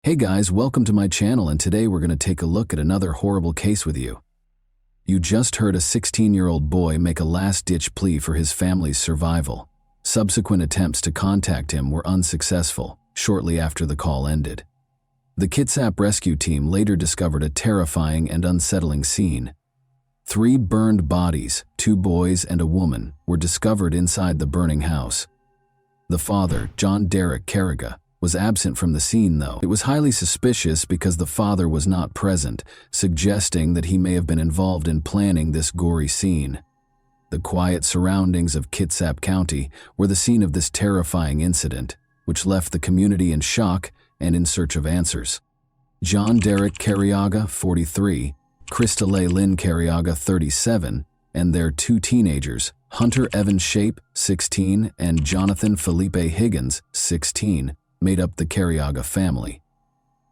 Hey guys, welcome to my channel, and today we're going to take a look at another horrible case with you. You just heard a 16-year-old boy make a last-ditch plea for his family's survival. Subsequent attempts to contact him were unsuccessful shortly after the call ended. The Kitsap rescue team later discovered a terrifying and unsettling scene. 3 burned bodies, 2 boys and a woman, were discovered inside the burning house. The father, John Derek Carriga, was absent from the scene though. It was highly suspicious because the father was not present, suggesting that he may have been involved in planning this gory scene. The quiet surroundings of Kitsap County were the scene of this terrifying incident, which left the community in shock and in search of answers. John Derek Carriaga, 43, Christale Lynn Carriaga, 37, and their 2 teenagers, Hunter Evan Shape, 16, and Jonathan Felipe Higgins, 16, made up the Carriaga family.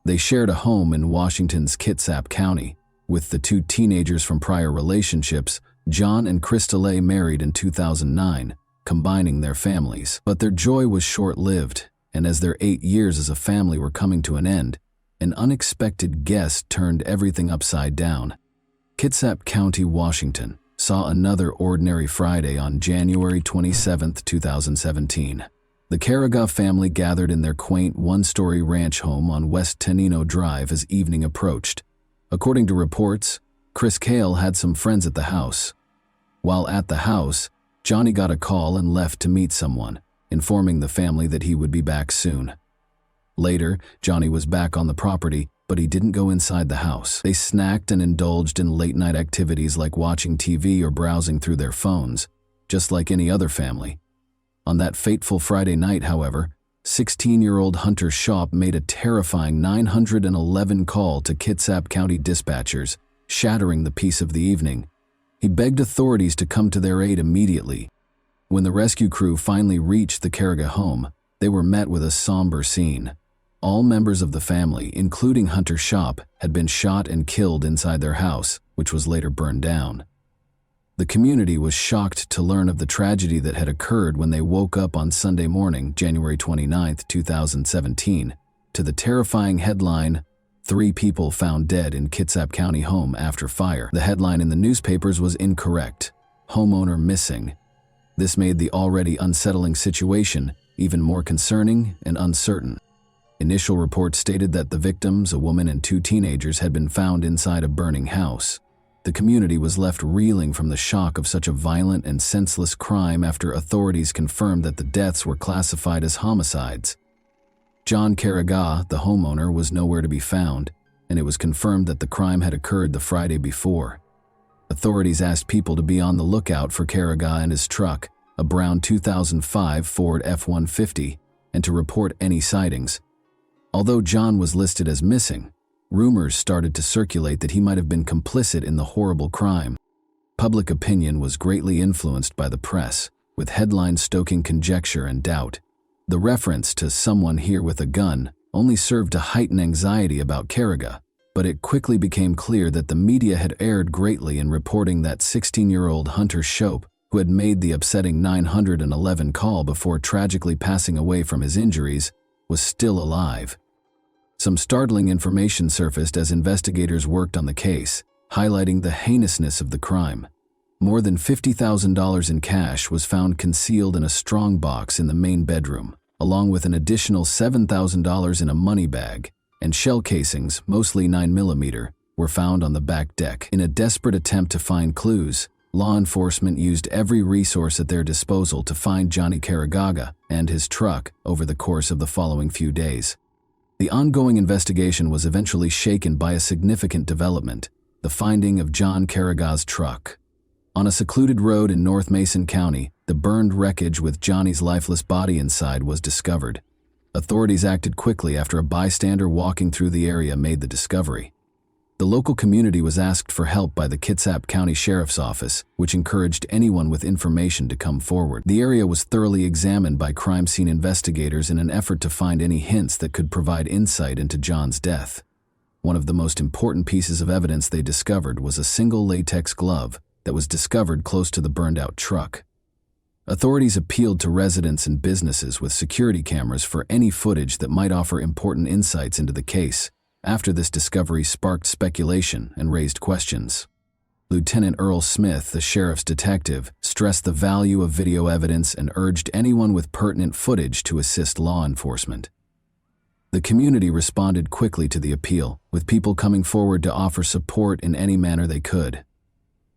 They shared a home in Washington's Kitsap County, with the 2 teenagers from prior relationships. John and Christale married in 2009, combining their families. But their joy was short-lived, and as their 8 years as a family were coming to an end, an unexpected guest turned everything upside down. Kitsap County, Washington, saw another ordinary Friday on January 27, 2017. The Carriga family gathered in their quaint 1-story ranch home on West Tenino Drive as evening approached. According to reports, Chris Cale had some friends at the house. While at the house, Johnny got a call and left to meet someone, informing the family that he would be back soon. Later, Johnny was back on the property, but he didn't go inside the house. They snacked and indulged in late-night activities like watching TV or browsing through their phones, just like any other family. On that fateful Friday night, however, 16-year-old Hunter Shape made a terrifying 911 call to Kitsap County dispatchers, shattering the peace of the evening. He begged authorities to come to their aid immediately. When the rescue crew finally reached the Carriga home, they were met with a somber scene. All members of the family, including Hunter Shape, had been shot and killed inside their house, which was later burned down. The community was shocked to learn of the tragedy that had occurred when they woke up on Sunday morning, January 29, 2017, to the terrifying headline, "3 people found dead in Kitsap County home after fire." The headline in the newspapers was incorrect. "Homeowner missing." This made the already unsettling situation even more concerning and uncertain. Initial reports stated that the victims, a woman and 2 teenagers, had been found inside a burning house. The community was left reeling from the shock of such a violent and senseless crime after authorities confirmed that the deaths were classified as homicides. John Carriga, the homeowner, was nowhere to be found, and it was confirmed that the crime had occurred the Friday before. Authorities asked people to be on the lookout for Carriga and his truck, a brown 2005 Ford F-150, and to report any sightings. Although John was listed as missing, rumors started to circulate that he might have been complicit in the horrible crime. Public opinion was greatly influenced by the press, with headlines stoking conjecture and doubt. The reference to "someone here with a gun" only served to heighten anxiety about Carriga, but it quickly became clear that the media had erred greatly in reporting that 16-year-old Hunter Shape, who had made the upsetting 911 call before tragically passing away from his injuries, was still alive. Some startling information surfaced as investigators worked on the case, highlighting the heinousness of the crime. More than $50,000 in cash was found concealed in a strong box in the main bedroom, along with an additional $7,000 in a money bag, and shell casings, mostly 9mm, were found on the back deck. In a desperate attempt to find clues, law enforcement used every resource at their disposal to find Johnny Carriga and his truck over the course of the following few days. The ongoing investigation was eventually shaken by a significant development: the finding of John Carriga's truck. On a secluded road in North Mason County, the burned wreckage with Johnny's lifeless body inside was discovered. Authorities acted quickly after a bystander walking through the area made the discovery. The local community was asked for help by the Kitsap County Sheriff's Office, which encouraged anyone with information to come forward. The area was thoroughly examined by crime scene investigators in an effort to find any hints that could provide insight into John's death. One of the most important pieces of evidence they discovered was a single latex glove that was discovered close to the burned-out truck. Authorities appealed to residents and businesses with security cameras for any footage that might offer important insights into the case. After this discovery sparked speculation and raised questions. Lieutenant Earl Smith, the sheriff's detective, stressed the value of video evidence and urged anyone with pertinent footage to assist law enforcement. The community responded quickly to the appeal, with people coming forward to offer support in any manner they could.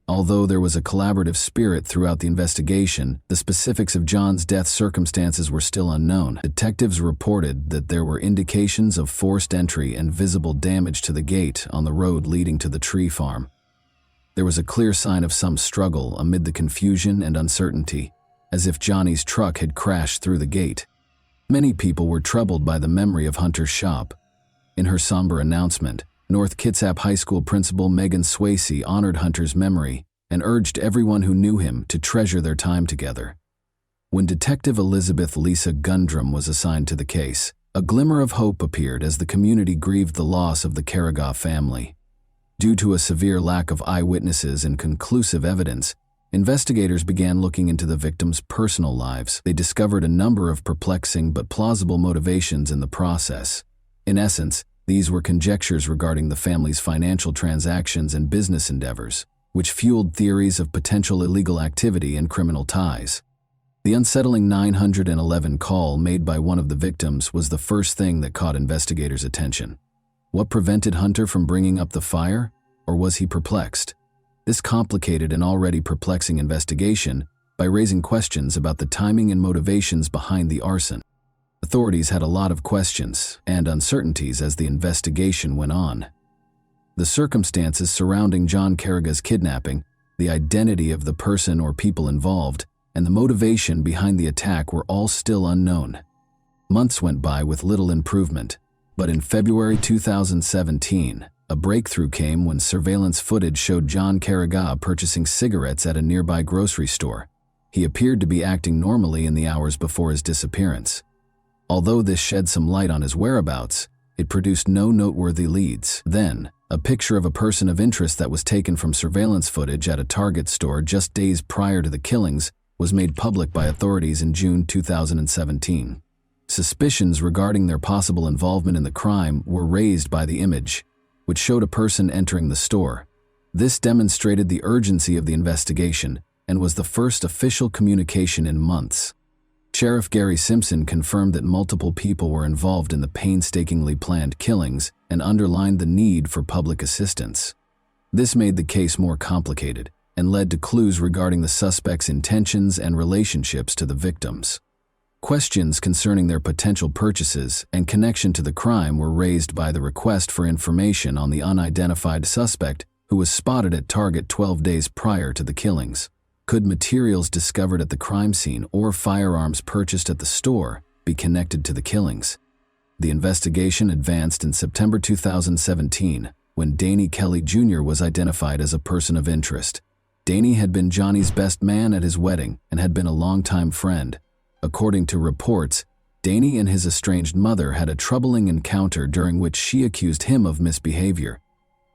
Although there was a collaborative spirit throughout the investigation, the specifics of John's death circumstances were still unknown. Detectives reported that there were indications of forced entry and visible damage to the gate on the road leading to the tree farm. There was a clear sign of some struggle amid the confusion and uncertainty, as if Johnny's truck had crashed through the gate. Many people were troubled by the memory of Hunter's shop. In her somber announcement, North Kitsap High School principal Megan Swayze honored Hunter's memory and urged everyone who knew him to treasure their time together. When Detective Elizabeth Lisa Gundrum was assigned to the case, a glimmer of hope appeared as the community grieved the loss of the Carrigaw family. Due to a severe lack of eyewitnesses and conclusive evidence, investigators began looking into the victims' personal lives. They discovered a number of perplexing but plausible motivations in the process. In essence, these were conjectures regarding the family's financial transactions and business endeavors, which fueled theories of potential illegal activity and criminal ties. The unsettling 911 call made by one of the victims was the first thing that caught investigators' attention. What prevented Hunter from bringing up the fire, or was he perplexed? This complicated an already perplexing investigation by raising questions about the timing and motivations behind the arson. Authorities had a lot of questions and uncertainties as the investigation went on. The circumstances surrounding John Carrigaw's kidnapping, the identity of the person or people involved, and the motivation behind the attack were all still unknown. Months went by with little improvement, but in February 2017, a breakthrough came when surveillance footage showed John Carrigaw purchasing cigarettes at a nearby grocery store. He appeared to be acting normally in the hours before his disappearance. Although this shed some light on his whereabouts, it produced no noteworthy leads. Then, a picture of a person of interest that was taken from surveillance footage at a Target store just days prior to the killings was made public by authorities in June 2017. Suspicions regarding their possible involvement in the crime were raised by the image, which showed a person entering the store. This demonstrated the urgency of the investigation and was the first official communication in months. Sheriff Gary Simpson confirmed that multiple people were involved in the painstakingly planned killings and underlined the need for public assistance. This made the case more complicated and led to clues regarding the suspects' intentions and relationships to the victims. Questions concerning their potential purchases and connection to the crime were raised by the request for information on the unidentified suspect who was spotted at Target 12 days prior to the killings. Could materials discovered at the crime scene or firearms purchased at the store be connected to the killings? The investigation advanced in September 2017 when Danny Kelly Jr. was identified as a person of interest. Danny had been Johnny's best man at his wedding and had been a longtime friend. According to reports, Danny and his estranged mother had a troubling encounter during which she accused him of misbehavior.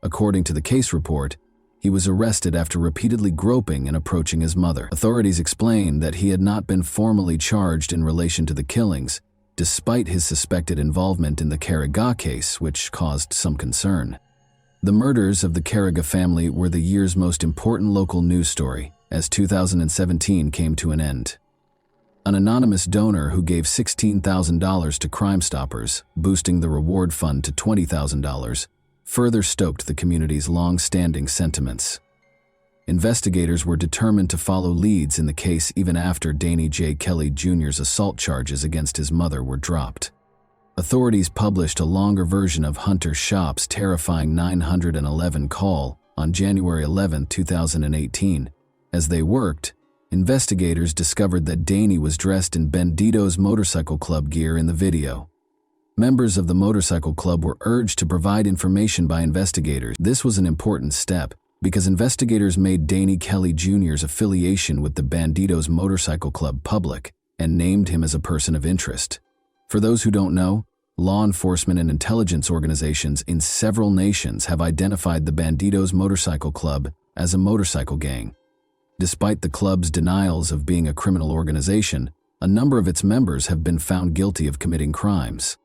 According to the case report, he was arrested after repeatedly groping and approaching his mother. Authorities explained that he had not been formally charged in relation to the killings, despite his suspected involvement in the Carrigaw case, which caused some concern. The murders of the Carrigaw family were the year's most important local news story, as 2017 came to an end. An anonymous donor who gave $16,000 to Crime Stoppers, boosting the reward fund to $20,000, further stoked the community's long-standing sentiments. Investigators were determined to follow leads in the case even after Danny J. Kelly Jr.'s assault charges against his mother were dropped. Authorities published a longer version of Hunter Shop's terrifying 911 call on January 11, 2018. As they worked, investigators discovered that Danny was dressed in Bandito's Motorcycle Club gear in the video. Members of the motorcycle club were urged to provide information by investigators. This was an important step because investigators made Danny Kelly Jr.'s affiliation with the Bandito's Motorcycle Club public and named him as a person of interest. For those who don't know, law enforcement and intelligence organizations in several nations have identified the Bandito's Motorcycle Club as a motorcycle gang. Despite the club's denials of being a criminal organization, a number of its members have been found guilty of committing crimes.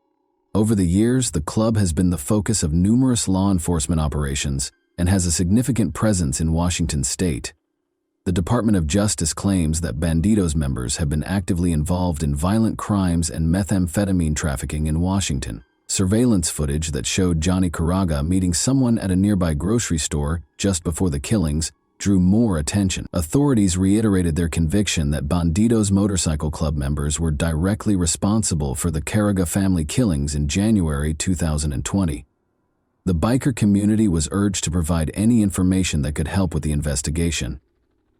Over the years, the club has been the focus of numerous law enforcement operations and has a significant presence in Washington state. The Department of Justice claims that Bandidos members have been actively involved in violent crimes and methamphetamine trafficking in Washington. Surveillance footage that showed Johnny Carraga meeting someone at a nearby grocery store just before the killings drew more attention. Authorities reiterated their conviction that Bandidos Motorcycle Club members were directly responsible for the Carraga family killings in January 2020. The biker community was urged to provide any information that could help with the investigation.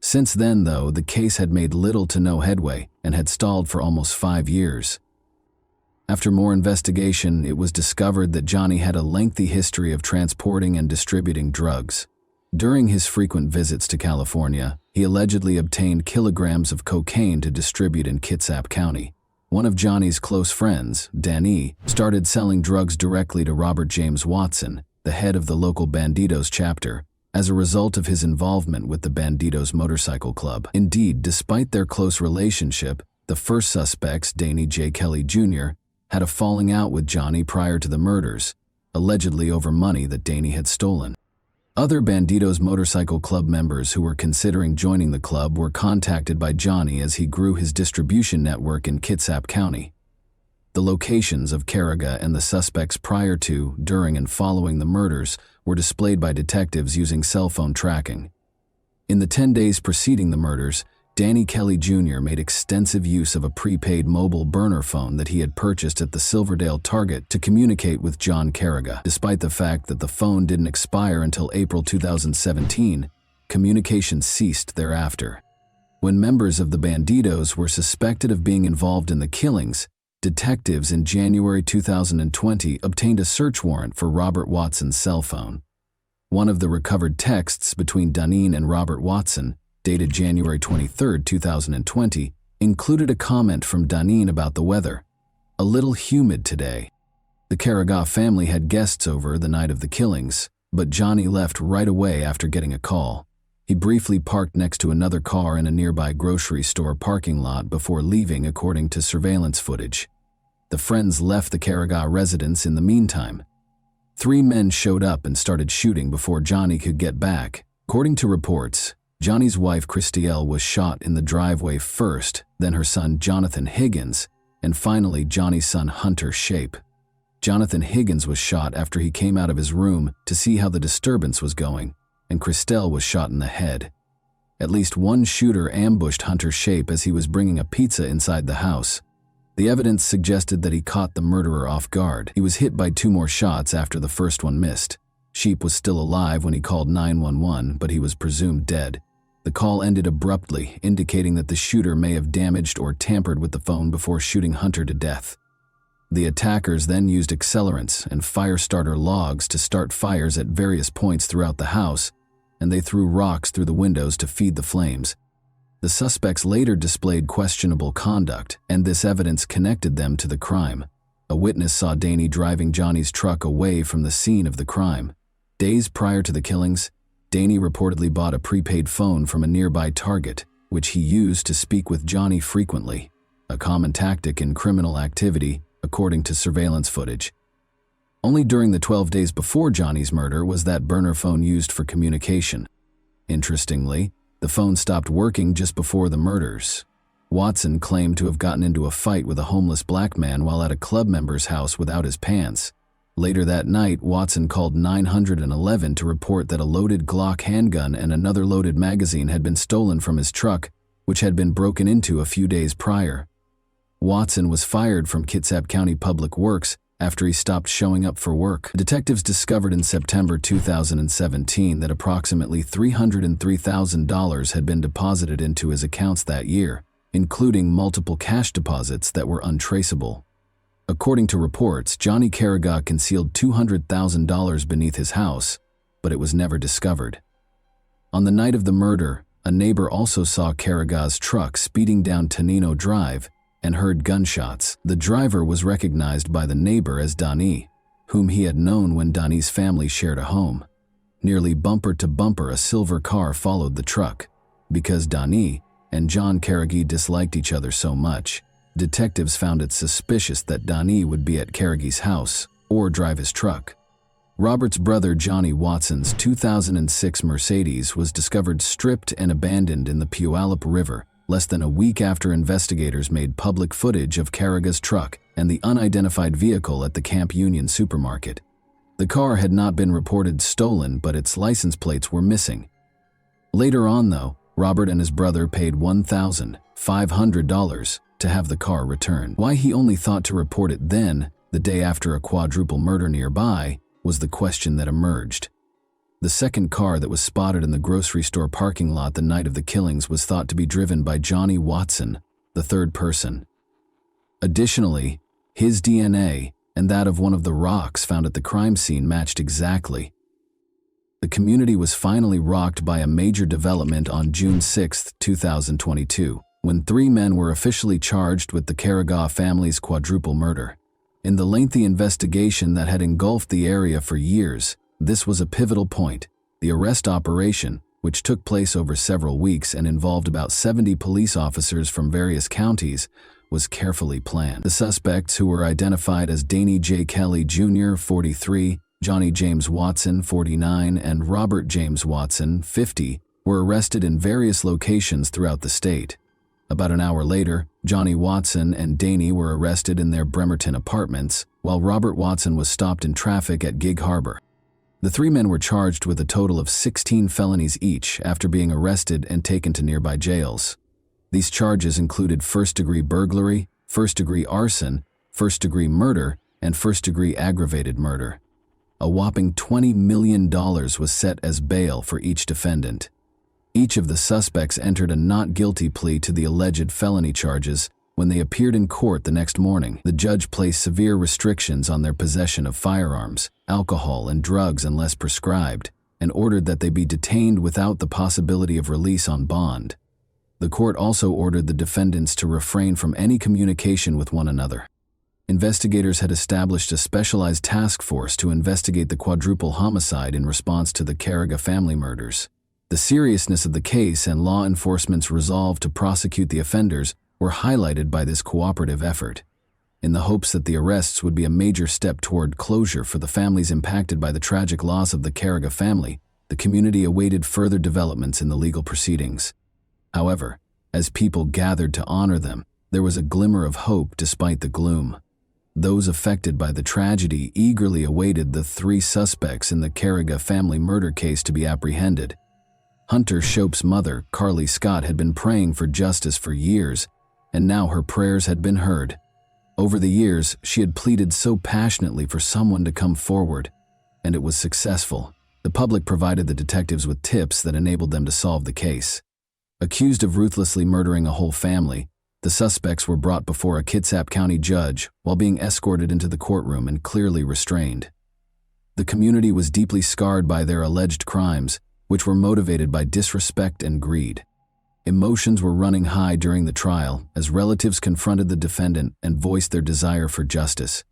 Since then, though, the case had made little to no headway and had stalled for almost 5 years. After more investigation, it was discovered that Johnny had a lengthy history of transporting and distributing drugs. During his frequent visits to California, he allegedly obtained kilograms of cocaine to distribute in Kitsap County. One of Johnny's close friends, Danny, started selling drugs directly to Robert James Watson, the head of the local Bandidos chapter, as a result of his involvement with the Bandidos Motorcycle Club. Indeed, despite their close relationship, the first suspects, Danny J. Kelly Jr., had a falling out with Johnny prior to the murders, allegedly over money that Danny had stolen. Other Bandidos Motorcycle Club members who were considering joining the club were contacted by Johnny as he grew his distribution network in Kitsap County. The locations of Carraga and the suspects prior to, during, and following the murders were displayed by detectives using cell phone tracking. In the 10 days preceding the murders, Danny Kelly Jr. made extensive use of a prepaid mobile burner phone that he had purchased at the Silverdale Target to communicate with John Carraga. Despite the fact that the phone didn't expire until April 2017, communication ceased thereafter. When members of the Bandidos were suspected of being involved in the killings, detectives in January 2020 obtained a search warrant for Robert Watson's cell phone. One of the recovered texts between Duneen and Robert Watson, dated January 23, 2020, included a comment from Duneen about the weather. "A little humid today." The Carraga family had guests over the night of the killings, but Johnny left right away after getting a call. He briefly parked next to another car in a nearby grocery store parking lot before leaving, according to surveillance footage. The friends left the Carraga residence in the meantime. 3 men showed up and started shooting before Johnny could get back. According to reports, Johnny's wife Christielle was shot in the driveway first, then her son Jonathan Higgins, and finally Johnny's son Hunter Shape. Jonathan Higgins was shot after he came out of his room to see how the disturbance was going, and Christelle was shot in the head. At least one shooter ambushed Hunter Shape as he was bringing a pizza inside the house. The evidence suggested that he caught the murderer off guard. He was hit by 2 more shots after the first one missed. Sheep was still alive when he called 911, but he was presumed dead. The call ended abruptly, indicating that the shooter may have damaged or tampered with the phone before shooting Hunter to death. The attackers then used accelerants and fire starter logs to start fires at various points throughout the house, and they threw rocks through the windows to feed the flames. The suspects later displayed questionable conduct, and this evidence connected them to the crime. A witness saw Danny driving Johnny's truck away from the scene of the crime. Days prior to the killings, Danny reportedly bought a prepaid phone from a nearby Target, which he used to speak with Johnny frequently, a common tactic in criminal activity, according to surveillance footage. Only during the 12 days before Johnny's murder was that burner phone used for communication. Interestingly, the phone stopped working just before the murders. Watson claimed to have gotten into a fight with a homeless black man while at a club member's house without his pants. Later that night, Watson called 911 to report that a loaded Glock handgun and another loaded magazine had been stolen from his truck, which had been broken into a few days prior. Watson was fired from Kitsap County Public Works after he stopped showing up for work. Detectives discovered in September 2017 that approximately $303,000 had been deposited into his accounts that year, including multiple cash deposits that were untraceable. According to reports, Johnny Carraga concealed $200,000 beneath his house, but it was never discovered. On the night of the murder, a neighbor also saw Carraga's truck speeding down Tonino Drive and heard gunshots. The driver was recognized by the neighbor as Donnie, whom he had known when Donnie's family shared a home. Nearly bumper to bumper, a silver car followed the truck. Because Dani and John Carnegie disliked each other so much, detectives found it suspicious that Dani would be at Carnegie's house or drive his truck. Robert's brother Johnny Watson's 2006 Mercedes was discovered stripped and abandoned in the Puyallup River less than a week after investigators made public footage of Carraga's truck and the unidentified vehicle at the Camp Union supermarket. The car had not been reported stolen, but its license plates were missing. Later on, though, Robert and his brother paid $1,500 to have the car returned. Why he only thought to report it then, the day after a quadruple murder nearby, was the question that emerged. The second car that was spotted in the grocery store parking lot the night of the killings was thought to be driven by Johnny Watson, the third person. Additionally, his DNA and that of one of the rocks found at the crime scene matched exactly. The community was finally rocked by a major development on June 6, 2022, when 3 men were officially charged with the Carnegie family's quadruple murder. In the lengthy investigation that had engulfed the area for years, this was a pivotal point. The arrest operation, which took place over several weeks and involved about 70 police officers from various counties, was carefully planned. The suspects, who were identified as Danny J. Kelly Jr., 43, Johnny James Watson, 49, and Robert James Watson, 50, were arrested in various locations throughout the state. About an hour later, Johnny Watson and Danny were arrested in their Bremerton apartments, while Robert Watson was stopped in traffic at Gig Harbor. The 3 men were charged with a total of 16 felonies each after being arrested and taken to nearby jails. These charges included first-degree burglary, first-degree arson, first-degree murder, and first-degree aggravated murder. A whopping $20 million was set as bail for each defendant. Each of the suspects entered a not guilty plea to the alleged felony charges. When they appeared in court the next morning, the judge placed severe restrictions on their possession of firearms, alcohol, and drugs unless prescribed, and ordered that they be detained without the possibility of release on bond. The court also ordered the defendants to refrain from any communication with one another. Investigators had established a specialized task force to investigate the quadruple homicide in response to the Carnegie family murders. The seriousness of the case and law enforcement's resolve to prosecute the offenders were highlighted by this cooperative effort. In the hopes that the arrests would be a major step toward closure for the families impacted by the tragic loss of the Carnegie family, the community awaited further developments in the legal proceedings. However, as people gathered to honor them, there was a glimmer of hope despite the gloom. Those affected by the tragedy eagerly awaited the 3 suspects in the Carnegie family murder case to be apprehended. Hunter Shope's mother, Carly Scott, had been praying for justice for years, and now her prayers had been heard. Over the years, she had pleaded so passionately for someone to come forward, and it was successful. The public provided the detectives with tips that enabled them to solve the case. Accused of ruthlessly murdering a whole family, the suspects were brought before a Kitsap County judge while being escorted into the courtroom and clearly restrained. The community was deeply scarred by their alleged crimes, which were motivated by disrespect and greed. Emotions were running high during the trial as relatives confronted the defendant and voiced their desire for justice.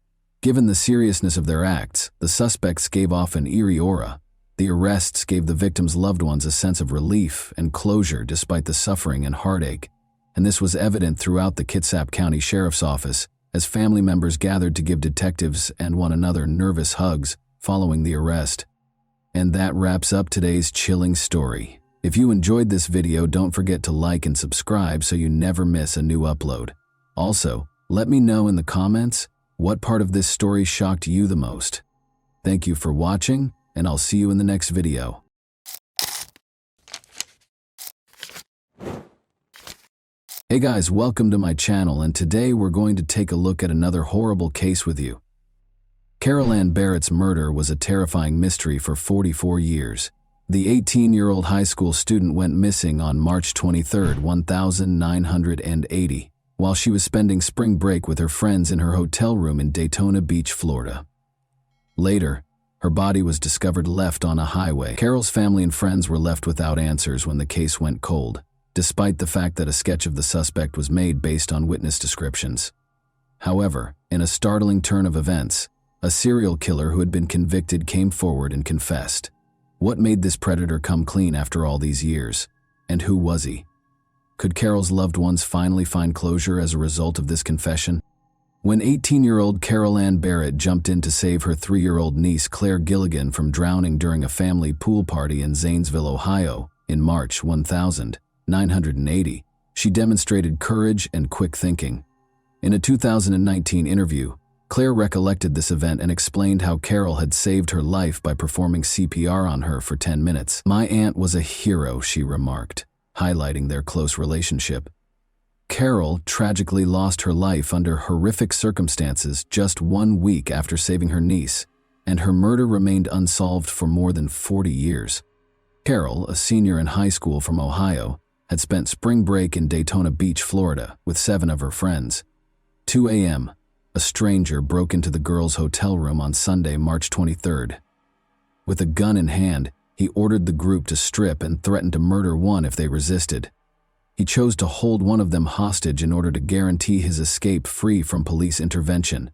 Given the seriousness of their acts, the suspects gave off an eerie aura. The arrests gave the victims' loved ones a sense of relief and closure despite the suffering and heartache, and this was evident throughout the Kitsap County Sheriff's Office as family members gathered to give detectives and one another nervous hugs following the arrest. And that wraps up today's chilling story. If you enjoyed this video, don't forget to like and subscribe so you never miss a new upload. Also, let me know in the comments what part of this story shocked you the most. Thank you for watching, and I'll see you in the next video. Hey guys, welcome to my channel, and today we're going to take a look at another horrible case with you. Carol Ann Barrett's murder was a terrifying mystery for 44 years. The 18-year-old high school student went missing on March 23, 1980, while she was spending spring break with her friends in her hotel room in Daytona Beach, Florida. Later, her body was discovered left on a highway. Carol's family and friends were left without answers when the case went cold, despite the fact that a sketch of the suspect was made based on witness descriptions. However, in a startling turn of events, a serial killer who had been convicted came forward and confessed. What made this predator come clean after all these years? And who was he? Could Carol's loved ones finally find closure as a result of this confession? When 18-year-old Carol Ann Barrett jumped in to save her 3-year-old niece Claire Gilligan from drowning during a family pool party in Zanesville, Ohio, in March 1980, she demonstrated courage and quick thinking. In a 2019 interview, Claire recollected this event and explained how Carol had saved her life by performing CPR on her for 10 minutes. "My aunt was a hero," she remarked, highlighting their close relationship. Carol tragically lost her life under horrific circumstances just 1 week after saving her niece, and her murder remained unsolved for more than 40 years. Carol, a senior in high school from Ohio, had spent spring break in Daytona Beach, Florida, with 7 of her friends. 2 a.m., a stranger broke into the girls' hotel room on Sunday, March 23rd. With a gun in hand, he ordered the group to strip and threatened to murder one if they resisted. He chose to hold one of them hostage in order to guarantee his escape free from police intervention.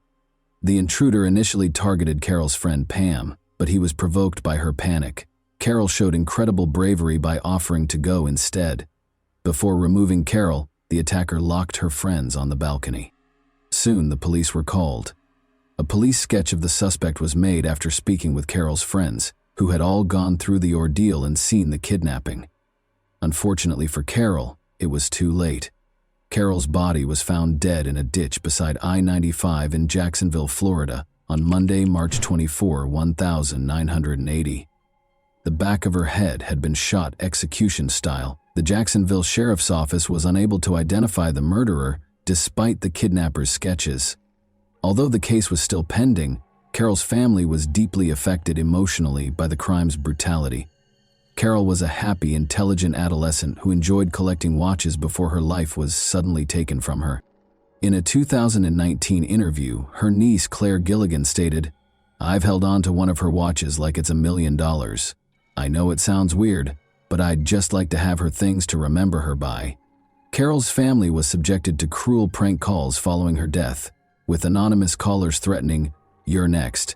The intruder initially targeted Carol's friend Pam, but he was provoked by her panic. Carol showed incredible bravery by offering to go instead. Before removing Carol, the attacker locked her friends on the balcony. Soon the police were called. A police sketch of the suspect was made after speaking with Carol's friends, who had all gone through the ordeal and seen the kidnapping. Unfortunately for Carol, it was too late. Carol's body was found dead in a ditch beside I-95 in Jacksonville, Florida, on Monday, March 24, 1980. The back of her head had been shot execution style. The Jacksonville Sheriff's Office was unable to identify the murderer despite the kidnapper's sketches. Although the case was still pending, Carol's family was deeply affected emotionally by the crime's brutality. Carol was a happy, intelligent adolescent who enjoyed collecting watches before her life was suddenly taken from her. In a 2019 interview, her niece Claire Gilligan stated, "I've held on to one of her watches like it's $1 million. I know it sounds weird, but I'd just like to have her things to remember her by." Carol's family was subjected to cruel prank calls following her death, with anonymous callers threatening, "You're next."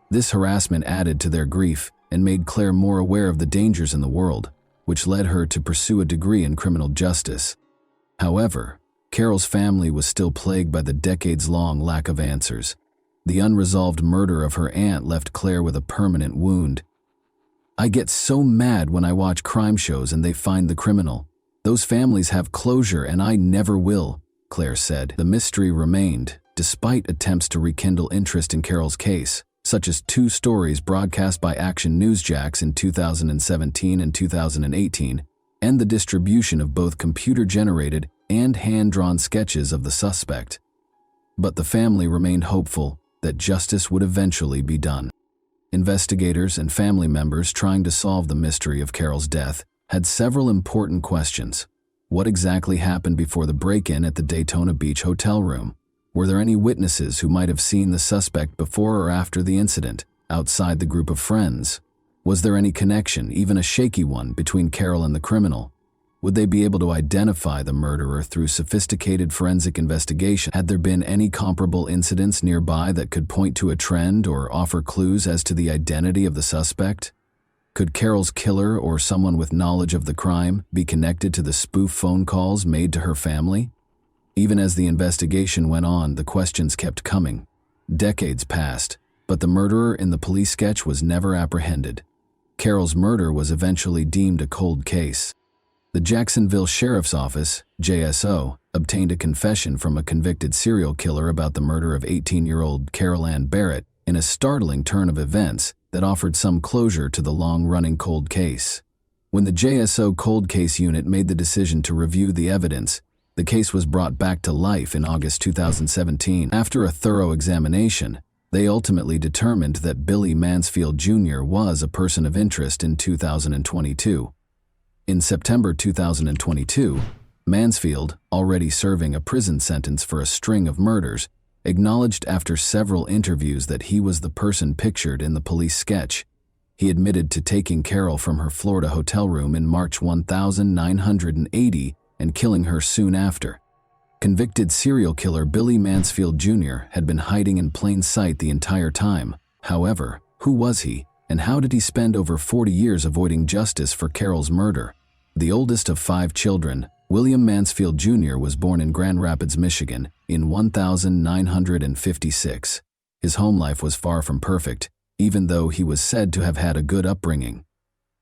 This harassment added to their grief and made Claire more aware of the dangers in the world, which led her to pursue a degree in criminal justice. However, Carol's family was still plagued by the decades-long lack of answers. The unresolved murder of her aunt left Claire with a permanent wound. "I get so mad when I watch crime shows and they find the criminal. Those families have closure and I never will," Claire said. The mystery remained, despite attempts to rekindle interest in Carol's case, such as 2 stories broadcast by Action Newsjacks in 2017 and 2018, and the distribution of both computer-generated and hand-drawn sketches of the suspect. But the family remained hopeful that justice would eventually be done. Investigators and family members trying to solve the mystery of Carol's death had several important questions. What exactly happened before the break-in at the Daytona Beach hotel room? Were there any witnesses who might have seen the suspect before or after the incident, outside the group of friends? Was there any connection, even a shaky one, between Carol and the criminal? Would they be able to identify the murderer through sophisticated forensic investigation? Had there been any comparable incidents nearby that could point to a trend or offer clues as to the identity of the suspect? Could Carol's killer or someone with knowledge of the crime be connected to the spoof phone calls made to her family? Even as the investigation went on, the questions kept coming. Decades passed, but the murderer in the police sketch was never apprehended. Carol's murder was eventually deemed a cold case. The Jacksonville Sheriff's Office, JSO, obtained a confession from a convicted serial killer about the murder of 18-year-old Carol Ann Barrett in a startling turn of events that offered some closure to the long-running cold case. When the JSO Cold Case Unit made the decision to review the evidence, the case was brought back to life in August 2017. After a thorough examination, they ultimately determined that Billy Mansfield Jr. was a person of interest in 2022. In September 2022, Mansfield, already serving a prison sentence for a string of murders, acknowledged after several interviews that he was the person pictured in the police sketch. He admitted to taking Carol from her Florida hotel room in March 1980 and killing her soon after. Convicted serial killer Billy Mansfield Jr. had been hiding in plain sight the entire time. However, who was he, and how did he spend over 40 years avoiding justice for Carol's murder? The oldest of 5 children, William Mansfield Jr. was born in Grand Rapids, Michigan, in 1956. His home life was far from perfect, even though he was said to have had a good upbringing.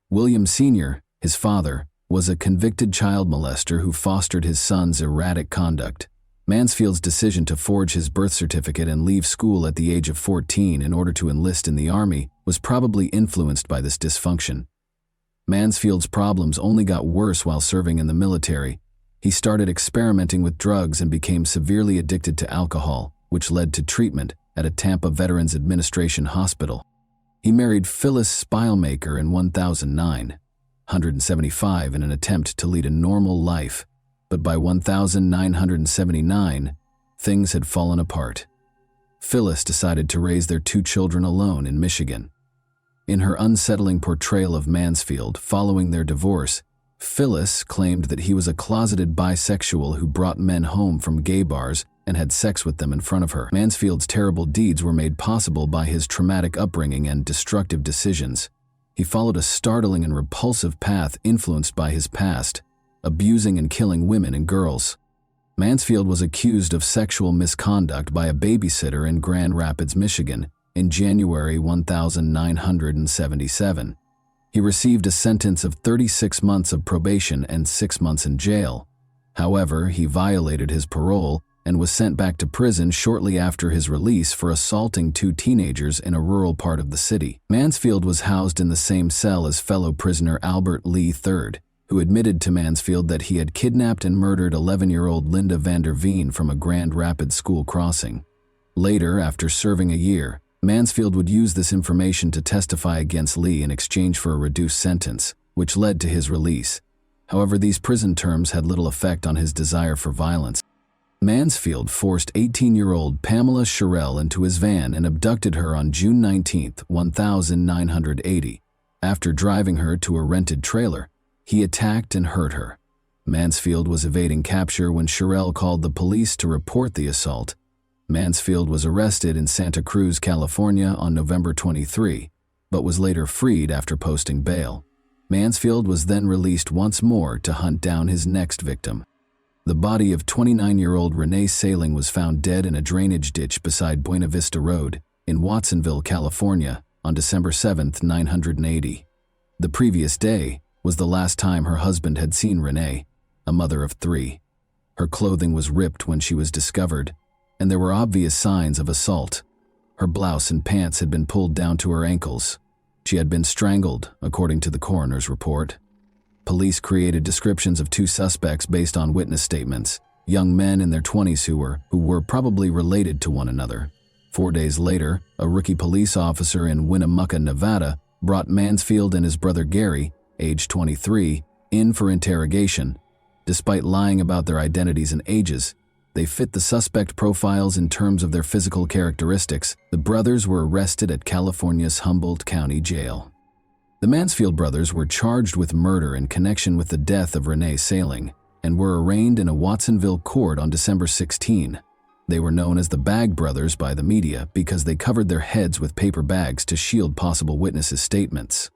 William Sr., his father, was a convicted child molester who fostered his son's erratic conduct. Mansfield's decision to forge his birth certificate and leave school at the age of 14 in order to enlist in the Army was probably influenced by this dysfunction. Mansfield's problems only got worse while serving in the military. He started experimenting with drugs and became severely addicted to alcohol, which led to treatment at a Tampa Veterans Administration hospital. He married Phyllis Spilemaker in 1975 in an attempt to lead a normal life, but by 1979, things had fallen apart. Phyllis decided to raise their 2 children alone in Michigan. In her unsettling portrayal of Mansfield following their divorce, Phyllis claimed that he was a closeted bisexual who brought men home from gay bars and had sex with them in front of her. Mansfield's terrible deeds were made possible by his traumatic upbringing and destructive decisions. He followed a startling and repulsive path influenced by his past, abusing and killing women and girls. Mansfield was accused of sexual misconduct by a babysitter in Grand Rapids, Michigan, in January 1977. He received a sentence of 36 months of probation and 6 months in jail. However, he violated his parole and was sent back to prison shortly after his release for assaulting 2 teenagers in a rural part of the city. Mansfield was housed in the same cell as fellow prisoner Albert Lee III, who admitted to Mansfield that he had kidnapped and murdered 11-year-old Linda Vander Veen from a Grand Rapids school crossing. Later, after serving a year, Mansfield would use this information to testify against Lee in exchange for a reduced sentence, which led to his release. However, these prison terms had little effect on his desire for violence. Mansfield forced 18-year-old Pamela Sherrill into his van and abducted her on June 19, 1980. After driving her to a rented trailer, he attacked and hurt her. Mansfield was evading capture when Sherrill called the police to report the assault. Mansfield was arrested in Santa Cruz, California on November 23, but was later freed after posting bail. Mansfield was then released once more to hunt down his next victim. The body of 29-year-old Renee Saling was found dead in a drainage ditch beside Buena Vista Road in Watsonville, California, on December 7, 1980. The previous day was the last time her husband had seen Renee, a mother of 3. Her clothing was ripped when she was discovered, and there were obvious signs of assault. Her blouse and pants had been pulled down to her ankles. She had been strangled, according to the coroner's report. Police created descriptions of 2 suspects based on witness statements, young men in their 20s who were probably related to one another. 4 days later, a rookie police officer in Winnemucca, Nevada, brought Mansfield and his brother Gary, age 23, in for interrogation. Despite lying about their identities and ages, they fit the suspect profiles in terms of their physical characteristics. The brothers were arrested at California's Humboldt County Jail. The Mansfield brothers were charged with murder in connection with the death of Renee Saling and were arraigned in a Watsonville court on December 16. They were known as the Bag Brothers by the media because they covered their heads with paper bags to shield possible witnesses' statements.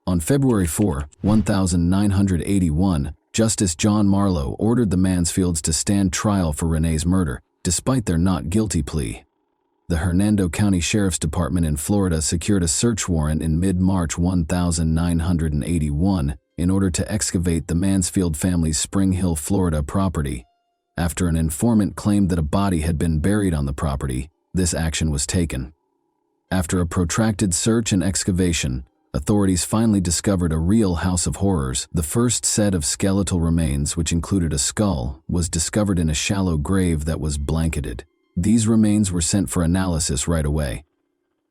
On February 4, 1981, Justice John Marlowe ordered the Mansfields to stand trial for Renee's murder, despite their not guilty plea. The Hernando County Sheriff's Department in Florida secured a search warrant in mid-March 1981 in order to excavate the Mansfield family's Spring Hill, Florida property. After an informant claimed that a body had been buried on the property, this action was taken. After a protracted search and excavation, authorities finally discovered a real house of horrors. The first set of skeletal remains, which included a skull, was discovered in a shallow grave that was blanketed. These remains were sent for analysis right away.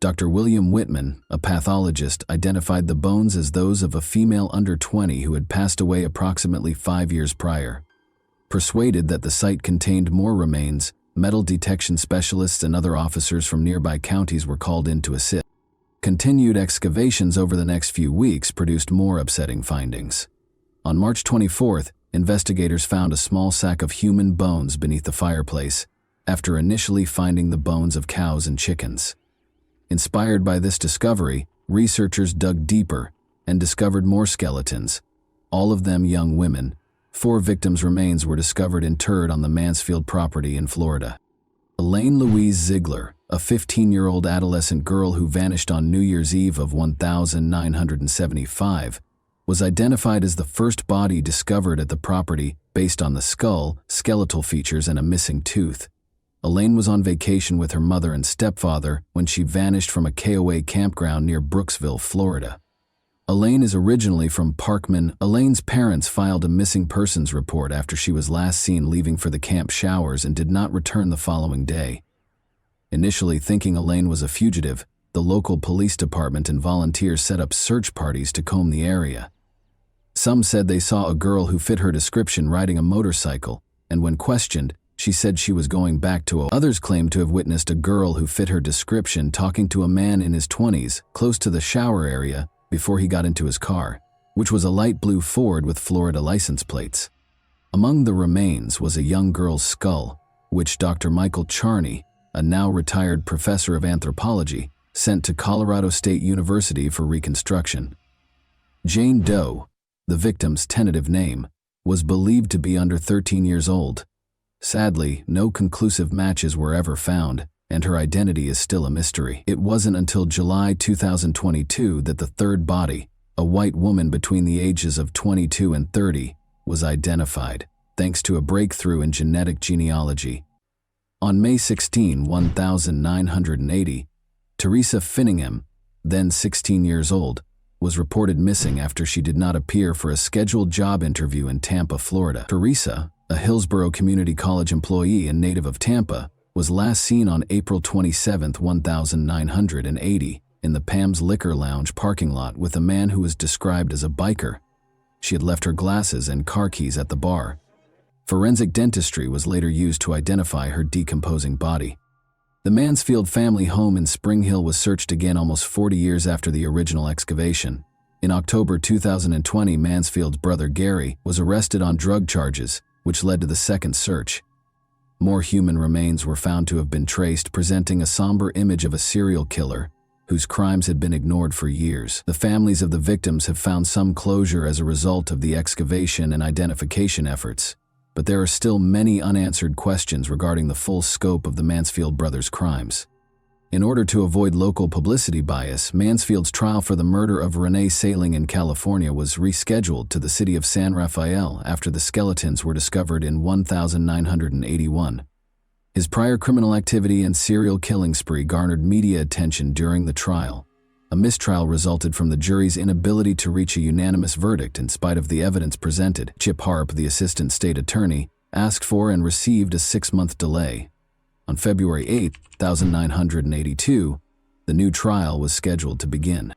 Dr. William Whitman, a pathologist, identified the bones as those of a female under 20 who had passed away approximately 5 years prior. Persuaded that the site contained more remains, metal detection specialists and other officers from nearby counties were called in to assist. Continued excavations over the next few weeks produced more upsetting findings. On March 24th, investigators found a small sack of human bones beneath the fireplace, after initially finding the bones of cows and chickens. Inspired by this discovery, researchers dug deeper and discovered more skeletons. all of them young women. 4 victims' remains were discovered interred on the Mansfield property in Florida. Elaine Louise Ziegler, a 15-year-old adolescent girl who vanished on New Year's Eve of 1975, was identified as the first body discovered at the property based on the skull, skeletal features, and a missing tooth. Elaine was on vacation with her mother and stepfather when she vanished from a KOA campground near Brooksville, Florida. Elaine is originally from Parkman. Elaine's parents filed a missing persons report after she was last seen leaving for the camp showers and did not return the following day. Initially thinking Elaine was a fugitive, the local police department and volunteers set up search parties to comb the area. Some said they saw a girl who fit her description riding a motorcycle, and when questioned, she said she was going back to Others claimed to have witnessed a girl who fit her description talking to a man in his 20s close to the shower area before he got into his car, which was a light blue Ford with Florida license plates. Among the remains was a young girl's skull, which Dr. Michael Charney, a now retired professor of anthropology, sent to Colorado State University for reconstruction. Jane Doe, the victim's tentative name, was believed to be under 13 years old. Sadly, no conclusive matches were ever found, and her identity is still a mystery. It wasn't until July 2022 that the third body, a white woman between the ages of 22 and 30, was identified, thanks to a breakthrough in genetic genealogy. On May 16, 1980, Teresa Finningham, then 16 years old, was reported missing after she did not appear for a scheduled job interview in Tampa, Florida. Teresa, a Hillsborough Community College employee and native of Tampa, was last seen on April 27, 1980, in the Pam's Liquor Lounge parking lot with a man who was described as a biker. She had left her glasses and car keys at the bar. Forensic dentistry was later used to identify her decomposing body. The Mansfield family home in Spring Hill was searched again almost 40 years after the original excavation. In October 2020, Mansfield's brother Gary was arrested on drug charges, which led to the second search. More human remains were found to have been traced, presenting a somber image of a serial killer whose crimes had been ignored for years. The families of the victims have found some closure as a result of the excavation and identification efforts, but there are still many unanswered questions regarding the full scope of the Mansfield brothers' crimes. In order to avoid local publicity bias, Mansfield's trial for the murder of Renee Saling in California was rescheduled to the city of San Rafael after the skeletons were discovered in 1981. His prior criminal activity and serial killing spree garnered media attention during the trial. A mistrial resulted from the jury's inability to reach a unanimous verdict in spite of the evidence presented. Chip Harp, the assistant state attorney, asked for and received a 6-month delay. On February 8, 1982, the new trial was scheduled to begin.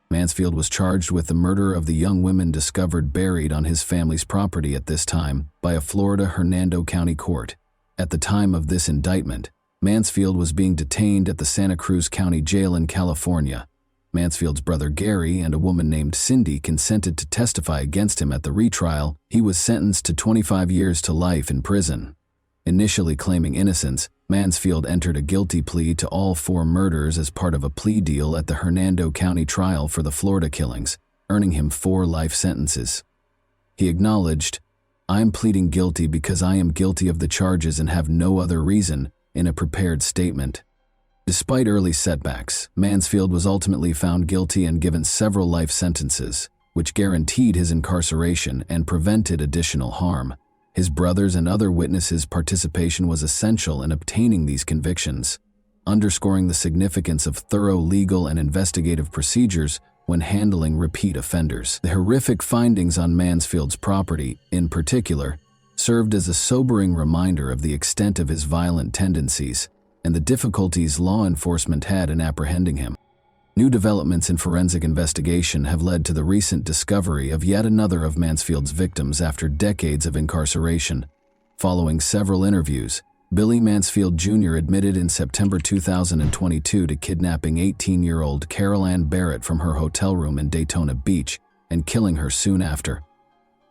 Mansfield was charged with the murder of the young women discovered buried on his family's property at this time by a Florida Hernando County court. At the time of this indictment, Mansfield was being detained at the Santa Cruz County Jail in California. Mansfield's brother Gary and a woman named Cindy consented to testify against him at the retrial. He was sentenced to 25 years to life in prison. Initially claiming innocence, Mansfield entered a guilty plea to all 4 murders as part of a plea deal at the Hernando County trial for the Florida killings, earning him 4 life sentences. He acknowledged, "I am pleading guilty because I am guilty of the charges and have no other reason," in a prepared statement. Despite early setbacks, Mansfield was ultimately found guilty and given several life sentences, which guaranteed his incarceration and prevented additional harm. His brothers and other witnesses' participation was essential in obtaining these convictions, underscoring the significance of thorough legal and investigative procedures when handling repeat offenders. The horrific findings on Mansfield's property, in particular, served as a sobering reminder of the extent of his violent tendencies and the difficulties law enforcement had in apprehending him. New developments in forensic investigation have led to the recent discovery of yet another of Mansfield's victims after decades of incarceration. Following several interviews, Billy Mansfield Jr. admitted in September 2022 to kidnapping 18-year-old Carol Ann Barrett from her hotel room in Daytona Beach and killing her soon after.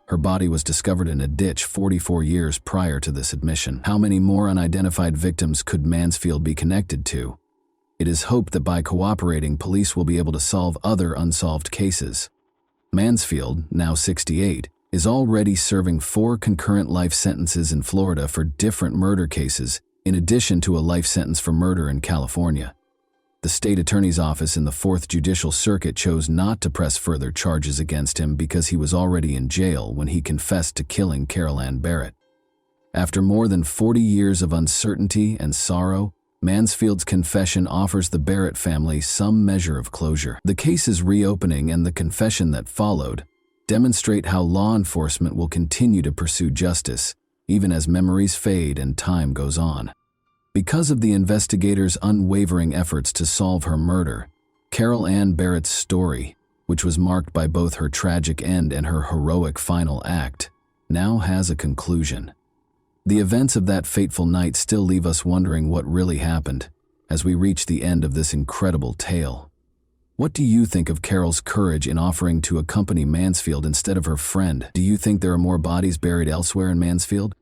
Her body was discovered in a ditch 44 years prior to this admission. How many more unidentified victims could Mansfield be connected to? It is hoped that by cooperating, police will be able to solve other unsolved cases. Mansfield, now 68, is already serving 4 concurrent life sentences in Florida for different murder cases, in addition to a life sentence for murder in California. The state attorney's office in the 4th Judicial Circuit chose not to press further charges against him because he was already in jail when he confessed to killing Carol Ann Barrett. After more than 40 years of uncertainty and sorrow, Mansfield's confession offers the Barrett family some measure of closure. The case's reopening and the confession that followed demonstrate how law enforcement will continue to pursue justice, even as memories fade and time goes on. Because of the investigators' unwavering efforts to solve her murder, Carol Ann Barrett's story, which was marked by both her tragic end and her heroic final act, now has a conclusion. The events of that fateful night still leave us wondering what really happened as we reach the end of this incredible tale. What do you think of Carol's courage in offering to accompany Mansfield instead of her friend? Do you think there are more bodies buried elsewhere in Mansfield?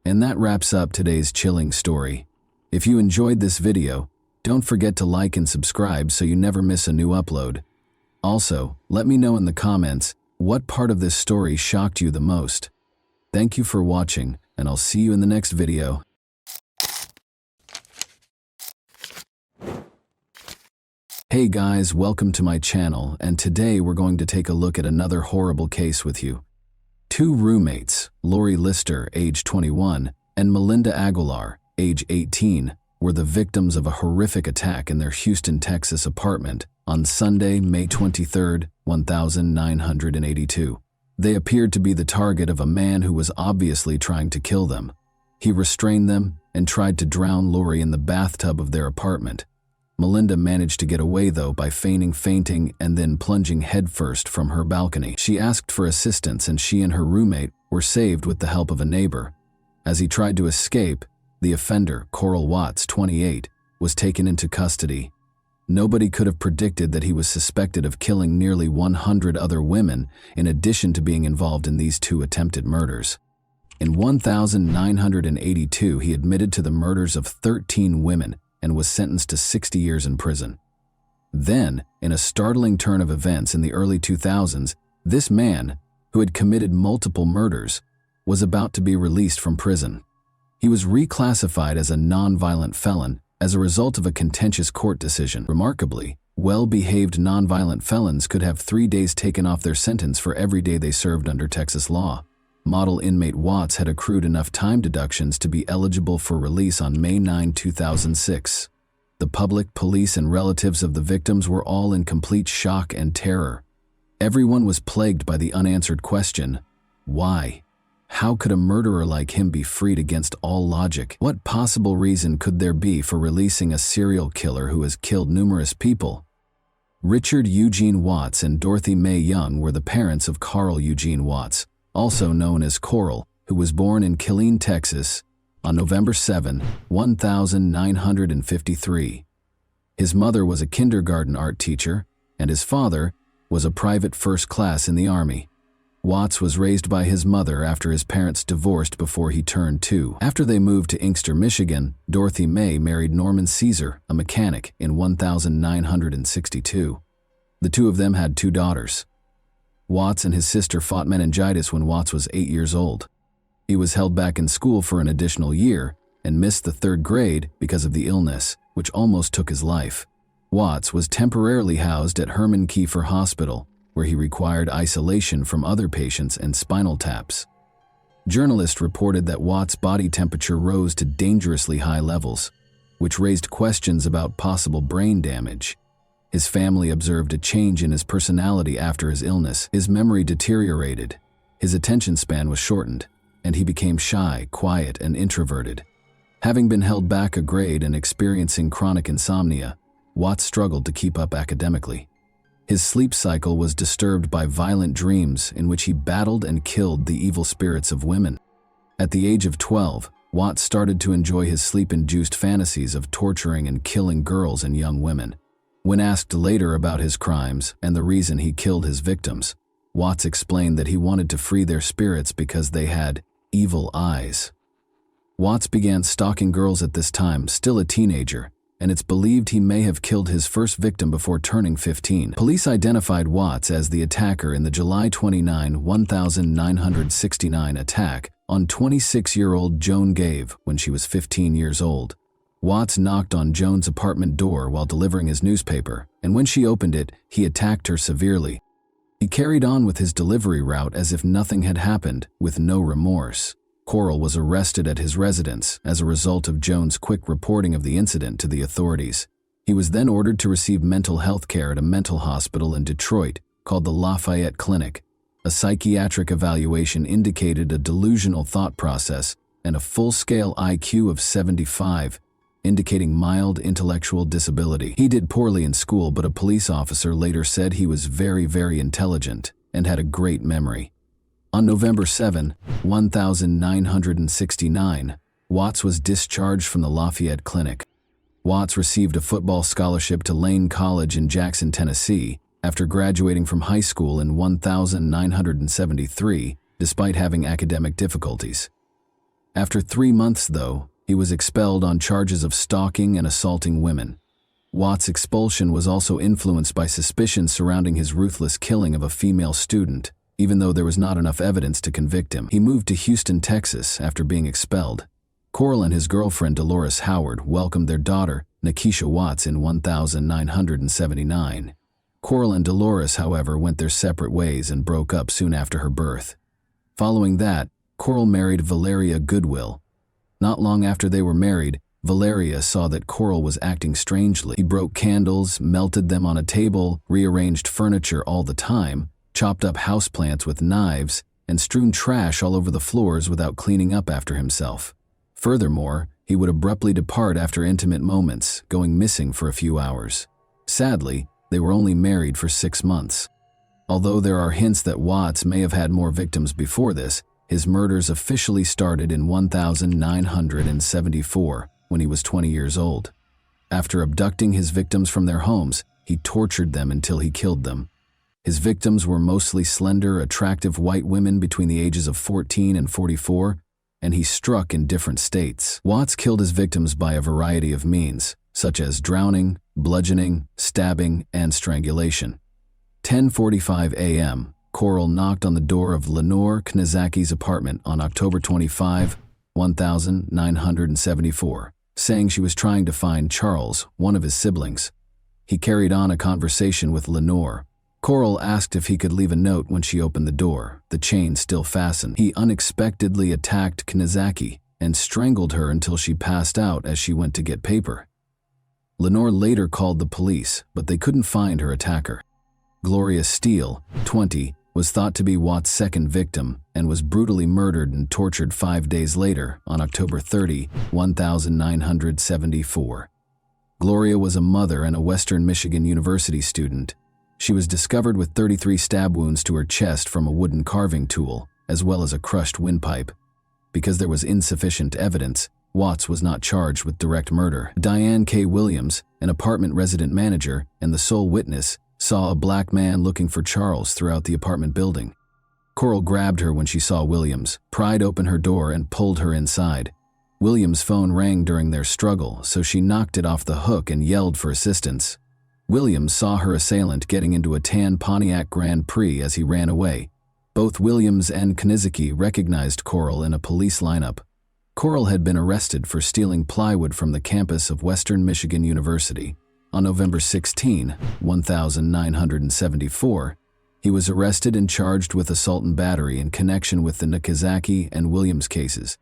And that wraps up today's chilling story. If you enjoyed this video, don't forget to like and subscribe so you never miss a new upload. Also, let me know in the comments what part of this story shocked you the most. Thank you for watching, and I'll see you in the next video. Hey guys, welcome to my channel, and today we're going to take a look at another horrible case with you. 2 roommates, Lori Lister, age 21, and Melinda Aguilar, age 18, were the victims of a horrific attack in their Houston, Texas apartment on Sunday, May 23, 1982. They appeared to be the target of a man who was obviously trying to kill them. He restrained them and tried to drown Lori in the bathtub of their apartment. Melinda managed to get away, though, by feigning fainting and then plunging headfirst from her balcony. She asked for assistance, and she and her roommate were saved with the help of a neighbor. As he tried to escape, the offender, Coral Watts, 28, was taken into custody. Nobody could have predicted that he was suspected of killing nearly 100 other women in addition to being involved in these 2 attempted murders. In 1982, he admitted to the murders of 13 women and was sentenced to 60 years in prison. Then, in a startling turn of events in the early 2000s, this man, who had committed multiple murders, was about to be released from prison. He was reclassified as a nonviolent felon as a result of a contentious court decision. Remarkably, well-behaved nonviolent felons could have 3 days taken off their sentence for every day they served under Texas law. Model inmate Watts had accrued enough time deductions to be eligible for release on May 9, 2006. The public, police, and relatives of the victims were all in complete shock and terror. Everyone was plagued by the unanswered question, why? How could a murderer like him be freed against all logic? What possible reason could there be for releasing a serial killer who has killed numerous people? Richard Eugene Watts and Dorothy Mae Young were the parents of Carl Eugene Watts, also known as Coral, who was born in Killeen, Texas, on November 7, 1953. His mother was a kindergarten art teacher, and his father was a private first class in the Army. Watts was raised by his mother after his parents divorced before he turned 2. After they moved to Inkster, Michigan, Dorothy Mae married Norman Caesar, a mechanic, in 1962. The 2 of them had 2 daughters. Watts and his sister fought meningitis when Watts was 8 years old. He was held back in school for an additional year and missed the 3rd grade because of the illness, which almost took his life. Watts was temporarily housed at Herman Kiefer Hospital, where he required isolation from other patients and spinal taps. Journalists reported that Watts' body temperature rose to dangerously high levels, which raised questions about possible brain damage. His family observed a change in his personality after his illness. His memory deteriorated, his attention span was shortened, and he became shy, quiet, and introverted. Having been held back a grade and experiencing chronic insomnia, Watts struggled to keep up academically. His sleep cycle was disturbed by violent dreams in which he battled and killed the evil spirits of women. At the age of 12, Watts started to enjoy his sleep-induced fantasies of torturing and killing girls and young women. When asked later about his crimes and the reason he killed his victims, Watts explained that he wanted to free their spirits because they had evil eyes. Watts began stalking girls at this time, still a teenager, and it's believed he may have killed his first victim before turning 15. Police identified Watts as the attacker in the July 29, 1969 attack on 26-year-old Joan Gave when she was 15 years old. Watts knocked on Joan's apartment door while delivering his newspaper, and when she opened it, he attacked her severely. He carried on with his delivery route as if nothing had happened, with no remorse. Coral was arrested at his residence as a result of Joan's quick reporting of the incident to the authorities. He was then ordered to receive mental health care at a mental hospital in Detroit called the Lafayette Clinic. A psychiatric evaluation indicated a delusional thought process and a full-scale IQ of 75, indicating mild intellectual disability. He did poorly in school, but a police officer later said he was very, very intelligent and had a great memory. On November 7, 1969, Watts was discharged from the Lafayette Clinic. Watts received a football scholarship to Lane College in Jackson, Tennessee, after graduating from high school in 1973, despite having academic difficulties. After 3 months, though, he was expelled on charges of stalking and assaulting women. Watts' expulsion was also influenced by suspicions surrounding his ruthless killing of a female student. Even though there was not enough evidence to convict him, he moved to Houston, Texas after being expelled. Coral and his girlfriend Dolores Howard welcomed their daughter, Nikisha Watts, in 1979. Coral and Dolores, however, went their separate ways and broke up soon after her birth. Following that, Coral married Valeria Goodwill. Not long after they were married, Valeria saw that Coral was acting strangely. He broke candles, melted them on a table, rearranged furniture all the time, chopped up houseplants with knives, and strewn trash all over the floors without cleaning up after himself. Furthermore, he would abruptly depart after intimate moments, going missing for a few hours. Sadly, they were only married for 6 months. Although there are hints that Watts may have had more victims before this, his murders officially started in 1974, when he was 20 years old. After abducting his victims from their homes, he tortured them until he killed them. His victims were mostly slender, attractive white women between the ages of 14 and 44, and he struck in different states. Watts killed his victims by a variety of means, such as drowning, bludgeoning, stabbing, and strangulation. 10:45 a.m., Coral knocked on the door of Lenore Knizacki's apartment on October 25, 1974, saying she was trying to find Charles, one of his siblings. He carried on a conversation with Lenore. Coral asked if he could leave a note when she opened the door, the chain still fastened. He unexpectedly attacked Knizacki and strangled her until she passed out as she went to get paper. Lenore later called the police, but they couldn't find her attacker. Gloria Steele, 20, was thought to be Watts' second victim and was brutally murdered and tortured 5 days later on October 30, 1974. Gloria was a mother and a Western Michigan University student. She was discovered with 33 stab wounds to her chest from a wooden carving tool, as well as a crushed windpipe. Because there was insufficient evidence, Watts was not charged with direct murder. Diane K. Williams, an apartment resident manager and the sole witness, saw a black man looking for Charles throughout the apartment building. Coral grabbed her when she saw Williams, pried open her door, and pulled her inside. Williams' phone rang during their struggle, so she knocked it off the hook and yelled for assistance. Williams saw her assailant getting into a tan Pontiac Grand Prix as he ran away. Both Williams and Knizacki recognized Coral in a police lineup. Coral had been arrested for stealing plywood from the campus of Western Michigan University. On November 16, 1974, he was arrested and charged with assault and battery in connection with the Knizacki and Williams cases.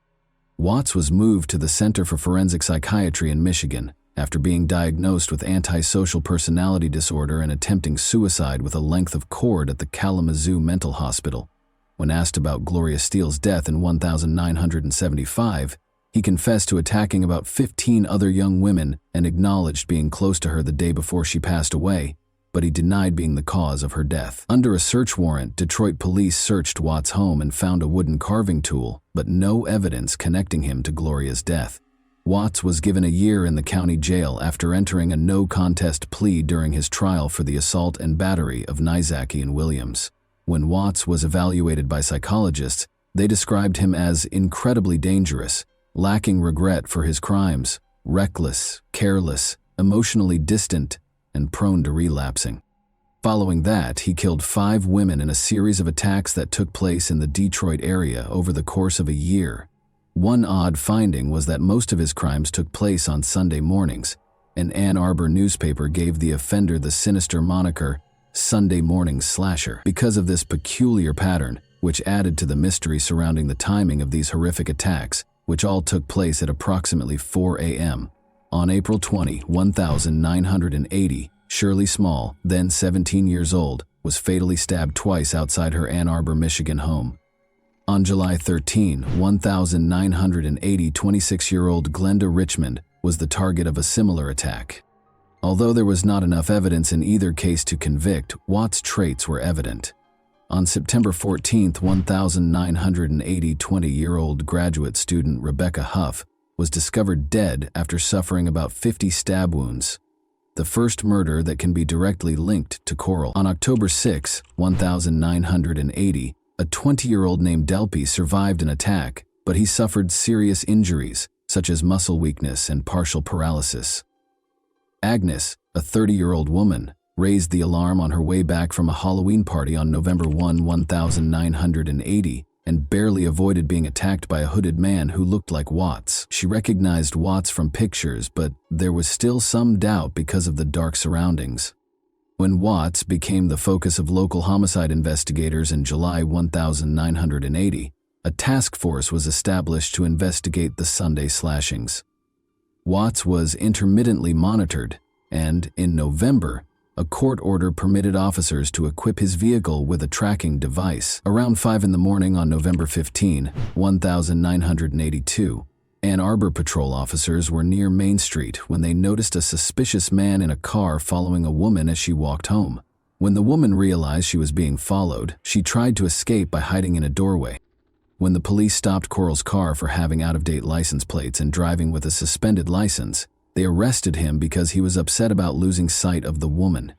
Watts was moved to the Center for Forensic Psychiatry in Michigan after being diagnosed with antisocial personality disorder and attempting suicide with a length of cord at the Kalamazoo Mental Hospital. When asked about Gloria Steele's death in 1975, he confessed to attacking about 15 other young women and acknowledged being close to her the day before she passed away, but he denied being the cause of her death. Under a search warrant, Detroit police searched Watts' home and found a wooden carving tool, but no evidence connecting him to Gloria's death. Watts was given a year in the county jail after entering a no-contest plea during his trial for the assault and battery of Knizacki and Williams. When Watts was evaluated by psychologists, they described him as incredibly dangerous, lacking regret for his crimes, reckless, careless, emotionally distant, and prone to relapsing. Following that, he killed 5 women in a series of attacks that took place in the Detroit area over the course of a year. One odd finding was that most of his crimes took place on Sunday mornings. An Ann Arbor newspaper gave the offender the sinister moniker, Sunday Morning Slasher, because of this peculiar pattern, which added to the mystery surrounding the timing of these horrific attacks, which all took place at approximately 4 a.m. On April 20, 1980, Shirley Small, then 17 years old, was fatally stabbed twice outside her Ann Arbor, Michigan home. On July 13, 1980, 26-year-old Glenda Richmond was the target of a similar attack. Although there was not enough evidence in either case to convict, Watts' traits were evident. On September 14, 1980, 20-year-old graduate student Rebecca Huff was discovered dead after suffering about 50 stab wounds, the first murder that can be directly linked to Coral. On October 6, 1980, a 20-year-old named Delpy survived an attack, but he suffered serious injuries, such as muscle weakness and partial paralysis. Agnes, a 30-year-old woman, raised the alarm on her way back from a Halloween party on November 1, 1980, and barely avoided being attacked by a hooded man who looked like Watts. She recognized Watts from pictures, but there was still some doubt because of the dark surroundings. When Watts became the focus of local homicide investigators in July 1980, a task force was established to investigate the Sunday slashings. Watts was intermittently monitored, and in November, a court order permitted officers to equip his vehicle with a tracking device. Around 5 in the morning on November 15, 1982, Ann Arbor patrol officers were near Main Street when they noticed a suspicious man in a car following a woman as she walked home. When the woman realized she was being followed, she tried to escape by hiding in a doorway. When the police stopped Coral's car for having out-of-date license plates and driving with a suspended license, they arrested him because he was upset about losing sight of the woman.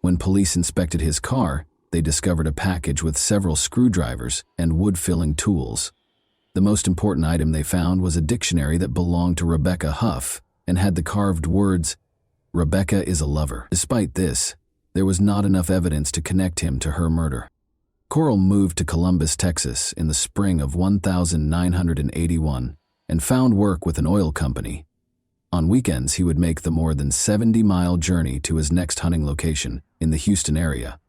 When police inspected his car, they discovered a package with several screwdrivers and wood-filling tools. The most important item they found was a dictionary that belonged to Rebecca Huff and had the carved words, "Rebecca is a lover." Despite this, there was not enough evidence to connect him to her murder. Coral moved to Columbus, Texas in the spring of 1981 and found work with an oil company. On weekends, he would make the more than 70-mile journey to his next hunting location in the Houston area.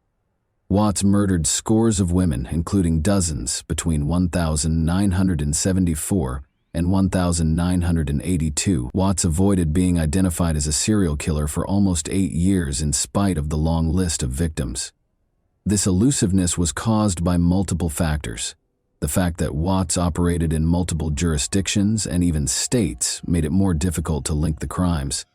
Watts murdered scores of women, including dozens, between 1974 and 1982. Watts avoided being identified as a serial killer for almost 8 years in spite of the long list of victims. This elusiveness was caused by multiple factors. The fact that Watts operated in multiple jurisdictions and even states made it more difficult to link the crimes.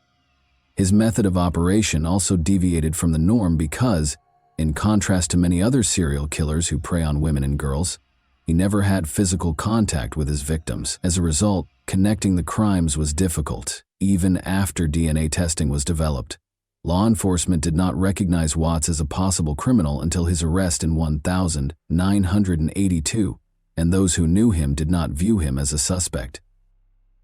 His method of operation also deviated from the norm because, in contrast to many other serial killers who prey on women and girls, he never had physical contact with his victims. As a result, connecting the crimes was difficult, even after DNA testing was developed. Law enforcement did not recognize Watts as a possible criminal until his arrest in 1982. And those who knew him did not view him as a suspect.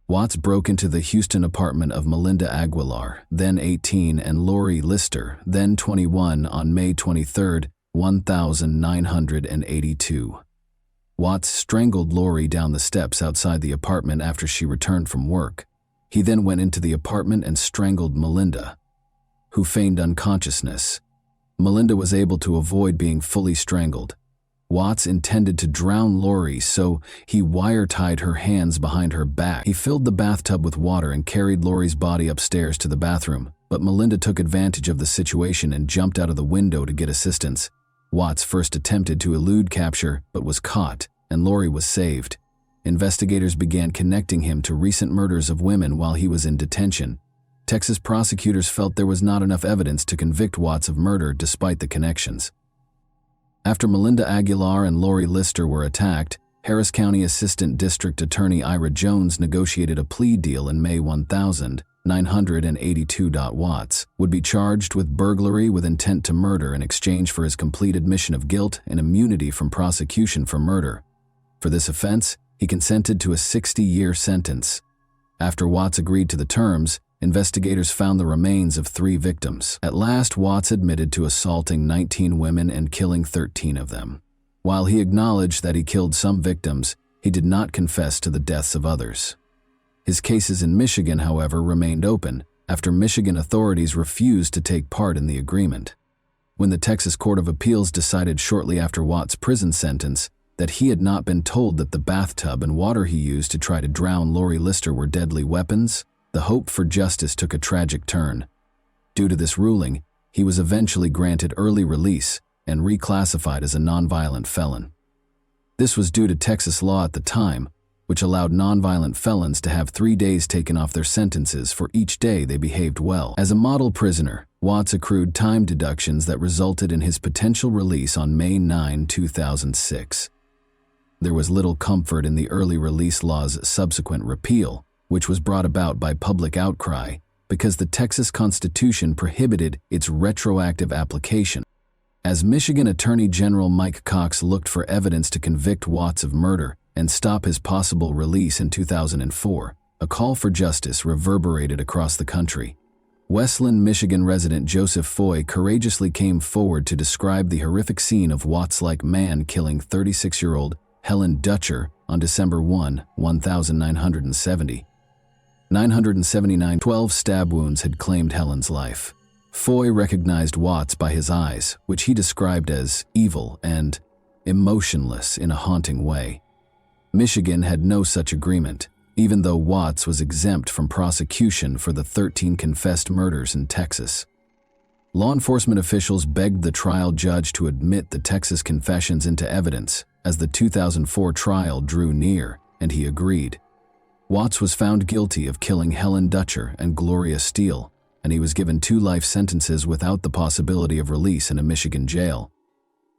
Watts broke into the Houston apartment of Melinda Aguilar, then 18, and Lori Lister, then 21, on May 23, 1982. Watts strangled Lori down the steps outside the apartment after she returned from work. He then went into the apartment and strangled Melinda, who feigned unconsciousness. Melinda was able to avoid being fully strangled. Watts intended to drown Lori, so he wire-tied her hands behind her back. He filled the bathtub with water and carried Lori's body upstairs to the bathroom, but Melinda took advantage of the situation and jumped out of the window to get assistance. Watts first attempted to elude capture, but was caught, and Lori was saved. Investigators began connecting him to recent murders of women while he was in detention. Texas prosecutors felt there was not enough evidence to convict Watts of murder despite the connections. After Melinda Aguilar and Lori Lister were attacked, Harris County Assistant District Attorney Ira Jones negotiated a plea deal in May 1982. Watts would be charged with burglary with intent to murder in exchange for his complete admission of guilt and immunity from prosecution for murder. For this offense, he consented to a 60-year sentence. After Watts agreed to the terms, investigators found the remains of 3 victims. At last, Watts admitted to assaulting 19 women and killing 13 of them. While he acknowledged that he killed some victims, he did not confess to the deaths of others. His cases in Michigan, however, remained open after Michigan authorities refused to take part in the agreement. When the Texas Court of Appeals decided shortly after Watts' prison sentence that he had not been told that the bathtub and water he used to try to drown Lori Lister were deadly weapons, the hope for justice took a tragic turn. Due to this ruling, he was eventually granted early release and reclassified as a nonviolent felon. This was due to Texas law at the time, which allowed nonviolent felons to have 3 days taken off their sentences for each day they behaved well. As a model prisoner, Watts accrued time deductions that resulted in his potential release on May 9, 2006. There was little comfort in the early release law's subsequent repeal, which was brought about by public outcry because the Texas Constitution prohibited its retroactive application. As Michigan Attorney General Mike Cox looked for evidence to convict Watts of murder and stop his possible release in 2004, a call for justice reverberated across the country. Westland, Michigan resident Joseph Foy courageously came forward to describe the horrific scene of Watts-like man killing 36-year-old Helen Dutcher on December 1, 1970. 12 stab wounds had claimed Helen's life. Foy recognized Watts by his eyes, which he described as evil and emotionless in a haunting way. Michigan had no such agreement, even though Watts was exempt from prosecution for the 13 confessed murders in Texas. Law enforcement officials begged the trial judge to admit the Texas confessions into evidence as the 2004 trial drew near, and he agreed. Watts was found guilty of killing Helen Dutcher and Gloria Steele, and he was given 2 life sentences without the possibility of release in a Michigan jail.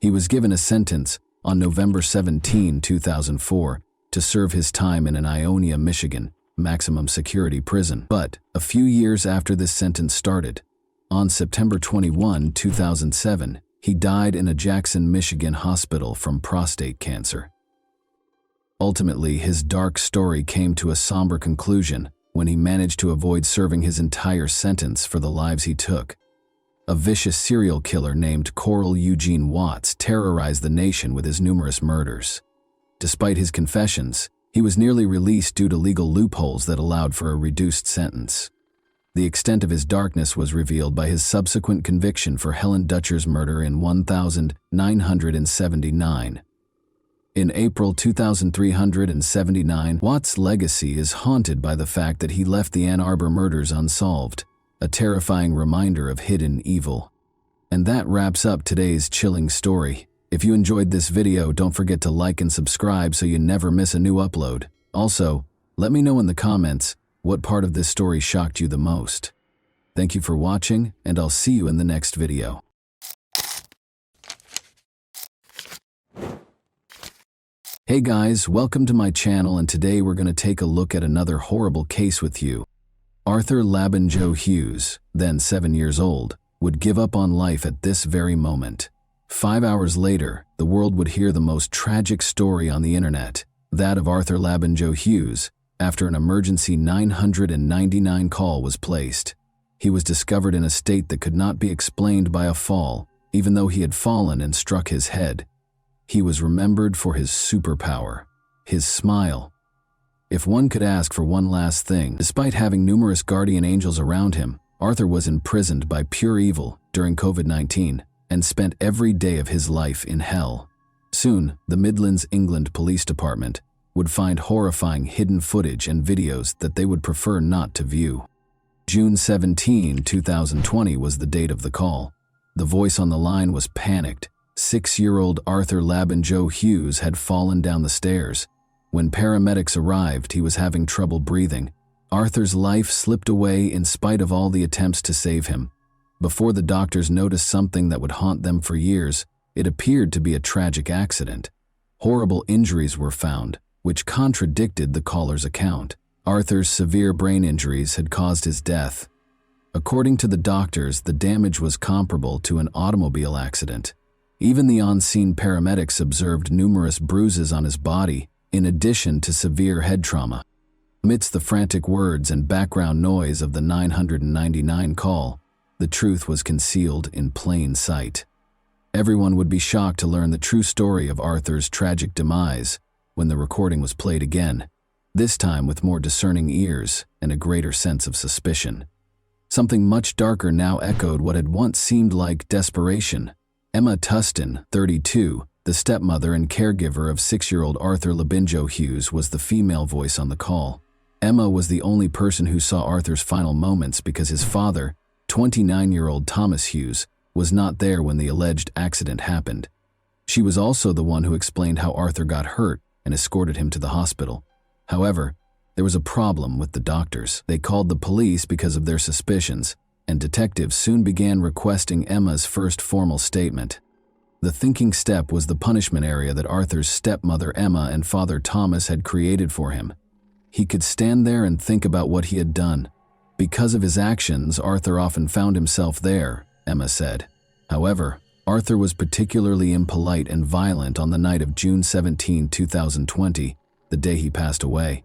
He was given a sentence on November 17, 2004, to serve his time in an Ionia, Michigan, maximum security prison. But a few years after this sentence started, on September 21, 2007, he died in a Jackson, Michigan hospital from prostate cancer. Ultimately, his dark story came to a somber conclusion when he managed to avoid serving his entire sentence for the lives he took. A vicious serial killer named Coral Eugene Watts terrorized the nation with his numerous murders. Despite his confessions, he was nearly released due to legal loopholes that allowed for a reduced sentence. The extent of his darkness was revealed by his subsequent conviction for Helen Dutcher's murder in 1979. In April 2379, Watts' legacy is haunted by the fact that he left the Ann Arbor murders unsolved, a terrifying reminder of hidden evil. And that wraps up today's chilling story. If you enjoyed this video, don't forget to like and subscribe so you never miss a new upload. Also, let me know in the comments what part of this story shocked you the most. Thank you for watching, and I'll see you in the next video. Hey guys, welcome to my channel, and today we're going to take a look at another horrible case with you. Arthur Labanjo Hughes, then 7 years old, would give up on life at this very moment. 5 hours later, the world would hear the most tragic story on the internet, that of Arthur Labanjo Hughes, after an emergency 999 call was placed. He was discovered in a state that could not be explained by a fall, even though he had fallen and struck his head. He was remembered for his superpower, his smile. If one could ask for one last thing, despite having numerous guardian angels around him, Arthur was imprisoned by pure evil during COVID-19 and spent every day of his life in hell. Soon, the Midlands, England Police Department would find horrifying hidden footage and videos that they would prefer not to view. June 17, 2020 was the date of the call. The voice on the line was panicked. 6-year-old Arthur Labanjo Hughes had fallen down the stairs. When paramedics arrived, he was having trouble breathing. Arthur's life slipped away in spite of all the attempts to save him. Before the doctors noticed something that would haunt them for years, it appeared to be a tragic accident. Horrible injuries were found, which contradicted the caller's account. Arthur's severe brain injuries had caused his death. According to the doctors, the damage was comparable to an automobile accident. Even the on-scene paramedics observed numerous bruises on his body, in addition to severe head trauma. Amidst the frantic words and background noise of the 999 call, the truth was concealed in plain sight. Everyone would be shocked to learn the true story of Arthur's tragic demise when the recording was played again, this time with more discerning ears and a greater sense of suspicion. Something much darker now echoed what had once seemed like desperation. Emma Tustin, 32, the stepmother and caregiver of 6-year-old Arthur Labinjo Hughes, was the female voice on the call. Emma was the only person who saw Arthur's final moments because his father, 29-year-old Thomas Hughes, was not there when the alleged accident happened. She was also the one who explained how Arthur got hurt and escorted him to the hospital. However, there was a problem with the doctors. They called the police because of their suspicions, and detectives soon began requesting Emma's first formal statement. The thinking step was the punishment area that Arthur's stepmother Emma and father Thomas had created for him. He could stand there and think about what he had done. Because of his actions, Arthur often found himself there, Emma said. However, Arthur was particularly impolite and violent on the night of June 17, 2020, the day he passed away.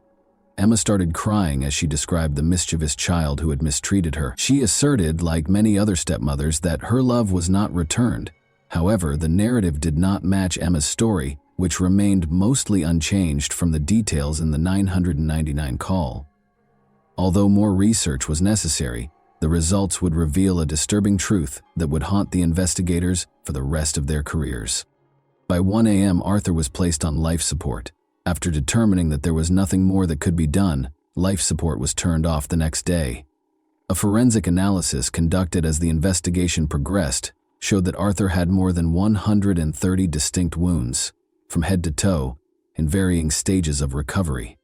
Emma started crying as she described the mischievous child who had mistreated her. She asserted, like many other stepmothers, that her love was not returned. However, the narrative did not match Emma's story, which remained mostly unchanged from the details in the 999 call. Although more research was necessary, the results would reveal a disturbing truth that would haunt the investigators for the rest of their careers. By 1 a.m., Arthur was placed on life support. After determining that there was nothing more that could be done, life support was turned off the next day. A forensic analysis conducted as the investigation progressed showed that Arthur had more than 130 distinct wounds, from head to toe, in varying stages of recovery.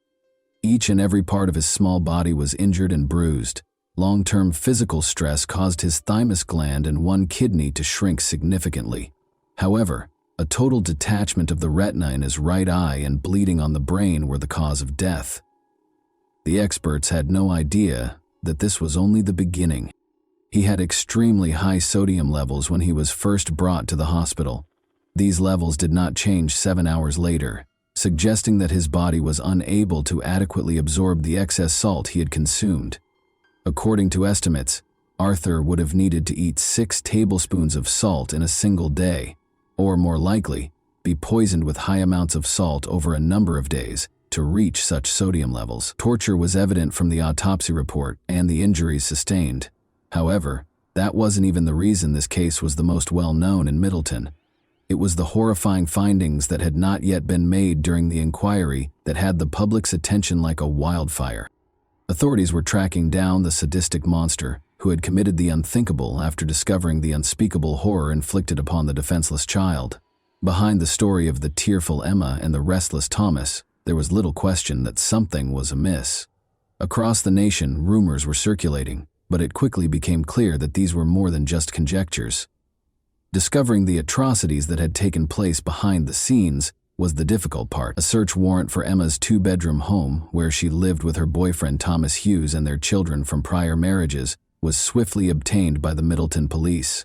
Each and every part of his small body was injured and bruised. Long-term physical stress caused his thymus gland and one kidney to shrink significantly. However, a total detachment of the retina in his right eye and bleeding on the brain were the cause of death. The experts had no idea that this was only the beginning. He had extremely high sodium levels when he was first brought to the hospital. These levels did not change 7 hours later, suggesting that his body was unable to adequately absorb the excess salt he had consumed. According to estimates, Arthur would have needed to eat 6 tablespoons of salt in a single day, or more likely, be poisoned with high amounts of salt over a number of days to reach such sodium levels. Torture was evident from the autopsy report and the injuries sustained. However, that wasn't even the reason this case was the most well-known in Middleton. It was the horrifying findings that had not yet been made during the inquiry that had the public's attention like a wildfire. Authorities were tracking down the sadistic monster who had committed the unthinkable after discovering the unspeakable horror inflicted upon the defenseless child. Behind the story of the tearful Emma and the restless Thomas, there was little question that something was amiss. Across the nation, rumors were circulating, but it quickly became clear that these were more than just conjectures. Discovering the atrocities that had taken place behind the scenes was the difficult part. A search warrant for Emma's 2-bedroom home, where she lived with her boyfriend Thomas Hughes and their children from prior marriages, was swiftly obtained by the Middleton police.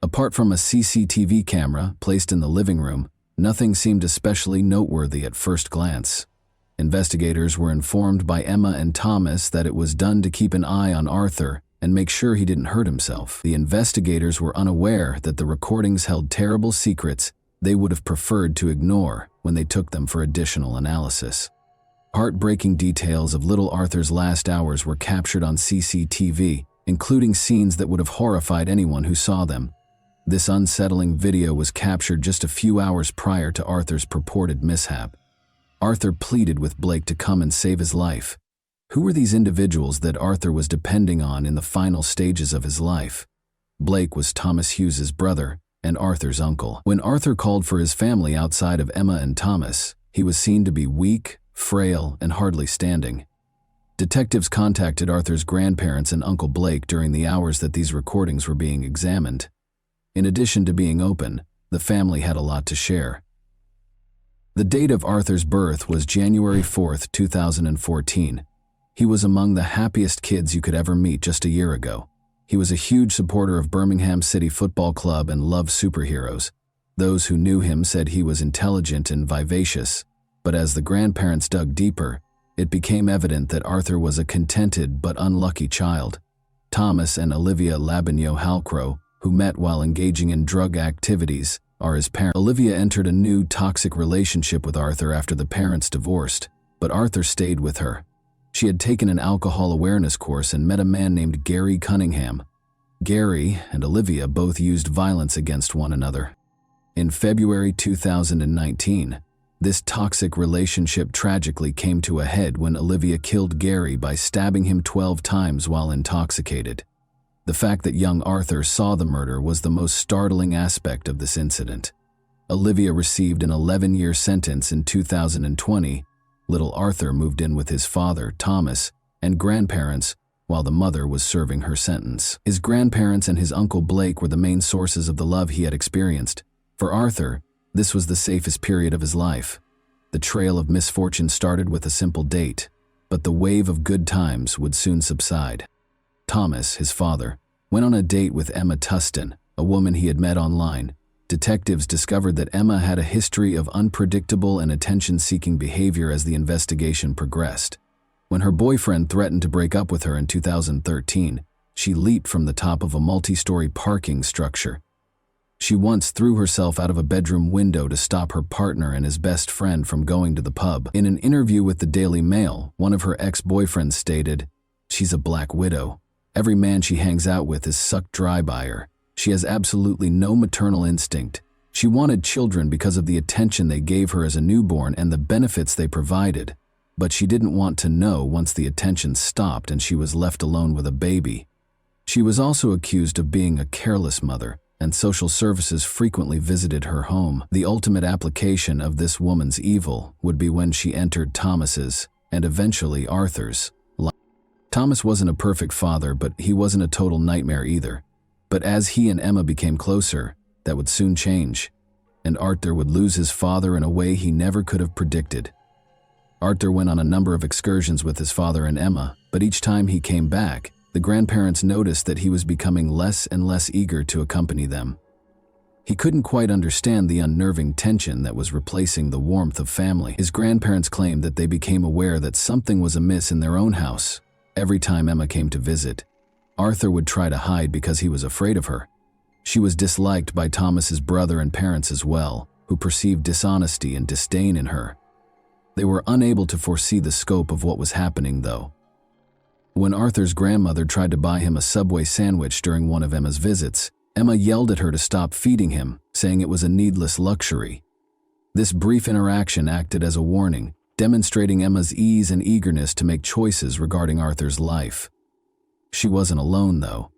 Apart from a CCTV camera placed in the living room, nothing seemed especially noteworthy at first glance. Investigators were informed by Emma and Thomas that it was done to keep an eye on Arthur and make sure he didn't hurt himself. The investigators were unaware that the recordings held terrible secrets they would have preferred to ignore when they took them for additional analysis. Heartbreaking details of little Arthur's last hours were captured on CCTV, including scenes that would have horrified anyone who saw them. This unsettling video was captured just a few hours prior to Arthur's purported mishap. Arthur pleaded with Blake to come and save his life. Who were these individuals that Arthur was depending on in the final stages of his life? Blake was Thomas Hughes's brother and Arthur's uncle. When Arthur called for his family outside of Emma and Thomas, he was seen to be weak, frail, and hardly standing. Detectives contacted Arthur's grandparents and Uncle Blake during the hours that these recordings were being examined. In addition to being open, the family had a lot to share. The date of Arthur's birth was January 4, 2014. He was among the happiest kids you could ever meet just a year ago. He was a huge supporter of Birmingham City Football Club and loved superheroes. Those who knew him said he was intelligent and vivacious, but as the grandparents dug deeper, It became evident that Arthur was a contented but unlucky child. Thomas and Olivia Labagno-Halcrow, who met while engaging in drug activities, are his parents. Olivia entered a new toxic relationship with Arthur after the parents divorced, but Arthur stayed with her. She had taken an alcohol awareness course and met a man named Gary Cunningham. Gary and Olivia both used violence against one another. In February 2019, this toxic relationship tragically came to a head when Olivia killed Gary by stabbing him 12 times while intoxicated. The fact that young Arthur saw the murder was the most startling aspect of this incident. Olivia received an 11-year sentence in 2020. Little Arthur moved in with his father, Thomas, and grandparents, while the mother was serving her sentence. His grandparents and his uncle Blake were the main sources of the love he had experienced. For Arthur, this was the safest period of his life. The trail of misfortune started with a simple date, but the wave of good times would soon subside. Thomas, his father, went on a date with Emma Tustin, a woman he had met online. Detectives discovered that Emma had a history of unpredictable and attention-seeking behavior as the investigation progressed. When her boyfriend threatened to break up with her in 2013, she leaped from the top of a multi-story parking structure. She once threw herself out of a bedroom window to stop her partner and his best friend from going to the pub. In an interview with the Daily Mail, one of her ex-boyfriends stated, "She's a black widow. Every man she hangs out with is sucked dry by her. She has absolutely no maternal instinct. She wanted children because of the attention they gave her as a newborn and the benefits they provided. But she didn't want to know once the attention stopped and she was left alone with a baby." She was also accused of being a careless mother, and social services frequently visited her home. The ultimate application of this woman's evil would be when she entered Thomas's, and eventually Arthur's, life. Thomas wasn't a perfect father, but he wasn't a total nightmare either. But as he and Emma became closer, that would soon change, and Arthur would lose his father in a way he never could have predicted. Arthur went on a number of excursions with his father and Emma, but each time he came back, the grandparents noticed that he was becoming less and less eager to accompany them. He couldn't quite understand the unnerving tension that was replacing the warmth of family. His grandparents claimed that they became aware that something was amiss in their own house. Every time Emma came to visit, Arthur would try to hide because he was afraid of her. She was disliked by Thomas's brother and parents as well, who perceived dishonesty and disdain in her. They were unable to foresee the scope of what was happening, though. When Arthur's grandmother tried to buy him a Subway sandwich during one of Emma's visits, Emma yelled at her to stop feeding him, saying it was a needless luxury. This brief interaction acted as a warning, demonstrating Emma's ease and eagerness to make choices regarding Arthur's life. She wasn't alone, though.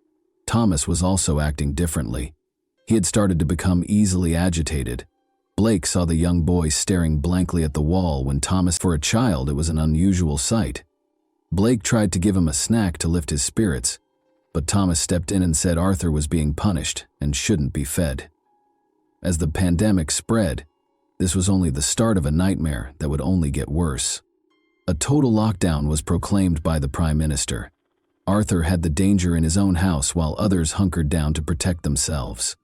Thomas was also acting differently. He had started to become easily agitated. Blake saw the young boy staring blankly at the wall when Thomas, for a child, it was an unusual sight. Blake tried to give him a snack to lift his spirits, but Thomas stepped in and said Arthur was being punished and shouldn't be fed. As the pandemic spread, this was only the start of a nightmare that would only get worse. A total lockdown was proclaimed by the Prime Minister. Arthur had the danger in his own house while others hunkered down to protect themselves.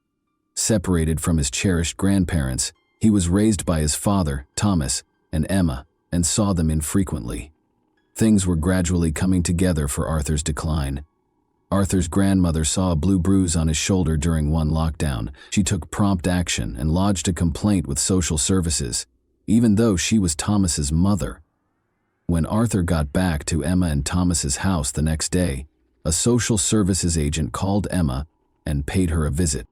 Separated from his cherished grandparents, he was raised by his father, Thomas, and Emma, and saw them infrequently. Things were gradually coming together for Arthur's decline. Arthur's grandmother saw a blue bruise on his shoulder during one lockdown. She took prompt action and lodged a complaint with social services, even though she was Thomas's mother. When Arthur got back to Emma and Thomas's house the next day, a social services agent called Emma and paid her a visit.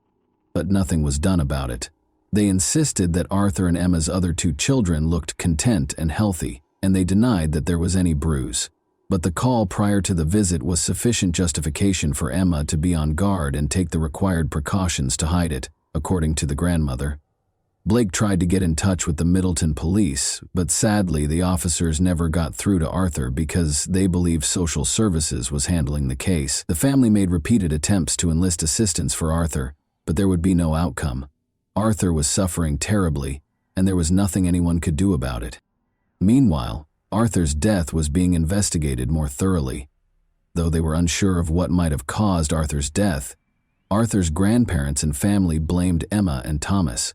But nothing was done about it. They insisted that Arthur and Emma's other two children looked content and healthy, and they denied that there was any bruise. But the call prior to the visit was sufficient justification for Emma to be on guard and take the required precautions to hide it, according to the grandmother. Blake tried to get in touch with the Middleton police, but sadly the officers never got through to Arthur because they believed social services was handling the case. The family made repeated attempts to enlist assistance for Arthur, but there would be no outcome. Arthur was suffering terribly, and there was nothing anyone could do about it. Meanwhile, Arthur's death was being investigated more thoroughly. Though they were unsure of what might have caused Arthur's death, Arthur's grandparents and family blamed Emma and Thomas.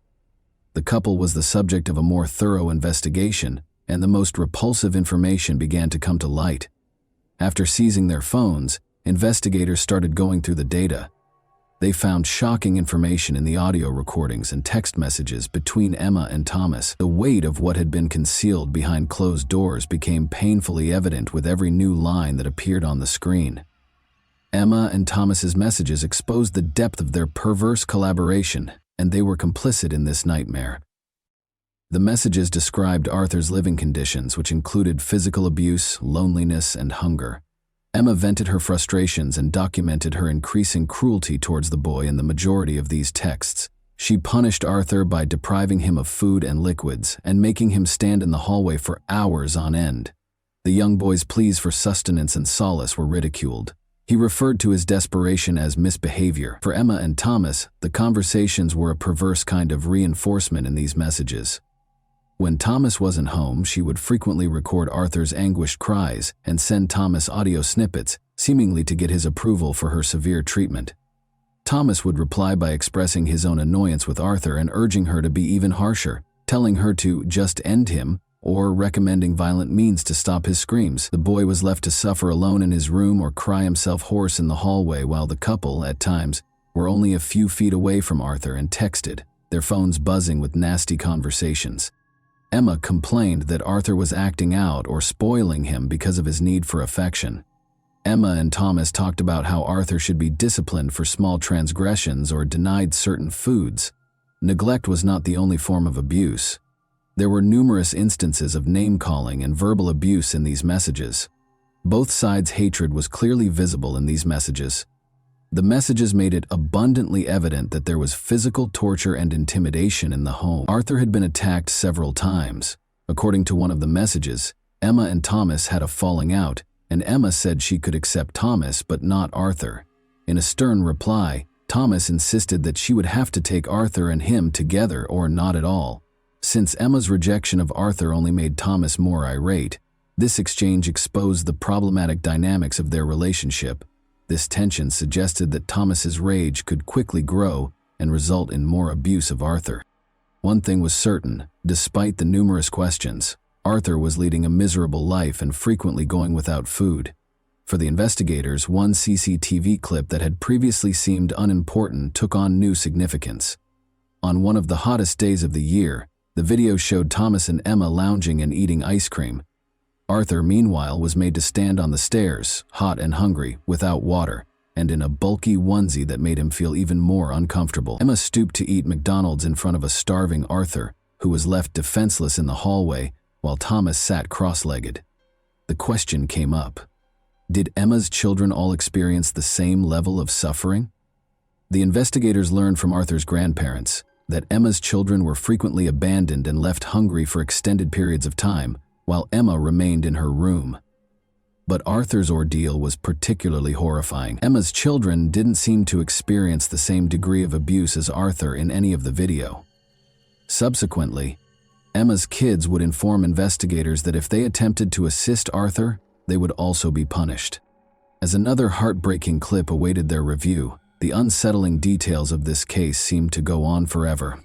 The couple was the subject of a more thorough investigation, and the most repulsive information began to come to light. After seizing their phones, investigators started going through the data. They found shocking information in the audio recordings and text messages between Emma and Thomas. The weight of what had been concealed behind closed doors became painfully evident with every new line that appeared on the screen. Emma and Thomas's messages exposed the depth of their perverse collaboration, and they were complicit in this nightmare. The messages described Arthur's living conditions, which included physical abuse, loneliness, and hunger. Emma vented her frustrations and documented her increasing cruelty towards the boy in the majority of these texts. She punished Arthur by depriving him of food and liquids and making him stand in the hallway for hours on end. The young boy's pleas for sustenance and solace were ridiculed. He referred to his desperation as misbehavior. For Emma and Thomas, the conversations were a perverse kind of reinforcement in these messages. When Thomas wasn't home, she would frequently record Arthur's anguished cries and send Thomas audio snippets, seemingly to get his approval for her severe treatment. Thomas would reply by expressing his own annoyance with Arthur and urging her to be even harsher, telling her to just end him or recommending violent means to stop his screams. The boy was left to suffer alone in his room or cry himself hoarse in the hallway while the couple, at times, were only a few feet away from Arthur and texted, their phones buzzing with nasty conversations. Emma complained that Arthur was acting out or spoiling him because of his need for affection. Emma and Thomas talked about how Arthur should be disciplined for small transgressions or denied certain foods. Neglect was not the only form of abuse. There were numerous instances of name-calling and verbal abuse in these messages. Both sides' hatred was clearly visible in these messages. The messages made it abundantly evident that there was physical torture and intimidation in the home. Arthur had been attacked several times. According to one of the messages, Emma and Thomas had a falling out, and Emma said she could accept Thomas but not Arthur. In a stern reply, Thomas insisted that she would have to take Arthur and him together or not at all. Since Emma's rejection of Arthur only made Thomas more irate, this exchange exposed the problematic dynamics of their relationship. This tension suggested that Thomas's rage could quickly grow and result in more abuse of Arthur. One thing was certain, despite the numerous questions, Arthur was leading a miserable life and frequently going without food. For the investigators, one CCTV clip that had previously seemed unimportant took on new significance. On one of the hottest days of the year, the video showed Thomas and Emma lounging and eating ice cream. Arthur, meanwhile, was made to stand on the stairs, hot and hungry, without water, and in a bulky onesie that made him feel even more uncomfortable. Emma stooped to eat McDonald's in front of a starving Arthur, who was left defenseless in the hallway, while Thomas sat cross-legged. The question came up. Did Emma's children all experience the same level of suffering? The investigators learned from Arthur's grandparents that Emma's children were frequently abandoned and left hungry for extended periods of time, while Emma remained in her room. But Arthur's ordeal was particularly horrifying. Emma's children didn't seem to experience the same degree of abuse as Arthur in any of the video. Subsequently, Emma's kids would inform investigators that if they attempted to assist Arthur, they would also be punished. As another heartbreaking clip awaited their review, the unsettling details of this case seemed to go on forever.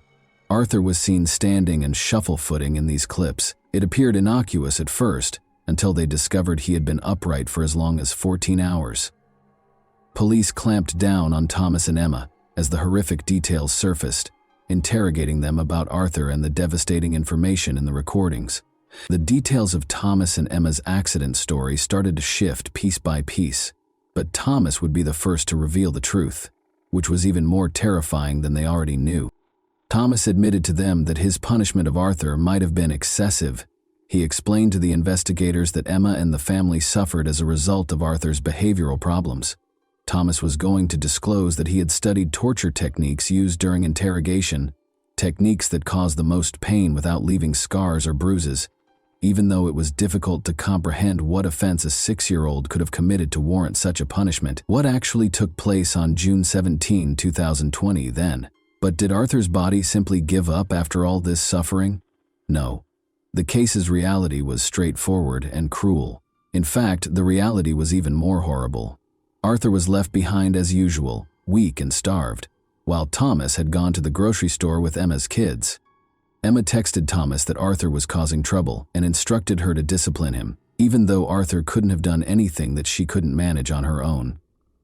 Arthur was seen standing and shuffle-footing in these clips. It appeared innocuous at first, until they discovered he had been upright for as long as 14 hours. Police clamped down on Thomas and Emma as the horrific details surfaced, interrogating them about Arthur and the devastating information in the recordings. The details of Thomas and Emma's accident story started to shift piece by piece, but Thomas would be the first to reveal the truth, which was even more terrifying than they already knew. Thomas admitted to them that his punishment of Arthur might have been excessive. He explained to the investigators that Emma and the family suffered as a result of Arthur's behavioral problems. Thomas was going to disclose that he had studied torture techniques used during interrogation, techniques that caused the most pain without leaving scars or bruises, even though it was difficult to comprehend what offense a 6-year-old could have committed to warrant such a punishment. What actually took place on June 17, 2020 then? But did Arthur's body simply give up after all this suffering? No. The case's reality was straightforward and cruel. In fact, the reality was even more horrible. Arthur was left behind as usual, weak and starved, while Thomas had gone to the grocery store with Emma's kids. Emma texted Thomas that Arthur was causing trouble and instructed her to discipline him, even though Arthur couldn't have done anything that she couldn't manage on her own.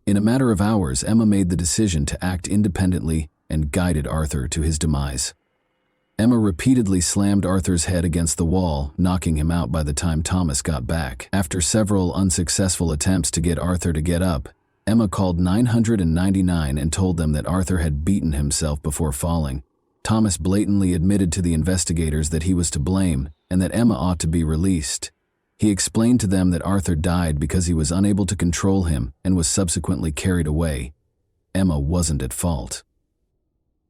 In a matter of hours, Emma made the decision to act independently and guided Arthur to his demise. Emma repeatedly slammed Arthur's head against the wall, knocking him out by the time Thomas got back. After several unsuccessful attempts to get Arthur to get up, Emma called 999 and told them that Arthur had beaten himself before falling. Thomas blatantly admitted to the investigators that he was to blame and that Emma ought to be released. He explained to them that Arthur died because he was unable to control him and was subsequently carried away. Emma wasn't at fault.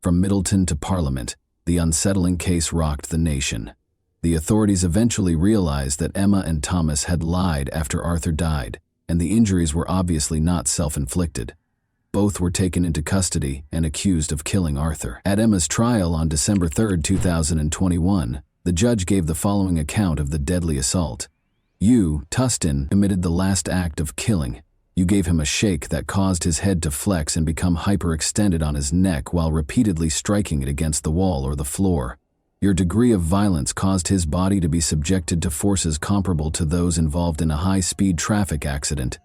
From Middleton to Parliament, the unsettling case rocked the nation. The authorities eventually realized that Emma and Thomas had lied after Arthur died, and the injuries were obviously not self-inflicted. Both were taken into custody and accused of killing Arthur. At Emma's trial on December 3, 2021, the judge gave the following account of the deadly assault. You, Tustin, committed the last act of killing. You gave him a shake that caused his head to flex and become hyperextended on his neck while repeatedly striking it against the wall or the floor. Your degree of violence caused his body to be subjected to forces comparable to those involved in a high-speed traffic accident.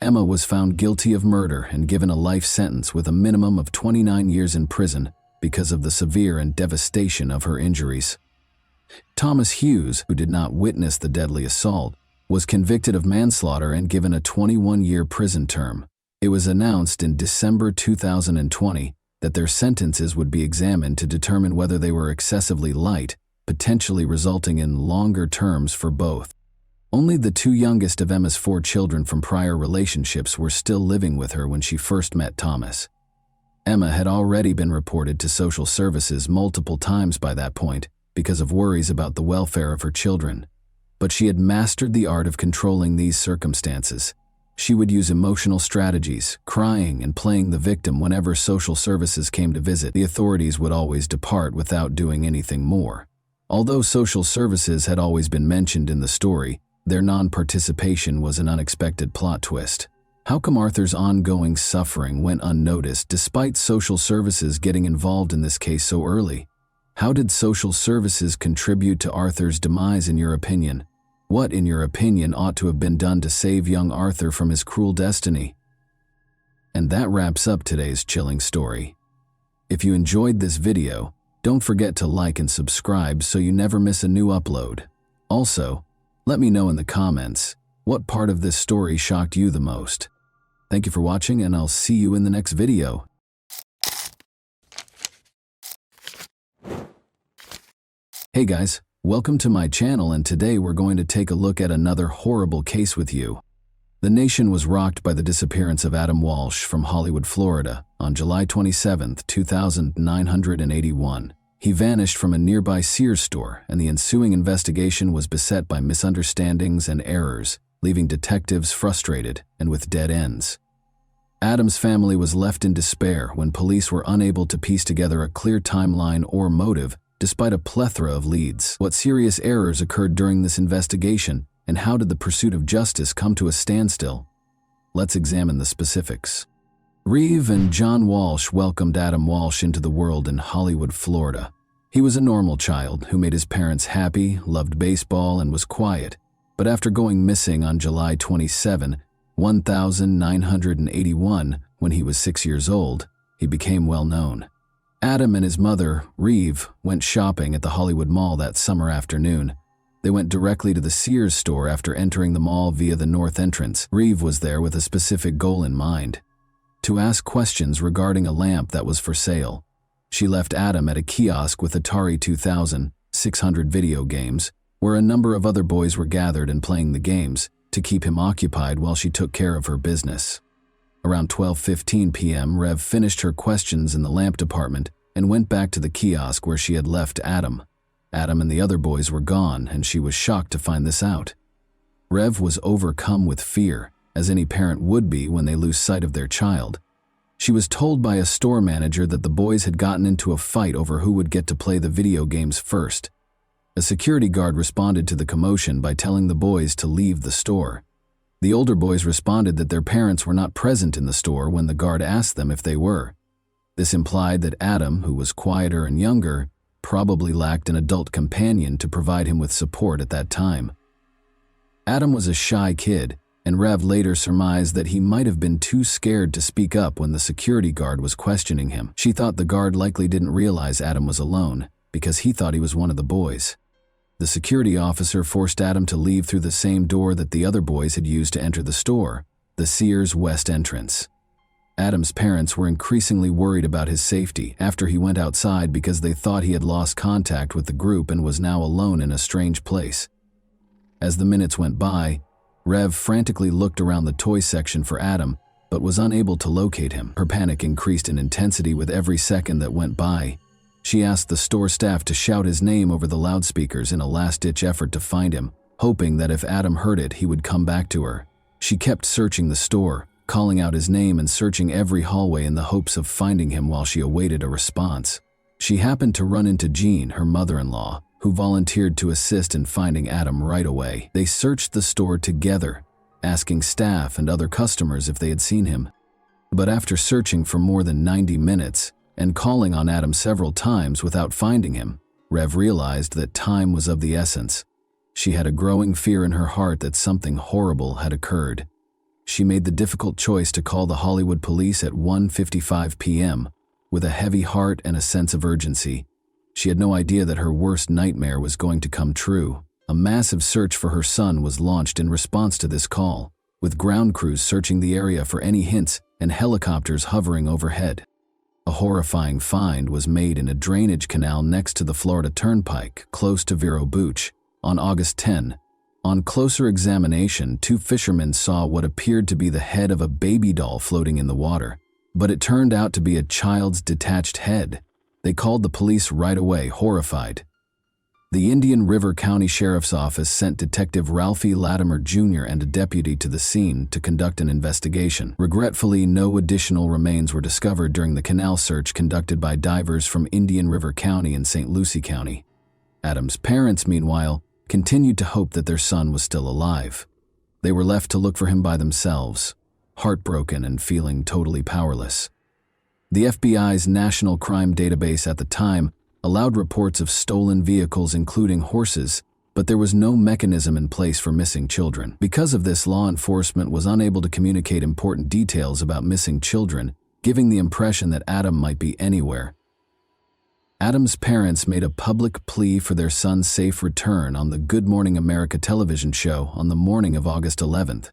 Emma was found guilty of murder and given a life sentence with a minimum of 29 years in prison because of the severe and devastation of her injuries. Thomas Hughes, who did not witness the deadly assault, was convicted of manslaughter and given a 21-year prison term. It was announced in December 2020 that their sentences would be examined to determine whether they were excessively light, potentially resulting in longer terms for both. Only the two youngest of Emma's 4 children from prior relationships were still living with her when she first met Thomas. Emma had already been reported to social services multiple times by that point because of worries about the welfare of her children. But she had mastered the art of controlling these circumstances. She would use emotional strategies, crying and playing the victim whenever social services came to visit. The authorities would always depart without doing anything more. Although social services had always been mentioned in the story, their non-participation was an unexpected plot twist. How come Arthur's ongoing suffering went unnoticed despite social services getting involved in this case so early? How did social services contribute to Arthur's demise in your opinion? What, in your opinion, ought to have been done to save young Arthur from his cruel destiny? And that wraps up today's chilling story. If you enjoyed this video, don't forget to like and subscribe so you never miss a new upload. Also, let me know in the comments, what part of this story shocked you the most? Thank you for watching, and I'll see you in the next video. Hey guys, welcome to my channel, and today we're going to take a look at another horrible case with you. The nation was rocked by the disappearance of Adam Walsh from Hollywood, Florida, on July 27, 2981. He vanished from a nearby Sears store, and the ensuing investigation was beset by misunderstandings and errors, leaving detectives frustrated and with dead ends. Adam's family was left in despair when police were unable to piece together a clear timeline or motive despite a plethora of leads. What serious errors occurred during this investigation, and how did the pursuit of justice come to a standstill? Let's examine the specifics. Reeve and John Walsh welcomed Adam Walsh into the world in Hollywood, Florida. He was a normal child who made his parents happy, loved baseball, and was quiet. But after going missing on July 27, 1981, when he was 6 years old, he became well known. Adam and his mother, Reeve, went shopping at the Hollywood Mall that summer afternoon. They went directly to the Sears store after entering the mall via the north entrance. Reeve was there with a specific goal in mind: to ask questions regarding a lamp that was for sale. She left Adam at a kiosk with Atari 2600 video games, where a number of other boys were gathered and playing the games, to keep him occupied while she took care of her business. Around 12:15 p.m., Rev finished her questions in the lamp department and went back to the kiosk where she had left Adam. Adam and the other boys were gone, and she was shocked to find this out. Rev was overcome with fear, as any parent would be when they lose sight of their child. She was told by a store manager that the boys had gotten into a fight over who would get to play the video games first. A security guard responded to the commotion by telling the boys to leave the store. The older boys responded that their parents were not present in the store when the guard asked them if they were. This implied that Adam, who was quieter and younger, probably lacked an adult companion to provide him with support at that time. Adam was a shy kid, and Rev later surmised that he might have been too scared to speak up when the security guard was questioning him. She thought the guard likely didn't realize Adam was alone, because he thought he was one of the boys. The security officer forced Adam to leave through the same door that the other boys had used to enter the store, the Sears West entrance. Adam's parents were increasingly worried about his safety after he went outside because they thought he had lost contact with the group and was now alone in a strange place. As the minutes went by, Rev frantically looked around the toy section for Adam, but was unable to locate him. Her panic increased in intensity with every second that went by. She asked the store staff to shout his name over the loudspeakers in a last-ditch effort to find him, hoping that if Adam heard it, he would come back to her. She kept searching the store, calling out his name and searching every hallway in the hopes of finding him while she awaited a response. She happened to run into Jean, her mother-in-law, who volunteered to assist in finding Adam right away. They searched the store together, asking staff and other customers if they had seen him. But after searching for more than 90 minutes and calling on Adam several times without finding him, Rev realized that time was of the essence. She had a growing fear in her heart that something horrible had occurred. She made the difficult choice to call the Hollywood police at 1:55 p.m. with a heavy heart and a sense of urgency. She had no idea that her worst nightmare was going to come true. A massive search for her son was launched in response to this call, with ground crews searching the area for any hints and helicopters hovering overhead. A horrifying find was made in a drainage canal next to the Florida Turnpike, close to Vero Beach, on August 10. On closer examination, two fishermen saw what appeared to be the head of a baby doll floating in the water, but it turned out to be a child's detached head. They called the police right away, horrified. The Indian River County Sheriff's Office sent Detective Ralphie Latimer Jr. and a deputy to the scene to conduct an investigation. Regretfully, no additional remains were discovered during the canal search conducted by divers from Indian River County and St. Lucie County. Adam's parents, meanwhile, continued to hope that their son was still alive. They were left to look for him by themselves, heartbroken and feeling totally powerless. The FBI's National Crime Database at the time allowed reports of stolen vehicles including horses, but there was no mechanism in place for missing children. Because of this, law enforcement was unable to communicate important details about missing children, giving the impression that Adam might be anywhere. Adam's parents made a public plea for their son's safe return on the Good Morning America television show on the morning of August 11th.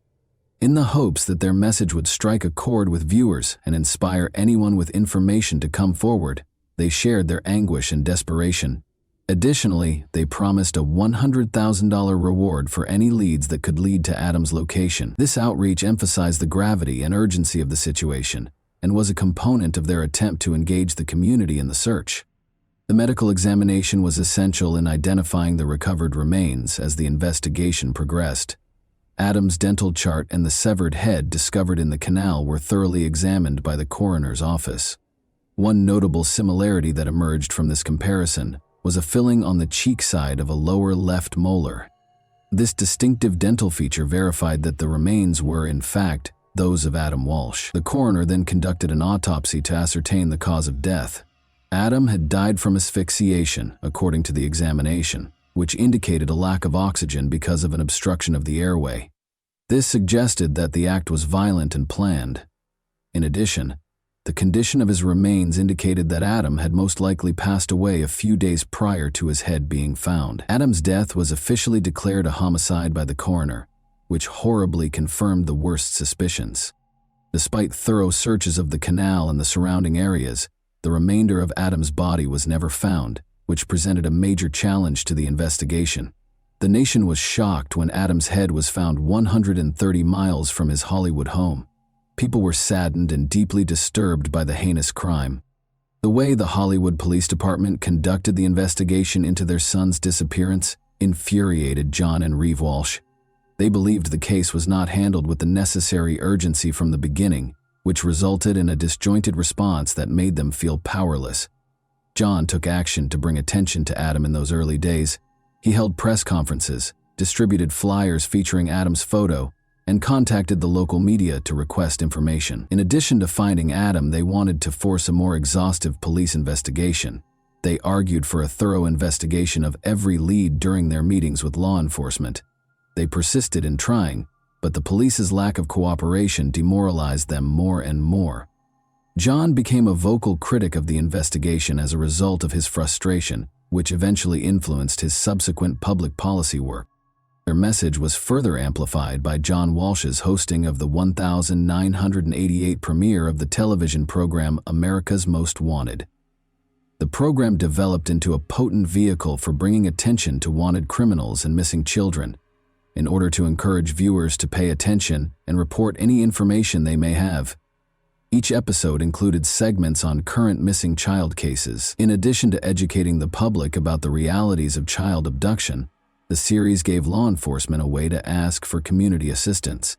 In the hopes that their message would strike a chord with viewers and inspire anyone with information to come forward, they shared their anguish and desperation. Additionally, they promised a $100,000 reward for any leads that could lead to Adam's location. This outreach emphasized the gravity and urgency of the situation and was a component of their attempt to engage the community in the search. The medical examination was essential in identifying the recovered remains as the investigation progressed. Adam's dental chart and the severed head discovered in the canal were thoroughly examined by the coroner's office. One notable similarity that emerged from this comparison was a filling on the cheek side of a lower left molar. This distinctive dental feature verified that the remains were, in fact, those of Adam Walsh. The coroner then conducted an autopsy to ascertain the cause of death. Adam had died from asphyxiation, according to the examination, which indicated a lack of oxygen because of an obstruction of the airway. This suggested that the act was violent and planned. In addition, the condition of his remains indicated that Adam had most likely passed away a few days prior to his head being found. Adam's death was officially declared a homicide by the coroner, which horribly confirmed the worst suspicions. Despite thorough searches of the canal and the surrounding areas, the remainder of Adam's body was never found, which presented a major challenge to the investigation. The nation was shocked when Adam's head was found 130 miles from his Hollywood home. People were saddened and deeply disturbed by the heinous crime. The way the Hollywood Police Department conducted the investigation into their son's disappearance infuriated John and Reeve Walsh. They believed the case was not handled with the necessary urgency from the beginning, which resulted in a disjointed response that made them feel powerless. John took action to bring attention to Adam in those early days. He held press conferences, distributed flyers featuring Adam's photo, and contacted the local media to request information. In addition to finding Adam, they wanted to force a more exhaustive police investigation. They argued for a thorough investigation of every lead during their meetings with law enforcement. They persisted in trying, but the police's lack of cooperation demoralized them more and more. John became a vocal critic of the investigation as a result of his frustration, which eventually influenced his subsequent public policy work. Their message was further amplified by John Walsh's hosting of the 1988 premiere of the television program America's Most Wanted. The program developed into a potent vehicle for bringing attention to wanted criminals and missing children, in order to encourage viewers to pay attention and report any information they may have. Each episode included segments on current missing child cases. In addition to educating the public about the realities of child abduction, the series gave law enforcement a way to ask for community assistance.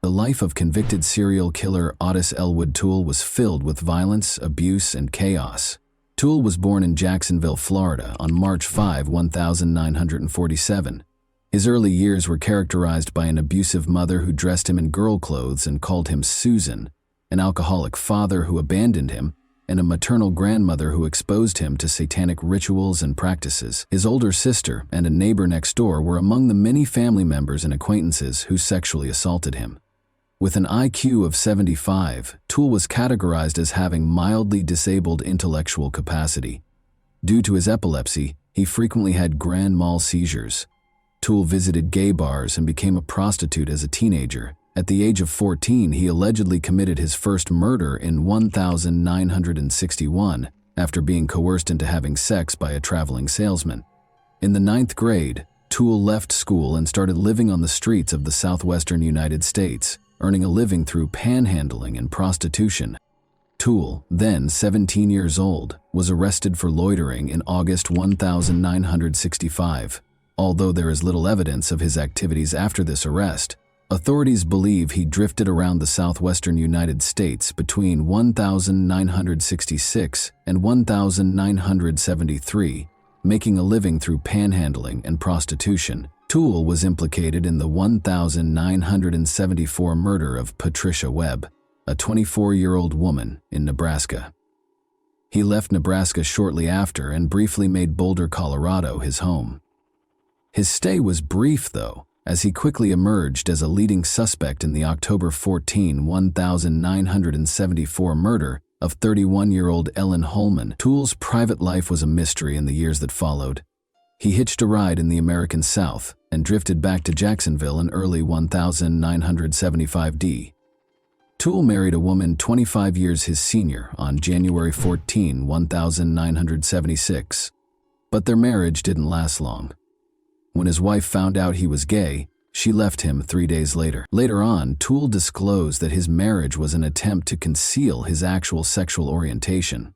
The life of convicted serial killer Otis Elwood Toole was filled with violence, abuse, and chaos. Toole was born in Jacksonville, Florida, on March 5, 1947. His early years were characterized by an abusive mother who dressed him in girl clothes and called him Susan, an alcoholic father who abandoned him, and a maternal grandmother who exposed him to satanic rituals and practices. His older sister and a neighbor next door were among the many family members and acquaintances who sexually assaulted him. With an IQ of 75, Toole was categorized as having mildly disabled intellectual capacity. Due to his epilepsy, he frequently had grand mal seizures. Toole visited gay bars and became a prostitute as a teenager. At the age of 14, he allegedly committed his first murder in 1961 after being coerced into having sex by a traveling salesman. In the 9th grade, Toole left school and started living on the streets of the southwestern United States, earning a living through panhandling and prostitution. Toole, then 17 years old, was arrested for loitering in August 1965. Although there is little evidence of his activities after this arrest, authorities believe he drifted around the southwestern United States between 1966 and 1973, making a living through panhandling and prostitution. Toole was implicated in the 1974 murder of Patricia Webb, a 24-year-old woman in Nebraska. He left Nebraska shortly after and briefly made Boulder, Colorado, his home. His stay was brief, though, as he quickly emerged as a leading suspect in the October 14, 1974 murder of 31-year-old Ellen Holman. Toole's private life was a mystery in the years that followed. He hitched a ride in the American South and drifted back to Jacksonville in early 1975 D. Toole married a woman 25 years his senior on January 14, 1976, but their marriage didn't last long. When his wife found out he was gay, she left him 3 days later. Later on, Toole disclosed that his marriage was an attempt to conceal his actual sexual orientation.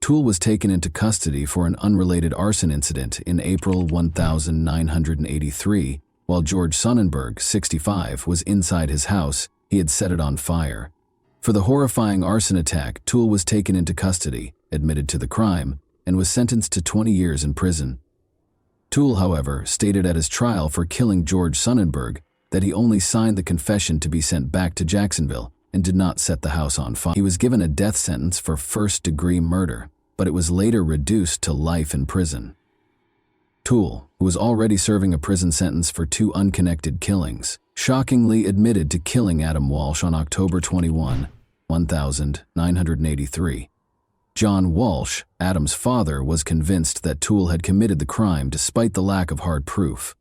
Toole was taken into custody for an unrelated arson incident in April 1983, while George Sonnenberg, 65, was inside his house. He had set it on fire. For the horrifying arson attack, Toole was taken into custody, admitted to the crime, and was sentenced to 20 years in prison. Toole, however, stated at his trial for killing George Sonnenberg that he only signed the confession to be sent back to Jacksonville and did not set the house on fire. He was given a death sentence for first-degree murder, but it was later reduced to life in prison. Toole, who was already serving a prison sentence for 2 unconnected killings, shockingly admitted to killing Adam Walsh on October 21, 1983. John Walsh, Adam's father, was convinced that Toole had committed the crime despite the lack of hard proof.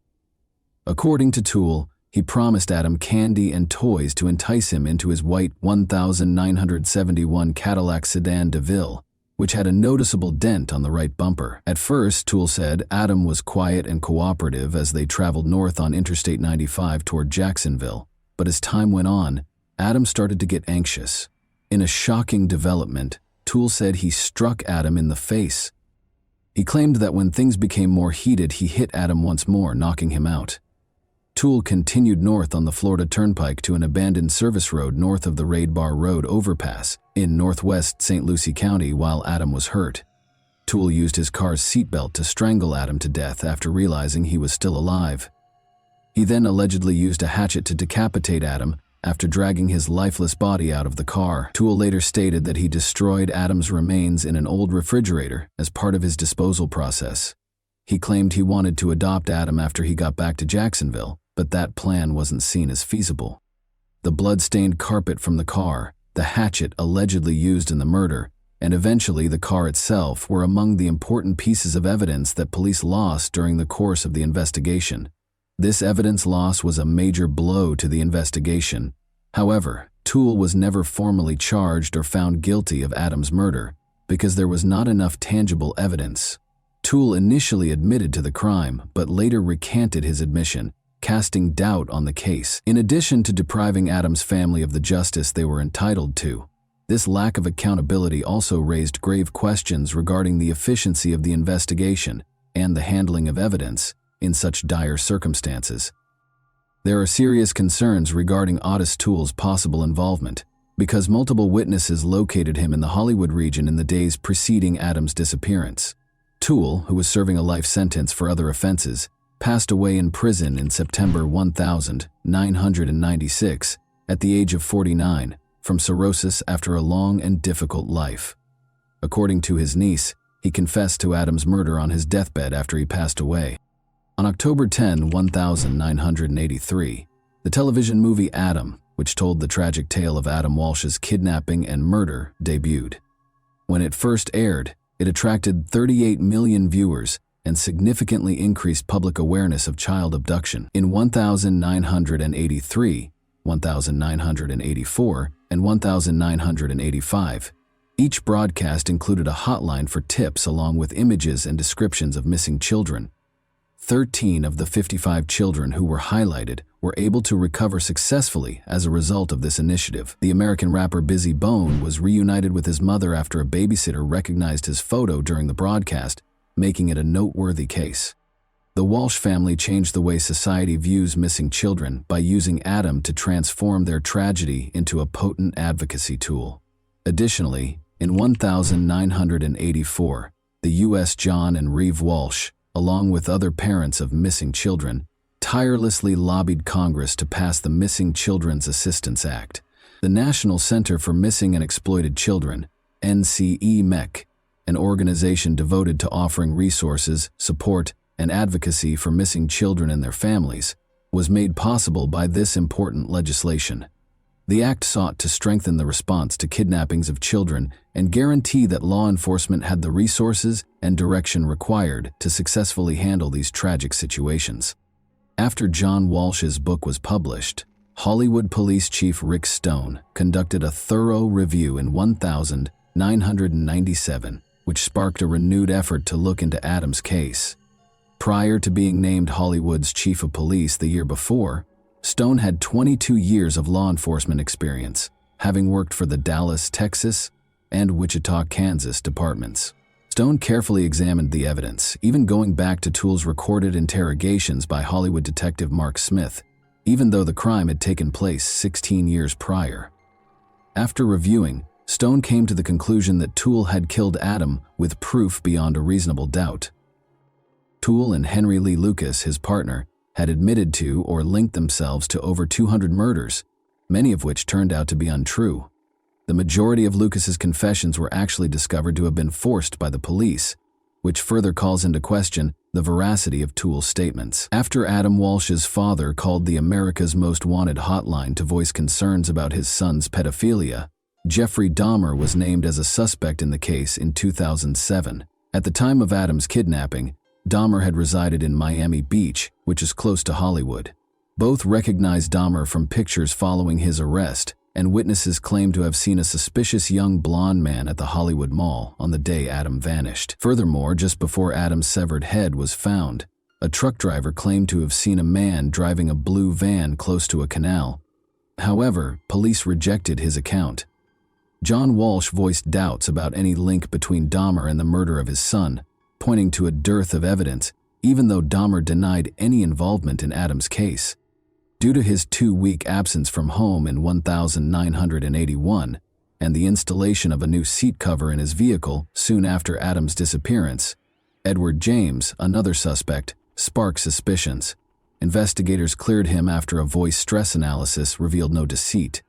According to Toole, he promised Adam candy and toys to entice him into his white 1971 Cadillac sedan DeVille, which had a noticeable dent on the right bumper. At first, Toole said, Adam was quiet and cooperative as they traveled north on Interstate 95 toward Jacksonville, but as time went on, Adam started to get anxious. In a shocking development, Toole said he struck Adam in the face. He claimed that when things became more heated, he hit Adam once more, knocking him out. Toole continued north on the Florida Turnpike to an abandoned service road north of the Raid Bar Road overpass in northwest St. Lucie County while Adam was hurt. Toole used his car's seatbelt to strangle Adam to death after realizing he was still alive. He then allegedly used a hatchet to decapitate Adam after dragging his lifeless body out of the car. Toole later stated that he destroyed Adam's remains in an old refrigerator as part of his disposal process. He claimed he wanted to adopt Adam after he got back to Jacksonville, but that plan wasn't seen as feasible. The blood-stained carpet from the car, the hatchet allegedly used in the murder, and eventually the car itself were among the important pieces of evidence that police lost during the course of the investigation. This evidence loss was a major blow to the investigation. However, Toole was never formally charged or found guilty of Adam's murder because there was not enough tangible evidence. Toole initially admitted to the crime, but later recanted his admission, casting doubt on the case. In addition to depriving Adam's family of the justice they were entitled to, this lack of accountability also raised grave questions regarding the efficiency of the investigation and the handling of evidence in such dire circumstances. There are serious concerns regarding Otis Toole's possible involvement, because multiple witnesses located him in the Hollywood region in the days preceding Adam's disappearance. Toole, who was serving a life sentence for other offenses, passed away in prison in September 1996 at the age of 49 from cirrhosis after a long and difficult life. According to his niece, he confessed to Adam's murder on his deathbed after he passed away. On October 10, 1983, the television movie Adam, which told the tragic tale of Adam Walsh's kidnapping and murder, debuted. When it first aired, it attracted 38 million viewers and significantly increased public awareness of child abduction. In 1983, 1984, and 1985, each broadcast included a hotline for tips along with images and descriptions of missing children. 13 of the 55 children who were highlighted were able to recover successfully as a result of this initiative. The American rapper Busy Bone was reunited with his mother after a babysitter recognized his photo during the broadcast, making it a noteworthy case. The Walsh family changed the way society views missing children by using Adam to transform their tragedy into a potent advocacy tool. Additionally, in 1984, the U.S. John and Reeve Walsh, along with other parents of missing children, tirelessly lobbied Congress to pass the Missing Children's Assistance Act. The National Center for Missing and Exploited Children, NCEMEC, an organization devoted to offering resources, support, and advocacy for missing children and their families, was made possible by this important legislation. The act sought to strengthen the response to kidnappings of children and guarantee that law enforcement had the resources and direction required to successfully handle these tragic situations. After John Walsh's book was published, Hollywood Police Chief Rick Stone conducted a thorough review in 1997, which sparked a renewed effort to look into Adam's case. Prior to being named Hollywood's chief of police the year before, Stone had 22 years of law enforcement experience, having worked for the Dallas, Texas, and Wichita, Kansas departments. Stone carefully examined the evidence, even going back to Toole's recorded interrogations by Hollywood detective Mark Smith, even though the crime had taken place 16 years prior. After reviewing, Stone came to the conclusion that Toole had killed Adam with proof beyond a reasonable doubt. Toole and Henry Lee Lucas, his partner, had admitted to or linked themselves to over 200 murders, many of which turned out to be untrue. The majority of Lucas's confessions were actually discovered to have been forced by the police, which further calls into question the veracity of Toole's statements. After Adam Walsh's father called the America's Most Wanted hotline to voice concerns about his son's pedophilia, Jeffrey Dahmer was named as a suspect in the case in 2007. At the time of Adam's kidnapping, Dahmer had resided in Miami Beach, which is close to Hollywood. Both recognized Dahmer from pictures following his arrest, and witnesses claim to have seen a suspicious young blonde man at the Hollywood Mall on the day Adam vanished. Furthermore, just before Adam's severed head was found, a truck driver claimed to have seen a man driving a blue van close to a canal. However, police rejected his account. John Walsh voiced doubts about any link between Dahmer and the murder of his son, pointing to a dearth of evidence, even though Dahmer denied any involvement in Adam's case. Due to his 2-week absence from home in 1981 and the installation of a new seat cover in his vehicle soon after Adam's disappearance, Edward James, another suspect, sparked suspicions. Investigators cleared him after a voice stress analysis revealed no deceit.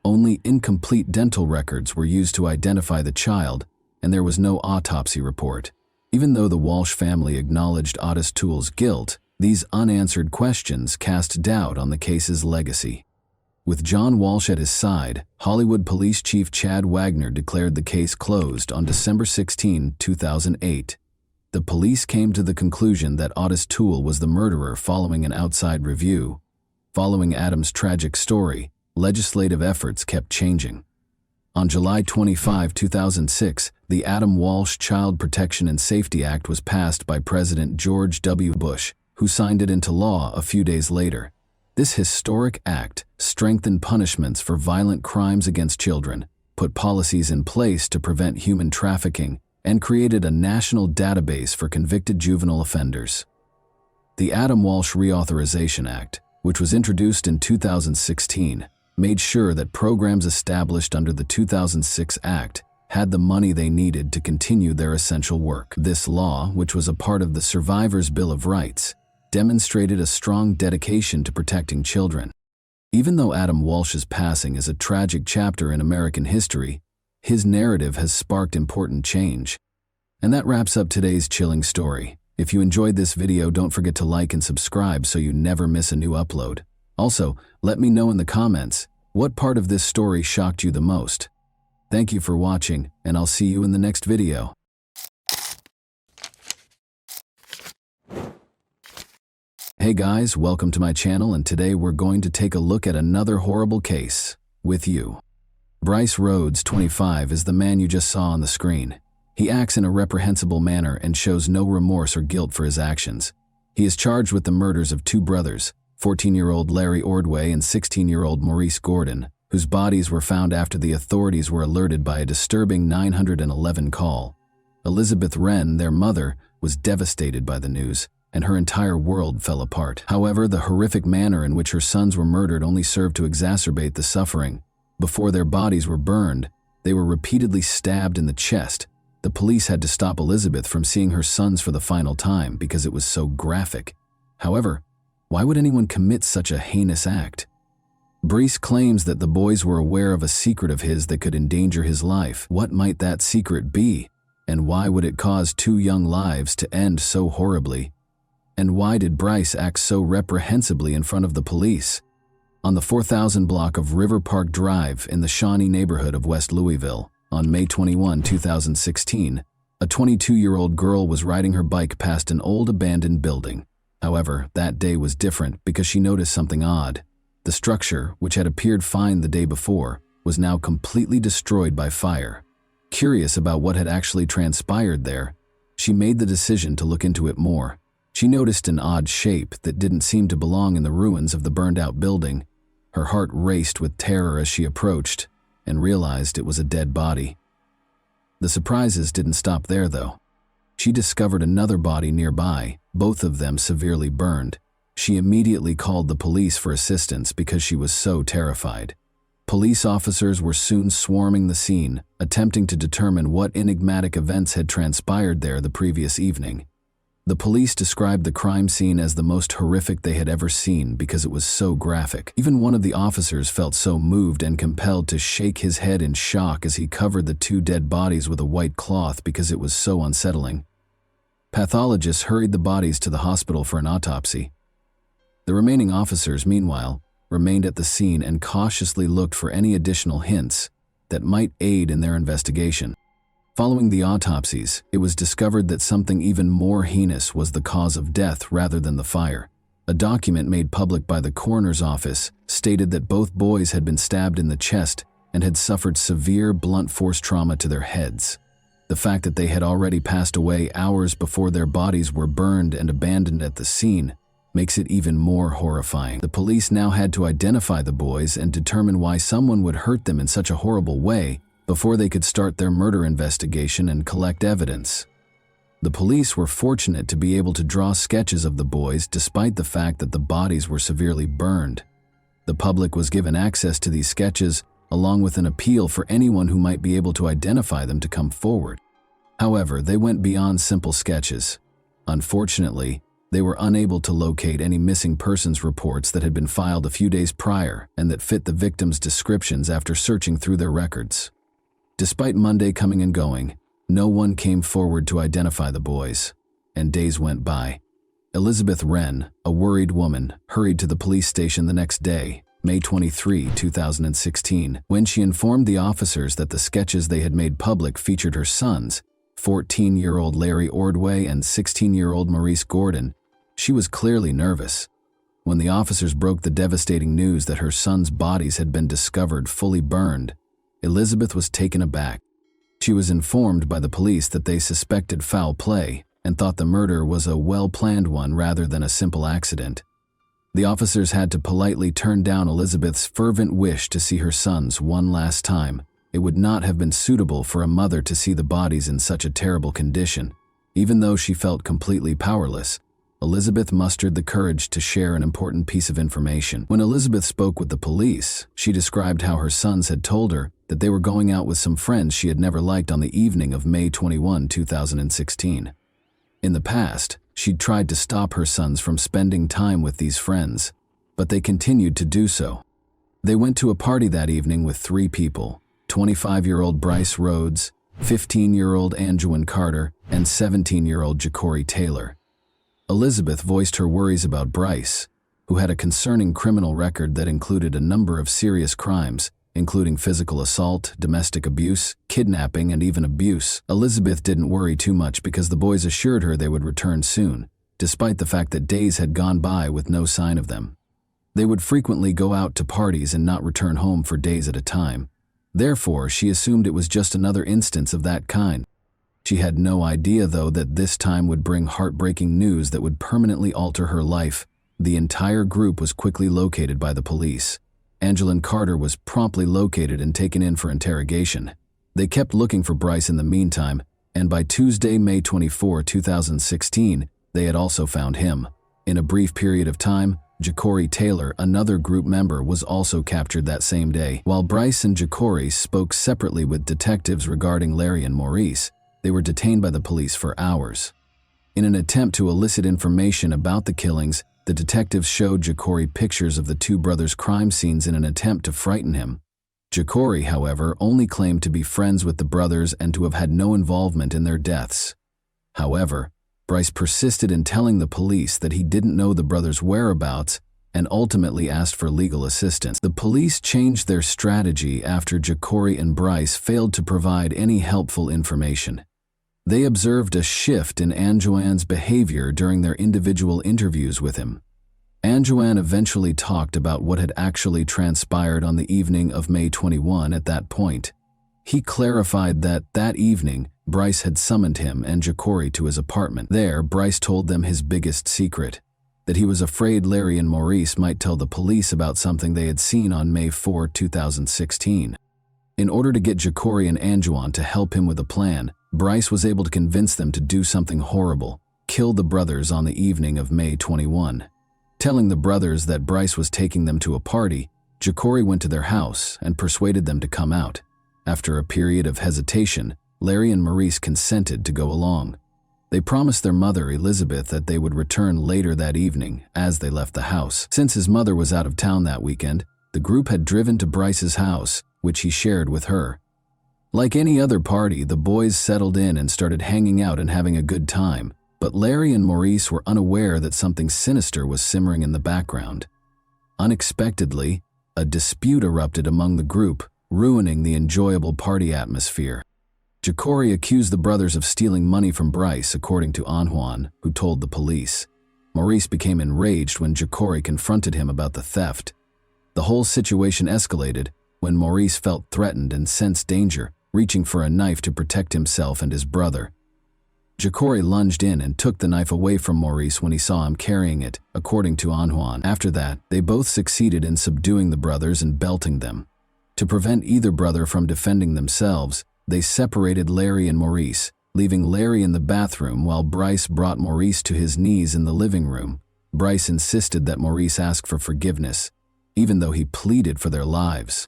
Only incomplete dental records were used to identify the child, and there was no autopsy report. Even though the Walsh family acknowledged Otis Toole's guilt, these unanswered questions cast doubt on the case's legacy. With John Walsh at his side, Hollywood Police Chief Chad Wagner declared the case closed on December 16, 2008. The police came to the conclusion that Otis Toole was the murderer following an outside review. Following Adam's tragic story, legislative efforts kept changing. On July 25, 2006, the Adam Walsh Child Protection and Safety Act was passed by President George W. Bush, who signed it into law a few days later. This historic act strengthened punishments for violent crimes against children, put policies in place to prevent human trafficking, and created a national database for convicted juvenile offenders. The Adam Walsh Reauthorization Act, which was introduced in 2016, made sure that programs established under the 2006 Act had the money they needed to continue their essential work. This law, which was a part of the Survivors' Bill of Rights, demonstrated a strong dedication to protecting children. Even though Adam Walsh's passing is a tragic chapter in American history, his narrative has sparked important change. And that wraps up today's chilling story. If you enjoyed this video, don't forget to like and subscribe so you never miss a new upload. Also, let me know in the comments, what part of this story shocked you the most? Thank you for watching, and I'll see you in the next video. Hey guys, welcome to my channel, and today we're going to take a look at another horrible case with you. Bryce Rhodes, 25, is the man you just saw on the screen. He acts in a reprehensible manner and shows no remorse or guilt for his actions. He is charged with the murders of two brothers, 14-year-old Larry Ordway and 16-year-old Maurice Gordon, whose bodies were found after the authorities were alerted by a disturbing 911 call. Elizabeth Wren, their mother, was devastated by the news, and her entire world fell apart. However, the horrific manner in which her sons were murdered only served to exacerbate the suffering. Before their bodies were burned, they were repeatedly stabbed in the chest. The police had to stop Elizabeth from seeing her sons for the final time because it was so graphic. However, why would anyone commit such a heinous act? Bryce claims that the boys were aware of a secret of his that could endanger his life. What might that secret be? And why would it cause two young lives to end so horribly? And why did Bryce act so reprehensibly in front of the police? On the 4000 block of River Park Drive in the Shawnee neighborhood of West Louisville, on May 21, 2016, a 22-year-old girl was riding her bike past an old abandoned building. However, that day was different because she noticed something odd. The structure, which had appeared fine the day before, was now completely destroyed by fire. Curious about what had actually transpired there, she made the decision to look into it more. She noticed an odd shape that didn't seem to belong in the ruins of the burned-out building. Her heart raced with terror as she approached and realized it was a dead body. The surprises didn't stop there, though. She discovered another body nearby, both of them severely burned. She immediately called the police for assistance because she was so terrified. Police officers were soon swarming the scene, attempting to determine what enigmatic events had transpired there the previous evening. The police described the crime scene as the most horrific they had ever seen because it was so graphic. Even one of the officers felt so moved and compelled to shake his head in shock as he covered the two dead bodies with a white cloth because it was so unsettling. Pathologists hurried the bodies to the hospital for an autopsy. The remaining officers, meanwhile, remained at the scene and cautiously looked for any additional hints that might aid in their investigation. Following the autopsies, it was discovered that something even more heinous was the cause of death rather than the fire. A document made public by the coroner's office stated that both boys had been stabbed in the chest and had suffered severe blunt force trauma to their heads. The fact that they had already passed away hours before their bodies were burned and abandoned at the scene makes it even more horrifying. The police now had to identify the boys and determine why someone would hurt them in such a horrible way before they could start their murder investigation and collect evidence. The police were fortunate to be able to draw sketches of the boys despite the fact that the bodies were severely burned. The public was given access to these sketches along with an appeal for anyone who might be able to identify them to come forward. However, they went beyond simple sketches. Unfortunately, They were unable to locate any missing persons reports that had been filed a few days prior and that fit the victims' descriptions after searching through their records. Despite Monday coming and going, no one came forward to identify the boys, and days went by. Elizabeth Wren, a worried woman, hurried to the police station the next day, May 23, 2016, when she informed the officers that the sketches they had made public featured her sons, 14-year-old Larry Ordway and 16-year-old Maurice Gordon. She was clearly nervous. When the officers broke the devastating news that her sons' bodies had been discovered fully burned, Elizabeth was taken aback. She was informed by the police that they suspected foul play and thought the murder was a well-planned one rather than a simple accident. The officers had to politely turn down Elizabeth's fervent wish to see her sons one last time. It would not have been suitable for a mother to see the bodies in such a terrible condition. Even though she felt completely powerless, Elizabeth mustered the courage to share an important piece of information. When Elizabeth spoke with the police, she described how her sons had told her that they were going out with some friends she had never liked on the evening of May 21, 2016. In the past, she'd tried to stop her sons from spending time with these friends, but they continued to do so. They went to a party that evening with 3 people, 25-year-old Bryce Rhodes, 15-year-old Anjuan Carter, and 17-year-old Ja'Cory Taylor. Elizabeth voiced her worries about Bryce, who had a concerning criminal record that included a number of serious crimes, including physical assault, domestic abuse, kidnapping, and even abuse. Elizabeth didn't worry too much because the boys assured her they would return soon, despite the fact that days had gone by with no sign of them. They would frequently go out to parties and not return home for days at a time. Therefore, she assumed it was just another instance of that kind. She had no idea, though, that this time would bring heartbreaking news that would permanently alter her life. The entire group was quickly located by the police. Anjuan Carter was promptly located and taken in for interrogation. They kept looking for Bryce in the meantime, and by Tuesday, May 24, 2016, they had also found him. In a brief period of time, Ja'Cory Taylor, another group member, was also captured that same day. While Bryce and Ja'Cory spoke separately with detectives regarding Larry and Maurice, they were detained by the police for hours. In an attempt to elicit information about the killings, the detectives showed Ja'Cory pictures of the 2 brothers' crime scenes in an attempt to frighten him. Ja'Cory, however, only claimed to be friends with the brothers and to have had no involvement in their deaths. However, Bryce persisted in telling the police that he didn't know the brothers' whereabouts and ultimately asked for legal assistance. The police changed their strategy after Ja'Cory and Bryce failed to provide any helpful information. They observed a shift in Anjuan's behavior during their individual interviews with him. Anjuan eventually talked about what had actually transpired on the evening of May 21 at that point. He clarified that evening, Bryce had summoned him and Ja'Cory to his apartment. There, Bryce told them his biggest secret, that he was afraid Larry and Maurice might tell the police about something they had seen on May 4, 2016. In order to get Ja'Cory and Anjuan to help him with a plan, Bryce was able to convince them to do something horrible, kill the brothers on the evening of May 21. Telling the brothers that Bryce was taking them to a party, Ja'Cory went to their house and persuaded them to come out. After a period of hesitation, Larry and Maurice consented to go along. They promised their mother, Elizabeth, that they would return later that evening as they left the house. Since his mother was out of town that weekend, the group had driven to Bryce's house, which he shared with her. Like any other party, the boys settled in and started hanging out and having a good time, but Larry and Maurice were unaware that something sinister was simmering in the background. Unexpectedly, a dispute erupted among the group, ruining the enjoyable party atmosphere. Ja'Cory accused the brothers of stealing money from Bryce, according to Anjuan, who told the police. Maurice became enraged when Ja'Cory confronted him about the theft. The whole situation escalated when Maurice felt threatened and sensed danger, reaching for a knife to protect himself and his brother. Ja'Cory lunged in and took the knife away from Maurice when he saw him carrying it, according to Anjuan. After that, they both succeeded in subduing the brothers and belting them. To prevent either brother from defending themselves, they separated Larry and Maurice, leaving Larry in the bathroom while Bryce brought Maurice to his knees in the living room. Bryce insisted that Maurice ask for forgiveness, even though he pleaded for their lives.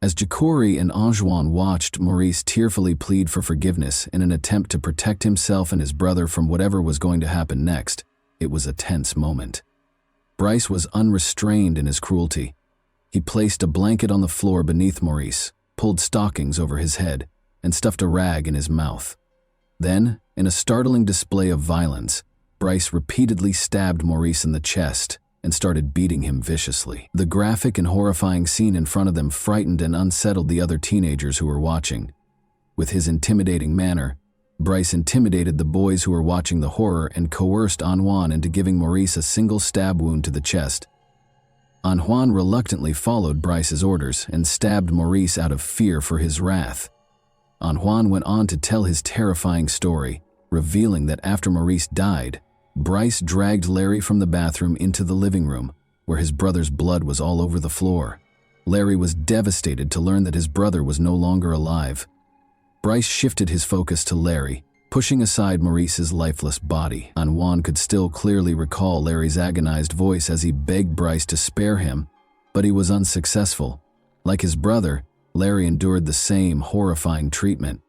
As Ja'Cory and Anjuan watched Maurice tearfully plead for forgiveness in an attempt to protect himself and his brother from whatever was going to happen next, It was a tense moment. Bryce was unrestrained in his cruelty. He placed a blanket on the floor beneath Maurice, pulled stockings over his head, and stuffed a rag in his mouth. Then, in a startling display of violence, Bryce repeatedly stabbed Maurice in the chest and started beating him viciously. The graphic and horrifying scene in front of them frightened and unsettled the other teenagers who were watching. With his intimidating manner, Bryce intimidated the boys who were watching the horror and coerced Anjuan into giving Maurice a single stab wound to the chest. Anjuan reluctantly followed Bryce's orders and stabbed Maurice out of fear for his wrath. Anjuan went on to tell his terrifying story, revealing that after Maurice died, Bryce dragged Larry from the bathroom into the living room, where his brother's blood was all over the floor. Larry was devastated to learn that his brother was no longer alive. Bryce shifted his focus to Larry, pushing aside Maurice's lifeless body. Anjuan could still clearly recall Larry's agonized voice as he begged Bryce to spare him, but he was unsuccessful. Like his brother, Larry endured the same horrifying treatment.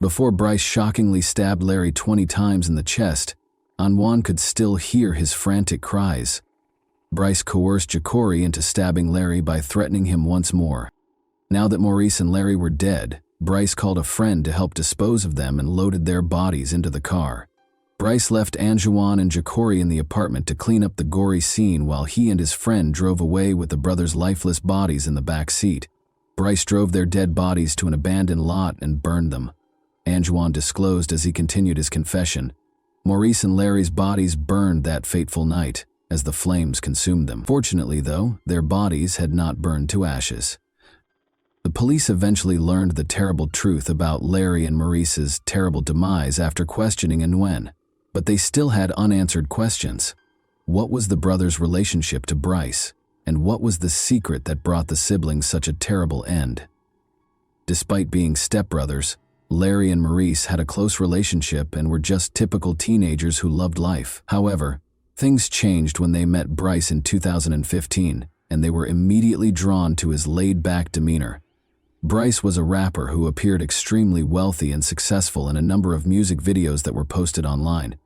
Before Bryce shockingly stabbed Larry 20 times in the chest, Anjuan could still hear his frantic cries. Bryce coerced Ja'Cory into stabbing Larry by threatening him once more. Now that Maurice and Larry were dead, Bryce called a friend to help dispose of them and loaded their bodies into the car. Bryce left Anjuan and Ja'Cory in the apartment to clean up the gory scene while he and his friend drove away with the brothers' lifeless bodies in the back seat. Bryce drove their dead bodies to an abandoned lot and burned them. Anjuan disclosed as he continued his confession. Maurice and Larry's bodies burned that fateful night as the flames consumed them. Fortunately, though, their bodies had not burned to ashes. The police eventually learned the terrible truth about Larry and Maurice's terrible demise after questioning Nguyen, but they still had unanswered questions. What was the brothers' relationship to Bryce, and what was the secret that brought the siblings such a terrible end? Despite being stepbrothers, Larry and Maurice had a close relationship and were just typical teenagers who loved life. However, things changed when they met Bryce in 2015, and they were immediately drawn to his laid-back demeanor. Bryce was a rapper who appeared extremely wealthy and successful in a number of music videos that were posted online.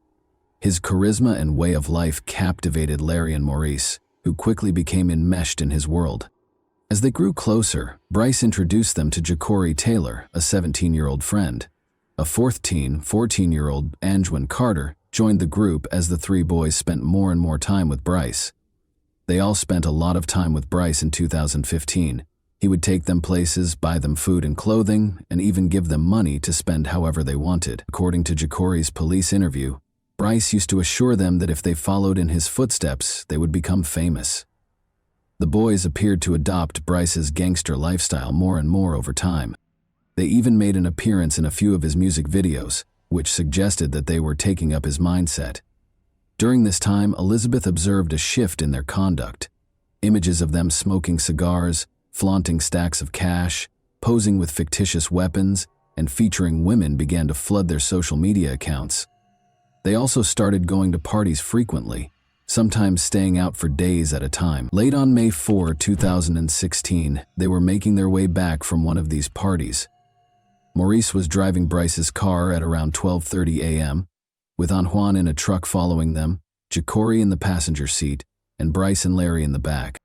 His charisma and way of life captivated Larry and Maurice, who quickly became enmeshed in his world. As they grew closer, Bryce introduced them to Ja'Cory Taylor, a 17-year-old friend. A fourth teen, 14-year-old Anjuan Carter, joined the group as the three boys spent more and more time with Bryce. They all spent a lot of time with Bryce in 2015. He would take them places, buy them food and clothing, and even give them money to spend however they wanted. According to Ja'Cory's police interview, Bryce used to assure them that if they followed in his footsteps, they would become famous. The boys appeared to adopt Bryce's gangster lifestyle more and more over time. They even made an appearance in a few of his music videos, which suggested that they were taking up his mindset. During this time, Elizabeth observed a shift in their conduct. Images of them smoking cigars, flaunting stacks of cash, posing with fictitious weapons, and featuring women began to flood their social media accounts. They also started going to parties frequently, sometimes staying out for days at a time. Late on May 4, 2016, they were making their way back from one of these parties. Maurice was driving Bryce's car at around 12:30 a.m., with Anjuan in a truck following them, Ja'Cory in the passenger seat, and Bryce and Larry in the back.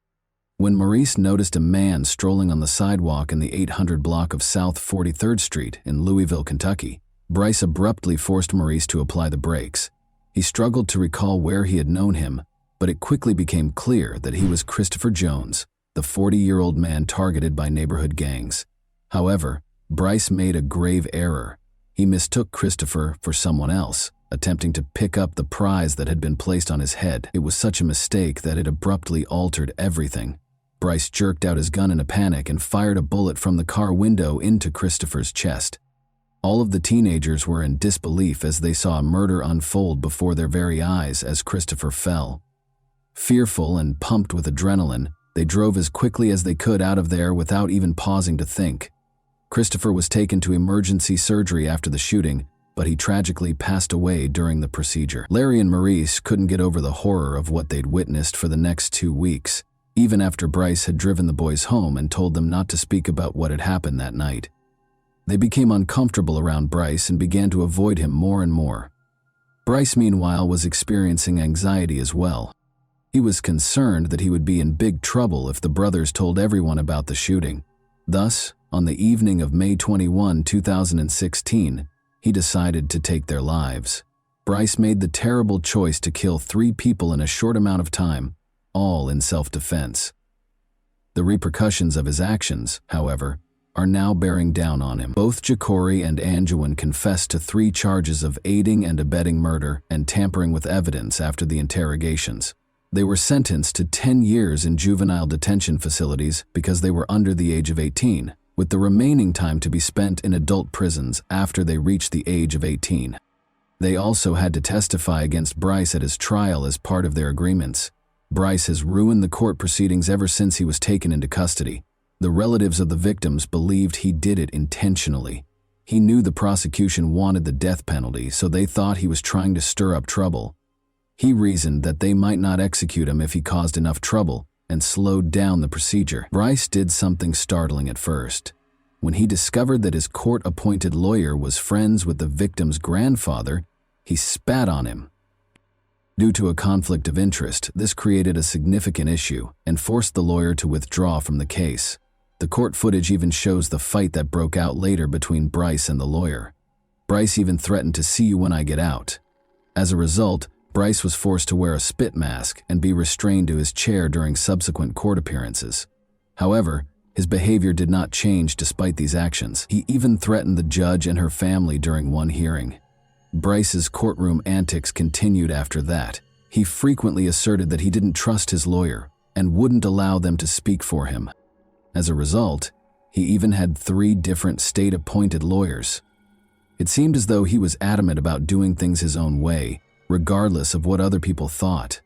When Maurice noticed a man strolling on the sidewalk in the 800 block of South 43rd Street in Louisville, Kentucky, Bryce abruptly forced Maurice to apply the brakes. He struggled to recall where he had known him, but it quickly became clear that he was Christopher Jones, the 40-year-old man targeted by neighborhood gangs. However, Bryce made a grave error. He mistook Christopher for someone else, attempting to pick up the prize that had been placed on his head. It was such a mistake that it abruptly altered everything. Bryce jerked out his gun in a panic and fired a bullet from the car window into Christopher's chest. All of the teenagers were in disbelief as they saw a murder unfold before their very eyes as Christopher fell. Fearful and pumped with adrenaline, they drove as quickly as they could out of there without even pausing to think. Christopher was taken to emergency surgery after the shooting, but he tragically passed away during the procedure. Larry and Maurice couldn't get over the horror of what they'd witnessed for the next 2 weeks, even after Bryce had driven the boys home and told them not to speak about what had happened that night. They became uncomfortable around Bryce and began to avoid him more and more. Bryce, meanwhile, was experiencing anxiety as well. He was concerned that he would be in big trouble if the brothers told everyone about the shooting. Thus, on the evening of May 21, 2016, he decided to take their lives. Bryce made the terrible choice to kill 3 people in a short amount of time, all in self-defense. The repercussions of his actions, however, are now bearing down on him. Both Jacory and Anjouan confessed to 3 charges of aiding and abetting murder and tampering with evidence after the interrogations. They were sentenced to 10 years in juvenile detention facilities because they were under the age of 18, with the remaining time to be spent in adult prisons after they reached the age of 18. They also had to testify against Bryce at his trial as part of their agreements. Bryce has ruined the court proceedings ever since he was taken into custody. The relatives of the victims believed he did it intentionally. He knew the prosecution wanted the death penalty, so they thought he was trying to stir up trouble. He reasoned that they might not execute him if he caused enough trouble and slowed down the procedure. Bryce did something startling at first. When he discovered that his court-appointed lawyer was friends with the victim's grandfather, he spat on him. Due to a conflict of interest, this created a significant issue and forced the lawyer to withdraw from the case. The court footage even shows the fight that broke out later between Bryce and the lawyer. Bryce even threatened to "see you when I get out." As a result, Bryce was forced to wear a spit mask and be restrained to his chair during subsequent court appearances. However, his behavior did not change despite these actions. He even threatened the judge and her family during one hearing. Bryce's courtroom antics continued after that. He frequently asserted that he didn't trust his lawyer and wouldn't allow them to speak for him. As a result, he even had 3 different state-appointed lawyers. It seemed as though he was adamant about doing things his own way, regardless of what other people thought.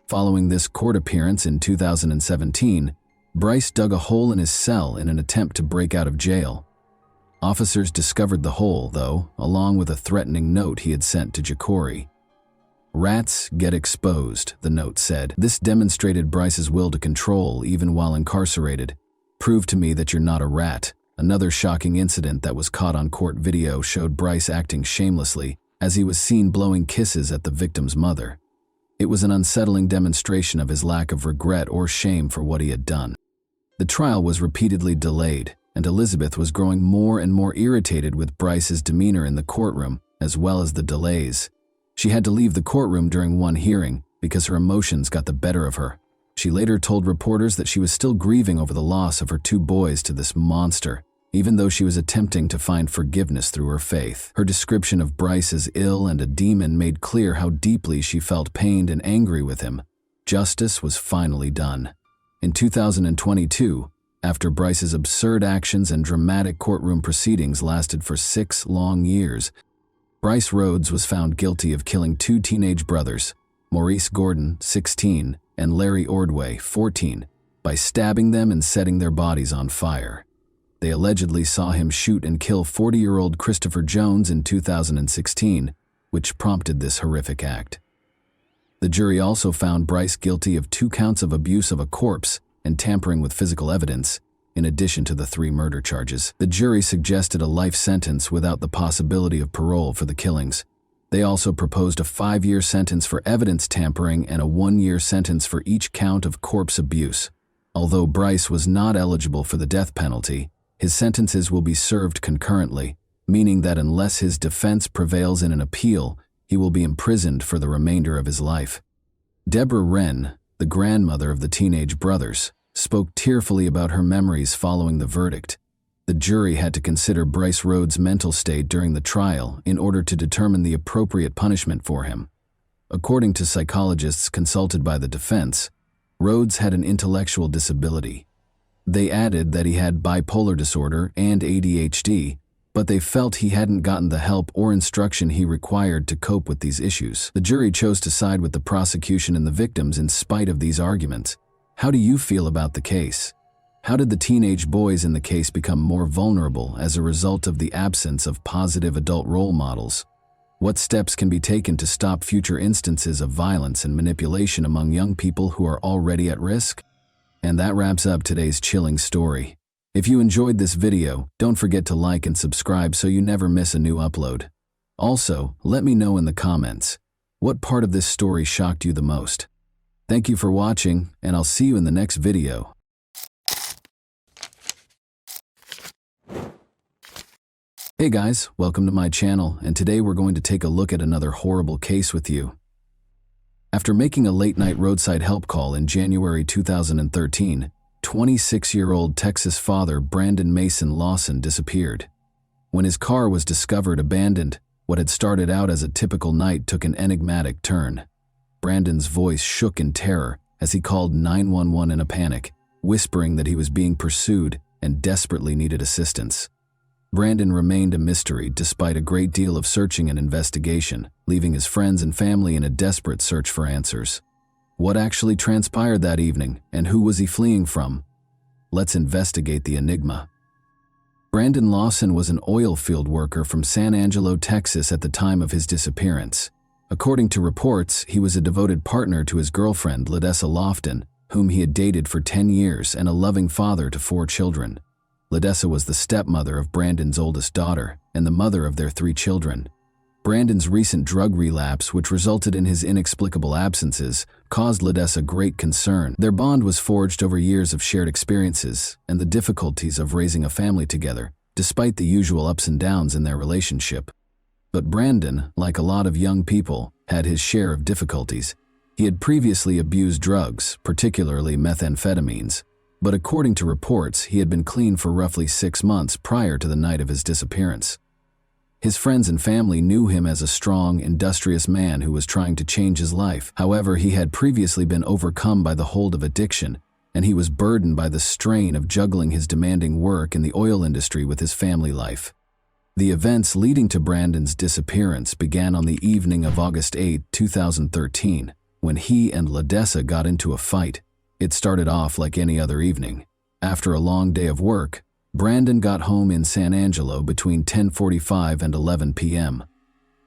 Following this court appearance in 2017, Bryce dug a hole in his cell in an attempt to break out of jail. Officers discovered the hole, though, along with a threatening note he had sent to Jacory. "Rats get exposed," the note said. "This demonstrated Bryce's will to control even while incarcerated. Prove to me that you're not a rat." Another shocking incident that was caught on court video showed Bryce acting shamelessly as he was seen blowing kisses at the victim's mother. It was an unsettling demonstration of his lack of regret or shame for what he had done. The trial was repeatedly delayed, and Elizabeth was growing more and more irritated with Bryce's demeanor in the courtroom, as well as the delays. She had to leave the courtroom during one hearing because her emotions got the better of her. She later told reporters that she was still grieving over the loss of her 2 boys to this monster, even though she was attempting to find forgiveness through her faith. Her description of Bryce as ill and a demon made clear how deeply she felt pained and angry with him. Justice was finally done. In 2022, after Bryce's absurd actions and dramatic courtroom proceedings lasted for 6 long years, Bryce Rhodes was found guilty of killing 2 teenage brothers, Maurice Gordon, 16, and Larry Ordway, 14, by stabbing them and setting their bodies on fire. They allegedly saw him shoot and kill 40-year-old Christopher Jones in 2016, which prompted this horrific act. The jury also found Bryce guilty of 2 counts of abuse of a corpse and tampering with physical evidence, in addition to the 3 murder charges. The jury suggested a life sentence without the possibility of parole for the killings. They also proposed a 5-year sentence for evidence tampering and a 1-year sentence for each count of corpse abuse. Although Bryce was not eligible for the death penalty, his sentences will be served concurrently, meaning that unless his defense prevails in an appeal, he will be imprisoned for the remainder of his life. Deborah Wren, the grandmother of the teenage brothers, spoke tearfully about her memories following the verdict. The jury had to consider Bryce Rhodes' mental state during the trial in order to determine the appropriate punishment for him. According to psychologists consulted by the defense, Rhodes had an intellectual disability. They added that he had bipolar disorder and ADHD, but they felt he hadn't gotten the help or instruction he required to cope with these issues. The jury chose to side with the prosecution and the victims in spite of these arguments. How do you feel about the case? How did the teenage boys in the case become more vulnerable as a result of the absence of positive adult role models? What steps can be taken to stop future instances of violence and manipulation among young people who are already at risk? And that wraps up today's chilling story. If you enjoyed this video, don't forget to like and subscribe so you never miss a new upload. Also, let me know in the comments, What part of this story shocked you the most? Thank you for watching, and I'll see you in the next video. Hey guys, welcome to my channel, and today we're going to take a look at another horrible case with you. After making a late-night roadside help call in January 2013, 26-year-old Texas father Brandon Mason Lawson disappeared. When his car was discovered abandoned, what had started out as a typical night took an enigmatic turn. Brandon's voice shook in terror as he called 911 in a panic, whispering that he was being pursued and desperately needed assistance. Brandon remained a mystery despite a great deal of searching and investigation, leaving his friends and family in a desperate search for answers. What actually transpired that evening, and who was he fleeing from? Let's investigate the enigma. Brandon Lawson was an oil field worker from San Angelo, Texas at the time of his disappearance. According to reports, he was a devoted partner to his girlfriend, Ledessa Lofton, whom he had dated for 10 years, and a loving father to 4 children. Ledessa was the stepmother of Brandon's oldest daughter and the mother of their 3 children. Brandon's recent drug relapse, which resulted in his inexplicable absences, caused Ledessa great concern. Their bond was forged over years of shared experiences and the difficulties of raising a family together, despite the usual ups and downs in their relationship. But Brandon, like a lot of young people, had his share of difficulties. He had previously abused drugs, particularly methamphetamines, but according to reports, he had been clean for roughly 6 months prior to the night of his disappearance. His friends and family knew him as a strong, industrious man who was trying to change his life. However, he had previously been overcome by the hold of addiction, and he was burdened by the strain of juggling his demanding work in the oil industry with his family life. The events leading to Brandon's disappearance began on the evening of August 8, 2013, when he and Ledessa got into a fight. It started off like any other evening. After a long day of work, Brandon got home in San Angelo between 10:45 and 11 p.m.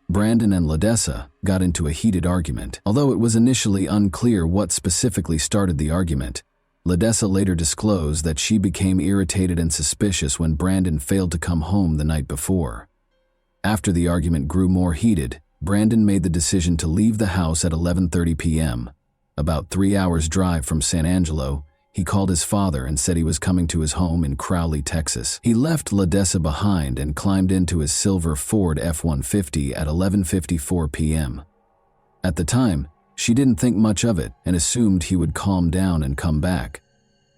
Brandon and Ledessa got into a heated argument. Although it was initially unclear what specifically started the argument, Ledessa later disclosed that she became irritated and suspicious when Brandon failed to come home the night before. After the argument grew more heated, Brandon made the decision to leave the house at 11:30 p.m. About 3 hours' drive from San Angelo, he called his father and said he was coming to his home in Crowley, Texas. He left Ledessa behind and climbed into his silver Ford F-150 at 11:54 p.m. At the time, she didn't think much of it and assumed he would calm down and come back.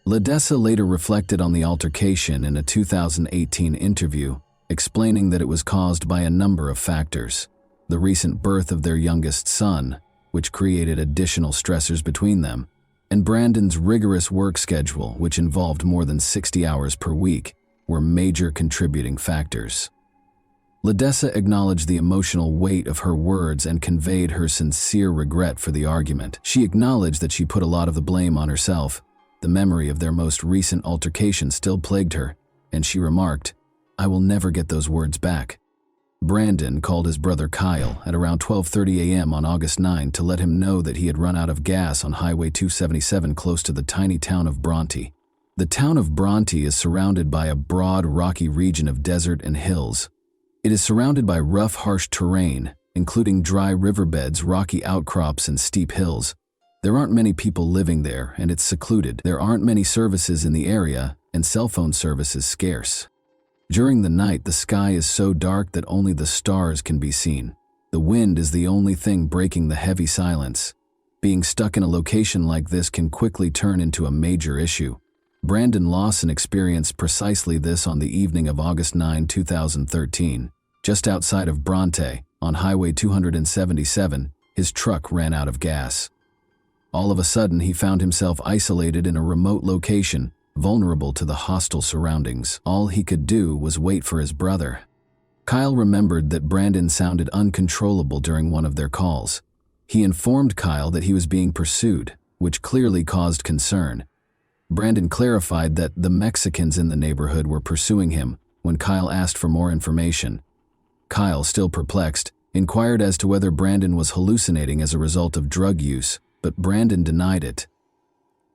Ledessa later reflected on the altercation in a 2018 interview, explaining that it was caused by a number of factors. The recent birth of their youngest son, which created additional stressors between them, and Brandon's rigorous work schedule, which involved more than 60 hours per week, were major contributing factors. Ledessa acknowledged the emotional weight of her words and conveyed her sincere regret for the argument. She acknowledged that she put a lot of the blame on herself. The memory of their most recent altercation still plagued her, and she remarked, "I will never get those words back." Brandon called his brother Kyle at around 12:30 a.m. on August 9 to let him know that he had run out of gas on Highway 277 close to the tiny town of Bronte. The town of Bronte is surrounded by a broad, rocky region of desert and hills. It is surrounded by rough, harsh terrain, including dry riverbeds, rocky outcrops, and steep hills. There aren't many people living there, and it's secluded. There aren't many services in the area, and cell phone service is scarce. During the night, the sky is so dark that only the stars can be seen. The wind is the only thing breaking the heavy silence. Being stuck in a location like this can quickly turn into a major issue. Brandon Lawson experienced precisely this on the evening of August 9, 2013. Just outside of Bronte, on Highway 277, his truck ran out of gas. All of a sudden, he found himself isolated in a remote location, vulnerable to the hostile surroundings. All he could do was wait for his brother. Kyle remembered that Brandon sounded uncontrollable during one of their calls. He informed Kyle that he was being pursued, which clearly caused concern. Brandon clarified that the Mexicans in the neighborhood were pursuing him when Kyle asked for more information. Kyle, still perplexed, inquired as to whether Brandon was hallucinating as a result of drug use, but Brandon denied it.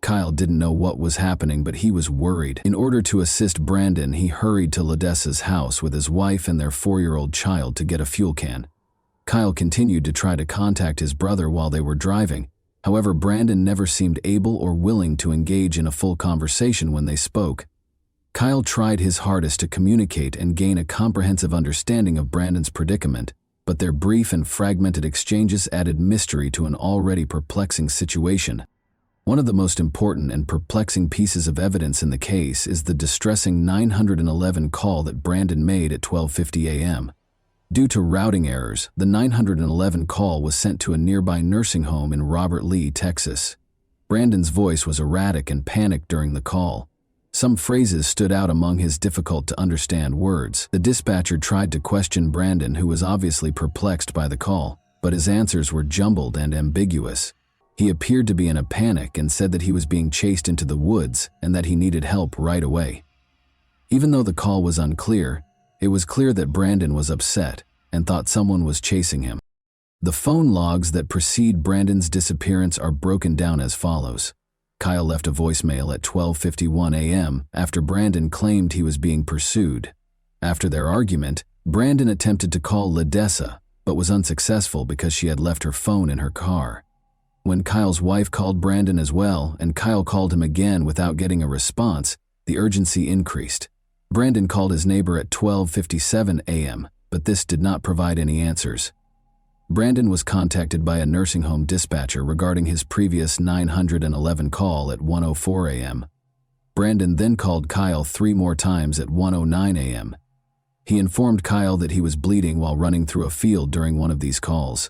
Kyle didn't know what was happening, but he was worried. In order to assist Brandon, he hurried to Ledessa's house with his wife and their 4-year-old child to get a fuel can. Kyle continued to try to contact his brother while they were driving. However, Brandon never seemed able or willing to engage in a full conversation when they spoke. Kyle tried his hardest to communicate and gain a comprehensive understanding of Brandon's predicament, but their brief and fragmented exchanges added mystery to an already perplexing situation. One of the most important and perplexing pieces of evidence in the case is the distressing 911 call that Brandon made at 12:50 a.m. Due to routing errors, the 911 call was sent to a nearby nursing home in Robert Lee, Texas. Brandon's voice was erratic and panicked during the call. Some phrases stood out among his difficult-to-understand words. The dispatcher tried to question Brandon, who was obviously perplexed by the call, but his answers were jumbled and ambiguous. He appeared to be in a panic and said that he was being chased into the woods and that he needed help right away. Even though the call was unclear, it was clear that Brandon was upset and thought someone was chasing him. The phone logs that precede Brandon's disappearance are broken down as follows. Kyle left a voicemail at 12:51 a.m. after Brandon claimed he was being pursued. After their argument, Brandon attempted to call Ledessa, but was unsuccessful because she had left her phone in her car. When Kyle's wife called Brandon as well, and Kyle called him again without getting a response, the urgency increased. Brandon called his neighbor at 12:57 a.m., but this did not provide any answers. Brandon was contacted by a nursing home dispatcher regarding his previous 911 call at 1:04 a.m. Brandon then called Kyle 3 more times at 1:09 a.m. He informed Kyle that he was bleeding while running through a field during one of these calls.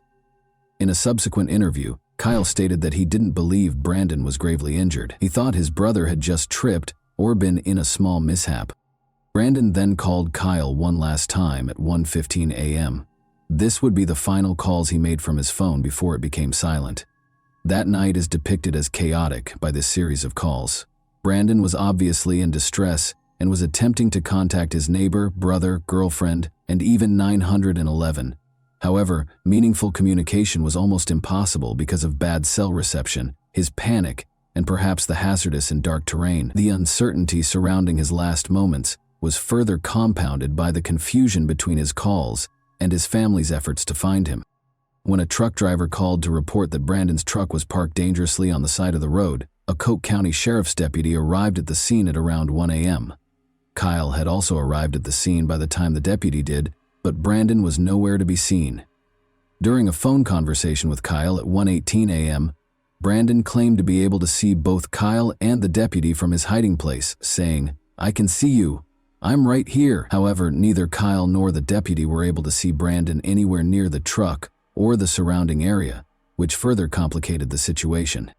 In a subsequent interview, Kyle stated that he didn't believe Brandon was gravely injured. He thought his brother had just tripped or been in a small mishap. Brandon then called Kyle one last time at 1:15 a.m. This would be the final calls he made from his phone before it became silent. That night is depicted as chaotic by this series of calls. Brandon was obviously in distress and was attempting to contact his neighbor, brother, girlfriend, and even 911. However, meaningful communication was almost impossible because of bad cell reception, his panic, and perhaps the hazardous and dark terrain. The uncertainty surrounding his last moments was further compounded by the confusion between his calls and his family's efforts to find him. When a truck driver called to report that Brandon's truck was parked dangerously on the side of the road, a Coke County Sheriff's deputy arrived at the scene at around 1 a.m. Kyle had also arrived at the scene by the time the deputy did, but Brandon was nowhere to be seen. During a phone conversation with Kyle at 1:18 a.m., Brandon claimed to be able to see both Kyle and the deputy from his hiding place, saying, "I can see you. I'm right here." However, neither Kyle nor the deputy were able to see Brandon anywhere near the truck or the surrounding area, which further complicated the situation.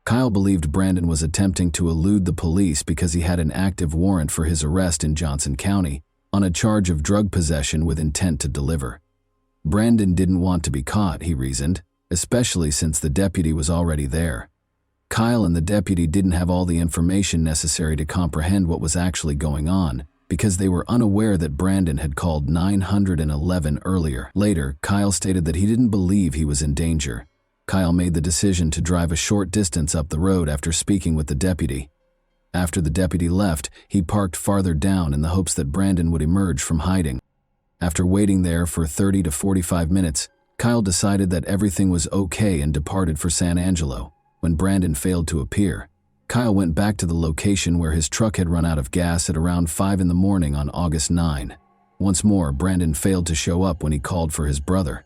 Kyle believed Brandon was attempting to elude the police because he had an active warrant for his arrest in Johnson County on a charge of drug possession with intent to deliver. Brandon didn't want to be caught, he reasoned, especially since the deputy was already there. Kyle and the deputy didn't have all the information necessary to comprehend what was actually going on, because they were unaware that Brandon had called 911 earlier. Later, Kyle stated that he didn't believe he was in danger. Kyle made the decision to drive a short distance up the road after speaking with the deputy. After the deputy left, he parked farther down in the hopes that Brandon would emerge from hiding. After waiting there for 30 to 45 minutes, Kyle decided that everything was okay and departed for San Angelo. When Brandon failed to appear, Kyle went back to the location where his truck had run out of gas at around 5 in the morning on August 9. Once more, Brandon failed to show up when he called for his brother.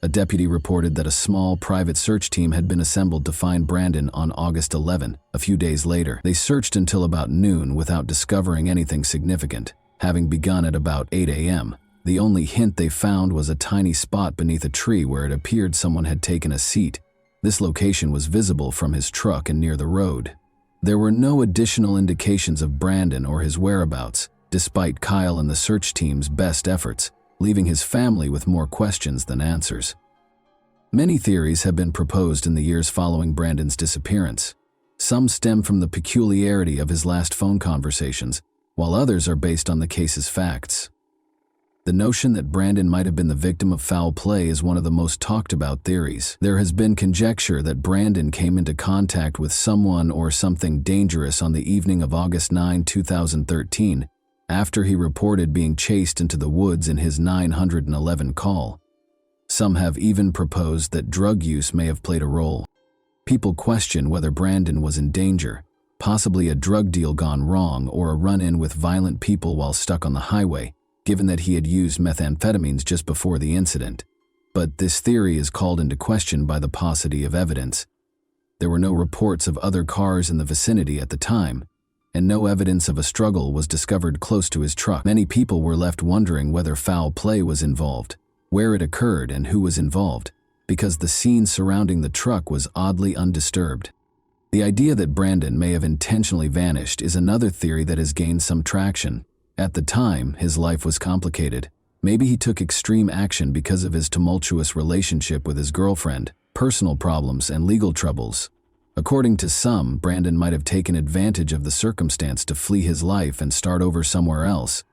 A deputy reported that a small private search team had been assembled to find Brandon on August 11. A few days later, they searched until about noon without discovering anything significant, having begun at about 8 a.m. The only hint they found was a tiny spot beneath a tree where it appeared someone had taken a seat. This location was visible from his truck and near the road. There were no additional indications of Brandon or his whereabouts, despite Kyle and the search team's best efforts, leaving his family with more questions than answers. Many theories have been proposed in the years following Brandon's disappearance. Some stem from the peculiarity of his last phone conversations, while others are based on the case's facts. The notion that Brandon might have been the victim of foul play is one of the most talked about theories. There has been conjecture that Brandon came into contact with someone or something dangerous on the evening of August 9, 2013, after he reported being chased into the woods in his 911 call. Some have even proposed that drug use may have played a role. People question whether Brandon was in danger, possibly a drug deal gone wrong or a run-in with violent people while stuck on the highway, given that he had used methamphetamines just before the incident. But this theory is called into question by the paucity of evidence. There were no reports of other cars in the vicinity at the time, and no evidence of a struggle was discovered close to his truck. Many people were left wondering whether foul play was involved, where it occurred, and who was involved, because the scene surrounding the truck was oddly undisturbed. The idea that Brandon may have intentionally vanished is another theory that has gained some traction. At the time, his life was complicated. Maybe he took extreme action because of his tumultuous relationship with his girlfriend, personal problems, and legal troubles. According to some, Brandon might have taken advantage of the circumstance to flee his life and start over somewhere else.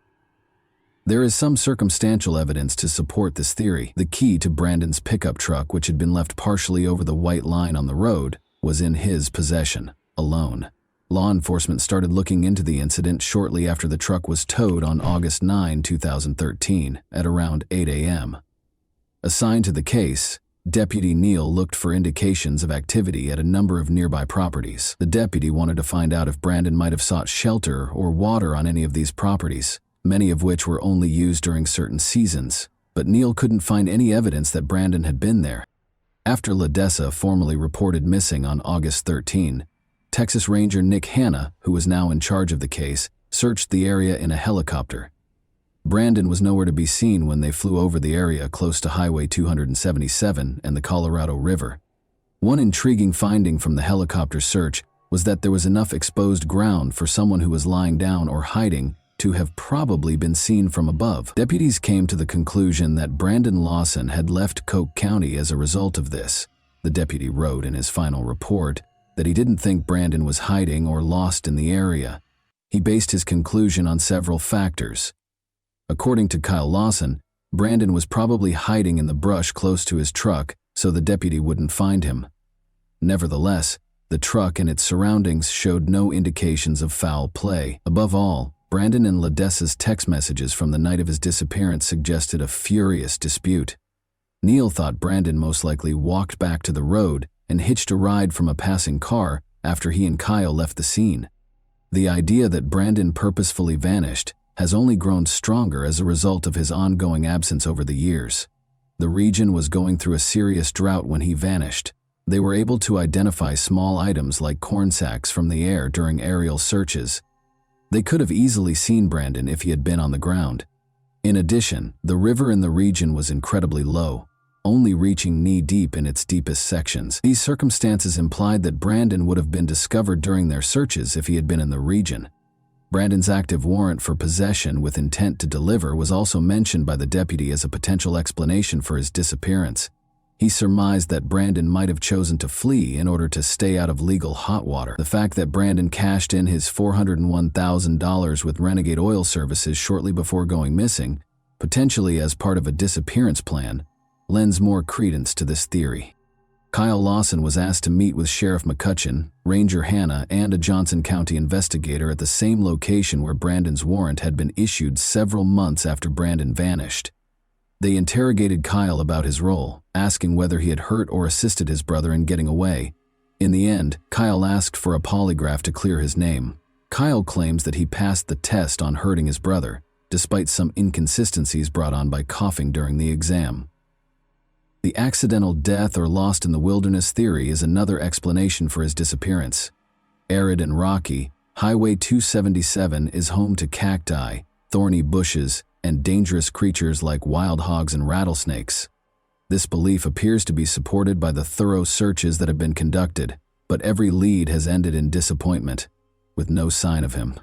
There is some circumstantial evidence to support this theory. The key to Brandon's pickup truck, which had been left partially over the white line on the road, was in his possession, alone. Law enforcement started looking into the incident shortly after the truck was towed on August 9, 2013, at around 8 a.m. Assigned to the case, Deputy Neal looked for indications of activity at a number of nearby properties. The deputy wanted to find out if Brandon might have sought shelter or water on any of these properties, many of which were only used during certain seasons, but Neal couldn't find any evidence that Brandon had been there. After LaDessa formally reported missing on August 13, Texas Ranger Nick Hanna, who was now in charge of the case, searched the area in a helicopter. Brandon was nowhere to be seen when they flew over the area close to Highway 277 and the Colorado River. One intriguing finding from the helicopter search was that there was enough exposed ground for someone who was lying down or hiding to have probably been seen from above. Deputies came to the conclusion that Brandon Lawson had left Coke County as a result of this. The deputy wrote in his final report that he didn't think Brandon was hiding or lost in the area. He based his conclusion on several factors. According to Kyle Lawson, Brandon was probably hiding in the brush close to his truck so the deputy wouldn't find him. Nevertheless, the truck and its surroundings showed no indications of foul play. Above all, Brandon and LaDessa's text messages from the night of his disappearance suggested a furious dispute. Neal thought Brandon most likely walked back to the road and hitched a ride from a passing car after he and Kyle left the scene. The idea that Brandon purposefully vanished has only grown stronger as a result of his ongoing absence over the years. The region was going through a serious drought when he vanished. They were able to identify small items like corn sacks from the air during aerial searches. They could have easily seen Brandon if he had been on the ground. In addition, the river in the region was incredibly low, only reaching knee-deep in its deepest sections. These circumstances implied that Brandon would have been discovered during their searches if he had been in the region. Brandon's active warrant for possession with intent to deliver was also mentioned by the deputy as a potential explanation for his disappearance. He surmised that Brandon might have chosen to flee in order to stay out of legal hot water. The fact that Brandon cashed in his $401,000 with Renegade Oil Services shortly before going missing, potentially as part of a disappearance plan, lends more credence to this theory. Kyle Lawson was asked to meet with Sheriff McCutcheon, Ranger Hanna, and a Johnson County investigator at the same location where Brandon's warrant had been issued several months after Brandon vanished. They interrogated Kyle about his role, asking whether he had hurt or assisted his brother in getting away. In the end, Kyle asked for a polygraph to clear his name. Kyle claims that he passed the test on hurting his brother, despite some inconsistencies brought on by coughing during the exam. The accidental death or lost in the wilderness theory is another explanation for his disappearance. Arid and rocky, Highway 277 is home to cacti, thorny bushes, and dangerous creatures like wild hogs and rattlesnakes. This belief appears to be supported by the thorough searches that have been conducted, but every lead has ended in disappointment, with no sign of him.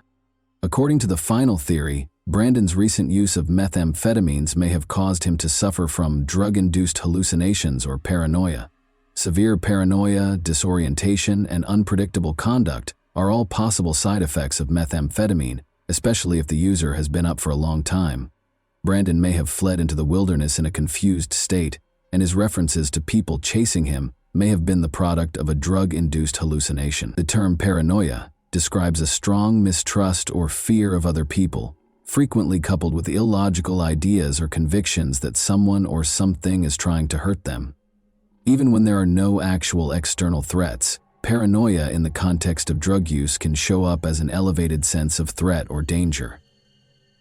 According to the final theory, Brandon's recent use of methamphetamines may have caused him to suffer from drug-induced hallucinations or paranoia. Severe paranoia, disorientation, and unpredictable conduct are all possible side effects of methamphetamine, especially if the user has been up for a long time. Brandon may have fled into the wilderness in a confused state, and his references to people chasing him may have been the product of a drug-induced hallucination. The term paranoia describes a strong mistrust or fear of other people, frequently coupled with illogical ideas or convictions that someone or something is trying to hurt them. Even when there are no actual external threats, paranoia in the context of drug use can show up as an elevated sense of threat or danger.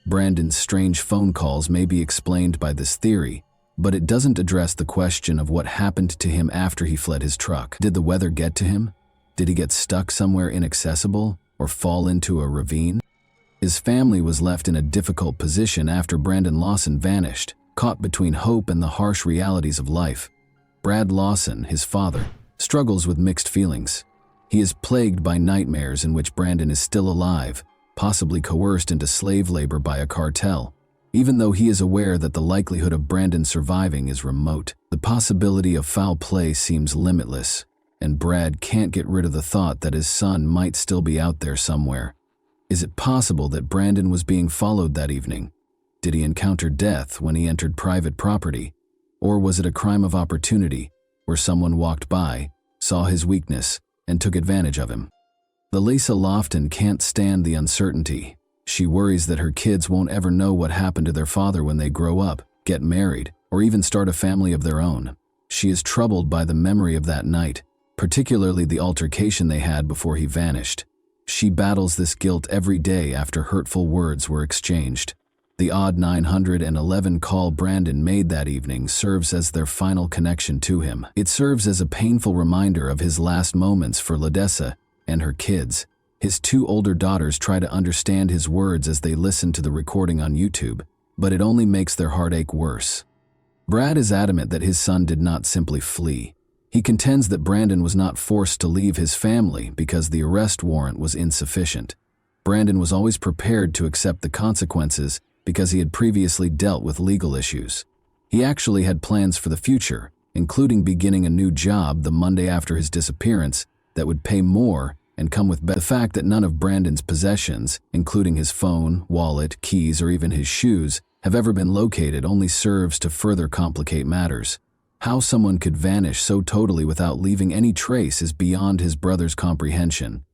Brandon's strange phone calls may be explained by this theory, but it doesn't address the question of what happened to him after he fled his truck. Did the weather get to him? Did he get stuck somewhere inaccessible or fall into a ravine? His family was left in a difficult position after Brandon Lawson vanished, caught between hope and the harsh realities of life. Brad Lawson, his father, struggles with mixed feelings. He is plagued by nightmares in which Brandon is still alive, possibly coerced into slave labor by a cartel. Even though he is aware that the likelihood of Brandon surviving is remote, the possibility of foul play seems limitless, and Brad can't get rid of the thought that his son might still be out there somewhere. Is it possible that Brandon was being followed that evening? Did he encounter death when he entered private property? Or was it a crime of opportunity, where someone walked by, saw his weakness, and took advantage of him? Lisa Lofton can't stand the uncertainty. She worries that her kids won't ever know what happened to their father when they grow up, get married, or even start a family of their own. She is troubled by the memory of that night, particularly the altercation they had before he vanished. She battles this guilt every day after hurtful words were exchanged. The odd 911 call Brandon made that evening serves as their final connection to him. It serves as a painful reminder of his last moments for Ledessa and her kids. His two older daughters try to understand his words as they listen to the recording on YouTube, but it only makes their heartache worse. Brad is adamant that his son did not simply flee. He contends that Brandon was not forced to leave his family because the arrest warrant was insufficient. Brandon was always prepared to accept the consequences because he had previously dealt with legal issues. He actually had plans for the future, including beginning a new job the Monday after his disappearance that would pay more and come with the fact that none of Brandon's possessions, including his phone, wallet, keys, or even his shoes, have ever been located only serves to further complicate matters. How someone could vanish so totally without leaving any trace is beyond his brother's comprehension.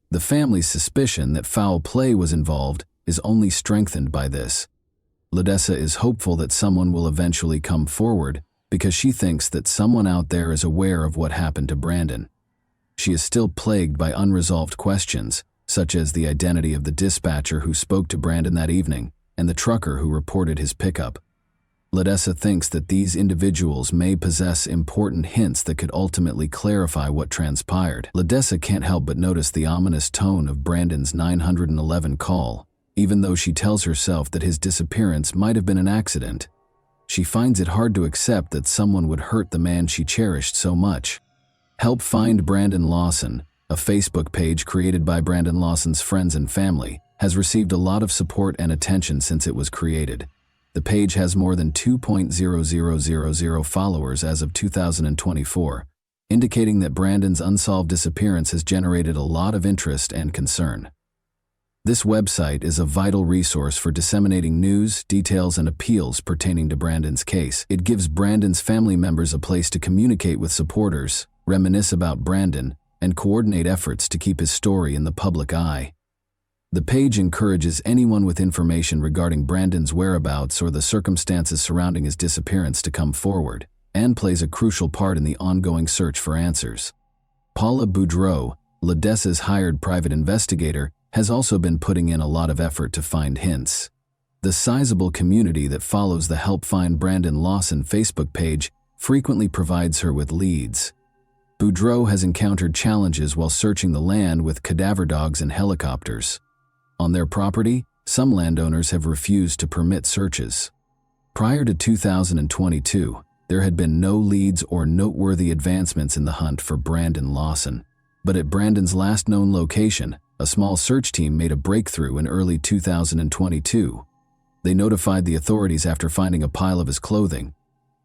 The family's suspicion that foul play was involved is only strengthened by this. Ledessa is hopeful that someone will eventually come forward because she thinks that someone out there is aware of what happened to Brandon. She is still plagued by unresolved questions, such as the identity of the dispatcher who spoke to Brandon that evening and the trucker who reported his pickup. Ledessa thinks that these individuals may possess important hints that could ultimately clarify what transpired. Ledessa can't help but notice the ominous tone of Brandon's 911 call, even though she tells herself that his disappearance might have been an accident. She finds it hard to accept that someone would hurt the man she cherished so much. Help Find Brandon Lawson, a Facebook page created by Brandon Lawson's friends and family, has received a lot of support and attention since it was created. The page has more than 2,000 followers as of 2024, indicating that Brandon's unsolved disappearance has generated a lot of interest and concern. This website is a vital resource for disseminating news, details, and appeals pertaining to Brandon's case. It gives Brandon's family members a place to communicate with supporters, reminisce about Brandon, and coordinate efforts to keep his story in the public eye. The page encourages anyone with information regarding Brandon's whereabouts or the circumstances surrounding his disappearance to come forward, and plays a crucial part in the ongoing search for answers. Paula Boudreau, Ledessa's hired private investigator, has also been putting in a lot of effort to find hints. The sizable community that follows the Help Find Brandon Lawson Facebook page frequently provides her with leads. Boudreau has encountered challenges while searching the land with cadaver dogs and helicopters. On their property, some landowners have refused to permit searches. Prior to 2022, there had been no leads or noteworthy advancements in the hunt for Brandon Lawson. But at Brandon's last known location, a small search team made a breakthrough in early 2022. They notified the authorities after finding a pile of his clothing.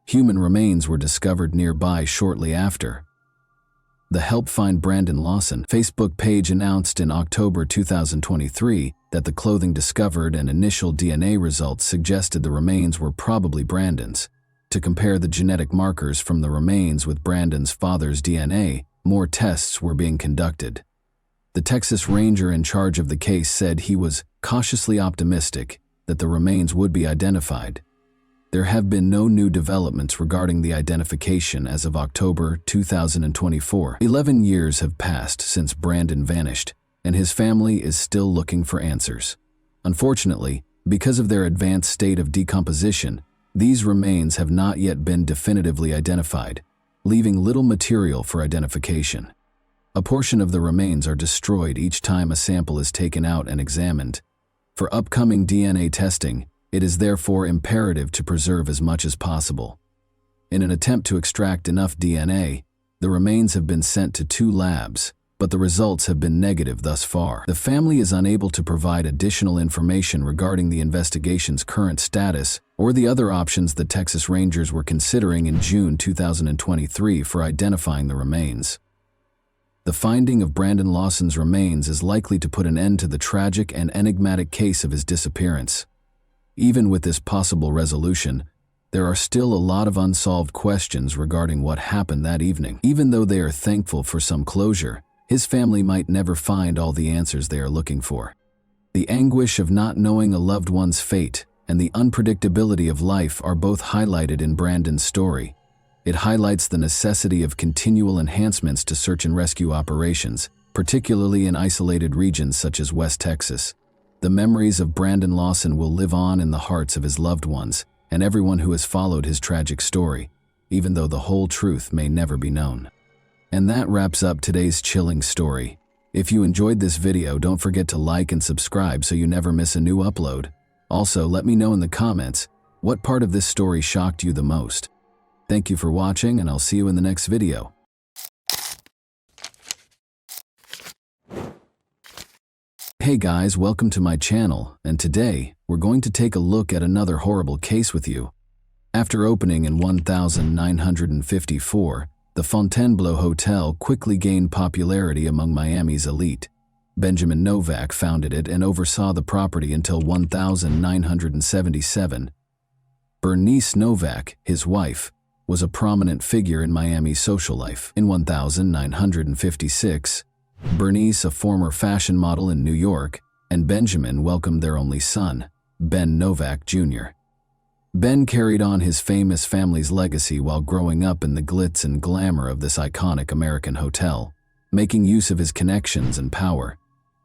Human remains were discovered nearby shortly after. The Help Find Brandon Lawson Facebook page announced in October 2023 that the clothing discovered and initial DNA results suggested the remains were probably Brandon's. To compare the genetic markers from the remains with Brandon's father's DNA, more tests were being conducted. The Texas Ranger in charge of the case said he was cautiously optimistic, that the remains would be identified. There have been no new developments regarding the identification as of October 2024. 11 years have passed since Brandon vanished, and his family is still looking for answers. Unfortunately, because of their advanced state of decomposition, these remains have not yet been definitively identified, leaving little material for identification. A portion of the remains are destroyed each time a sample is taken out and examined. For upcoming DNA testing, it is therefore imperative to preserve as much as possible. In an attempt to extract enough DNA, the remains have been sent to 2 labs, but the results have been negative thus far. The family is unable to provide additional information regarding the investigation's current status or the other options the Texas Rangers were considering in June 2023 for identifying the remains. The finding of Brandon Lawson's remains is likely to put an end to the tragic and enigmatic case of his disappearance. Even with this possible resolution, there are still a lot of unsolved questions regarding what happened that evening. Even though they are thankful for some closure, his family might never find all the answers they are looking for. The anguish of not knowing a loved one's fate and the unpredictability of life are both highlighted in Brandon's story. It highlights the necessity of continual enhancements to search and rescue operations, particularly in isolated regions such as West Texas. The memories of Brandon Lawson will live on in the hearts of his loved ones and everyone who has followed his tragic story, even though the whole truth may never be known. And that wraps up today's chilling story. If you enjoyed this video, don't forget to like and subscribe so you never miss a new upload. Also, let me know in the comments what part of this story shocked you the most. Thank you for watching, and I'll see you in the next video. Hey guys, welcome to my channel, and today we're going to take a look at another horrible case with you. After opening in 1954, the Fontainebleau Hotel quickly gained popularity among Miami's elite. Benjamin Novak founded it and oversaw the property until 1977. Bernice Novak, his wife, was a prominent figure in Miami's social life. In 1956, Bernice, a former fashion model in New York, and Benjamin welcomed their only son, Ben Novak Jr. Ben carried on his famous family's legacy while growing up in the glitz and glamour of this iconic American hotel, making use of his connections and power.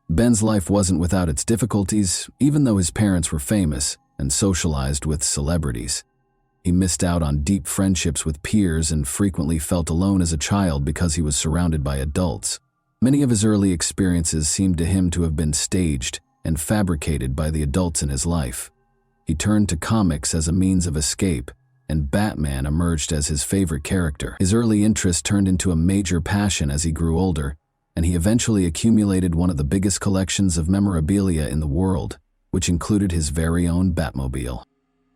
Ben's life wasn't without its difficulties, even though his parents were famous and socialized with celebrities. He missed out on deep friendships with peers and frequently felt alone as a child because he was surrounded by adults. Many of his early experiences seemed to him to have been staged and fabricated by the adults in his life. He turned to comics as a means of escape, and Batman emerged as his favorite character. His early interest turned into a major passion as he grew older, and he eventually accumulated one of the biggest collections of memorabilia in the world, which included his very own Batmobile.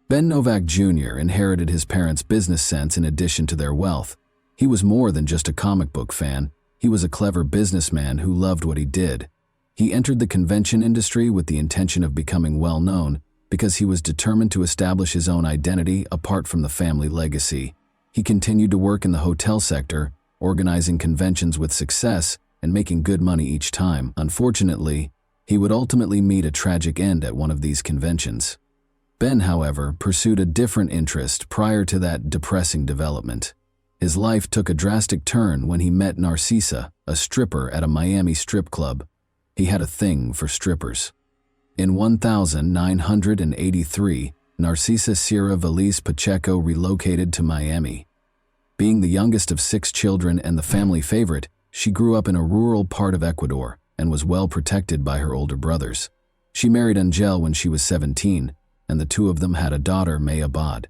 Ben Novak Jr. inherited his parents' business sense in addition to their wealth. He was more than just a comic book fan. He was a clever businessman who loved what he did. He entered the convention industry with the intention of becoming well-known because he was determined to establish his own identity apart from the family legacy. He continued to work in the hotel sector, organizing conventions with success and making good money each time. Unfortunately, he would ultimately meet a tragic end at one of these conventions. Ben, however, pursued a different interest prior to that depressing development. His life took a drastic turn when he met Narcissa, a stripper at a Miami strip club. He had a thing for strippers. In 1983, Narcissa Sierra Valise Pacheco relocated to Miami. Being the youngest of 6 children and the family favorite, she grew up in a rural part of Ecuador and was well protected by her older brothers. She married Angel when she was 17, and the 2 of them had a daughter, May Abad.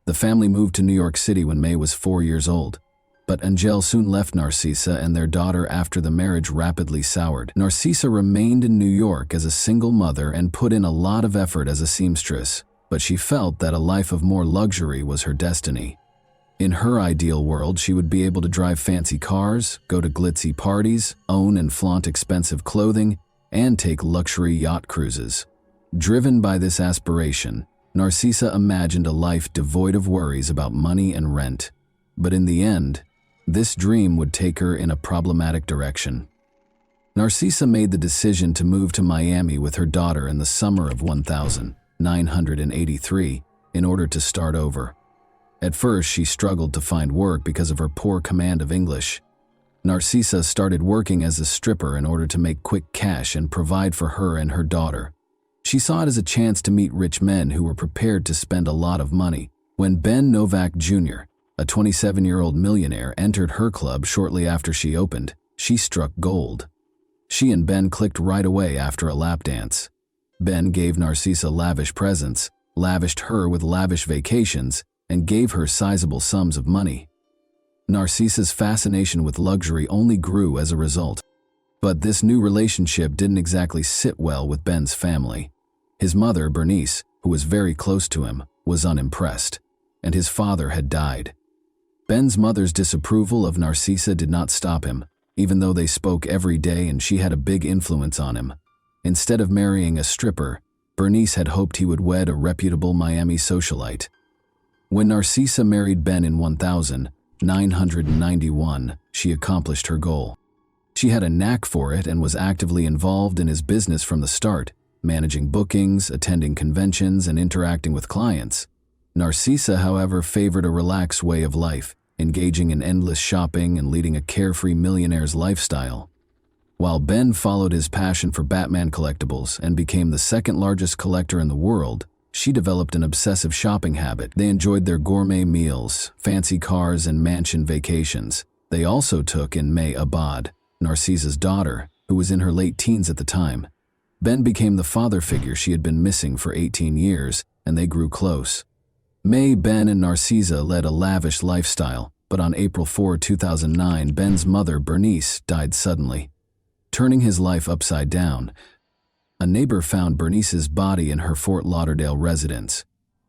The family moved to New York City when May was 4 years old, but Angel soon left Narcissa and their daughter after the marriage rapidly soured. Narcissa remained in New York as a single mother and put in a lot of effort as a seamstress, but she felt that a life of more luxury was her destiny. In her ideal world, she would be able to drive fancy cars, go to glitzy parties, own and flaunt expensive clothing, and take luxury yacht cruises. Driven by this aspiration, Narcissa imagined a life devoid of worries about money and rent. But in the end, this dream would take her in a problematic direction. Narcissa made the decision to move to Miami with her daughter in the summer of 1000. 983, in order to start over. At first, she struggled to find work because of her poor command of English. Narcisa started working as a stripper in order to make quick cash and provide for her and her daughter. She saw it as a chance to meet rich men who were prepared to spend a lot of money. When Ben Novak Jr., a 27-year-old millionaire, entered her club shortly after she opened, she struck gold. She and Ben clicked right away after a lap dance. Ben gave Narcisa lavish presents, lavished her with lavish vacations, and gave her sizable sums of money. Narcisa's fascination with luxury only grew as a result. But this new relationship didn't exactly sit well with Ben's family. His mother, Bernice, who was very close to him, was unimpressed, and his father had died. Ben's mother's disapproval of Narcisa did not stop him, even though they spoke every day and she had a big influence on him. Instead of marrying a stripper, Bernice had hoped he would wed a reputable Miami socialite. When Narcisa married Ben in 1991, she accomplished her goal. She had a knack for it and was actively involved in his business from the start, managing bookings, attending conventions, and interacting with clients. Narcisa, however, favored a relaxed way of life, engaging in endless shopping and leading a carefree millionaire's lifestyle. While Ben followed his passion for Batman collectibles and became the second-largest collector in the world, she developed an obsessive shopping habit. They enjoyed their gourmet meals, fancy cars, and mansion vacations. They also took in May Abad, Narcisa's daughter, who was in her late teens at the time. Ben became the father figure she had been missing for 18 years, and they grew close. May, Ben, and Narcisa led a lavish lifestyle, but on April 4, 2009, Ben's mother, Bernice, died suddenly, turning his life upside down. A neighbor found Bernice's body in her Fort Lauderdale residence.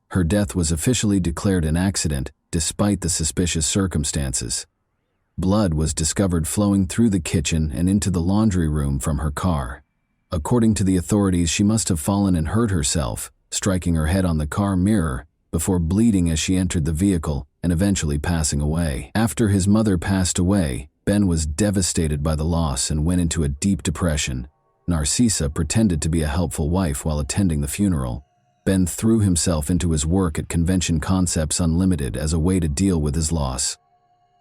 Her death was officially declared an accident, despite the suspicious circumstances. Blood was discovered flowing through the kitchen and into the laundry room from her car. According to the authorities, she must have fallen and hurt herself, striking her head on the car mirror, before bleeding as she entered the vehicle and eventually passing away. After his mother passed away, Ben was devastated by the loss and went into a deep depression. Narcisa pretended to be a helpful wife while attending the funeral. Ben threw himself into his work at Convention Concepts Unlimited as a way to deal with his loss.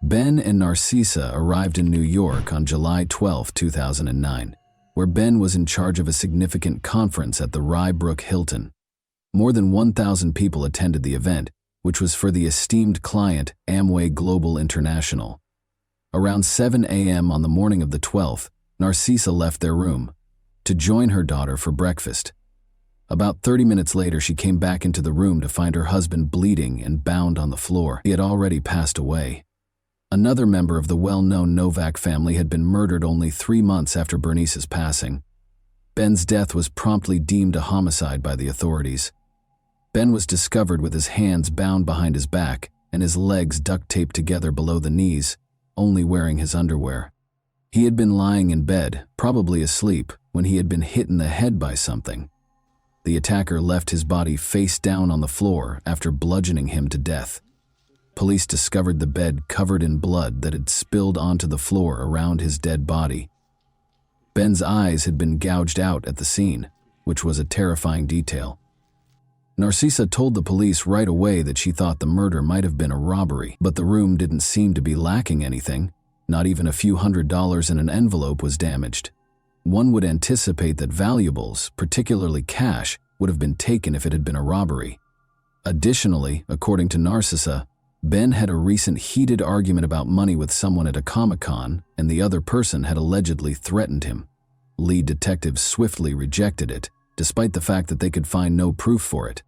Ben and Narcisa arrived in New York on July 12, 2009, where Ben was in charge of a significant conference at the Rye Brook Hilton. More than 1,000 people attended the event, which was for the esteemed client Amway Global International. Around 7 a.m. on the morning of the 12th, Narcisa left their room to join her daughter for breakfast. About 30 minutes later, she came back into the room to find her husband bleeding and bound on the floor. He had already passed away. Another member of the well-known Novak family had been murdered only 3 months after Bernice's passing. Ben's death was promptly deemed a homicide by the authorities. Ben was discovered with his hands bound behind his back and his legs duct taped together below the knees, only wearing his underwear. He had been lying in bed, probably asleep, when he had been hit in the head by something. The attacker left his body face down on the floor after bludgeoning him to death. Police discovered the bed covered in blood that had spilled onto the floor around his dead body. Ben's eyes had been gouged out at the scene, which was a terrifying detail. Narcisa told the police right away that she thought the murder might have been a robbery, but the room didn't seem to be lacking anything. Not even a few $100s in an envelope was damaged. One would anticipate that valuables, particularly cash, would have been taken if it had been a robbery. Additionally, according to Narcisa, Ben had a recent heated argument about money with someone at a Comic-Con, and the other person had allegedly threatened him. Lead detectives swiftly rejected it, despite the fact that they could find no proof for it.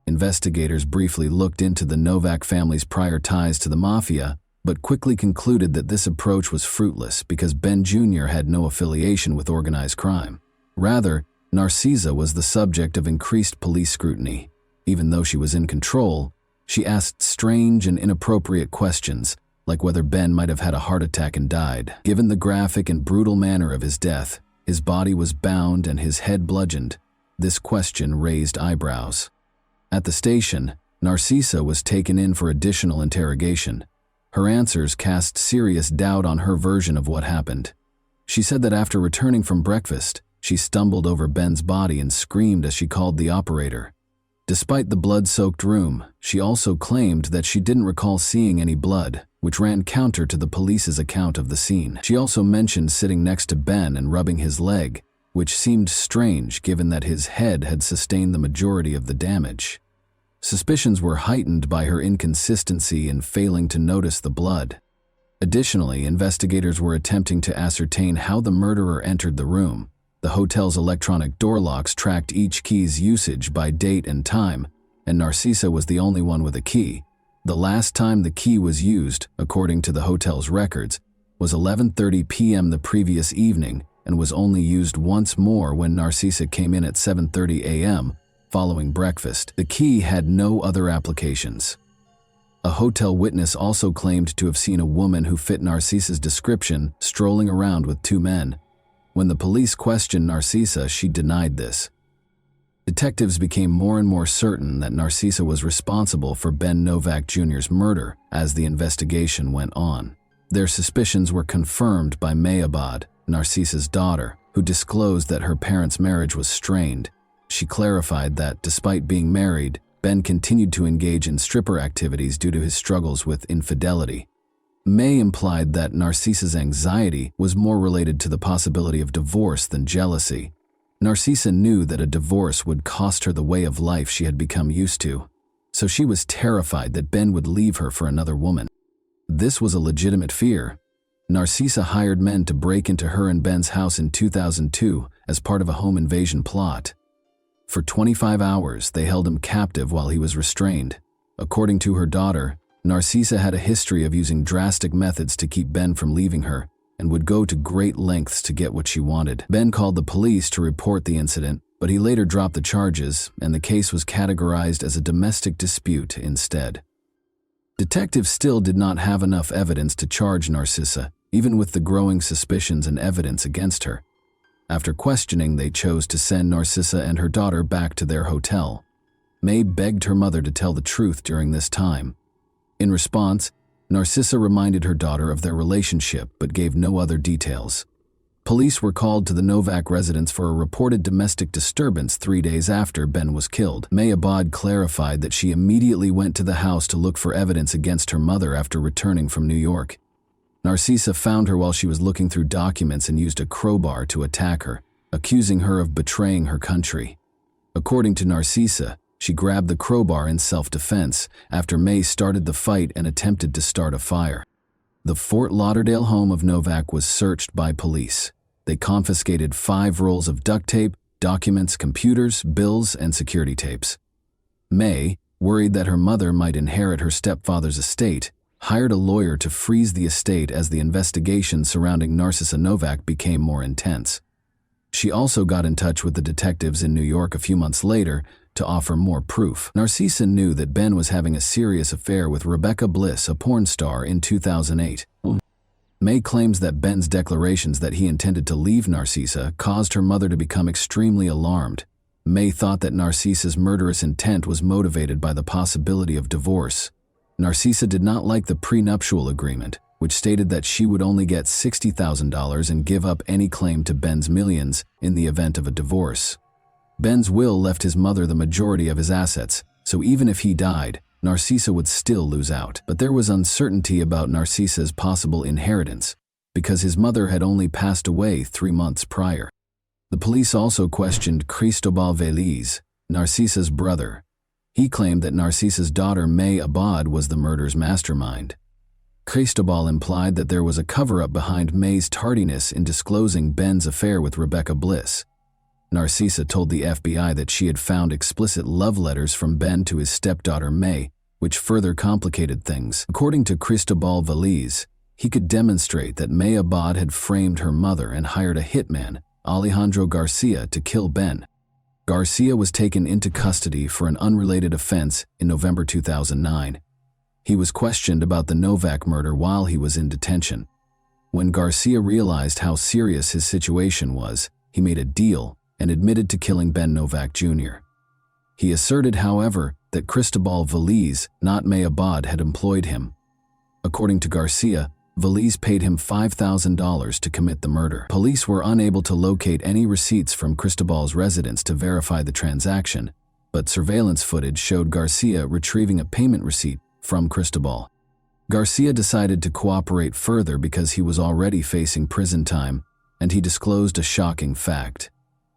Investigators briefly looked into the Novak family's prior ties to the mafia, but quickly concluded that this approach was fruitless because Ben Jr. had no affiliation with organized crime. Rather, Narcisa was the subject of increased police scrutiny. Even though she was in control, she asked strange and inappropriate questions, like whether Ben might have had a heart attack and died. Given the graphic and brutal manner of his death, his body was bound and his head bludgeoned. This question raised eyebrows. At the station, Narcisa was taken in for additional interrogation. Her answers cast serious doubt on her version of what happened. She said that after returning from breakfast, she stumbled over Ben's body and screamed as she called the operator. Despite the blood-soaked room, she also claimed that she didn't recall seeing any blood, which ran counter to the police's account of the scene. She also mentioned sitting next to Ben and rubbing his leg, which seemed strange given that his head had sustained the majority of the damage. Suspicions were heightened by her inconsistency in failing to notice the blood. Additionally, investigators were attempting to ascertain how the murderer entered the room. The hotel's electronic door locks tracked each key's usage by date and time, and Narcisa was the only one with a key. The last time the key was used, according to the hotel's records, was 11:30 p.m. the previous evening and was only used once more when Narcisa came in at 7:30 a.m. following breakfast. The key had no other applications. A hotel witness also claimed to have seen a woman who fit Narcisa's description strolling around with two men. When the police questioned Narcisa, she denied this. Detectives became more and more certain that Narcisa was responsible for Ben Novak Jr.'s murder as the investigation went on. Their suspicions were confirmed by May Abad, Narcisa's daughter, who disclosed that her parents' marriage was strained. She clarified that, despite being married, Ben continued to engage in stripper activities due to his struggles with infidelity. May implied that Narcisa's anxiety was more related to the possibility of divorce than jealousy. Narcisa knew that a divorce would cost her the way of life she had become used to, so she was terrified that Ben would leave her for another woman. This was a legitimate fear. Narcisa hired men to break into her and Ben's house in 2002 as part of a home invasion plot. For 25 hours, they held him captive while he was restrained. According to her daughter, Narcisa had a history of using drastic methods to keep Ben from leaving her and would go to great lengths to get what she wanted. Ben called the police to report the incident, but he later dropped the charges and the case was categorized as a domestic dispute instead. Detectives still did not have enough evidence to charge Narcisa, even with the growing suspicions and evidence against her. After questioning, they chose to send Narcisa and her daughter back to their hotel. May begged her mother to tell the truth during this time. In response, Narcisa reminded her daughter of their relationship but gave no other details. Police were called to the Novak residence for a reported domestic disturbance 3 days after Ben was killed. May Abad clarified that she immediately went to the house to look for evidence against her mother after returning from New York. Narcisa found her while she was looking through documents and used a crowbar to attack her, accusing her of betraying her country. According to Narcisa, she grabbed the crowbar in self-defense after May started the fight and attempted to start a fire. The Fort Lauderdale home of Novak was searched by police. They confiscated 5 rolls of duct tape, documents, computers, bills, and security tapes. May, worried that her mother might inherit her stepfather's estate, hired a lawyer to freeze the estate as the investigation surrounding Narcisa Novak became more intense. She also got in touch with the detectives in New York a few months later to offer more proof. Narcisa knew that Ben was having a serious affair with Rebecca Bliss, a porn star, in 2008. May claims that Ben's declarations that he intended to leave Narcisa caused her mother to become extremely alarmed. May thought that Narcisa's murderous intent was motivated by the possibility of divorce. Narcisa did not like the prenuptial agreement, which stated that she would only get $60,000 and give up any claim to Ben's millions in the event of a divorce. Ben's will left his mother the majority of his assets, so even if he died, Narcisa would still lose out. But there was uncertainty about Narcisa's possible inheritance, because his mother had only passed away 3 months prior. The police also questioned Cristobal Veliz, Narcisa's brother. He claimed that Narcisa's daughter May Abad was the murder's mastermind. Cristobal implied that there was a cover-up behind May's tardiness in disclosing Ben's affair with Rebecca Bliss. Narcisa told the FBI that she had found explicit love letters from Ben to his stepdaughter May, which further complicated things. According to Cristobal Veliz, he could demonstrate that May Abad had framed her mother and hired a hitman, Alejandro Garcia, to kill Ben. Garcia was taken into custody for an unrelated offense in November 2009. He was questioned about the Novak murder while he was in detention. When Garcia realized how serious his situation was, he made a deal and admitted to killing Ben Novak Jr. He asserted, however, that Cristobal Veliz, not May Abad, had employed him. According to Garcia, Veliz paid him $5,000 to commit the murder. Police were unable to locate any receipts from Cristobal's residence to verify the transaction, but surveillance footage showed Garcia retrieving a payment receipt from Cristobal. Garcia decided to cooperate further because he was already facing prison time, and he disclosed a shocking fact.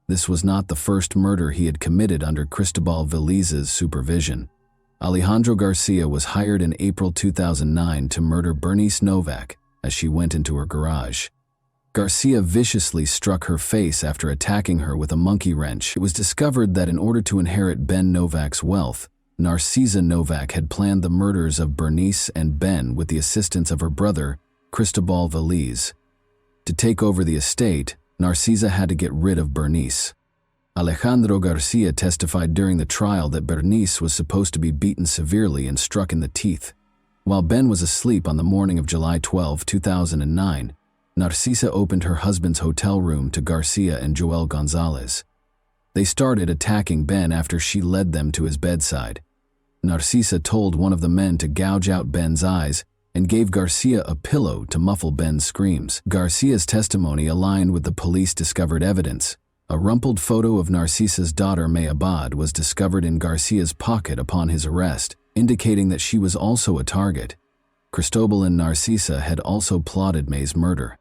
This was not the first murder he had committed under Cristobal Veliz's supervision. Alejandro Garcia was hired in April 2009 to murder Bernice Novak as she went into her garage. Garcia viciously struck her face after attacking her with a monkey wrench. It was discovered that in order to inherit Ben Novak's wealth, Narcisa Novak had planned the murders of Bernice and Ben with the assistance of her brother, Cristobal Veliz. To take over the estate, Narcisa had to get rid of Bernice. Alejandro Garcia testified during the trial that Bernice was supposed to be beaten severely and struck in the teeth. While Ben was asleep on the morning of July 12, 2009, Narcisa opened her husband's hotel room to Garcia and Joel Gonzalez. They started attacking Ben after she led them to his bedside. Narcisa told one of the men to gouge out Ben's eyes and gave Garcia a pillow to muffle Ben's screams. Garcia's testimony aligned with the police-discovered evidence. A rumpled photo of Narcisa's daughter May Abad was discovered in Garcia's pocket upon his arrest, indicating that she was also a target. Cristobal and Narcisa had also plotted May's murder.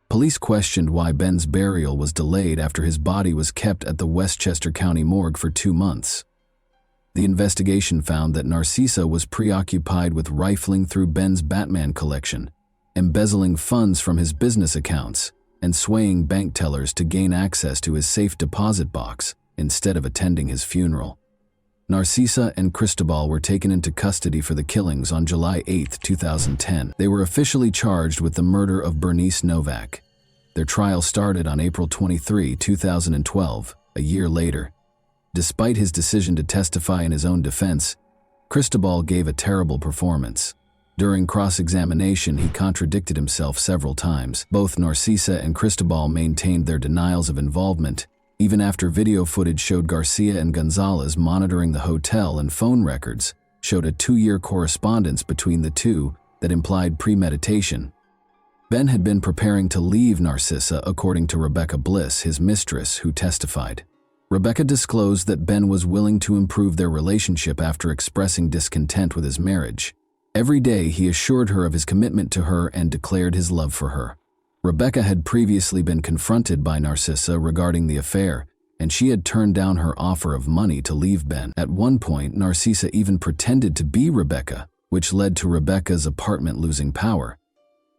Police questioned why Ben's burial was delayed after his body was kept at the Westchester County morgue for 2 months. The investigation found that Narcisa was preoccupied with rifling through Ben's Batman collection, embezzling funds from his business accounts, and swaying bank tellers to gain access to his safe deposit box instead of attending his funeral. Narcisa and Cristobal were taken into custody for the killings on July 8, 2010. They were officially charged with the murder of Bernice Novak. Their trial started on April 23, 2012, a year later. Despite his decision to testify in his own defense, Cristobal gave a terrible performance. During cross-examination, he contradicted himself several times. Both Narcisa and Cristobal maintained their denials of involvement, even after video footage showed Garcia and Gonzalez monitoring the hotel, and phone records showed a 2-year correspondence between the two that implied premeditation. Ben had been preparing to leave Narcisa, according to Rebecca Bliss, his mistress, who testified. Rebecca disclosed that Ben was willing to improve their relationship after expressing discontent with his marriage. Every day he assured her of his commitment to her and declared his love for her. Rebecca had previously been confronted by Narcisa regarding the affair, and she had turned down her offer of money to leave Ben. At one point, Narcisa even pretended to be Rebecca, which led to Rebecca's apartment losing power.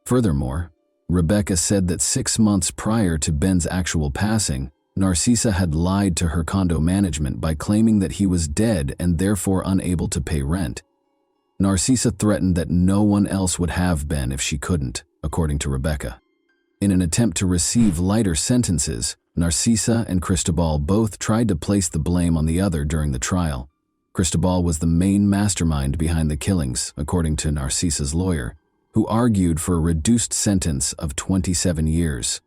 Furthermore, Rebecca said that 6 months prior to Ben's actual passing, Narcisa had lied to her condo management by claiming that he was dead and therefore unable to pay rent. Narcisa threatened that no one else would have Ben if she couldn't, according to Rebecca. In an attempt to receive lighter sentences, Narcisa and Cristobal both tried to place the blame on the other during the trial. Cristobal was the main mastermind behind the killings, according to Narcisa's lawyer, who argued for a reduced sentence of 27 years.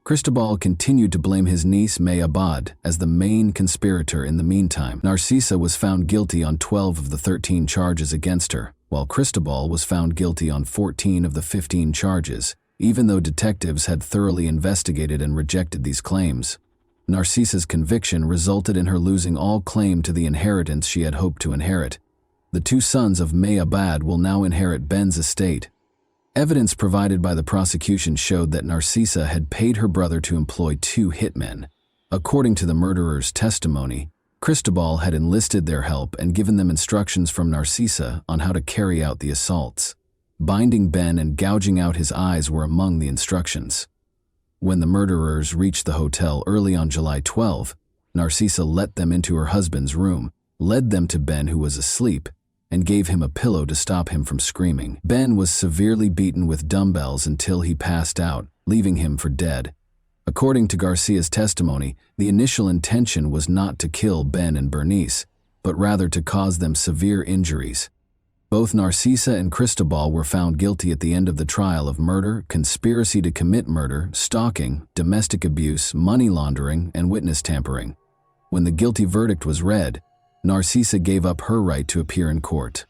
Cristobal continued to blame his niece May Abad as the main conspirator in the meantime. Narcisa was found guilty on 12 of the 13 charges against her, while Cristobal was found guilty on 14 of the 15 charges, even though detectives had thoroughly investigated and rejected these claims. Narcisa's conviction resulted in her losing all claim to the inheritance she had hoped to inherit. The 2 sons of May Abad will now inherit Ben's estate. Evidence provided by the prosecution showed that Narcisa had paid her brother to employ 2 hitmen. According to the murderer's testimony, Cristobal had enlisted their help and given them instructions from Narcisa on how to carry out the assaults. Binding Ben and gouging out his eyes were among the instructions. When the murderers reached the hotel early on July 12, Narcisa let them into her husband's room, led them to Ben, who was asleep, and gave him a pillow to stop him from screaming. Ben was severely beaten with dumbbells until he passed out, leaving him for dead. According to Garcia's testimony, the initial intention was not to kill Ben and Bernice, but rather to cause them severe injuries. Both Narcisa and Cristobal were found guilty at the end of the trial of murder, conspiracy to commit murder, stalking, domestic abuse, money laundering, and witness tampering. When the guilty verdict was read, Narcisa gave up her right to appear in court.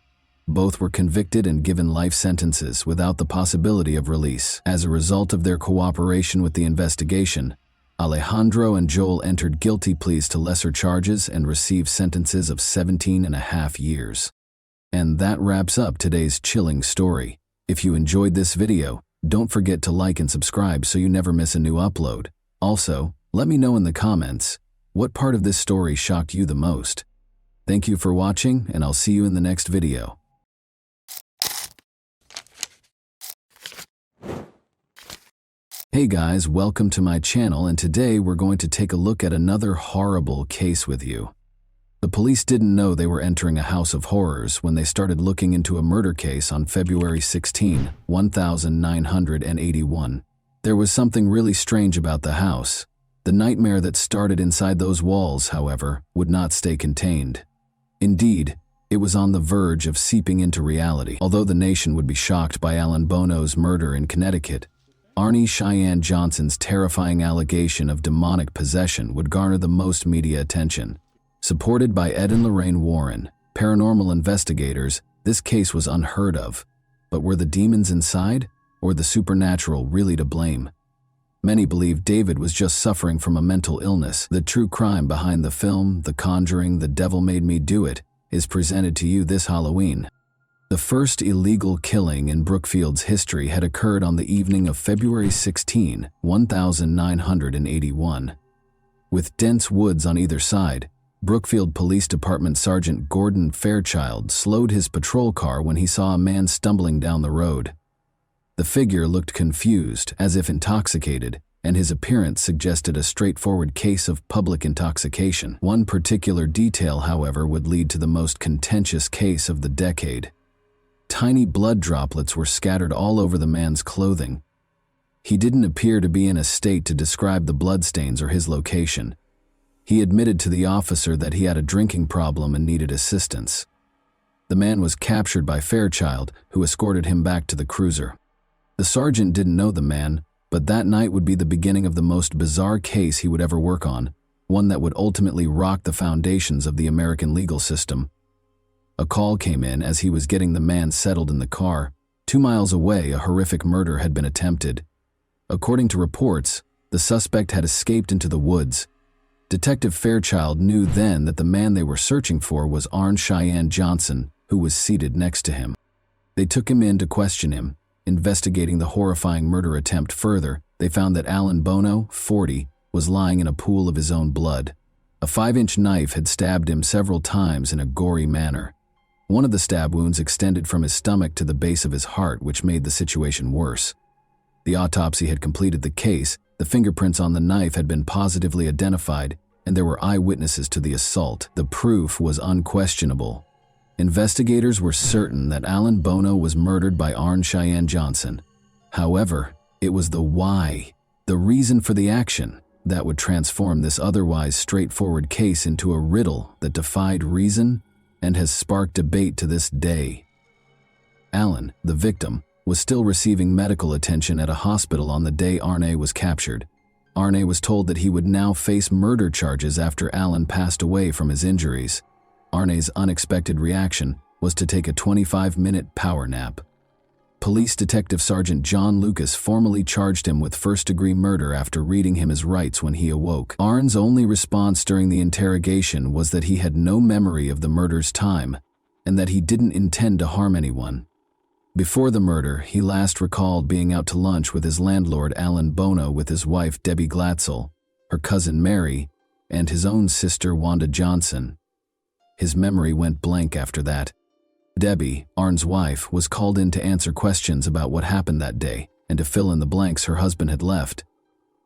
Both were convicted and given life sentences without the possibility of release. As a result of their cooperation with the investigation, Alejandro and Joel entered guilty pleas to lesser charges and received sentences of 17.5 years. And that wraps up today's chilling story. If you enjoyed this video, don't forget to like and subscribe so you never miss a new upload. Also, let me know in the comments, what part of this story shocked you the most? Thank you for watching, and I'll see you in the next video. Hey guys, welcome to my channel, and today we're going to take a look at another horrible case with you. The police didn't know they were entering a house of horrors when they started looking into a murder case on February 16, 1981. There was something really strange about the house. The nightmare that started inside those walls, however, would not stay contained. Indeed, it was on the verge of seeping into reality. Although the nation would be shocked by Alan Bono's murder in Connecticut, Arnie Cheyenne Johnson's terrifying allegation of demonic possession would garner the most media attention. Supported by Ed and Lorraine Warren, paranormal investigators, this case was unheard of. But were the demons inside, or the supernatural really to blame? Many believe David was just suffering from a mental illness. The true crime behind the film, The Conjuring, The Devil Made Me Do It, is presented to you this Halloween. The first illegal killing in Brookfield's history had occurred on the evening of February 16, 1981. With dense woods on either side, Brookfield Police Department Sergeant Gordon Fairchild slowed his patrol car when he saw a man stumbling down the road. The figure looked confused, as if intoxicated, and his appearance suggested a straightforward case of public intoxication. One particular detail, however, would lead to the most contentious case of the decade. Tiny blood droplets were scattered all over the man's clothing. He didn't appear to be in a state to describe the bloodstains or his location. He admitted to the officer that he had a drinking problem and needed assistance. The man was captured by Fairchild, who escorted him back to the cruiser. The sergeant didn't know the man, but that night would be the beginning of the most bizarre case he would ever work on, one that would ultimately rock the foundations of the American legal system. A call came in as he was getting the man settled in the car. 2 miles away, a horrific murder had been attempted. According to reports, the suspect had escaped into the woods. Detective Fairchild knew then that the man they were searching for was Arnie Cheyenne Johnson, who was seated next to him. They took him in to question him. Investigating the horrifying murder attempt further, they found that Alan Bono, 40, was lying in a pool of his own blood. A 5-inch knife had stabbed him several times in a gory manner. One of the stab wounds extended from his stomach to the base of his heart, which made the situation worse. The autopsy had completed the case, the fingerprints on the knife had been positively identified, and there were eyewitnesses to the assault. The proof was unquestionable. Investigators were certain that Alan Bono was murdered by Arnie Cheyenne Johnson. However, it was the why, the reason for the action, that would transform this otherwise straightforward case into a riddle that defied reason and has sparked debate to this day. Alan, the victim, was still receiving medical attention at a hospital on the day Arnie was captured. Arnie was told that he would now face murder charges after Alan passed away from his injuries. Arnie's unexpected reaction was to take a 25-minute power nap. Police Detective Sergeant John Lucas formally charged him with first-degree murder after reading him his rights when he awoke. Arnie's only response during the interrogation was that he had no memory of the murder's time and that he didn't intend to harm anyone. Before the murder, he last recalled being out to lunch with his landlord Alan Bono with his wife Debbie Glatzel, her cousin Mary, and his own sister Wanda Johnson. His memory went blank after that. Debbie, Arnie's wife, was called in to answer questions about what happened that day and to fill in the blanks her husband had left.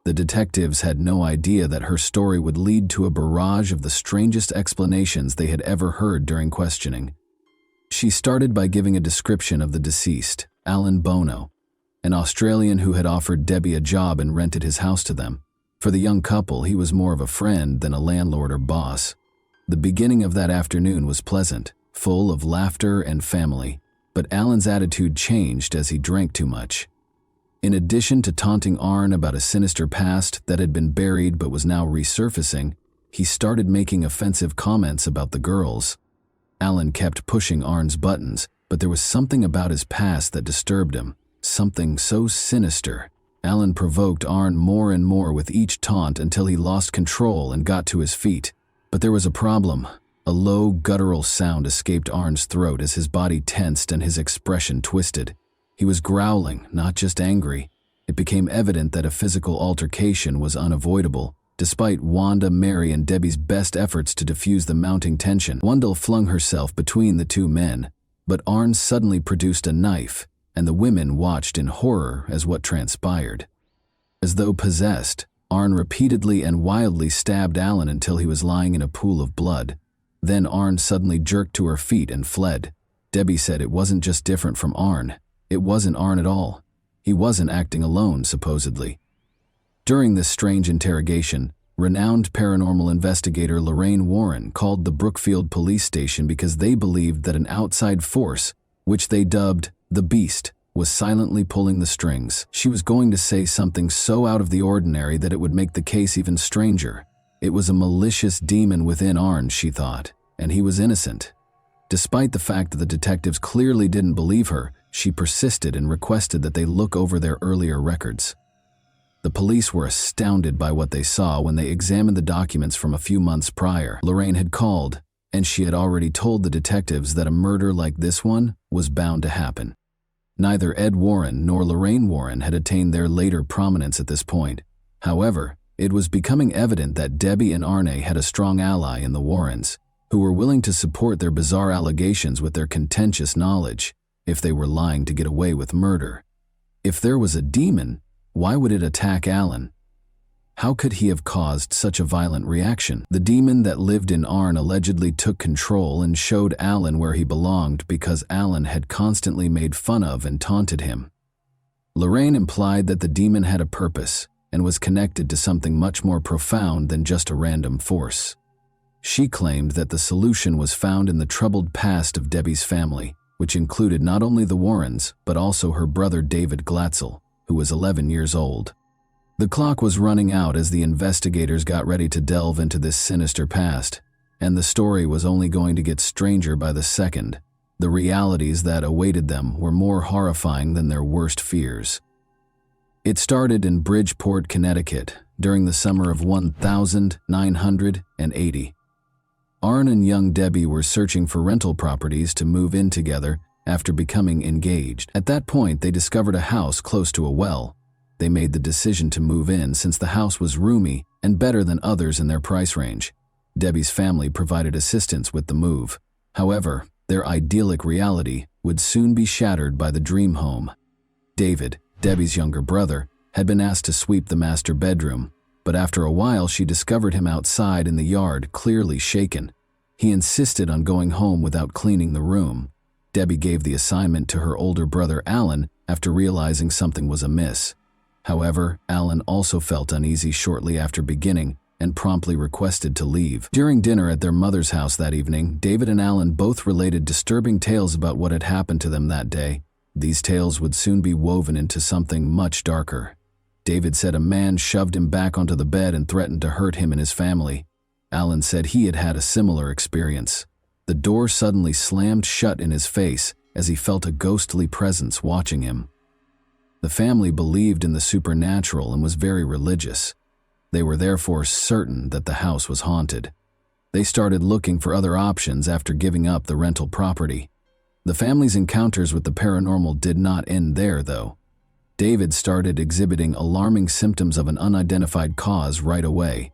The detectives had no idea that her story would lead to a barrage of the strangest explanations they had ever heard during questioning. She started by giving a description of the deceased, Alan Bono, an Australian who had offered Debbie a job and rented his house to them. For the young couple, he was more of a friend than a landlord or boss. The beginning of that afternoon was pleasant, full of laughter and family, but Alan's attitude changed as he drank too much. In addition to taunting Arnie about a sinister past that had been buried but was now resurfacing, he started making offensive comments about the girls. Alan kept pushing Arnie's buttons, but there was something about his past that disturbed him, something so sinister. Alan provoked Arn more and more with each taunt until he lost control and got to his feet. But there was a problem. A low, guttural sound escaped Arn's throat as his body tensed and his expression twisted. He was growling, not just angry. It became evident that a physical altercation was unavoidable. Despite Wanda, Mary, and Debbie's best efforts to diffuse the mounting tension, Wendell flung herself between the two men. But Arn suddenly produced a knife, and the women watched in horror as what transpired. As though possessed, Arn repeatedly and wildly stabbed Alan until he was lying in a pool of blood. Then Arn suddenly jerked to her feet and fled. Debbie said it wasn't just different from Arn. It wasn't Arn at all. He wasn't acting alone, supposedly. During this strange interrogation, renowned paranormal investigator Lorraine Warren called the Brookfield police station because they believed that an outside force, which they dubbed the Beast, was silently pulling the strings. She was going to say something so out of the ordinary that it would make the case even stranger. It was a malicious demon within Arn, she thought, and he was innocent. Despite the fact that the detectives clearly didn't believe her, she persisted and requested that they look over their earlier records. The police were astounded by what they saw when they examined the documents from a few months prior. Lorraine had called, and she had already told the detectives that a murder like this one was bound to happen. Neither Ed Warren nor Lorraine Warren had attained their later prominence at this point. However, it was becoming evident that Debbie and Arne had a strong ally in the Warrens, who were willing to support their bizarre allegations with their contentious knowledge, if they were lying to get away with murder. If there was a demon, why would it attack Alan? How could he have caused such a violent reaction? The demon that lived in Arn allegedly took control and showed Alan where he belonged because Alan had constantly made fun of and taunted him. Lorraine implied that the demon had a purpose and was connected to something much more profound than just a random force. She claimed that the solution was found in the troubled past of Debbie's family, which included not only the Warrens, but also her brother David Glatzel, who was 11 years old. The clock was running out as the investigators got ready to delve into this sinister past, and the story was only going to get stranger by the second. The realities that awaited them were more horrifying than their worst fears. It started in Bridgeport, Connecticut, during the summer of 1980. Arn and young Debbie were searching for rental properties to move in together after becoming engaged. At that point, they discovered a house close to a well. They made the decision to move in since the house was roomy and better than others in their price range. Debbie's family provided assistance with the move. However, their idyllic reality would soon be shattered by the dream home. David, Debbie's younger brother, had been asked to sweep the master bedroom, but after a while she discovered him outside in the yard, clearly shaken. He insisted on going home without cleaning the room. Debbie gave the assignment to her older brother Alan after realizing something was amiss. However, Alan also felt uneasy shortly after beginning and promptly requested to leave. During dinner at their mother's house that evening, David and Alan both related disturbing tales about what had happened to them that day. These tales would soon be woven into something much darker. David said a man shoved him back onto the bed and threatened to hurt him and his family. Alan said he had had a similar experience. The door suddenly slammed shut in his face as he felt a ghostly presence watching him. The family believed in the supernatural and was very religious. They were therefore certain that the house was haunted. They started looking for other options after giving up the rental property. The family's encounters with the paranormal did not end there, though. David started exhibiting alarming symptoms of an unidentified cause right away.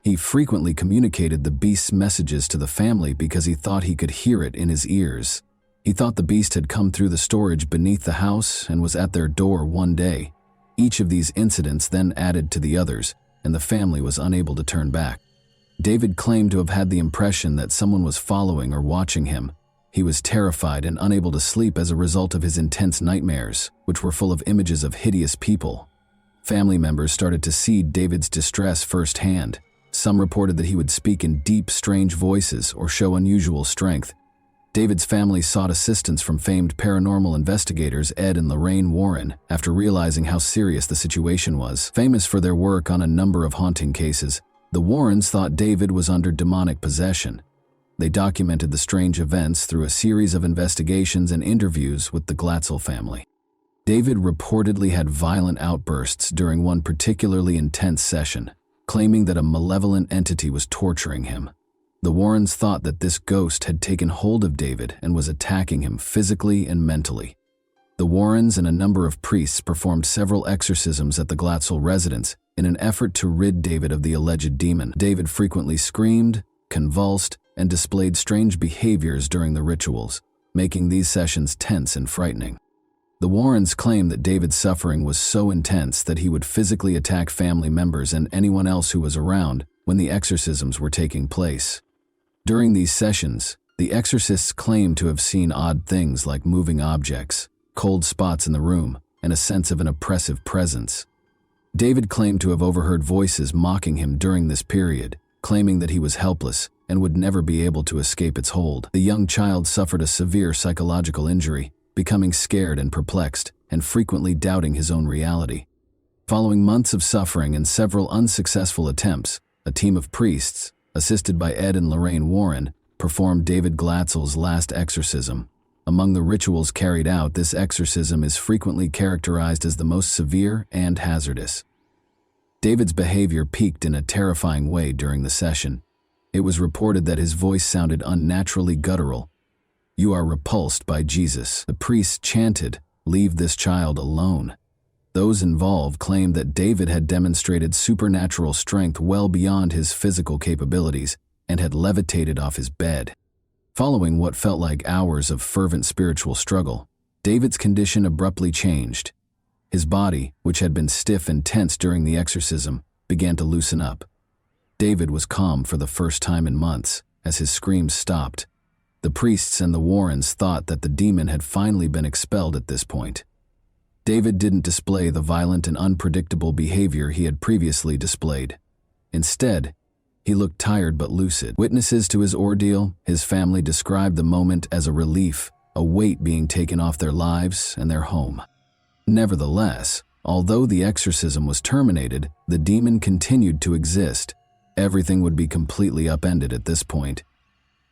He frequently communicated the beast's messages to the family because he thought he could hear it in his ears. He thought the beast had come through the storage beneath the house and was at their door one day. Each of these incidents then added to the others, and the family was unable to turn back. David claimed to have had the impression that someone was following or watching him. He was terrified and unable to sleep as a result of his intense nightmares, which were full of images of hideous people. Family members started to see David's distress firsthand. Some reported that he would speak in deep, strange voices or show unusual strength. David's family sought assistance from famed paranormal investigators Ed and Lorraine Warren after realizing how serious the situation was. Famous for their work on a number of haunting cases, the Warrens thought David was under demonic possession. They documented the strange events through a series of investigations and interviews with the Glatzel family. David reportedly had violent outbursts during one particularly intense session, claiming that a malevolent entity was torturing him. The Warrens thought that this ghost had taken hold of David and was attacking him physically and mentally. The Warrens and a number of priests performed several exorcisms at the Glatzel residence in an effort to rid David of the alleged demon. David frequently screamed, convulsed, and displayed strange behaviors during the rituals, making these sessions tense and frightening. The Warrens claimed that David's suffering was so intense that he would physically attack family members and anyone else who was around when the exorcisms were taking place. During these sessions, the exorcists claimed to have seen odd things like moving objects, cold spots in the room, and a sense of an oppressive presence. David claimed to have overheard voices mocking him during this period, claiming that he was helpless and would never be able to escape its hold. The young child suffered a severe psychological injury, becoming scared and perplexed, and frequently doubting his own reality. Following months of suffering and several unsuccessful attempts, a team of priests, assisted by Ed and Lorraine Warren, performed David Glatzel's last exorcism. Among the rituals carried out, this exorcism is frequently characterized as the most severe and hazardous. David's behavior peaked in a terrifying way during the session. It was reported that his voice sounded unnaturally guttural. "You are repulsed by Jesus," the priests chanted, "Leave this child alone." Those involved claimed that David had demonstrated supernatural strength well beyond his physical capabilities and had levitated off his bed. Following what felt like hours of fervent spiritual struggle, David's condition abruptly changed. His body, which had been stiff and tense during the exorcism, began to loosen up. David was calm for the first time in months, as his screams stopped. The priests and the Warrens thought that the demon had finally been expelled at this point. David didn't display the violent and unpredictable behavior he had previously displayed. Instead, he looked tired but lucid. Witnesses to his ordeal, his family described the moment as a relief, a weight being taken off their lives and their home. Nevertheless, although the exorcism was terminated, the demon continued to exist. Everything would be completely upended at this point.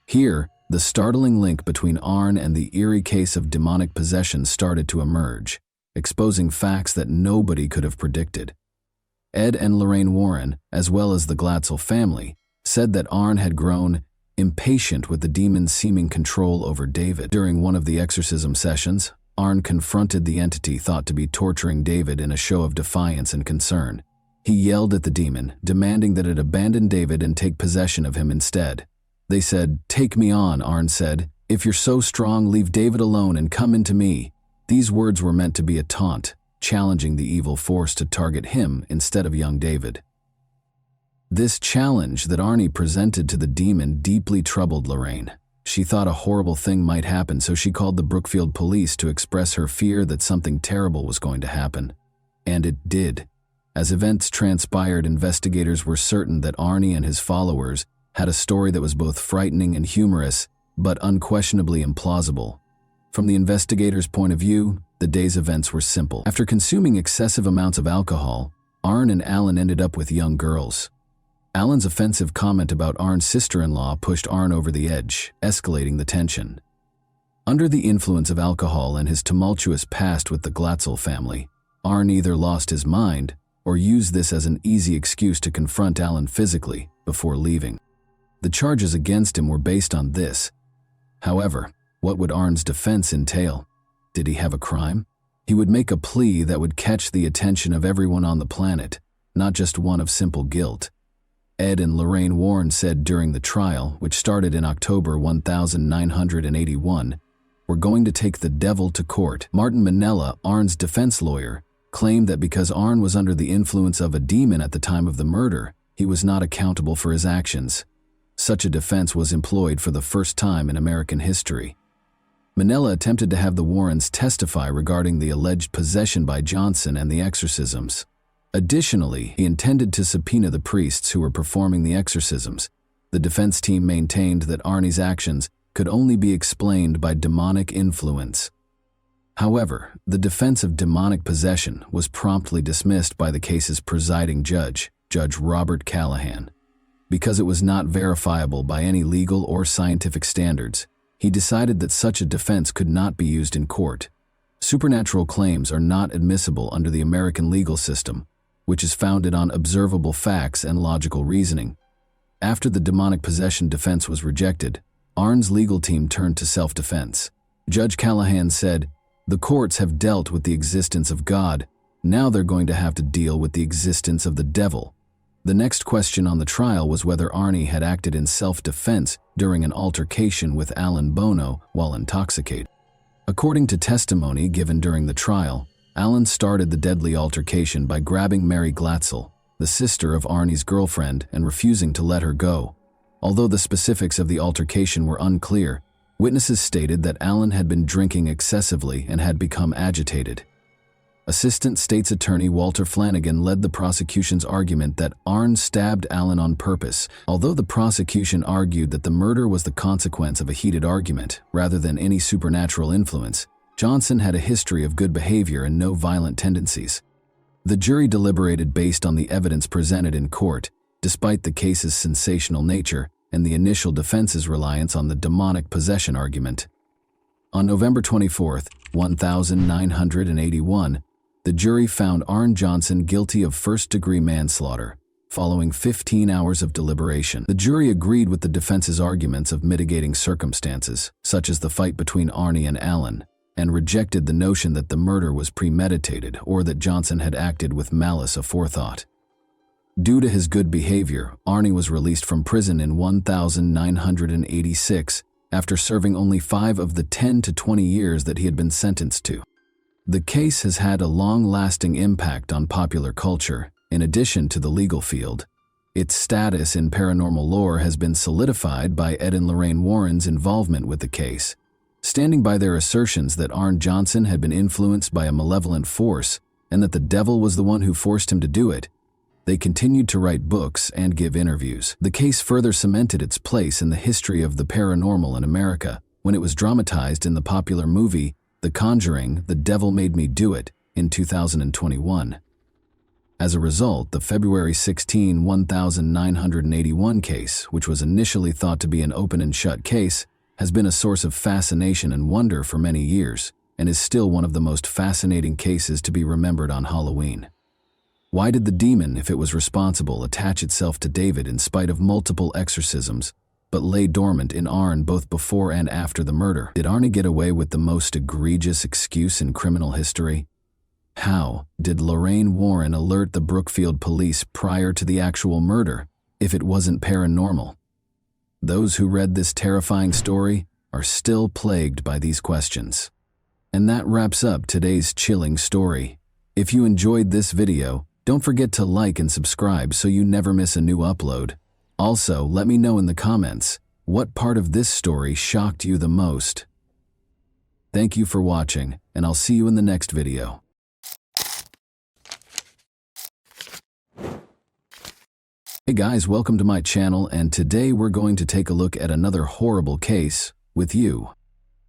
Here, the startling link between Arn and the eerie case of demonic possession started to emerge, exposing facts that nobody could have predicted. Ed and Lorraine Warren, as well as the Glatzel family, said that Arn had grown impatient with the demon's seeming control over David. During one of the exorcism sessions, Arn confronted the entity thought to be torturing David in a show of defiance and concern. He yelled at the demon, demanding that it abandon David and take possession of him instead. They said, "Take me on," Arn said. "If you're so strong, leave David alone and come into me." These words were meant to be a taunt, challenging the evil force to target him instead of young David. This challenge that Arnie presented to the demon deeply troubled Lorraine. She thought a horrible thing might happen, so she called the Brookfield police to express her fear that something terrible was going to happen. And it did. As events transpired, investigators were certain that Arnie and his followers had a story that was both frightening and humorous, but unquestionably implausible. From the investigators' point of view, the day's events were simple. After consuming excessive amounts of alcohol, Arn and Alan ended up with young girls. Alan's offensive comment about Arn's sister-in-law pushed Arn over the edge, escalating the tension. Under the influence of alcohol and his tumultuous past with the Glatzel family, Arn either lost his mind or used this as an easy excuse to confront Alan physically before leaving. The charges against him were based on this. However, what would Arn's defense entail? Did he have a crime? He would make a plea that would catch the attention of everyone on the planet, not just one of simple guilt. Ed and Lorraine Warren said during the trial, which started in October 1981, "We're going to take the devil to court." Martin Minella, Arn's defense lawyer, claimed that because Arn was under the influence of a demon at the time of the murder, he was not accountable for his actions. Such a defense was employed for the first time in American history. Minella attempted to have the Warrens testify regarding the alleged possession by Johnson and the exorcisms. Additionally, he intended to subpoena the priests who were performing the exorcisms. The defense team maintained that Arnie's actions could only be explained by demonic influence. However, the defense of demonic possession was promptly dismissed by the case's presiding judge, Judge Robert Callahan. Because it was not verifiable by any legal or scientific standards, he decided that such a defense could not be used in court. Supernatural claims are not admissible under the American legal system, which is founded on observable facts and logical reasoning. After the demonic possession defense was rejected, Arne's legal team turned to self-defense. Judge Callahan said, "The courts have dealt with the existence of God. Now they're going to have to deal with the existence of the devil." The next question on the trial was whether Arne had acted in self-defense during an altercation with Alan Bono while intoxicated. According to testimony given during the trial, Alan started the deadly altercation by grabbing Mary Glatzel, the sister of Arne's girlfriend, and refusing to let her go. Although the specifics of the altercation were unclear, witnesses stated that Alan had been drinking excessively and had become agitated. Assistant State's Attorney Walter Flanagan led the prosecution's argument that Arne stabbed Alan on purpose. Although the prosecution argued that the murder was the consequence of a heated argument rather than any supernatural influence, Johnson had a history of good behavior and no violent tendencies. The jury deliberated based on the evidence presented in court, despite the case's sensational nature and the initial defense's reliance on the demonic possession argument. On November 24, 1981, the jury found Arne Johnson guilty of first-degree manslaughter. Following 15 hours of deliberation, the jury agreed with the defense's arguments of mitigating circumstances, such as the fight between Arne and Alan, and rejected the notion that the murder was premeditated or that Johnson had acted with malice aforethought. Due to his good behavior, Arne was released from prison in 1986 after serving only 5 of the 10 to 20 years that he had been sentenced to. The case has had a long-lasting impact on popular culture, in addition to the legal field. Its status in paranormal lore has been solidified by Ed and Lorraine Warren's involvement with the case. Standing by their assertions that Arne Johnson had been influenced by a malevolent force and that the devil was the one who forced him to do it, they continued to write books and give interviews. The case further cemented its place in the history of the paranormal in America when it was dramatized in the popular movie The Conjuring, The Devil Made Me Do It, in 2021. As a result, the February 16, 1981 case, which was initially thought to be an open and shut case, has been a source of fascination and wonder for many years, and is still one of the most fascinating cases to be remembered on Halloween. Why did the demon, if it was responsible, attach itself to David in spite of multiple exorcisms, but lay dormant in Arne both before and after the murder? Did Arne get away with the most egregious excuse in criminal history? How did Lorraine Warren alert the Brookfield police prior to the actual murder, if it wasn't paranormal? Those who read this terrifying story are still plagued by these questions. And that wraps up today's chilling story. If you enjoyed this video, don't forget to like and subscribe so you never miss a new upload. Also, let me know in the comments, what part of this story shocked you the most? Thank you for watching, and I'll see you in the next video. Hey guys, welcome to my channel, and today we're going to take a look at another horrible case with you.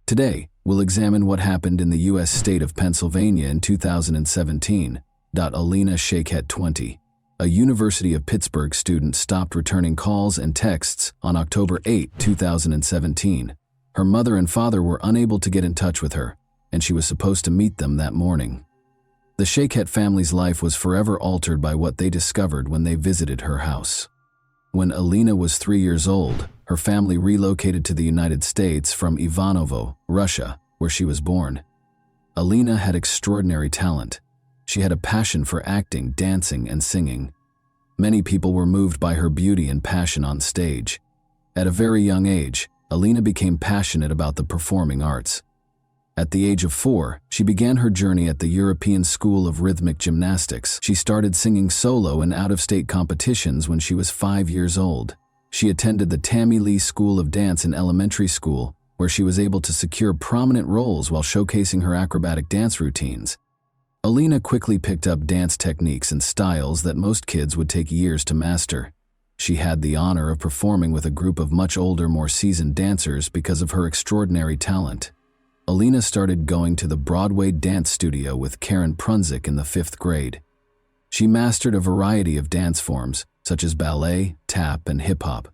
Today, we'll examine what happened in the U.S. state of Pennsylvania in 2017. Alina Shaykhet, 20, a University of Pittsburgh student, stopped returning calls and texts on October 8, 2017. Her mother and father were unable to get in touch with her, and she was supposed to meet them that morning. The Shaykhet family's life was forever altered by what they discovered when they visited her house. When Alina was 3 years old, her family relocated to the United States from Ivanovo, Russia, where she was born. Alina had extraordinary talent. She had a passion for acting, dancing, and singing. Many people were moved by her beauty and passion on stage. At a very young age, Alina became passionate about the performing arts. At the age of 4, she began her journey at the European School of Rhythmic Gymnastics. She started singing solo in out-of-state competitions when she was 5 years old. She attended the Tammy Lee School of Dance in elementary school, where she was able to secure prominent roles while showcasing her acrobatic dance routines. Alina quickly picked up dance techniques and styles that most kids would take years to master. She had the honor of performing with a group of much older, more seasoned dancers because of her extraordinary talent. Alina started going to the Broadway dance studio with Karen Prunzik in the 5th grade. She mastered a variety of dance forms, such as ballet, tap, and hip-hop.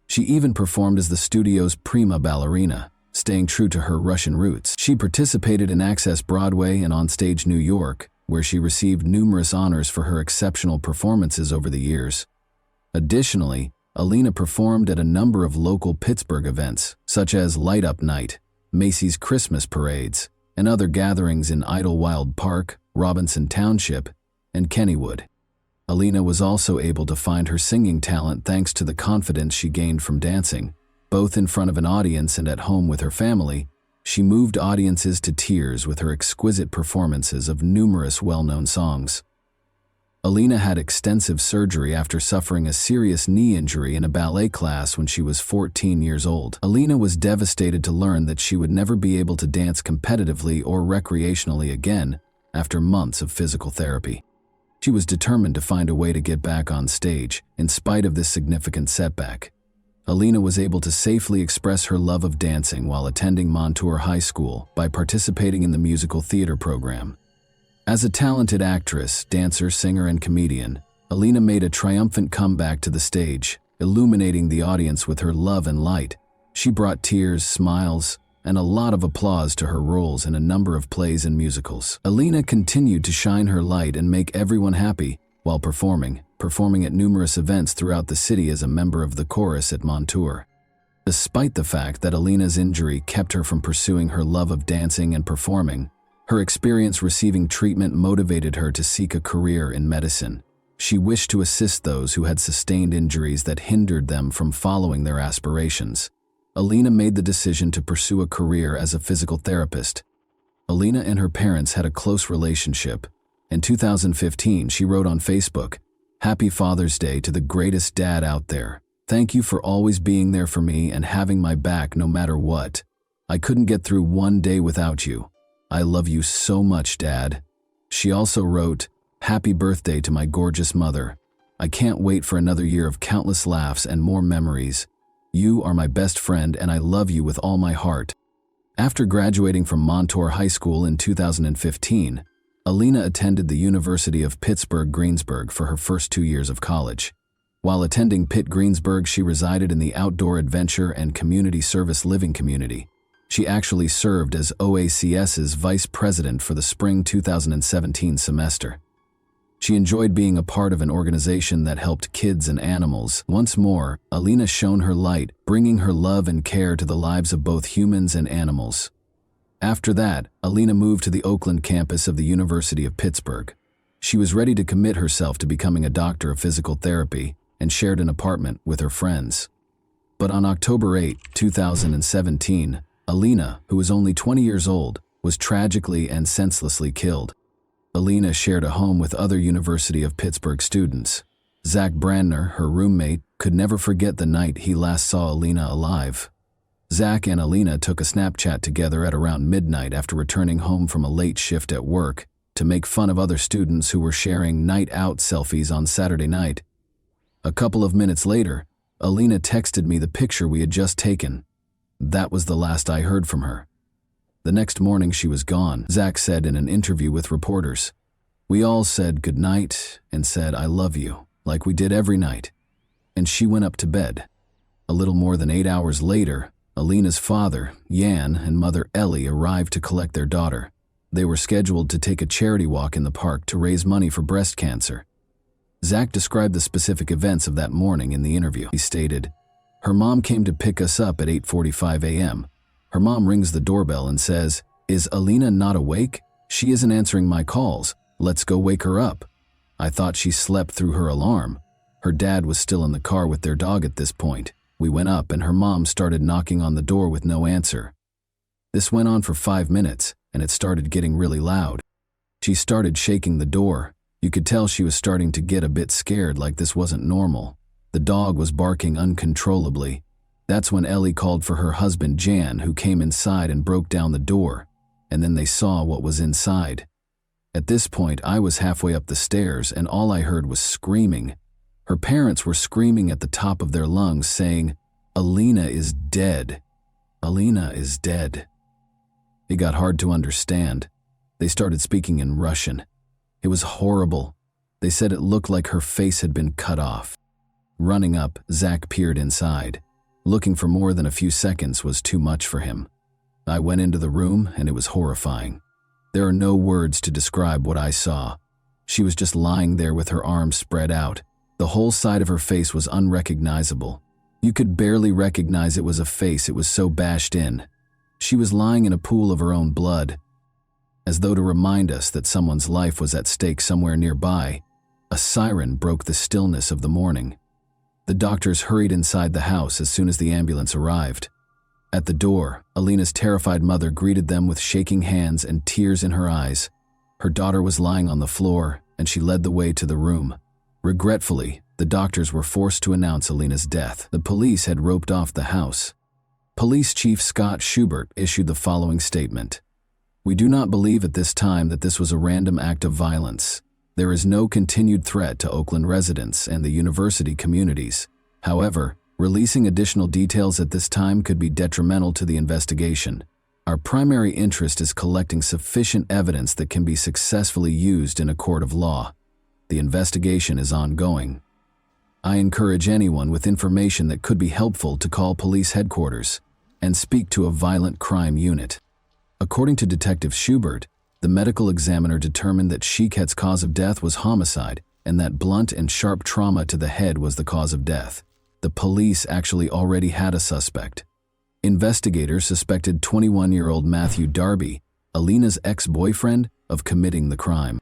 She even performed as the studio's prima ballerina, staying true to her Russian roots. She participated in Access Broadway and Onstage New York, where she received numerous honors for her exceptional performances over the years. Additionally, Alina performed at a number of local Pittsburgh events, such as Light Up Night, Macy's Christmas parades, and other gatherings in Idlewild Park, Robinson Township, and Kennywood. Alina was also able to find her singing talent thanks to the confidence she gained from dancing. Both in front of an audience and at home with her family, she moved audiences to tears with her exquisite performances of numerous well-known songs. Alina had extensive surgery after suffering a serious knee injury in a ballet class when she was 14 years old. Alina was devastated to learn that she would never be able to dance competitively or recreationally again after months of physical therapy. She was determined to find a way to get back on stage, in spite of this significant setback. Alina was able to safely express her love of dancing while attending Montour High School by participating in the musical theater program. As a talented actress, dancer, singer, and comedian, Alina made a triumphant comeback to the stage, illuminating the audience with her love and light. She brought tears, smiles, and a lot of applause to her roles in a number of plays and musicals. Alina continued to shine her light and make everyone happy while performing at numerous events throughout the city as a member of the chorus at Montour. Despite the fact that Alina's injury kept her from pursuing her love of dancing and performing, her experience receiving treatment motivated her to seek a career in medicine. She wished to assist those who had sustained injuries that hindered them from following their aspirations. Alina made the decision to pursue a career as a physical therapist. Alina and her parents had a close relationship. In 2015, she wrote on Facebook, "Happy Father's Day to the greatest dad out there. Thank you for always being there for me and having my back no matter what. I couldn't get through one day without you. I love you so much, Dad." She also wrote, "Happy birthday to my gorgeous mother. I can't wait for another year of countless laughs and more memories. You are my best friend and I love you with all my heart." After graduating from Montour High School in 2015, Alina attended the University of Pittsburgh-Greensburg for her first 2 years of college. While attending Pitt Greensburg, she resided in the Outdoor Adventure and Community Service Living community. She actually served as OACS's vice president for the spring 2017 semester. She enjoyed being a part of an organization that helped kids and animals. Once more, Alina shone her light, bringing her love and care to the lives of both humans and animals. After that, Alina moved to the Oakland campus of the University of Pittsburgh. She was ready to commit herself to becoming a doctor of physical therapy and shared an apartment with her friends. But on October 8, 2017, Alina, who was only 20 years old, was tragically and senselessly killed. Alina shared a home with other University of Pittsburgh students. Zach Brandner, her roommate, could never forget the night he last saw Alina alive. Zach and Alina took a Snapchat together at around midnight after returning home from a late shift at work to make fun of other students who were sharing night out selfies on Saturday night. A couple of minutes later, Alina texted me the picture we had just taken. That was the last I heard from her. The next morning she was gone, Zach said in an interview with reporters. "We all said goodnight and said I love you, like we did every night. And she went up to bed." A little more than 8 hours later, Alina's father, Jan, and mother Ellie arrived to collect their daughter. They were scheduled to take a charity walk in the park to raise money for breast cancer. Zach described the specific events of that morning in the interview. He stated, "Her mom came to pick us up at 8:45 a.m. Her mom rings the doorbell and says, 'Is Alina not awake? She isn't answering my calls. Let's go wake her up.' I thought she slept through her alarm. Her dad was still in the car with their dog at this point. We went up and her mom started knocking on the door with no answer. This went on for 5 minutes and it started getting really loud. She started shaking the door. You could tell she was starting to get a bit scared, like this wasn't normal. The dog was barking uncontrollably. That's when Ellie called for her husband Jan, who came inside and broke down the door, and then they saw what was inside. At this point, I was halfway up the stairs and all I heard was screaming. Her parents were screaming at the top of their lungs, saying, 'Alina is dead. Alina is dead.' It got hard to understand. They started speaking in Russian. It was horrible. They said it looked like her face had been cut off. Running up, Zach peered inside. Looking for more than a few seconds was too much for him. I went into the room and it was horrifying. There are no words to describe what I saw. She was just lying there with her arms spread out. The whole side of her face was unrecognizable. You could barely recognize it was a face, it was so bashed in. She was lying in a pool of her own blood. As though to remind us that someone's life was at stake somewhere nearby, a siren broke the stillness of the morning. The doctors hurried inside the house as soon as the ambulance arrived. At the door, Alina's terrified mother greeted them with shaking hands and tears in her eyes. Her daughter was lying on the floor, and she led the way to the room. Regretfully, the doctors were forced to announce Alina's death. The police had roped off the house. Police Chief Scott Schubert issued the following statement. "We do not believe at this time that this was a random act of violence. There is no continued threat to Oakland residents and the university communities. However, releasing additional details at this time could be detrimental to the investigation. Our primary interest is collecting sufficient evidence that can be successfully used in a court of law. The investigation is ongoing. I encourage anyone with information that could be helpful to call police headquarters and speak to a violent crime unit." According to Detective Schubert, the medical examiner determined that Shiket's cause of death was homicide and that blunt and sharp trauma to the head was the cause of death. The police actually already had a suspect. Investigators suspected 21-year-old Matthew Darby, Alina's ex-boyfriend, of committing the crime.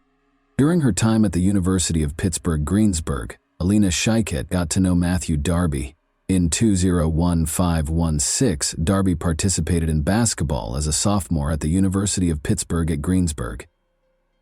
During her time at the University of Pittsburgh-Greensburg, Alina Shiket got to know Matthew Darby. In 2015-16, Darby participated in basketball as a sophomore at the University of Pittsburgh at Greensburg.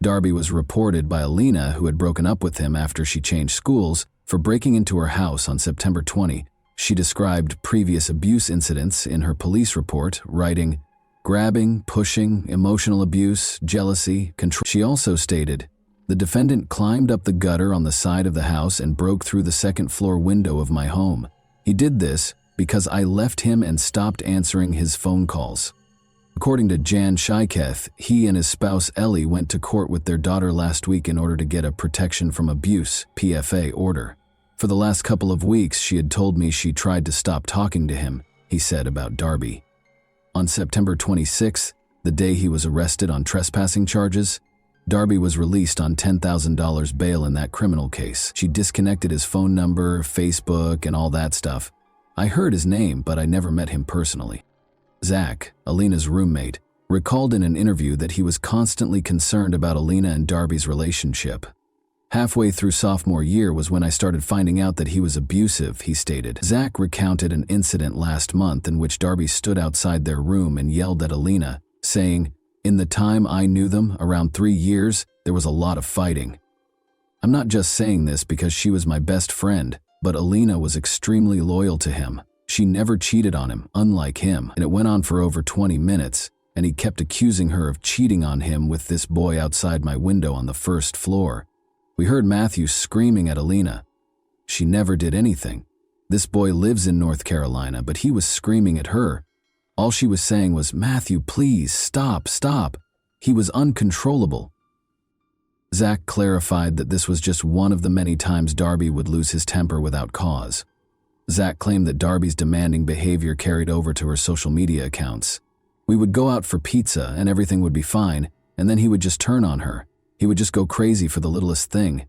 Darby was reported by Alina, who had broken up with him after she changed schools, for breaking into her house on September 20. She described previous abuse incidents in her police report, writing, "Grabbing, pushing, emotional abuse, jealousy, control." She also stated, "The defendant climbed up the gutter on the side of the house and broke through the second-floor window of my home. He did this because I left him and stopped answering his phone calls." According to Jan Shiketh, he and his spouse Ellie went to court with their daughter last week in order to get a protection from abuse (PFA) order. "For the last couple of weeks, she had told me she tried to stop talking to him," he said about Darby. On September 26th, the day he was arrested on trespassing charges, Darby was released on $10,000 bail in that criminal case. She disconnected his phone number, Facebook, and all that stuff. "I heard his name, but I never met him personally." Zach, Alina's roommate, recalled in an interview that he was constantly concerned about Alina and Darby's relationship. "Halfway through sophomore year was when I started finding out that he was abusive," he stated. Zach recounted an incident last month in which Darby stood outside their room and yelled at Alina, saying, "In the time I knew them, around 3 years, there was a lot of fighting. I'm not just saying this because she was my best friend, but Alina was extremely loyal to him. She never cheated on him, unlike him, and it went on for over 20 minutes, and he kept accusing her of cheating on him with this boy outside my window on the first floor. We heard Matthew screaming at Alina. She never did anything. This boy lives in North Carolina, but he was screaming at her. All she was saying was, 'Matthew, please, stop, stop.' He was uncontrollable." Zach clarified that this was just one of the many times Darby would lose his temper without cause. Zach claimed that Darby's demanding behavior carried over to her social media accounts. "We would go out for pizza and everything would be fine, and then he would just turn on her. He would just go crazy for the littlest thing.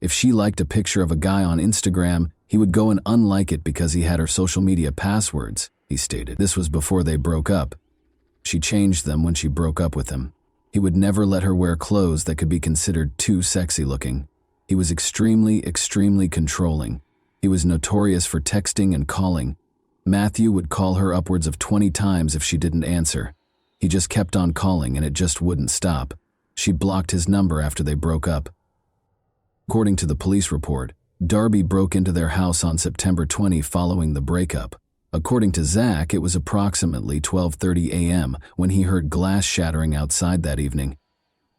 If she liked a picture of a guy on Instagram, he would go and unlike it because he had her social media passwords," he stated. This was before they broke up. She changed them when she broke up with him. He would never let her wear clothes that could be considered too sexy looking. He was extremely controlling. He was notorious for texting and calling. Matthew would call her upwards of 20 times if she didn't answer. He just kept on calling and it just wouldn't stop. She blocked his number after they broke up. According to the police report, Darby broke into their house on September 20 following the breakup. According to Zach, it was approximately 12:30 a.m. when he heard glass shattering outside that evening.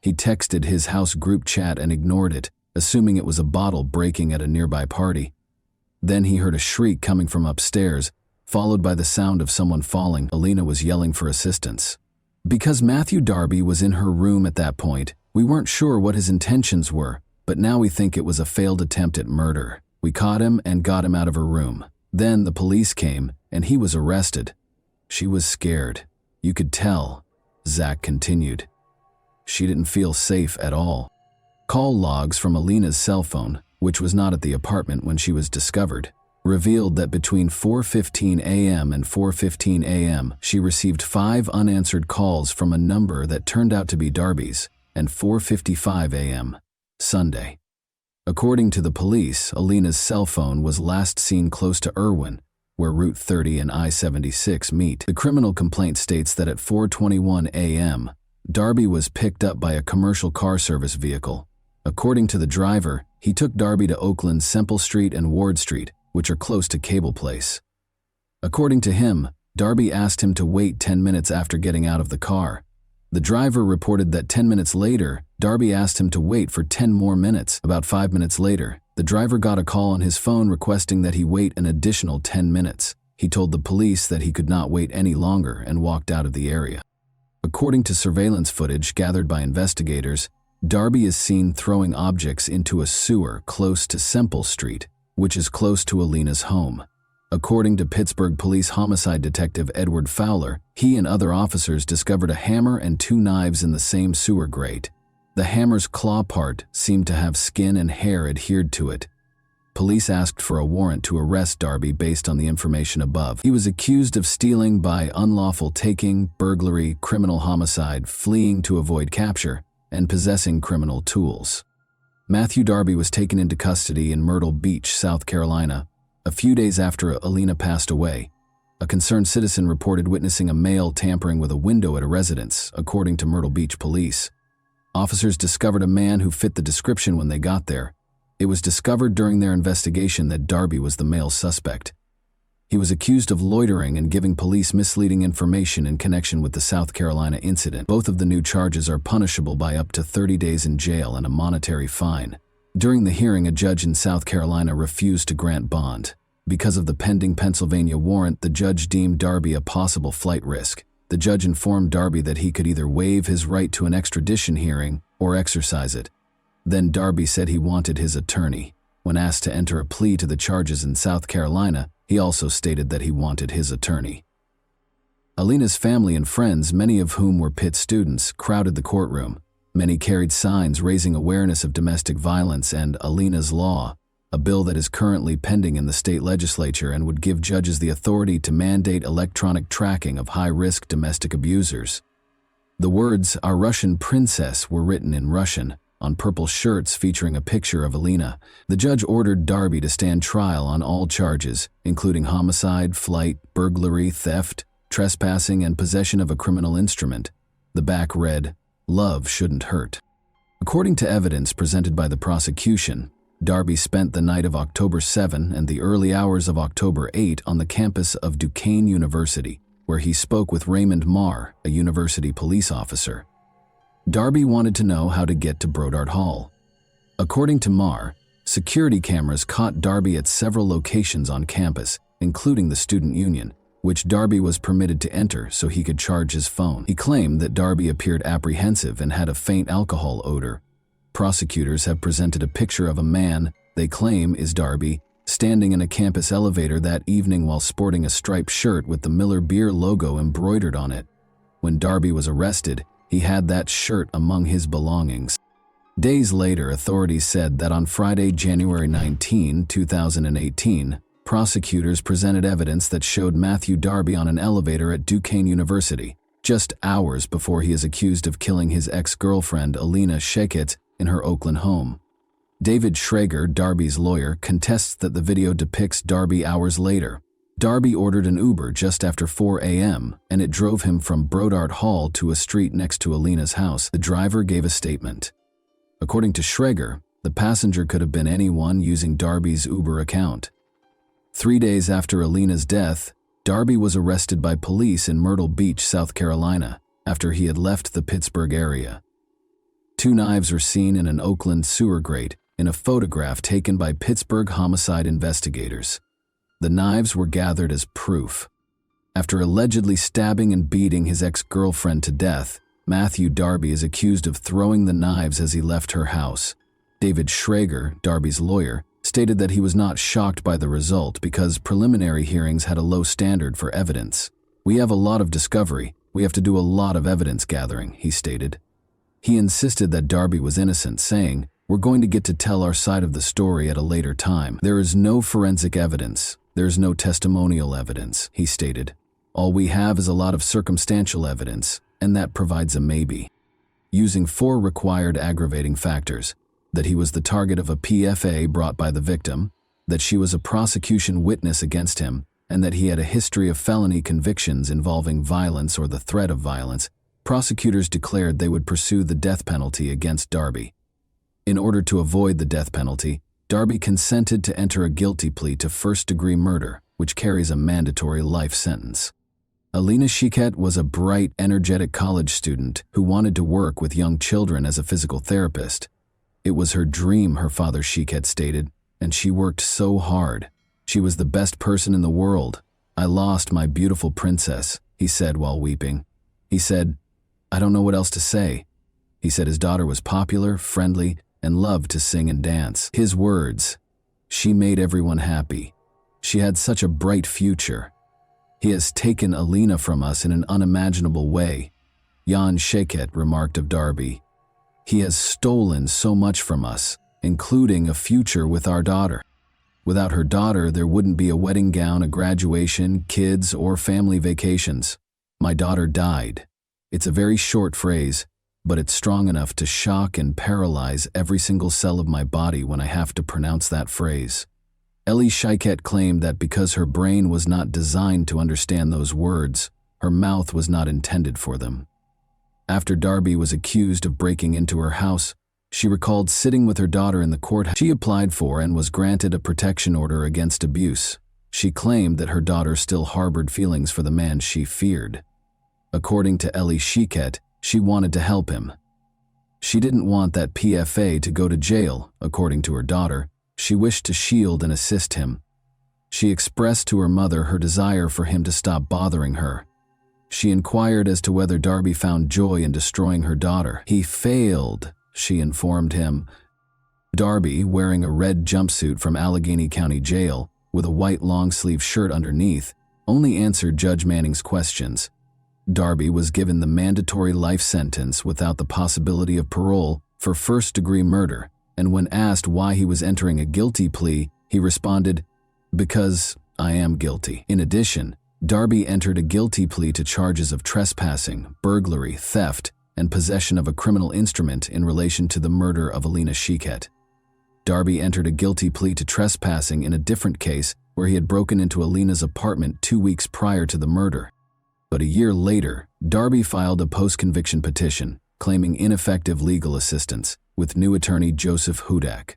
He texted his house group chat and ignored it, assuming it was a bottle breaking at a nearby party. Then he heard a shriek coming from upstairs, followed by the sound of someone falling. Alina was yelling for assistance. Because Matthew Darby was in her room at that point, we weren't sure what his intentions were, but now we think it was a failed attempt at murder. We caught him and got him out of her room. Then the police came, and he was arrested. She was scared. You could tell, Zach continued. She didn't feel safe at all. Call logs from Alina's cell phone, which was not at the apartment when she was discovered, revealed that between 4:15 a.m. and 4:15 a.m. she received 5 unanswered calls from a number that turned out to be Darby's, and 4:55 a.m. Sunday. According to the police, Alina's cell phone was last seen close to Irwin, where Route 30 and I-76 meet. The criminal complaint states that at 4:21 a.m., Darby was picked up by a commercial car service vehicle. According to the driver, he took Darby to Oakland's Semple Street and Ward Street, which are close to Cable Place. According to him, Darby asked him to wait 10 minutes after getting out of the car. The driver reported that 10 minutes later, Darby asked him to wait for 10 more minutes. About 5 minutes later, the driver got a call on his phone requesting that he wait an additional 10 minutes. He told the police that he could not wait any longer and walked out of the area. According to surveillance footage gathered by investigators, Darby is seen throwing objects into a sewer close to Semple Street, which is close to Alina's home. According to Pittsburgh Police Homicide Detective Edward Fowler, he and other officers discovered a hammer and 2 knives in the same sewer grate. The hammer's claw part seemed to have skin and hair adhered to it. Police asked for a warrant to arrest Darby based on the information above. He was accused of stealing by unlawful taking, burglary, criminal homicide, fleeing to avoid capture, and possessing criminal tools. Matthew Darby was taken into custody in Myrtle Beach, South Carolina, a few days after Alina passed away. A concerned citizen reported witnessing a male tampering with a window at a residence, according to Myrtle Beach police. Officers discovered a man who fit the description when they got there. It was discovered during their investigation that Darby was the male suspect. He was accused of loitering and giving police misleading information in connection with the South Carolina incident. Both of the new charges are punishable by up to 30 days in jail and a monetary fine. During the hearing, a judge in South Carolina refused to grant bond. Because of the pending Pennsylvania warrant, the judge deemed Darby a possible flight risk. The judge informed Darby that he could either waive his right to an extradition hearing or exercise it. Then Darby said he wanted his attorney. When asked to enter a plea to the charges in South Carolina, he also stated that he wanted his attorney. Alina's family and friends, many of whom were Pitt students, crowded the courtroom. Many carried signs raising awareness of domestic violence and Alina's Law, a bill that is currently pending in the state legislature and would give judges the authority to mandate electronic tracking of high-risk domestic abusers. The words, "Our Russian Princess," were written in Russian on purple shirts featuring a picture of Alina. The judge ordered Darby to stand trial on all charges, including homicide, flight, burglary, theft, trespassing, and possession of a criminal instrument. The back read, "Love shouldn't hurt." According to evidence presented by the prosecution, Darby spent the night of October 7 and the early hours of October 8 on the campus of Duquesne University, where he spoke with Raymond Marr, a university police officer. Darby wanted to know how to get to Brodart Hall. According to Marr, security cameras caught Darby at several locations on campus, including the student union, which Darby was permitted to enter so he could charge his phone. He claimed that Darby appeared apprehensive and had a faint alcohol odor. Prosecutors have presented a picture of a man they claim is Darby standing in a campus elevator that evening while sporting a striped shirt with the Miller Beer logo embroidered on it. When Darby was arrested, he had that shirt among his belongings. Days later, authorities said that on Friday, January 19, 2018, prosecutors presented evidence that showed Matthew Darby on an elevator at Duquesne University, just hours before he is accused of killing his ex-girlfriend Alina Shekit in her Oakland home. David Schrager, Darby's lawyer, contests that the video depicts Darby hours later. Darby ordered an Uber just after 4 a.m., and it drove him from Brodart Hall to a street next to Alina's house. The driver gave a statement. According to Schrager, the passenger could have been anyone using Darby's Uber account. 3 days after Alina's death, Darby was arrested by police in Myrtle Beach, South Carolina, after he had left the Pittsburgh area. 2 knives were seen in an Oakland sewer grate in a photograph taken by Pittsburgh homicide investigators. The knives were gathered as proof. After allegedly stabbing and beating his ex-girlfriend to death, Matthew Darby is accused of throwing the knives as he left her house. David Schrager, Darby's lawyer, stated that he was not shocked by the result because preliminary hearings had a low standard for evidence. "We have a lot of discovery. We have to do a lot of evidence gathering, he stated. He insisted that Darby was innocent, saying, "We're going to get to tell our side of the story at a later time. There is no forensic evidence. There's no testimonial evidence," he stated. "All we have is a lot of circumstantial evidence, and that provides a maybe." Using 4 required aggravating factors: that he was the target of a PFA brought by the victim, that she was a prosecution witness against him, and that he had a history of felony convictions involving violence or the threat of violence, prosecutors declared they would pursue the death penalty against Darby. In order to avoid the death penalty, Darby consented to enter a guilty plea to first-degree murder, which carries a mandatory life sentence. Alina Shiket was a bright, energetic college student who wanted to work with young children as a physical therapist. It was her dream, her father Shiket stated, and she worked so hard. She was the best person in the world. "I lost my beautiful princess," he said while weeping. He said, "I don't know what else to say." He said his daughter was popular, friendly, and loved to sing and dance. His words, "She made everyone happy. She had such a bright future. He has taken Alina from us in an unimaginable way," Jan Sheket remarked of Darby. "He has stolen so much from us, including a future with our daughter. Without her daughter, there wouldn't be a wedding gown, a graduation, kids, or family vacations. My daughter died." It's a very short phrase, but it's strong enough to shock and paralyze every single cell of my body when I have to pronounce that phrase. Ellie Shiket claimed that because her brain was not designed to understand those words, her mouth was not intended for them. After Darby was accused of breaking into her house, she recalled sitting with her daughter in the courthouse. She applied for and was granted a protection order against abuse. She claimed that her daughter still harbored feelings for the man she feared. According to Ellie Shiket, she wanted to help him. She didn't want that PFA to go to jail, according to her daughter. She wished to shield and assist him. She expressed to her mother her desire for him to stop bothering her. She inquired as to whether Darby found joy in destroying her daughter. "He failed," she informed him. Darby, wearing a red jumpsuit from Allegheny County Jail with a white long-sleeve shirt underneath, only answered Judge Manning's questions. Darby was given the mandatory life sentence without the possibility of parole for first-degree murder, and when asked why he was entering a guilty plea, he responded, "Because I am guilty." In addition, Darby entered a guilty plea to charges of trespassing, burglary, theft, and possession of a criminal instrument in relation to the murder of Alina Shiket. Darby entered a guilty plea to trespassing in a different case where he had broken into Alina's apartment 2 weeks prior to the murder. But a year later, Darby filed a post-conviction petition claiming ineffective legal assistance with new attorney Joseph Hudak.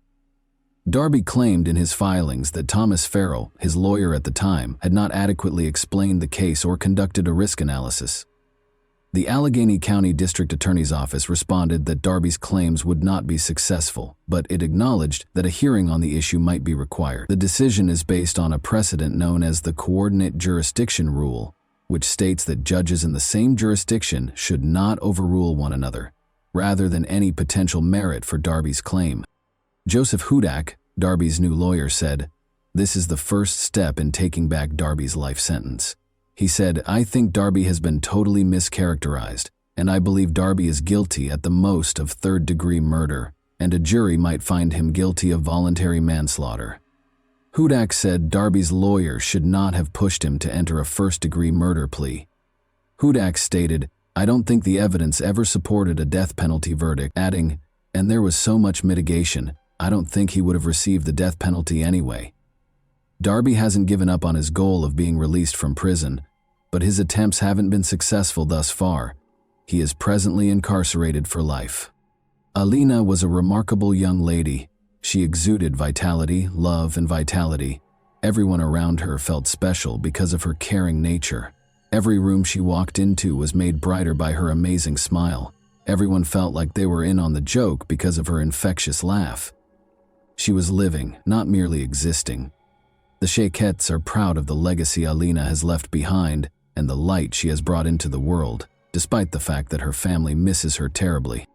Darby claimed in his filings that Thomas Farrell, his lawyer at the time, had not adequately explained the case or conducted a risk analysis. The Allegheny County District Attorney's Office responded that Darby's claims would not be successful, but it acknowledged that a hearing on the issue might be required. The decision is based on a precedent known as the Coordinate Jurisdiction Rule, which states that judges in the same jurisdiction should not overrule one another, rather than any potential merit for Darby's claim. Joseph Hudak, Darby's new lawyer, said, "This is the first step in taking back Darby's life sentence." He said, "I think Darby has been totally mischaracterized, and I believe Darby is guilty at the most of third-degree murder, and a jury might find him guilty of voluntary manslaughter." Hudak said Darby's lawyer should not have pushed him to enter a first-degree murder plea. Hudak stated, "I don't think the evidence ever supported a death penalty verdict," adding, "And there was so much mitigation, I don't think he would have received the death penalty anyway." Darby hasn't given up on his goal of being released from prison, but his attempts haven't been successful thus far. He is presently incarcerated for life. Alina was a remarkable young lady. She exuded vitality, love, and vitality. Everyone around her felt special because of her caring nature. Every room she walked into was made brighter by her amazing smile. Everyone felt like they were in on the joke because of her infectious laugh. She was living, not merely existing. The Shekets are proud of the legacy Alina has left behind and the light she has brought into the world, despite the fact that her family misses her terribly.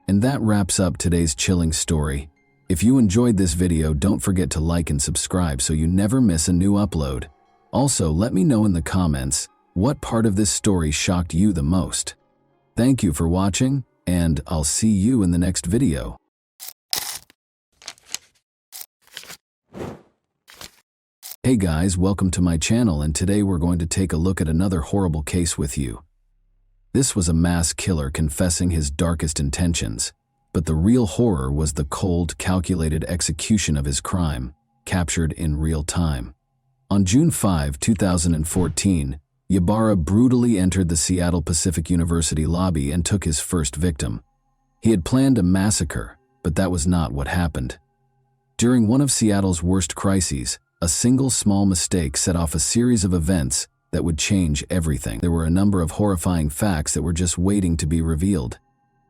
And that wraps up today's chilling story. If you enjoyed this video, don't forget to like and subscribe so you never miss a new upload. Also, let me know in the comments, What part of this story shocked you the most? Thank you for watching, and I'll see you in the next video. Hey guys, welcome to my channel, and today we're going to take a look at another horrible case with you. This was a mass killer confessing his darkest intentions, but the real horror was the cold, calculated execution of his crime, captured in real time. On June 5, 2014, Ybarra brutally entered the Seattle Pacific University lobby and took his first victim. He had planned a massacre, but that was not what happened. During one of Seattle's worst crises, a single small mistake set off a series of events that would change everything. There were a number of horrifying facts that were just waiting to be revealed.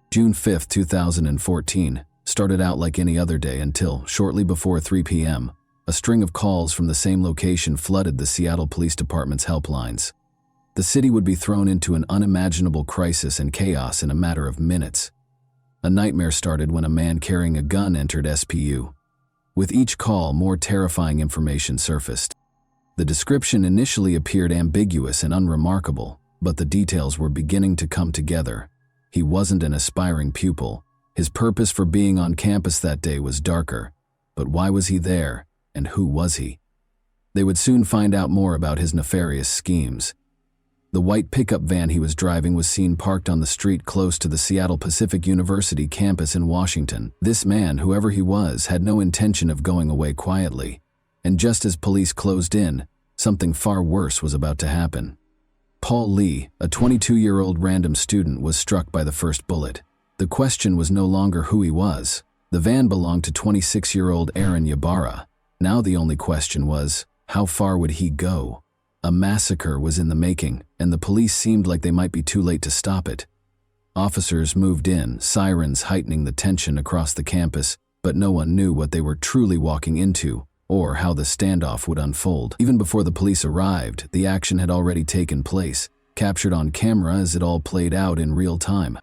June 5, 2014, started out like any other day until, shortly before 3 p.m., a string of calls from the same location flooded the Seattle Police Department's helplines. The city would be thrown into an unimaginable crisis and chaos in a matter of minutes. A nightmare started when a man carrying a gun entered SPU. With each call, more terrifying information surfaced. The description initially appeared ambiguous and unremarkable, but the details were beginning to come together. He wasn't an aspiring pupil. His purpose for being on campus that day was darker. But why was he there, and who was he? They would soon find out more about his nefarious schemes. The white pickup van he was driving was seen parked on the street close to the Seattle Pacific University campus in Washington. This man, whoever he was, had no intention of going away quietly. And just as police closed in, something far worse was about to happen. Paul Lee, a 22-year-old random student, was struck by the first bullet. The question was no longer who he was. The van belonged to 26-year-old Aaron Ybarra. Now the only question was, how far would he go? A massacre was in the making, and the police seemed like they might be too late to stop it. Officers moved in, sirens heightening the tension across the campus, but no one knew what they were truly walking into, or how the standoff would unfold. Even before the police arrived, the action had already taken place, captured on camera as it all played out in real time.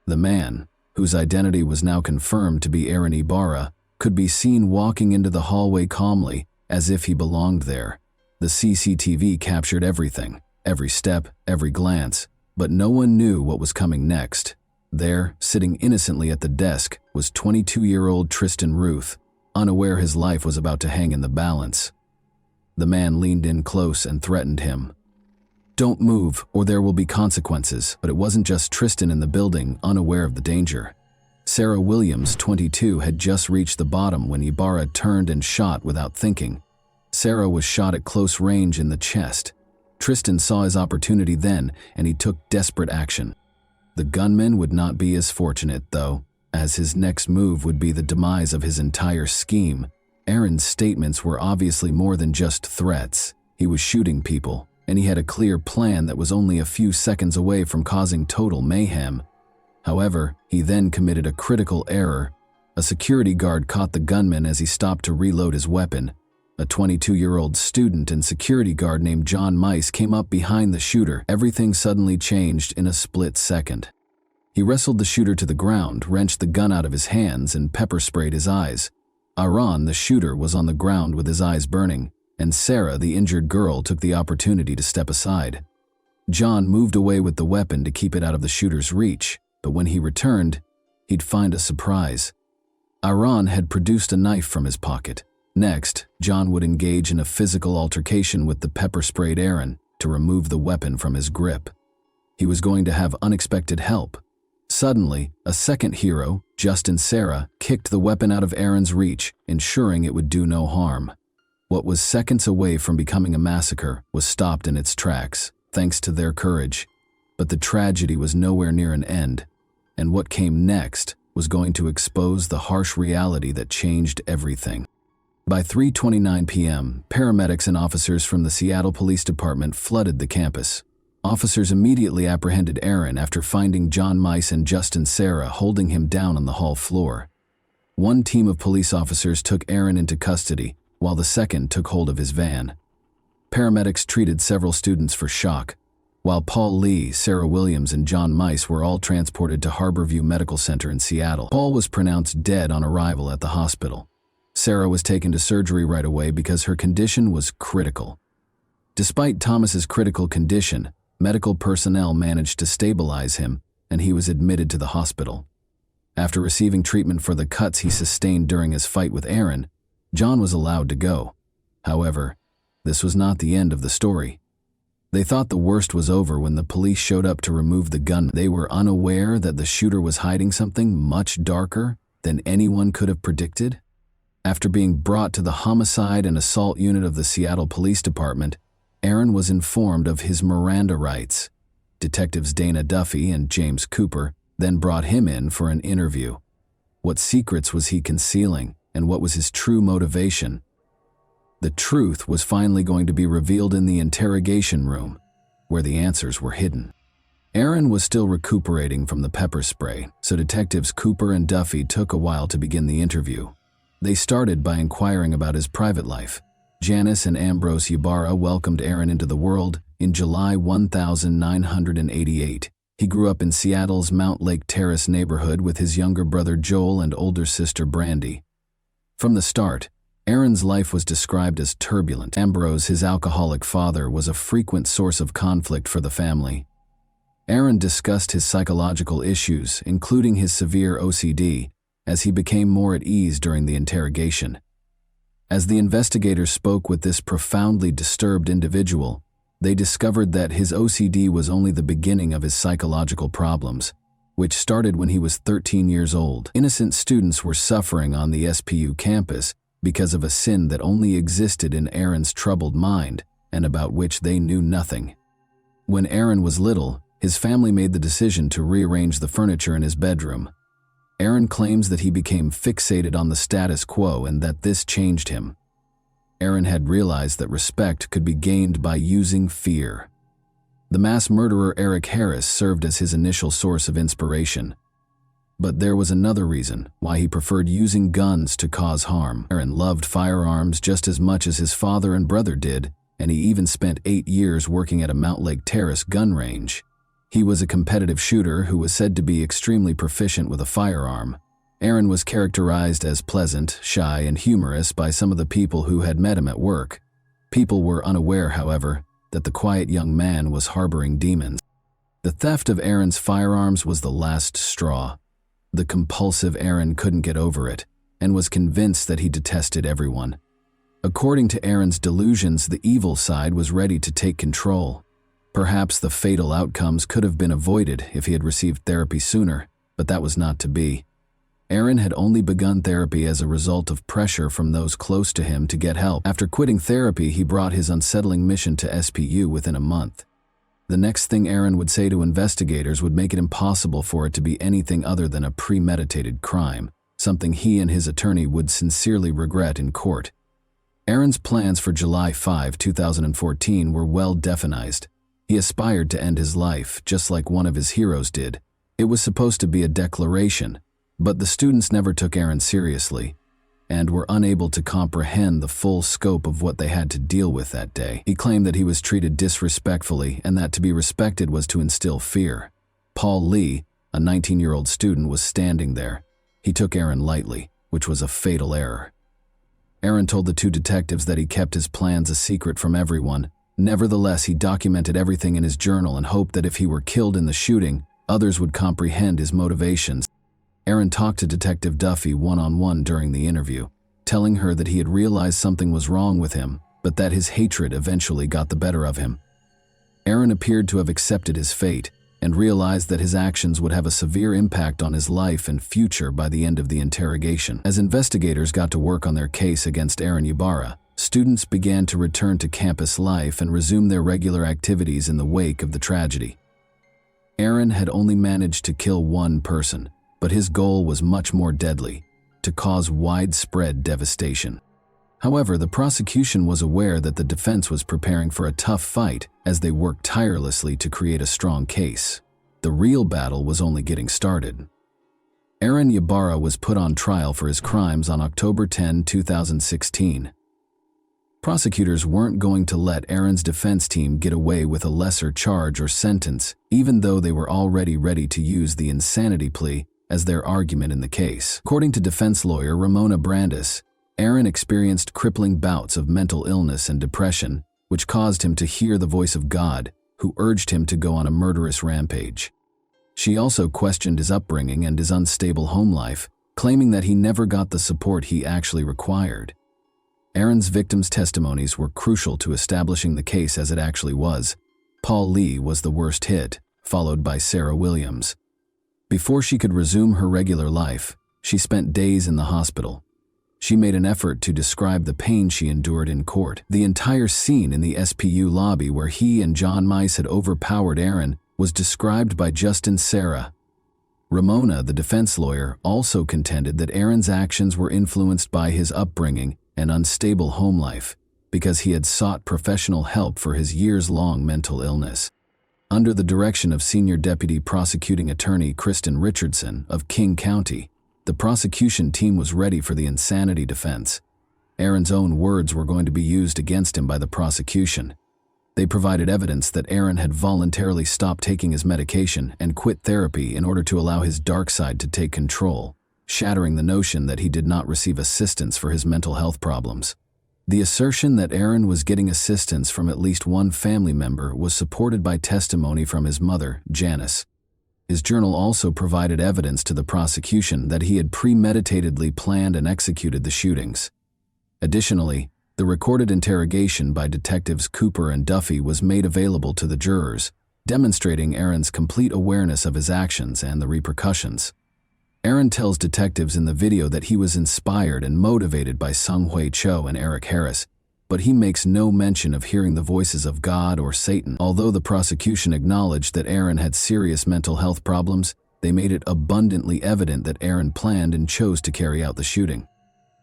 The man, whose identity was now confirmed to be Aaron Ybarra, could be seen walking into the hallway calmly, as if he belonged there. The CCTV captured everything, every step, every glance, but no one knew what was coming next. There, sitting innocently at the desk, was 22-year-old Tristan Ruth, unaware his life was about to hang in the balance. The man leaned in close and threatened him. "Don't move, or there will be consequences." But it wasn't just Tristan in the building, unaware of the danger. Sarah Williams, 22, had just reached the bottom when Ybarra turned and shot without thinking. Sarah was shot at close range in the chest. Tristan saw his opportunity then, and he took desperate action. The gunman would not be as fortunate, though, as his next move would be the demise of his entire scheme. Aaron's statements were obviously more than just threats. He was shooting people, and he had a clear plan that was only a few seconds away from causing total mayhem. However, he then committed a critical error. A security guard caught the gunman as he stopped to reload his weapon. A 22-year-old student and security guard named John Mice came up behind the shooter. Everything suddenly changed in a split second. He wrestled the shooter to the ground, wrenched the gun out of his hands, and pepper-sprayed his eyes. Aaron, the shooter, was on the ground with his eyes burning, and Sarah, the injured girl, took the opportunity to step aside. John moved away with the weapon to keep it out of the shooter's reach, but when he returned, he'd find a surprise. Aaron had produced a knife from his pocket. Next, John would engage in a physical altercation with the pepper-sprayed Aaron to remove the weapon from his grip. He was going to have unexpected help. Suddenly, a second hero, Justin Sarah, kicked the weapon out of Aaron's reach, ensuring it would do no harm. What was seconds away from becoming a massacre was stopped in its tracks, thanks to their courage. But the tragedy was nowhere near an end, and what came next was going to expose the harsh reality that changed everything. By 3:29 p.m., paramedics and officers from the Seattle Police Department flooded the campus. Officers immediately apprehended Aaron after finding John Mice and Justin Sarah holding him down on the hall floor. One team of police officers took Aaron into custody, while the second took hold of his van. Paramedics treated several students for shock, while Paul Lee, Sarah Williams, and John Mice were all transported to Harborview Medical Center in Seattle. Paul was pronounced dead on arrival at the hospital. Sarah was taken to surgery right away because her condition was critical. Despite Thomas's critical condition, Medical personnel managed to stabilize him, and he was admitted to the hospital. After receiving treatment for the cuts he sustained during his fight with Aaron, John was allowed to go. However, this was not the end of the story. They thought the worst was over when the police showed up to remove the gun. They were unaware that the shooter was hiding something much darker than anyone could have predicted. After being brought to the homicide and assault unit of the Seattle Police Department, Aaron was informed of his Miranda rights. Detectives Dana Duffy and James Cooper then brought him in for an interview. What secrets was he concealing, and what was his true motivation? The truth was finally going to be revealed in the interrogation room, where the answers were hidden. Aaron was still recuperating from the pepper spray, so detectives Cooper and Duffy took a while to begin the interview. They started by inquiring about his private life. Janice and Ambrose Ybarra welcomed Aaron into the world in July 1988. He grew up in Seattle's Mount Lake Terrace neighborhood with his younger brother Joel and older sister Brandy. From the start, Aaron's life was described as turbulent. Ambrose, his alcoholic father, was a frequent source of conflict for the family. Aaron discussed his psychological issues, including his severe OCD, as he became more at ease during the interrogation. As the investigators spoke with this profoundly disturbed individual, they discovered that his OCD was only the beginning of his psychological problems, which started when he was 13 years old. Innocent students were suffering on the SPU campus because of a sin that only existed in Aaron's troubled mind and about which they knew nothing. When Aaron was little, his family made the decision to rearrange the furniture in his bedroom. Aaron claims that he became fixated on the status quo and that this changed him. Aaron had realized that respect could be gained by using fear. The mass murderer Eric Harris served as his initial source of inspiration. But there was another reason why he preferred using guns to cause harm. Aaron loved firearms just as much as his father and brother did, and he even spent 8 years working at a Mount Lake Terrace gun range. He was a competitive shooter who was said to be extremely proficient with a firearm. Aaron was characterized as pleasant, shy, and humorous by some of the people who had met him at work. People were unaware, however, that the quiet young man was harboring demons. The theft of Aaron's firearms was the last straw. The compulsive Aaron couldn't get over it, and was convinced that he detested everyone. According to Aaron's delusions, the evil side was ready to take control. Perhaps the fatal outcomes could have been avoided if he had received therapy sooner, but that was not to be. Aaron had only begun therapy as a result of pressure from those close to him to get help. After quitting therapy, he brought his unsettling mission to SPU within a month. The next thing Aaron would say to investigators would make it impossible for it to be anything other than a premeditated crime, something he and his attorney would sincerely regret in court. Aaron's plans for July 5, 2014 were well defined. He aspired to end his life, just like one of his heroes did. It was supposed to be a declaration, but the students never took Aaron seriously and were unable to comprehend the full scope of what they had to deal with that day. He claimed that he was treated disrespectfully and that to be respected was to instill fear. Paul Lee, a 19-year-old student, was standing there. He took Aaron lightly, which was a fatal error. Aaron told the two detectives that he kept his plans a secret from everyone. Nevertheless, he documented everything in his journal and hoped that if he were killed in the shooting, others would comprehend his motivations. Aaron talked to Detective Duffy one-on-one during the interview, telling her that he had realized something was wrong with him, but that his hatred eventually got the better of him. Aaron appeared to have accepted his fate and realized that his actions would have a severe impact on his life and future by the end of the interrogation. As investigators got to work on their case against Aaron Ybarra, students began to return to campus life and resume their regular activities in the wake of the tragedy. Aaron had only managed to kill one person, but his goal was much more deadly: to cause widespread devastation. However, the prosecution was aware that the defense was preparing for a tough fight as they worked tirelessly to create a strong case. The real battle was only getting started. Aaron Ybarra was put on trial for his crimes on October 10, 2016. Prosecutors weren't going to let Aaron's defense team get away with a lesser charge or sentence, even though they were already ready to use the insanity plea as their argument in the case. According to defense lawyer Ramona Brandis, Aaron experienced crippling bouts of mental illness and depression, which caused him to hear the voice of God who urged him to go on a murderous rampage. She also questioned his upbringing and his unstable home life, claiming that he never got the support he actually required. Aaron's victims' testimonies were crucial to establishing the case as it actually was. Paul Lee was the worst hit, followed by Sarah Williams. Before she could resume her regular life, she spent days in the hospital. She made an effort to describe the pain she endured in court. The entire scene in the SPU lobby where he and John Mice had overpowered Aaron was described by Justin Sarah. Ramona, the defense lawyer, also contended that Aaron's actions were influenced by his upbringing and unstable home life, because he had sought professional help for his years-long mental illness. Under the direction of Senior Deputy Prosecuting Attorney Kristen Richardson of King County, the prosecution team was ready for the insanity defense. Aaron's own words were going to be used against him by the prosecution. They provided evidence that Aaron had voluntarily stopped taking his medication and quit therapy in order to allow his dark side to take control, shattering the notion that he did not receive assistance for his mental health problems. The assertion that Aaron was getting assistance from at least one family member was supported by testimony from his mother, Janice. His journal also provided evidence to the prosecution that he had premeditatedly planned and executed the shootings. Additionally, the recorded interrogation by detectives Cooper and Duffy was made available to the jurors, demonstrating Aaron's complete awareness of his actions and the repercussions. Aaron tells detectives in the video that he was inspired and motivated by Sung Hui Cho and Eric Harris, but he makes no mention of hearing the voices of God or Satan. Although the prosecution acknowledged that Aaron had serious mental health problems, they made it abundantly evident that Aaron planned and chose to carry out the shooting.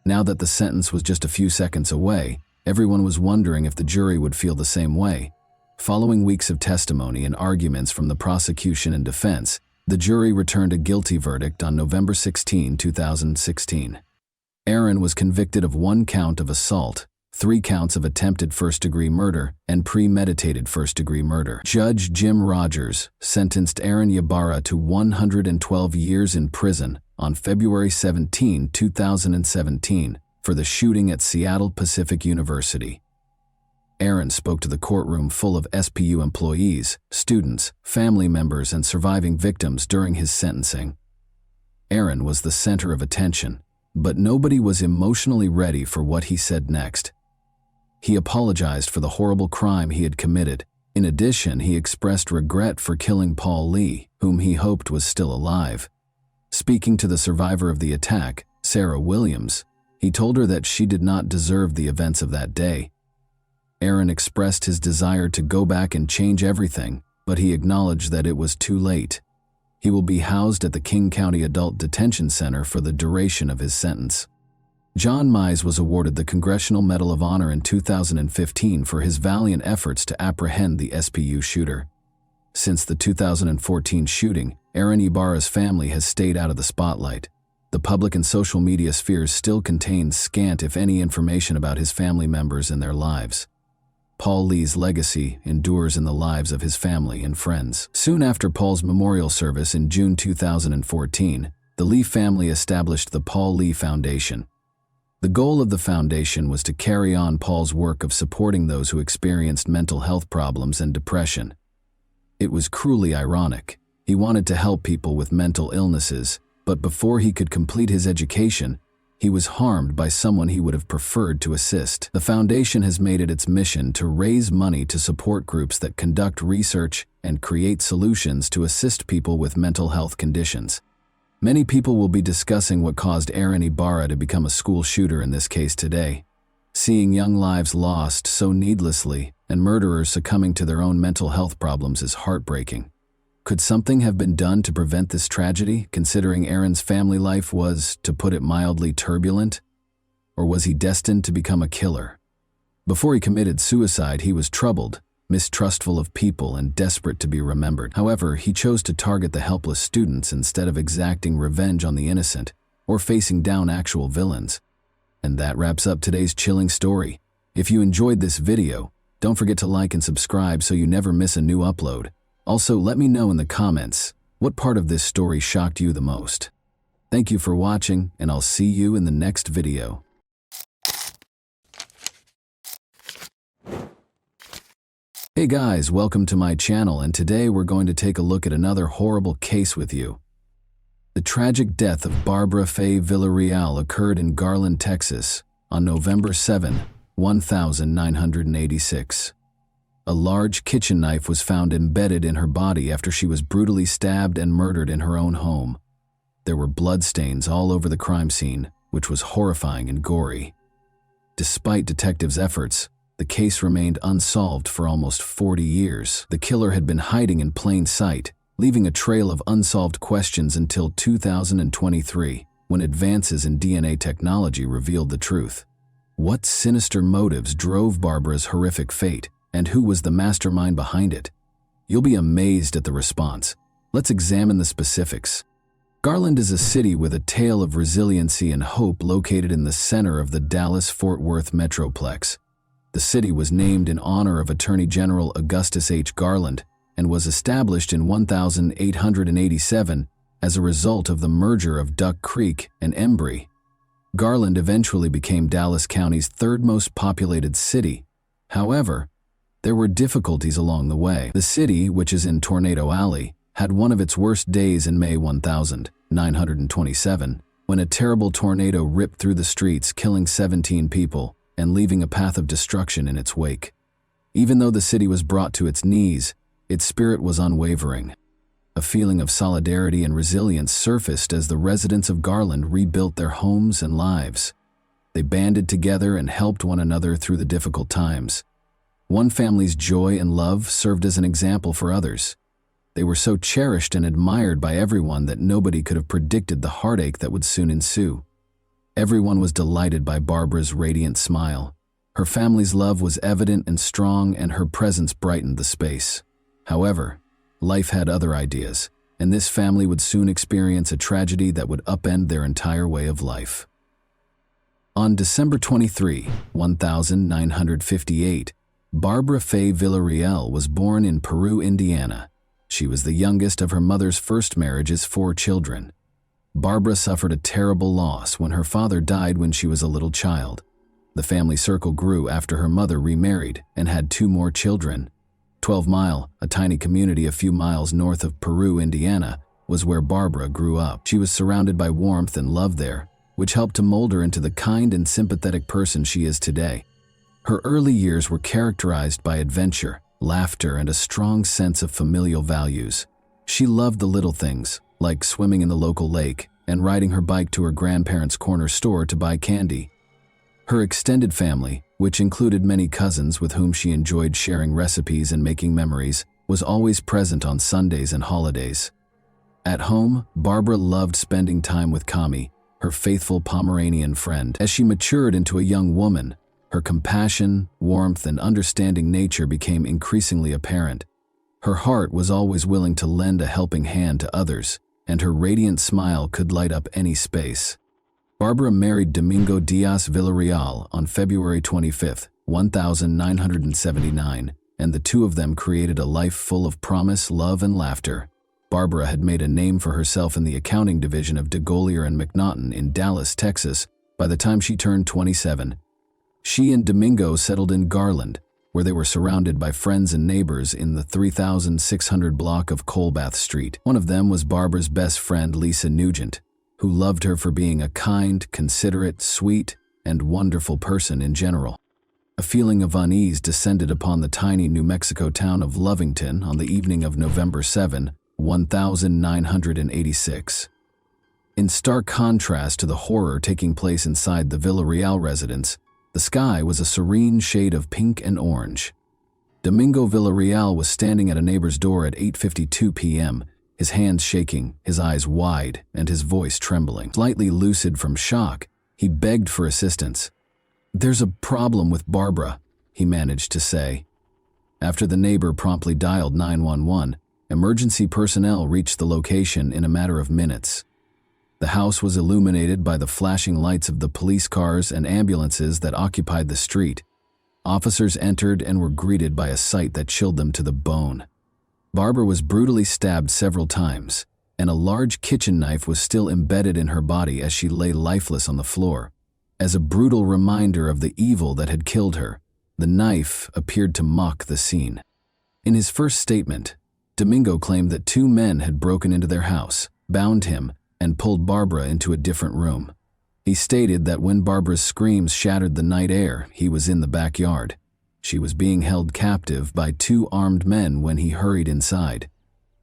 Now that the sentence was just a few seconds away, everyone was wondering if the jury would feel the same way. Following weeks of testimony and arguments from the prosecution and defense, the jury returned a guilty verdict on November 16, 2016. Aaron was convicted of 1 count of assault, 3 counts of attempted first-degree murder, and premeditated first-degree murder. Judge Jim Rogers sentenced Aaron Ybarra to 112 years in prison on February 17, 2017, for the shooting at Seattle Pacific University. Aaron spoke to the courtroom full of SPU employees, students, family members, and surviving victims during his sentencing. Aaron was the center of attention, but nobody was emotionally ready for what he said next. He apologized for the horrible crime he had committed. In addition, he expressed regret for killing Paul Lee, whom he hoped was still alive. Speaking to the survivor of the attack, Sarah Williams, he told her that she did not deserve the events of that day. Aaron expressed his desire to go back and change everything, but he acknowledged that it was too late. He will be housed at the King County Adult Detention Center for the duration of his sentence. John Mize was awarded the Congressional Medal of Honor in 2015 for his valiant efforts to apprehend the SPU shooter. Since the 2014 shooting, Aaron Ybarra's family has stayed out of the spotlight. The public and social media spheres still contain scant if any information about his family members and their lives. Paul Lee's legacy endures in the lives of his family and friends. Soon after Paul's memorial service in June 2014, the Lee family established the Paul Lee Foundation. The goal of the foundation was to carry on Paul's work of supporting those who experienced mental health problems and depression. It was cruelly ironic. He wanted to help people with mental illnesses, but before he could complete his education, he was harmed by someone he would have preferred to assist. The foundation has made it its mission to raise money to support groups that conduct research and create solutions to assist people with mental health conditions. Many people will be discussing what caused Aaron Ybarra to become a school shooter in this case today. Seeing young lives lost so needlessly and murderers succumbing to their own mental health problems is heartbreaking. Could something have been done to prevent this tragedy, considering Aaron's family life was, to put it mildly, turbulent? Or was he destined to become a killer? Before he committed suicide, he was troubled, mistrustful of people, and desperate to be remembered. However, he chose to target the helpless students instead of exacting revenge on the innocent or facing down actual villains. And that wraps up today's chilling story. If you enjoyed this video, don't forget to like and subscribe so you never miss a new upload. Also, let me know in the comments what part of this story shocked you the most. Thank you for watching, and I'll see you in the next video. Hey Hey guys, welcome to my channel, and today we're going to take a look at another horrible case with you. The tragic death of Barbara Faye Villarreal occurred in Garland, Texas, on November 7, 1986. A large kitchen knife was found embedded in her body after she was brutally stabbed and murdered in her own home. There were bloodstains all over the crime scene, which was horrifying and gory. Despite detectives' efforts, the case remained unsolved for almost 40 years. The killer had been hiding in plain sight, leaving a trail of unsolved questions until 2023, when advances in DNA technology revealed the truth. What sinister motives drove Barbara's horrific fate, and who was the mastermind behind it? You'll be amazed at the response. Let's examine the specifics. Garland is a city with a tale of resiliency and hope located in the center of the Dallas-Fort Worth metroplex. The city was named in honor of Attorney General Augustus H. Garland and was established in 1887 as a result of the merger of Duck Creek and Embry. Garland eventually became Dallas County's third most populated city. However, there were difficulties along the way. The city, which is in Tornado Alley, had one of its worst days in May 1927, when a terrible tornado ripped through the streets, killing 17 people and leaving a path of destruction in its wake. Even though the city was brought to its knees, its spirit was unwavering. A feeling of solidarity and resilience surfaced as the residents of Garland rebuilt their homes and lives. They banded together and helped one another through the difficult times. One family's joy and love served as an example for others. They were so cherished and admired by everyone that nobody could have predicted the heartache that would soon ensue. Everyone was delighted by Barbara's radiant smile. Her family's love was evident and strong, and her presence brightened the space. However, life had other ideas, and this family would soon experience a tragedy that would upend their entire way of life. On December 23, 1958, Barbara Faye Villarreal was born in Peru, Indiana. She was the youngest of her mother's first marriage's 4 children. Barbara suffered a terrible loss when her father died when she was a little child. The family circle grew after her mother remarried and had 2 more children. 12 Mile, a tiny community a few miles north of Peru, Indiana, was where Barbara grew up. She was surrounded by warmth and love there, which helped to mold her into the kind and sympathetic person she is today. Her early years were characterized by adventure, laughter, and a strong sense of familial values. She loved the little things, like swimming in the local lake and riding her bike to her grandparents' corner store to buy candy. Her extended family, which included many cousins with whom she enjoyed sharing recipes and making memories, was always present on Sundays and holidays. At home, Barbara loved spending time with Kami, her faithful Pomeranian friend. As she matured into a young woman, her compassion, warmth, and understanding nature became increasingly apparent. Her heart was always willing to lend a helping hand to others, and her radiant smile could light up any space. Barbara married Domingo Diaz Villarreal on February 25, 1979, and the two of them created a life full of promise, love, and laughter. Barbara had made a name for herself in the accounting division of DeGolyer and McNaughton in Dallas, Texas, by the time she turned 27. She and Domingo settled in Garland, where they were surrounded by friends and neighbors in the 3600 block of Colbath Street. One of them was Barbara's best friend, Lisa Nugent, who loved her for being a kind, considerate, sweet, and wonderful person in general. A feeling of unease descended upon the tiny New Mexico town of Lovington on the evening of November 7, 1986. In stark contrast to the horror taking place inside the Villarreal residence, the sky was a serene shade of pink and orange. Domingo Villarreal was standing at a neighbor's door at 8:52 p.m., his hands shaking, his eyes wide, and his voice trembling. Slightly lucid from shock, he begged for assistance. "There's a problem with Barbara," he managed to say. After the neighbor promptly dialed 911, emergency personnel reached the location in a matter of minutes. The house was illuminated by the flashing lights of the police cars and ambulances that occupied the street. Officers entered and were greeted by a sight that chilled them to the bone. Barbara was brutally stabbed several times, and a large kitchen knife was still embedded in her body as she lay lifeless on the floor. As a brutal reminder of the evil that had killed her, the knife appeared to mock the scene. In his first statement, Domingo claimed that two men had broken into their house, bound him, and pulled Barbara into a different room. He stated that when Barbara's screams shattered the night air, he was in the backyard. She was being held captive by two armed men when he hurried inside.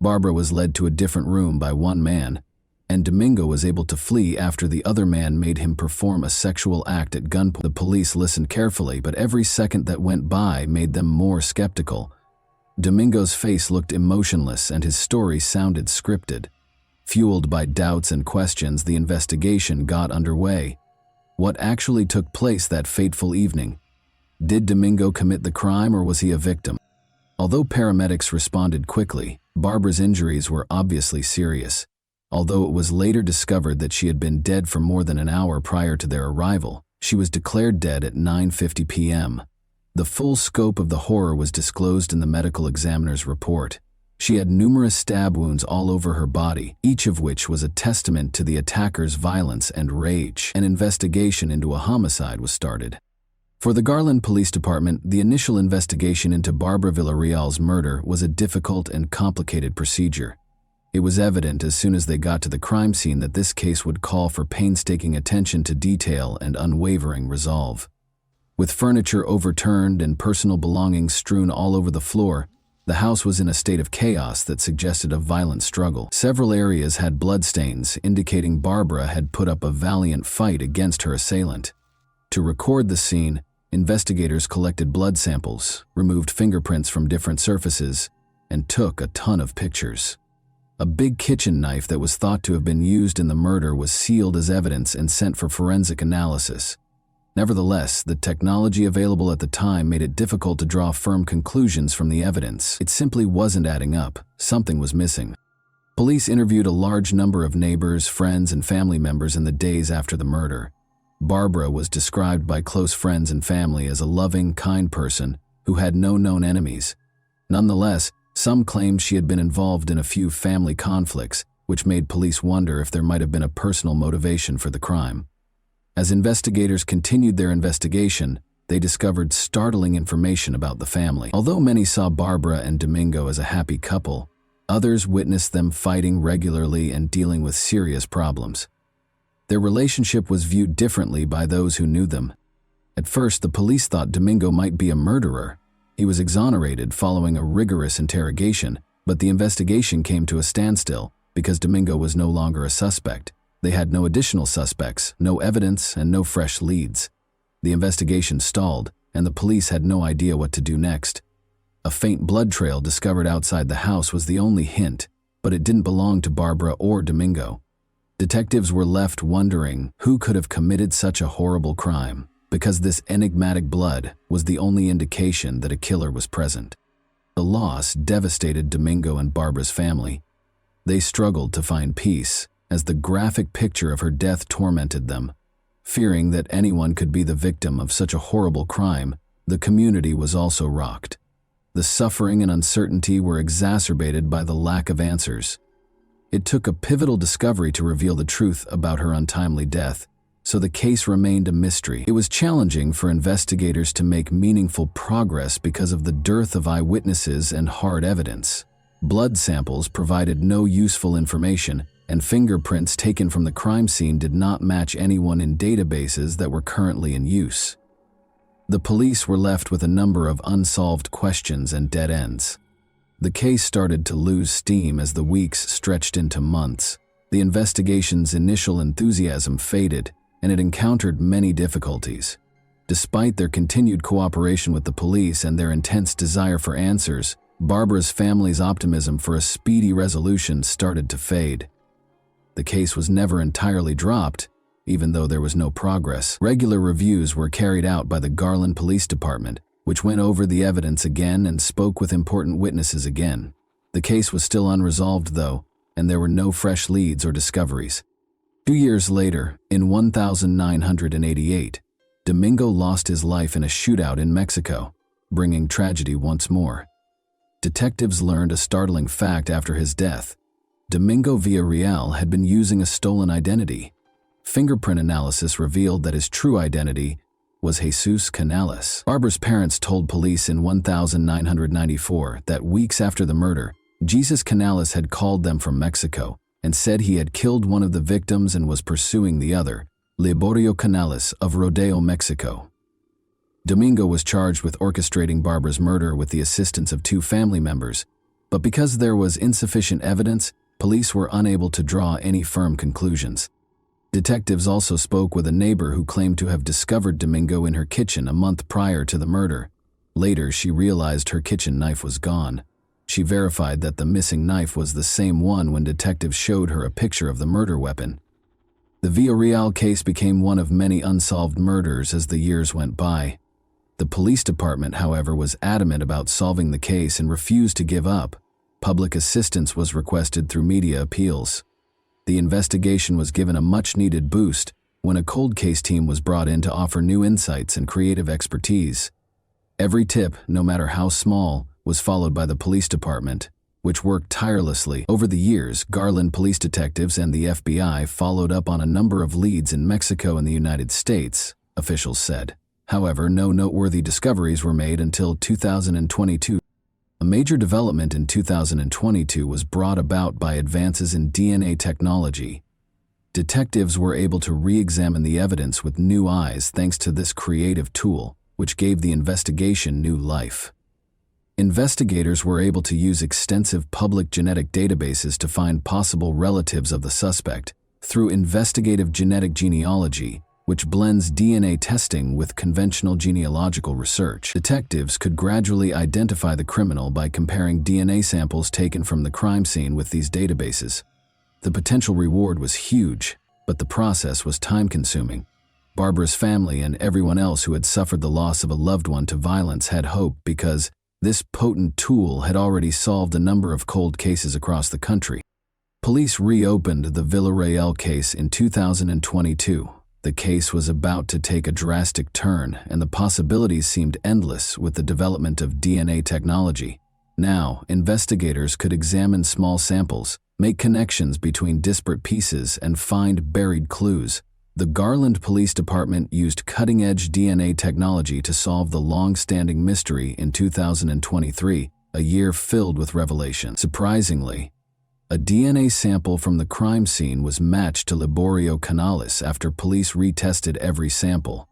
Barbara was led to a different room by one man, and Domingo was able to flee after the other man made him perform a sexual act at gunpoint. The police listened carefully, but every second that went by made them more skeptical. Domingo's face looked emotionless and his story sounded scripted. Fueled by doubts and questions, the investigation got underway. What actually took place that fateful evening? Did Domingo commit the crime or was he a victim? Although paramedics responded quickly, Barbara's injuries were obviously serious. Although it was later discovered that she had been dead for more than an hour prior to their arrival, she was declared dead at 9:50 p.m. The full scope of the horror was disclosed in the medical examiner's report. She had numerous stab wounds all over her body, each of which was a testament to the attacker's violence and rage. An investigation into a homicide was started. For the Garland Police Department, the initial investigation into Barbara Villarreal's murder was a difficult and complicated procedure. It was evident as soon as they got to the crime scene that this case would call for painstaking attention to detail and unwavering resolve. With furniture overturned and personal belongings strewn all over the floor, the house was in a state of chaos that suggested a violent struggle. Several areas had bloodstains, indicating Barbara had put up a valiant fight against her assailant. To record the scene, investigators collected blood samples, removed fingerprints from different surfaces, and took a ton of pictures. A big kitchen knife that was thought to have been used in the murder was sealed as evidence and sent for forensic analysis. Nevertheless, the technology available at the time made it difficult to draw firm conclusions from the evidence. It simply wasn't adding up. Something was missing. Police interviewed a large number of neighbors, friends, and family members in the days after the murder. Barbara was described by close friends and family as a loving, kind person who had no known enemies. Nonetheless, some claimed she had been involved in a few family conflicts, which made police wonder if there might have been a personal motivation for the crime. As investigators continued their investigation, they discovered startling information about the family. Although many saw Barbara and Domingo as a happy couple, others witnessed them fighting regularly and dealing with serious problems. Their relationship was viewed differently by those who knew them. At first, the police thought Domingo might be a murderer. He was exonerated following a rigorous interrogation, but the investigation came to a standstill because Domingo was no longer a suspect. They had no additional suspects, no evidence, and no fresh leads. The investigation stalled, and the police had no idea what to do next. A faint blood trail discovered outside the house was the only hint, but it didn't belong to Barbara or Domingo. Detectives were left wondering who could have committed such a horrible crime, because this enigmatic blood was the only indication that a killer was present. The loss devastated Domingo and Barbara's family. They struggled to find peace, as the graphic picture of her death tormented them. Fearing that anyone could be the victim of such a horrible crime, the community was also rocked. The suffering and uncertainty were exacerbated by the lack of answers. It took a pivotal discovery to reveal the truth about her untimely death, so the case remained a mystery. It was challenging for investigators to make meaningful progress because of the dearth of eyewitnesses and hard evidence. Blood samples provided no useful information, and fingerprints taken from the crime scene did not match anyone in databases that were currently in use. The police were left with a number of unsolved questions and dead ends. The case started to lose steam as the weeks stretched into months. The investigation's initial enthusiasm faded, and it encountered many difficulties. Despite their continued cooperation with the police and their intense desire for answers, Barbara's family's optimism for a speedy resolution started to fade. The case was never entirely dropped, even though there was no progress. Regular reviews were carried out by the Garland Police Department, which went over the evidence again and spoke with important witnesses again. The case was still unresolved, though, and there were no fresh leads or discoveries. 2 years later, in 1988, Domingo lost his life in a shootout in Mexico, bringing tragedy once more. Detectives learned a startling fact after his death. Domingo Villarreal had been using a stolen identity. Fingerprint analysis revealed that his true identity was Jesus Canales. Barbara's parents told police in 1994 that weeks after the murder, Jesus Canales had called them from Mexico and said he had killed one of the victims and was pursuing the other, Liborio Canales of Rodeo, Mexico. Domingo was charged with orchestrating Barbara's murder with the assistance of 2 family members, but because there was insufficient evidence, police were unable to draw any firm conclusions. Detectives also spoke with a neighbor who claimed to have discovered Domingo in her kitchen a month prior to the murder. Later, she realized her kitchen knife was gone. She verified that the missing knife was the same one when detectives showed her a picture of the murder weapon. The Villarreal case became one of many unsolved murders as the years went by. The police department, however, was adamant about solving the case and refused to give up. Public assistance was requested through media appeals. The investigation was given a much-needed boost when a cold case team was brought in to offer new insights and creative expertise. Every tip, no matter how small, was followed by the police department, which worked tirelessly. Over the years, Garland police detectives and the FBI followed up on a number of leads in Mexico and the United States, officials said. However, no noteworthy discoveries were made until 2022. A major development in 2022 was brought about by advances in DNA technology. Detectives were able to re-examine the evidence with new eyes thanks to this creative tool, which gave the investigation new life. Investigators were able to use extensive public genetic databases to find possible relatives of the suspect through investigative genetic genealogy, which blends DNA testing with conventional genealogical research. Detectives could gradually identify the criminal by comparing DNA samples taken from the crime scene with these databases. The potential reward was huge, but the process was time-consuming. Barbara's family and everyone else who had suffered the loss of a loved one to violence had hope because this potent tool had already solved a number of cold cases across the country. Police reopened the Villarreal case in 2022. The case was about to take a drastic turn, and the possibilities seemed endless with the development of DNA technology. Now, investigators could examine small samples, make connections between disparate pieces, and find buried clues. The Garland Police Department used cutting-edge DNA technology to solve the long-standing mystery in 2023, a year filled with revelation. Surprisingly, a DNA sample from the crime scene was matched to Liborio Canales after police retested every sample.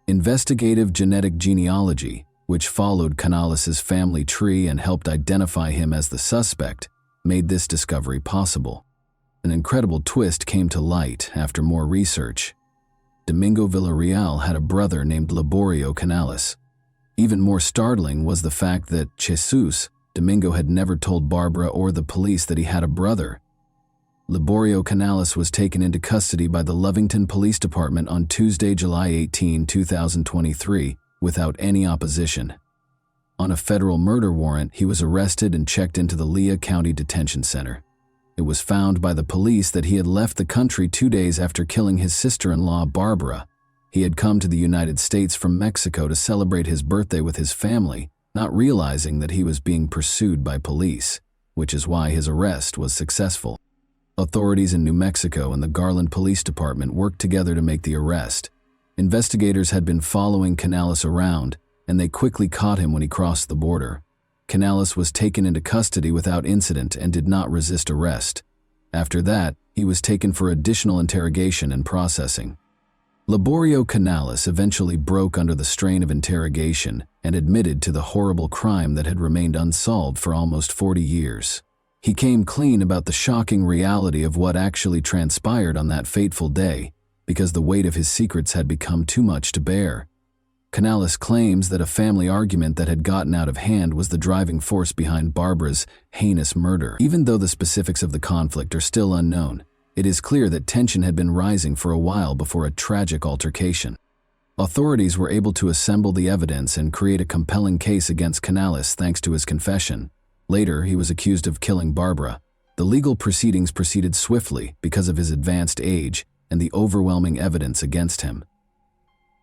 Investigative genetic genealogy, which followed Canales' family tree and helped identify him as the suspect, made this discovery possible. An incredible twist came to light after more research. Domingo Villarreal had a brother named Liborio Canales. Even more startling was the fact that Jesus, Domingo, had never told Barbara or the police that he had a brother. Liborio Canales was taken into custody by the Lovington Police Department on Tuesday, July 18, 2023, without any opposition. On a federal murder warrant, he was arrested and checked into the Lea County Detention Center. It was found by the police that he had left the country 2 days after killing his sister-in-law, Barbara. He had come to the United States from Mexico to celebrate his birthday with his family, not realizing that he was being pursued by police, which is why his arrest was successful. Authorities in New Mexico and the Garland Police Department worked together to make the arrest. Investigators had been following Canales around, and they quickly caught him when he crossed the border. Canales was taken into custody without incident and did not resist arrest. After that, he was taken for additional interrogation and processing. Liborio Canales eventually broke under the strain of interrogation and admitted to the horrible crime that had remained unsolved for almost 40 years. He came clean about the shocking reality of what actually transpired on that fateful day, because the weight of his secrets had become too much to bear. Canales claims that a family argument that had gotten out of hand was the driving force behind Barbara's heinous murder. Even though the specifics of the conflict are still unknown, it is clear that tension had been rising for a while before a tragic altercation. Authorities were able to assemble the evidence and create a compelling case against Canales thanks to his confession. Later, he was accused of killing Barbara. The legal proceedings proceeded swiftly because of his advanced age and the overwhelming evidence against him.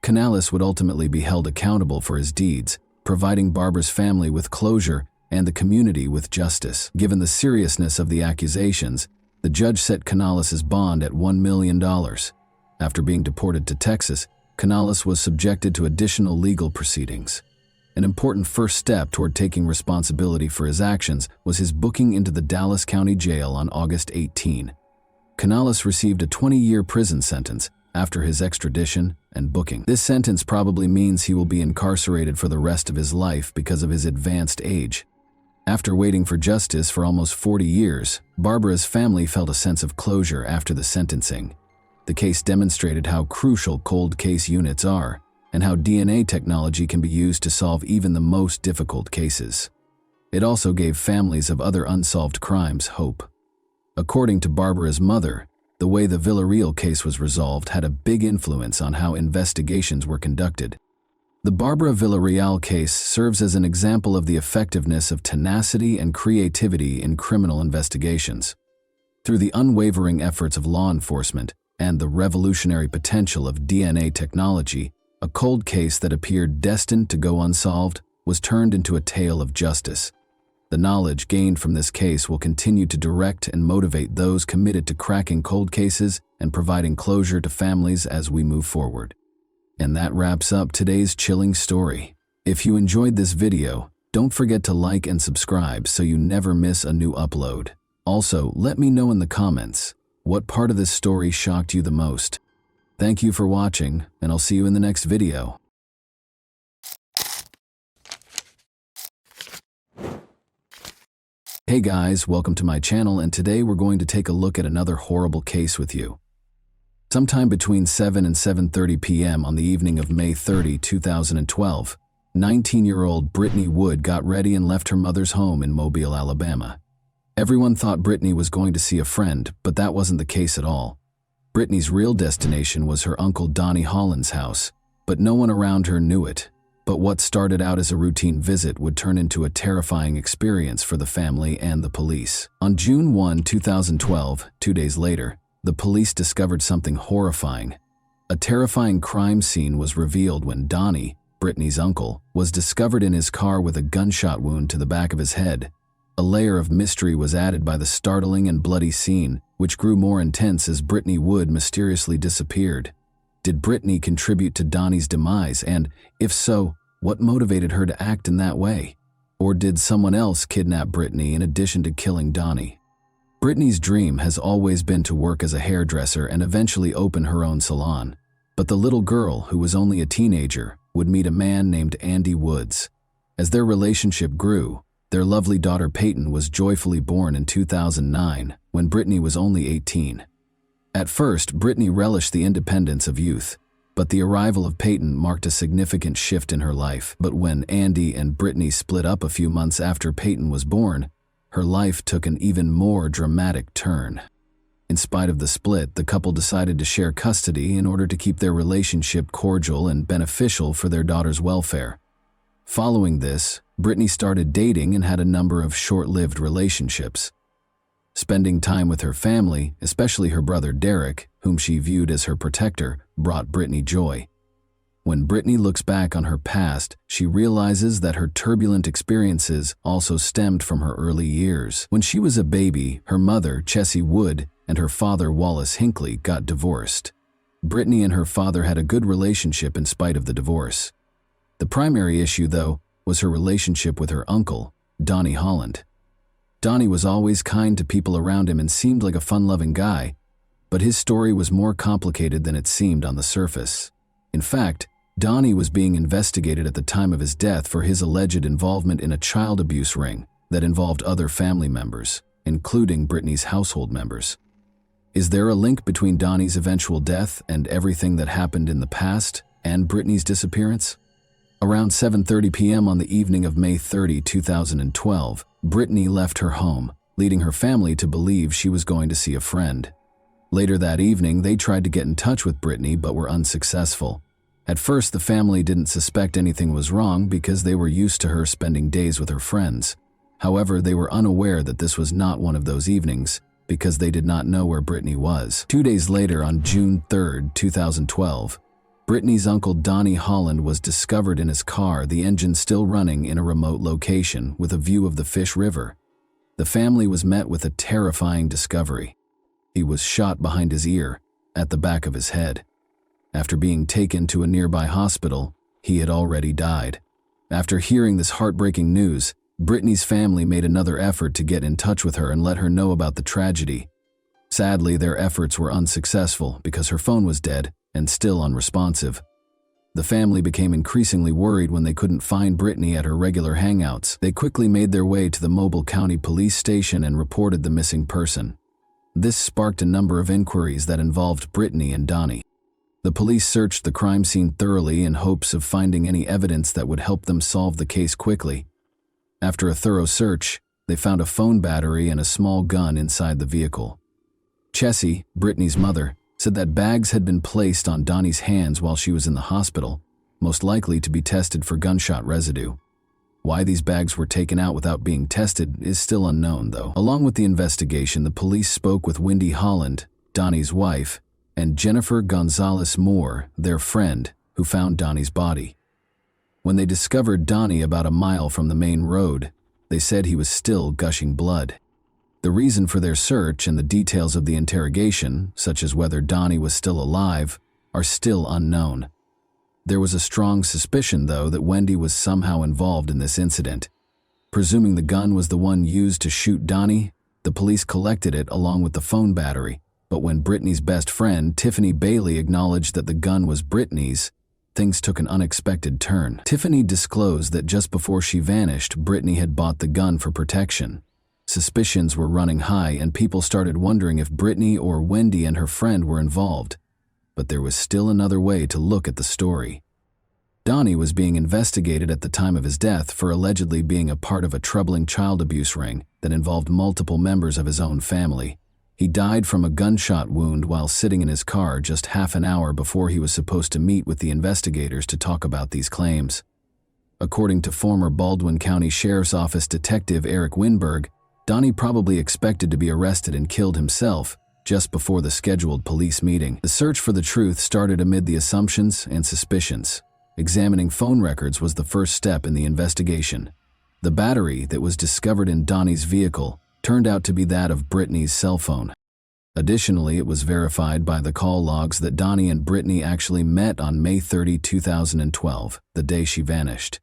Canales would ultimately be held accountable for his deeds, providing Barbara's family with closure and the community with justice. Given the seriousness of the accusations, the judge set Canales' bond at $1 million. After being deported to Texas, Canales was subjected to additional legal proceedings. An important first step toward taking responsibility for his actions was his booking into the Dallas County Jail on August 18. Canales received a 20-year prison sentence after his extradition and booking. This sentence probably means he will be incarcerated for the rest of his life because of his advanced age. After waiting for justice for almost 40 years, Barbara's family felt a sense of closure after the sentencing. The case demonstrated how crucial cold case units are, and how DNA technology can be used to solve even the most difficult cases. It also gave families of other unsolved crimes hope. According to Barbara's mother, the way the Villarreal case was resolved had a big influence on how investigations were conducted. The Barbara Villarreal case serves as an example of the effectiveness of tenacity and creativity in criminal investigations. Through the unwavering efforts of law enforcement and the revolutionary potential of DNA technology, a cold case that appeared destined to go unsolved was turned into a tale of justice. The knowledge gained from this case will continue to direct and motivate those committed to cracking cold cases and providing closure to families as we move forward. And that wraps up today's chilling story. If you enjoyed this video, don't forget to like and subscribe so you never miss a new upload. Also, let me know in the comments, what part of this story shocked you the most? Thank you for watching, and I'll see you in the next video. Hey guys, welcome to my channel, and today we're going to take a look at another horrible case with you. Sometime between 7 and 7:30 p.m. on the evening of May 30, 2012, 19-year-old Brittany Wood got ready and left her mother's home in Mobile, Alabama. Everyone thought Brittany was going to see a friend, but that wasn't the case at all. Brittany's real destination was her uncle Donnie Holland's house, but no one around her knew it. But what started out as a routine visit would turn into a terrifying experience for the family and the police. On June 1, 2012, 2 days later, the police discovered something horrifying. A terrifying crime scene was revealed when Donnie, Brittany's uncle, was discovered in his car with a gunshot wound to the back of his head. A layer of mystery was added by the startling and bloody scene, which grew more intense as Brittany Wood mysteriously disappeared. Did Brittany contribute to Donnie's demise, and, if so, what motivated her to act in that way? Or did someone else kidnap Brittany in addition to killing Donnie? Brittany's dream has always been to work as a hairdresser and eventually open her own salon. But the little girl, who was only a teenager, would meet a man named Andy Woods. As their relationship grew, their lovely daughter Peyton was joyfully born in 2009, when Brittany was only 18. At first, Brittany relished the independence of youth, but the arrival of Peyton marked a significant shift in her life. But when Andy and Brittany split up a few months after Peyton was born, her life took an even more dramatic turn. In spite of the split, the couple decided to share custody in order to keep their relationship cordial and beneficial for their daughter's welfare. Following this, Brittany started dating and had a number of short-lived relationships. Spending time with her family, especially her brother Derek, whom she viewed as her protector, brought Brittany joy. When Brittany looks back on her past, she realizes that her turbulent experiences also stemmed from her early years. When she was a baby, her mother, Chessie Wood, and her father, Wallace Hinckley, got divorced. Brittany and her father had a good relationship in spite of the divorce. The primary issue, though, was her relationship with her uncle, Donnie Holland. Donnie was always kind to people around him and seemed like a fun-loving guy, but his story was more complicated than it seemed on the surface. In fact, Donnie was being investigated at the time of his death for his alleged involvement in a child abuse ring that involved other family members, including Brittany's household members. Is there a link between Donnie's eventual death and everything that happened in the past and Brittany's disappearance? Around 7:30 p.m. on the evening of May 30, 2012, Brittany left her home, leading her family to believe she was going to see a friend. Later that evening, they tried to get in touch with Brittany but were unsuccessful. At first, the family didn't suspect anything was wrong because they were used to her spending days with her friends. However, they were unaware that this was not one of those evenings because they did not know where Brittany was. 2 days later, on June 3, 2012, Brittany's uncle Donnie Holland was discovered in his car, the engine still running, in a remote location with a view of the Fish River. The family was met with a terrifying discovery. He was shot behind his ear, at the back of his head. After being taken to a nearby hospital, he had already died. After hearing this heartbreaking news, Brittany's family made another effort to get in touch with her and let her know about the tragedy. Sadly, their efforts were unsuccessful because her phone was dead and still unresponsive. The family became increasingly worried when they couldn't find Brittany at her regular hangouts. They quickly made their way to the Mobile County Police Station and reported the missing person. This sparked a number of inquiries that involved Brittany and Donnie. The police searched the crime scene thoroughly in hopes of finding any evidence that would help them solve the case quickly. After a thorough search, they found a phone battery and a small gun inside the vehicle. Chessie, Brittany's mother, said that bags had been placed on Donnie's hands while she was in the hospital, most likely to be tested for gunshot residue. Why these bags were taken out without being tested is still unknown, though. Along with the investigation, the police spoke with Wendy Holland, Donnie's wife, and Jennifer Gonzalez Moore, their friend, who found Donnie's body. When they discovered Donnie about a mile from the main road, they said he was still gushing blood. The reason for their search and the details of the interrogation, such as whether Donnie was still alive, are still unknown. There was a strong suspicion, though, that Wendy was somehow involved in this incident. Presuming the gun was the one used to shoot Donnie, the police collected it along with the phone battery, but when Brittany's best friend, Tiffany Bailey, acknowledged that the gun was Brittany's, things took an unexpected turn. Tiffany disclosed that just before she vanished, Brittany had bought the gun for protection. Suspicions were running high, and people started wondering if Brittany or Wendy and her friend were involved. But there was still another way to look at the story. Donnie was being investigated at the time of his death for allegedly being a part of a troubling child abuse ring that involved multiple members of his own family. He died from a gunshot wound while sitting in his car just half an hour before he was supposed to meet with the investigators to talk about these claims. According to former Baldwin County Sheriff's Office Detective Eric Winberg, Donnie probably expected to be arrested and killed himself just before the scheduled police meeting. The search for the truth started amid the assumptions and suspicions. Examining phone records was the first step in the investigation. The battery that was discovered in Donnie's vehicle turned out to be that of Brittany's cell phone. Additionally, it was verified by the call logs that Donnie and Brittany actually met on May 30, 2012, the day she vanished.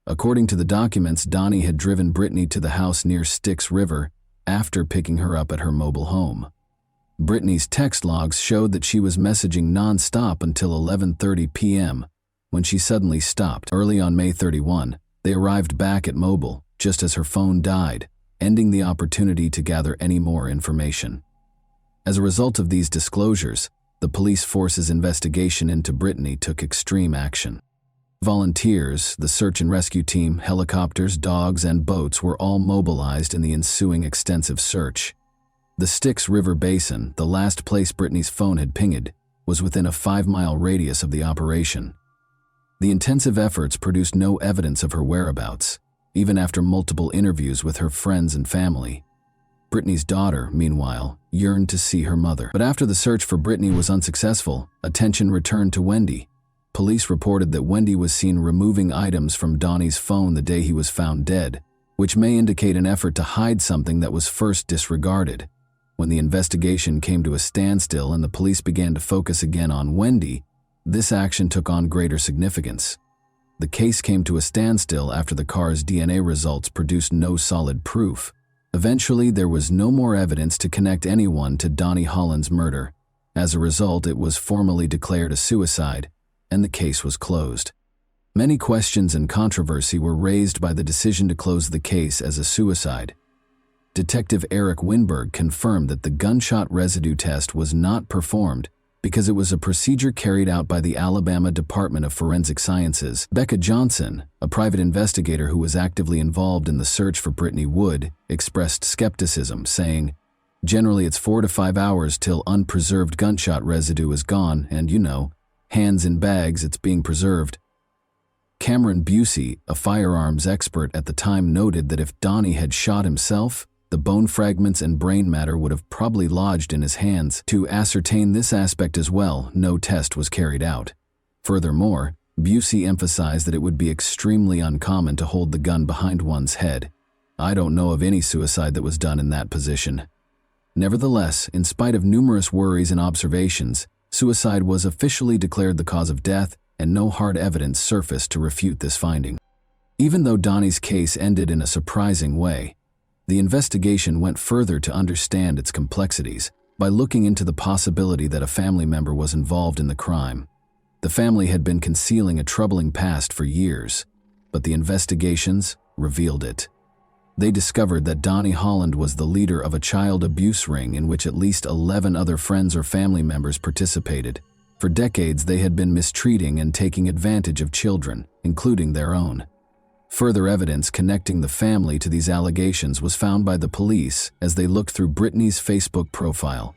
According to the documents, Donnie had driven Brittany to the house near Styx River after picking her up at her mobile home. Brittany's text logs showed that she was messaging non-stop until 11:30 p.m., when she suddenly stopped. Early on May 31, they arrived back at Mobile, just as her phone died, ending the opportunity to gather any more information. As a result of these disclosures, the police force's investigation into Brittany took extreme action. Volunteers, the search and rescue team, helicopters, dogs, and boats were all mobilized in the ensuing extensive search. The Styx River Basin, the last place Brittany's phone had pinged, was within a 5-mile radius of the operation. The intensive efforts produced no evidence of her whereabouts, even after multiple interviews with her friends and family. Brittany's daughter, meanwhile, yearned to see her mother. But after the search for Brittany was unsuccessful, attention returned to Wendy. Police reported that Wendy was seen removing items from Donnie's phone the day he was found dead, which may indicate an effort to hide something that was first disregarded. When the investigation came to a standstill and the police began to focus again on Wendy, this action took on greater significance. The case came to a standstill after the car's DNA results produced no solid proof. Eventually, there was no more evidence to connect anyone to Donnie Holland's murder. As a result, it was formally declared a suicide, and the case was closed. Many questions and controversy were raised by the decision to close the case as a suicide. Detective Eric Winberg confirmed that the gunshot residue test was not performed because it was a procedure carried out by the Alabama Department of Forensic Sciences. Becca Johnson, a private investigator who was actively involved in the search for Brittany Wood, expressed skepticism, saying, "Generally, it's 4 to 5 hours till unpreserved gunshot residue is gone, and hands in bags, it's being preserved." Cameron Busey, a firearms expert at the time, noted that if Donnie had shot himself, the bone fragments and brain matter would have probably lodged in his hands. To ascertain this aspect as well, no test was carried out. Furthermore, Busey emphasized that it would be extremely uncommon to hold the gun behind one's head. "I don't know of any suicide that was done in that position." Nevertheless, in spite of numerous worries and observations, Suicide was officially declared the cause of death, and no hard evidence surfaced to refute this finding. Even though Donnie's case ended in a surprising way, the investigation went further to understand its complexities by looking into the possibility that a family member was involved in the crime. The family had been concealing a troubling past for years, but the investigations revealed it. They discovered that Donnie Holland was the leader of a child abuse ring in which at least 11 other friends or family members participated. For decades, they had been mistreating and taking advantage of children, including their own. Further evidence connecting the family to these allegations was found by the police as they looked through Brittany's Facebook profile.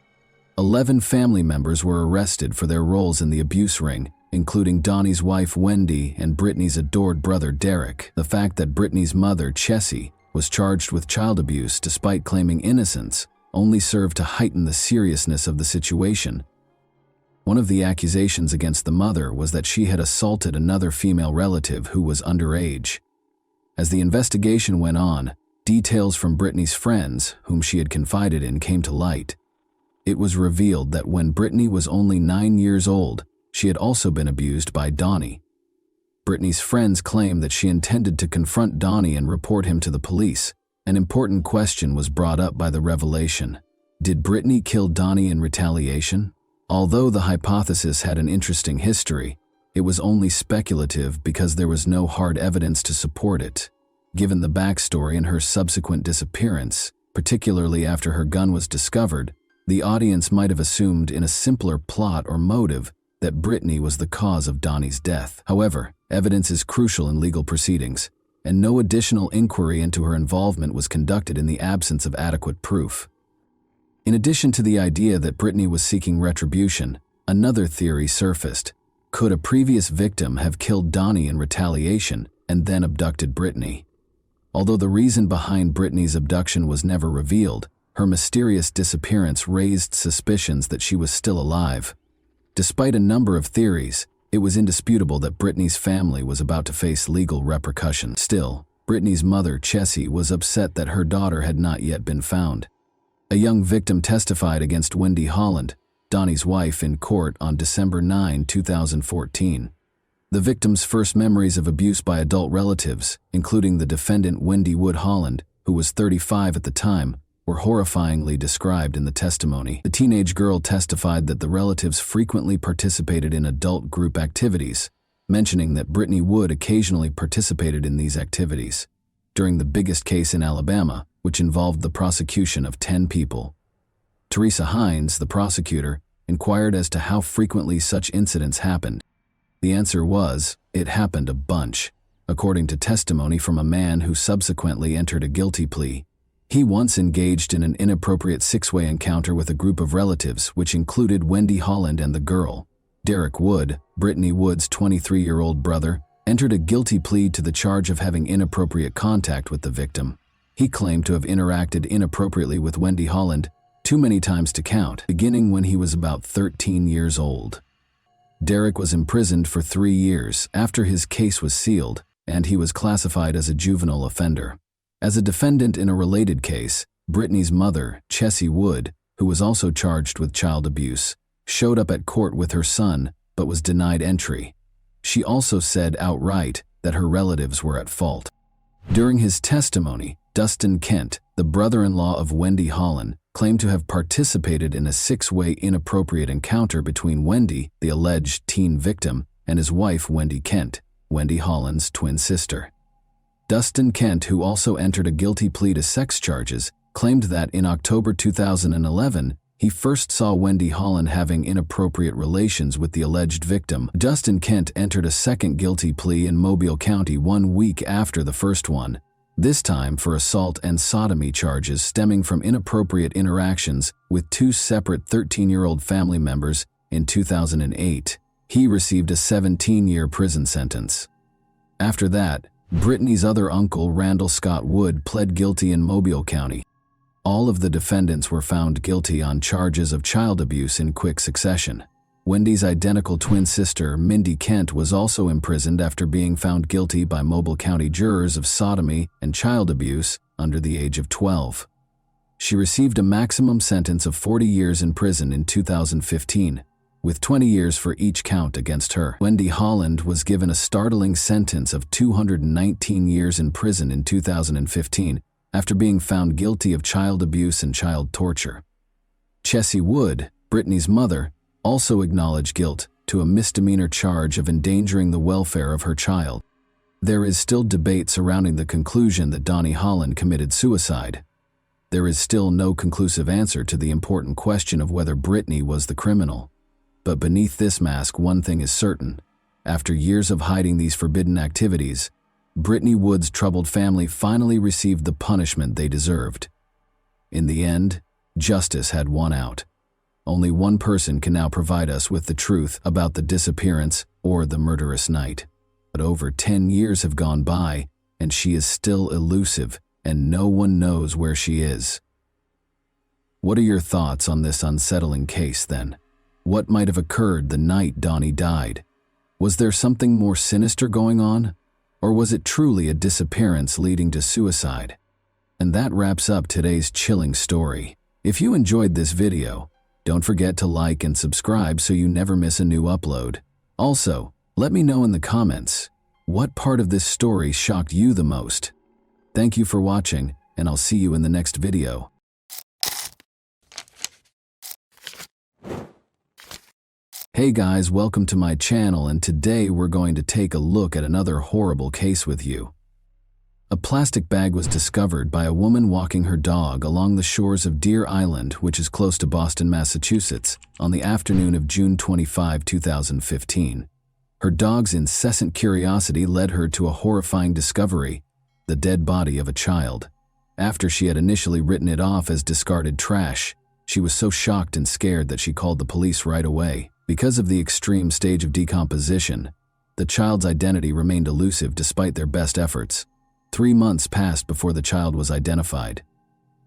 11 family members were arrested for their roles in the abuse ring, including Donnie's wife Wendy and Brittany's adored brother Derek. The fact that Brittany's mother, Chessie, was charged with child abuse despite claiming innocence only served to heighten the seriousness of the situation. One of the accusations against the mother was that she had assaulted another female relative who was underage. As the investigation went on, details from Brittany's friends, whom she had confided in, came to light. It was revealed that when Brittany was only 9 years old, she had also been abused by Donnie. Brittany's friends claimed that she intended to confront Donnie and report him to the police. An important question was brought up by the revelation. Did Brittany kill Donnie in retaliation? Although the hypothesis had an interesting history, it was only speculative because there was no hard evidence to support it. Given the backstory and her subsequent disappearance, particularly after her gun was discovered, the audience might have assumed in a simpler plot or motive that Brittany was the cause of Donnie's death. However, evidence is crucial in legal proceedings, and no additional inquiry into her involvement was conducted in the absence of adequate proof. In addition to the idea that Brittany was seeking retribution, another theory surfaced. Could a previous victim have killed Donnie in retaliation and then abducted Brittany? Although the reason behind Brittany's abduction was never revealed, her mysterious disappearance raised suspicions that she was still alive. Despite a number of theories, it was indisputable that Brittany's family was about to face legal repercussions. Still, Brittany's mother, Chessie, was upset that her daughter had not yet been found. A young victim testified against Wendy Holland, Donnie's wife, in court on December 9, 2014. The victim's first memories of abuse by adult relatives, including the defendant Wendy Wood Holland, who was 35 at the time, were horrifyingly described in the testimony. The teenage girl testified that the relatives frequently participated in adult group activities, mentioning that Brittany Wood occasionally participated in these activities. During the biggest case in Alabama, which involved the prosecution of 10 people. Teresa Hines, the prosecutor, inquired as to how frequently such incidents happened. The answer was, it happened a bunch, according to testimony from a man who subsequently entered a guilty plea. He once engaged in an inappropriate six-way encounter with a group of relatives, which included Wendy Holland and the girl. Derek Wood, Brittany Wood's 23-year-old brother, entered a guilty plea to the charge of having inappropriate contact with the victim. He claimed to have interacted inappropriately with Wendy Holland too many times to count, beginning when he was about 13 years old. Derek was imprisoned for 3 years after his case was sealed, and he was classified as a juvenile offender. As a defendant in a related case, Brittany's mother, Chessie Wood, who was also charged with child abuse, showed up at court with her son but was denied entry. She also said outright that her relatives were at fault. During his testimony, Dustin Kent, the brother-in-law of Wendy Holland, claimed to have participated in a six-way inappropriate encounter between Wendy, the alleged teen victim, and his wife Wendy Kent, Wendy Holland's twin sister. Dustin Kent, who also entered a guilty plea to sex charges, claimed that in October 2011, he first saw Wendy Holland having inappropriate relations with the alleged victim. Dustin Kent entered a second guilty plea in Mobile County 1 week after the first one, this time for assault and sodomy charges stemming from inappropriate interactions with 2 separate 13-year-old family members in 2008. He received a 17-year prison sentence. After that, Brittany's other uncle, Randall Scott Wood, pled guilty in Mobile County. All of the defendants were found guilty on charges of child abuse in quick succession. Wendy's identical twin sister, Mindy Kent, was also imprisoned after being found guilty by Mobile County jurors of sodomy and child abuse under the age of 12. She received a maximum sentence of 40 years in prison in 2015. with 20 years for each count against her. Wendy Holland was given a startling sentence of 219 years in prison in 2015 after being found guilty of child abuse and child torture. Chessie Wood, Brittany's mother, also acknowledged guilt to a misdemeanor charge of endangering the welfare of her child. There is still debate surrounding the conclusion that Donnie Holland committed suicide. There is still no conclusive answer to the important question of whether Brittany was the criminal. But beneath this mask, one thing is certain. After years of hiding these forbidden activities, Brittany Wood's troubled family finally received the punishment they deserved. In the end, justice had won out. Only one person can now provide us with the truth about the disappearance or the murderous night. But over 10 years have gone by, and she is still elusive, and no one knows where she is. What are your thoughts on this unsettling case, then? What might have occurred the night Donnie died? Was there something more sinister going on? Or was it truly a disappearance leading to suicide? And that wraps up today's chilling story. If you enjoyed this video, don't forget to like and subscribe so you never miss a new upload. Also, let me know in the comments, what part of this story shocked you the most? Thank you for watching, and I'll see you in the next video. Hey guys, welcome to my channel, and today we're going to take a look at another horrible case with you. A plastic bag was discovered by a woman walking her dog along the shores of Deer Island, which is close to Boston, Massachusetts, on the afternoon of June 25, 2015. Her dog's incessant curiosity led her to a horrifying discovery: the dead body of a child. After she had initially written it off as discarded trash, she was so shocked and scared that she called the police right away. Because of the extreme stage of decomposition, the child's identity remained elusive despite their best efforts. 3 months passed before the child was identified.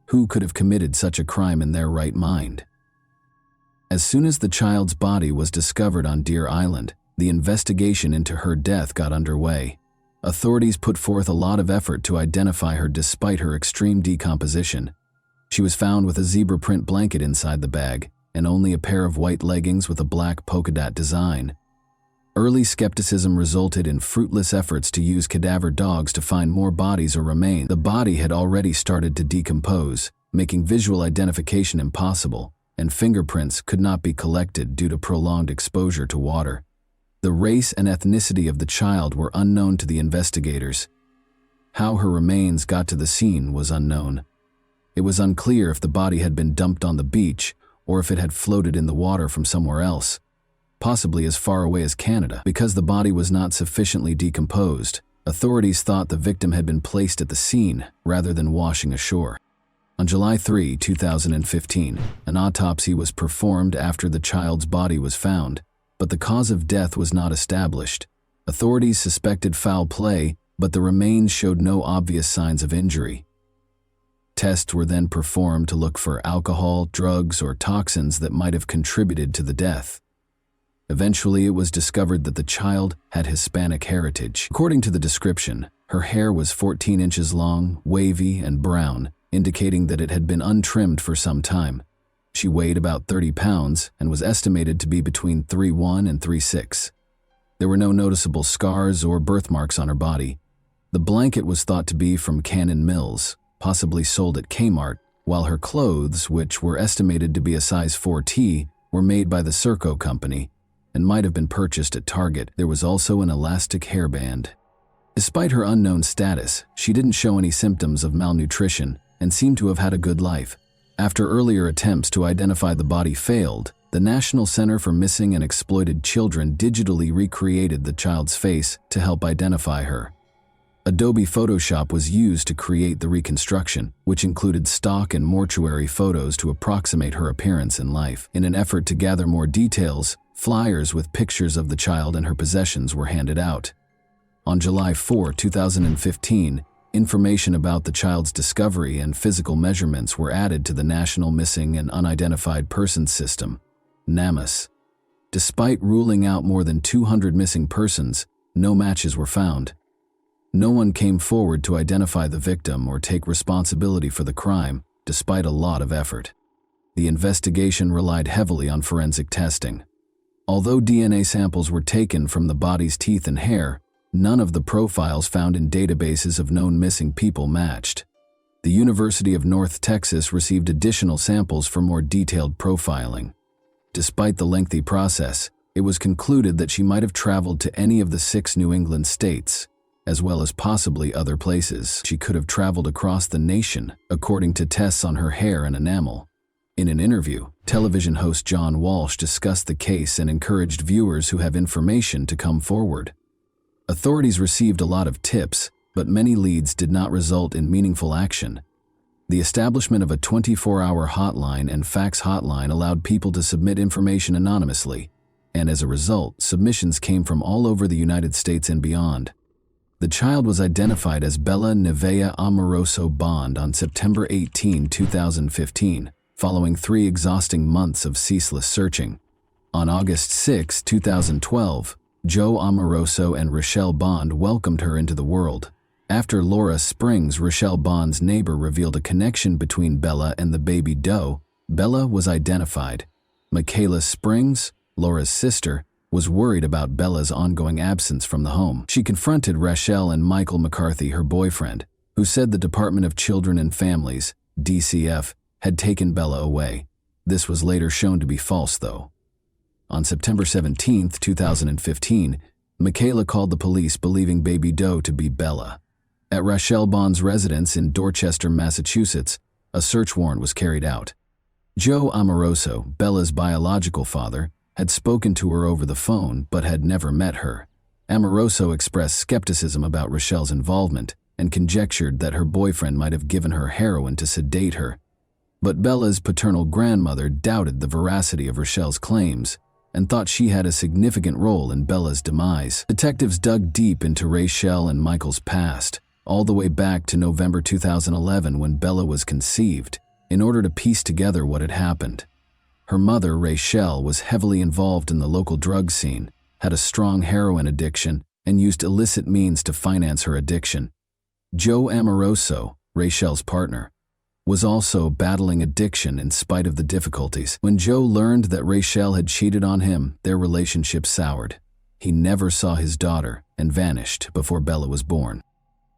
Who could have committed such a crime in their right mind? As soon as the child's body was discovered on Deer Island, the investigation into her death got underway. Authorities put forth a lot of effort to identify her despite her extreme decomposition. She was found with a zebra print blanket inside the bag, and only a pair of white leggings with a black polka dot design. Early skepticism resulted in fruitless efforts to use cadaver dogs to find more bodies or remains. The body had already started to decompose, making visual identification impossible, and fingerprints could not be collected due to prolonged exposure to water. The race and ethnicity of the child were unknown to the investigators. How her remains got to the scene was unknown. It was unclear if the body had been dumped on the beach or if it had floated in the water from somewhere else, possibly as far away as Canada. Because the body was not sufficiently decomposed, authorities thought the victim had been placed at the scene rather than washing ashore. On July 3, 2015, an autopsy was performed after the child's body was found, but the cause of death was not established. Authorities suspected foul play, but the remains showed no obvious signs of injury. Tests were then performed to look for alcohol, drugs, or toxins that might have contributed to the death. Eventually, it was discovered that the child had Hispanic heritage. According to the description, her hair was 14 inches long, wavy, and brown, indicating that it had been untrimmed for some time. She weighed about 30 pounds and was estimated to be between 3'1" and 3'6". There were no noticeable scars or birthmarks on her body. The blanket was thought to be from Cannon Mills, possibly sold at Kmart, while her clothes, which were estimated to be a size 4T, were made by the Serco company and might have been purchased at Target. There was also an elastic hairband. Despite her unknown status, she didn't show any symptoms of malnutrition and seemed to have had a good life. After earlier attempts to identify the body failed, the National Center for Missing and Exploited Children digitally recreated the child's face to help identify her. Adobe Photoshop was used to create the reconstruction, which included stock and mortuary photos to approximate her appearance in life. In an effort to gather more details, flyers with pictures of the child and her possessions were handed out. On July 4, 2015, information about the child's discovery and physical measurements were added to the National Missing and Unidentified Persons System, NamUs. Despite ruling out more than 200 missing persons, no matches were found. No one came forward to identify the victim or take responsibility for the crime, despite a lot of effort. The investigation relied heavily on forensic testing. Although DNA samples were taken from the body's teeth and hair, none of the profiles found in databases of known missing people matched. The University of North Texas received additional samples for more detailed profiling. Despite the lengthy process, it was concluded that she might have traveled to any of the 6 New England states, as well as possibly other places. She could have traveled across the nation, according to tests on her hair and enamel. In an interview, television host John Walsh discussed the case and encouraged viewers who have information to come forward. Authorities received a lot of tips, but many leads did not result in meaningful action. The establishment of a 24-hour hotline and fax hotline allowed people to submit information anonymously, and as a result, submissions came from all over the United States and beyond. The child was identified as Bella Nevaeh Amoroso Bond on September 18, 2015, following 3 exhausting months of ceaseless searching. On August 6, 2012, Joe Amoroso and Rochelle Bond welcomed her into the world. After Laura Springs, Rochelle Bond's neighbor, revealed a connection between Bella and the baby doe, Bella was identified. Michaela Springs, Laura's sister, was worried about Bella's ongoing absence from the home. She confronted Rochelle and Michael McCarthy, her boyfriend, who said the Department of Children and Families, DCF, had taken Bella away. This was later shown to be false, though. On September 17, 2015, Michaela called the police believing baby doe to be Bella. At Rochelle Bond's residence in Dorchester, Massachusetts, a search warrant was carried out. Joe Amoroso, Bella's biological father, had spoken to her over the phone but had never met her. Amoroso expressed skepticism about Rochelle's involvement and conjectured that her boyfriend might have given her heroin to sedate her. But Bella's paternal grandmother doubted the veracity of Rochelle's claims and thought she had a significant role in Bella's demise. Detectives dug deep into Rochelle and Michael's past, all the way back to November 2011 when Bella was conceived, in order to piece together what had happened. Her mother, Rochelle, was heavily involved in the local drug scene, had a strong heroin addiction, and used illicit means to finance her addiction. Joe Amoroso, Rochelle's partner, was also battling addiction in spite of the difficulties. When Joe learned that Rochelle had cheated on him, their relationship soured. He never saw his daughter and vanished before Bella was born.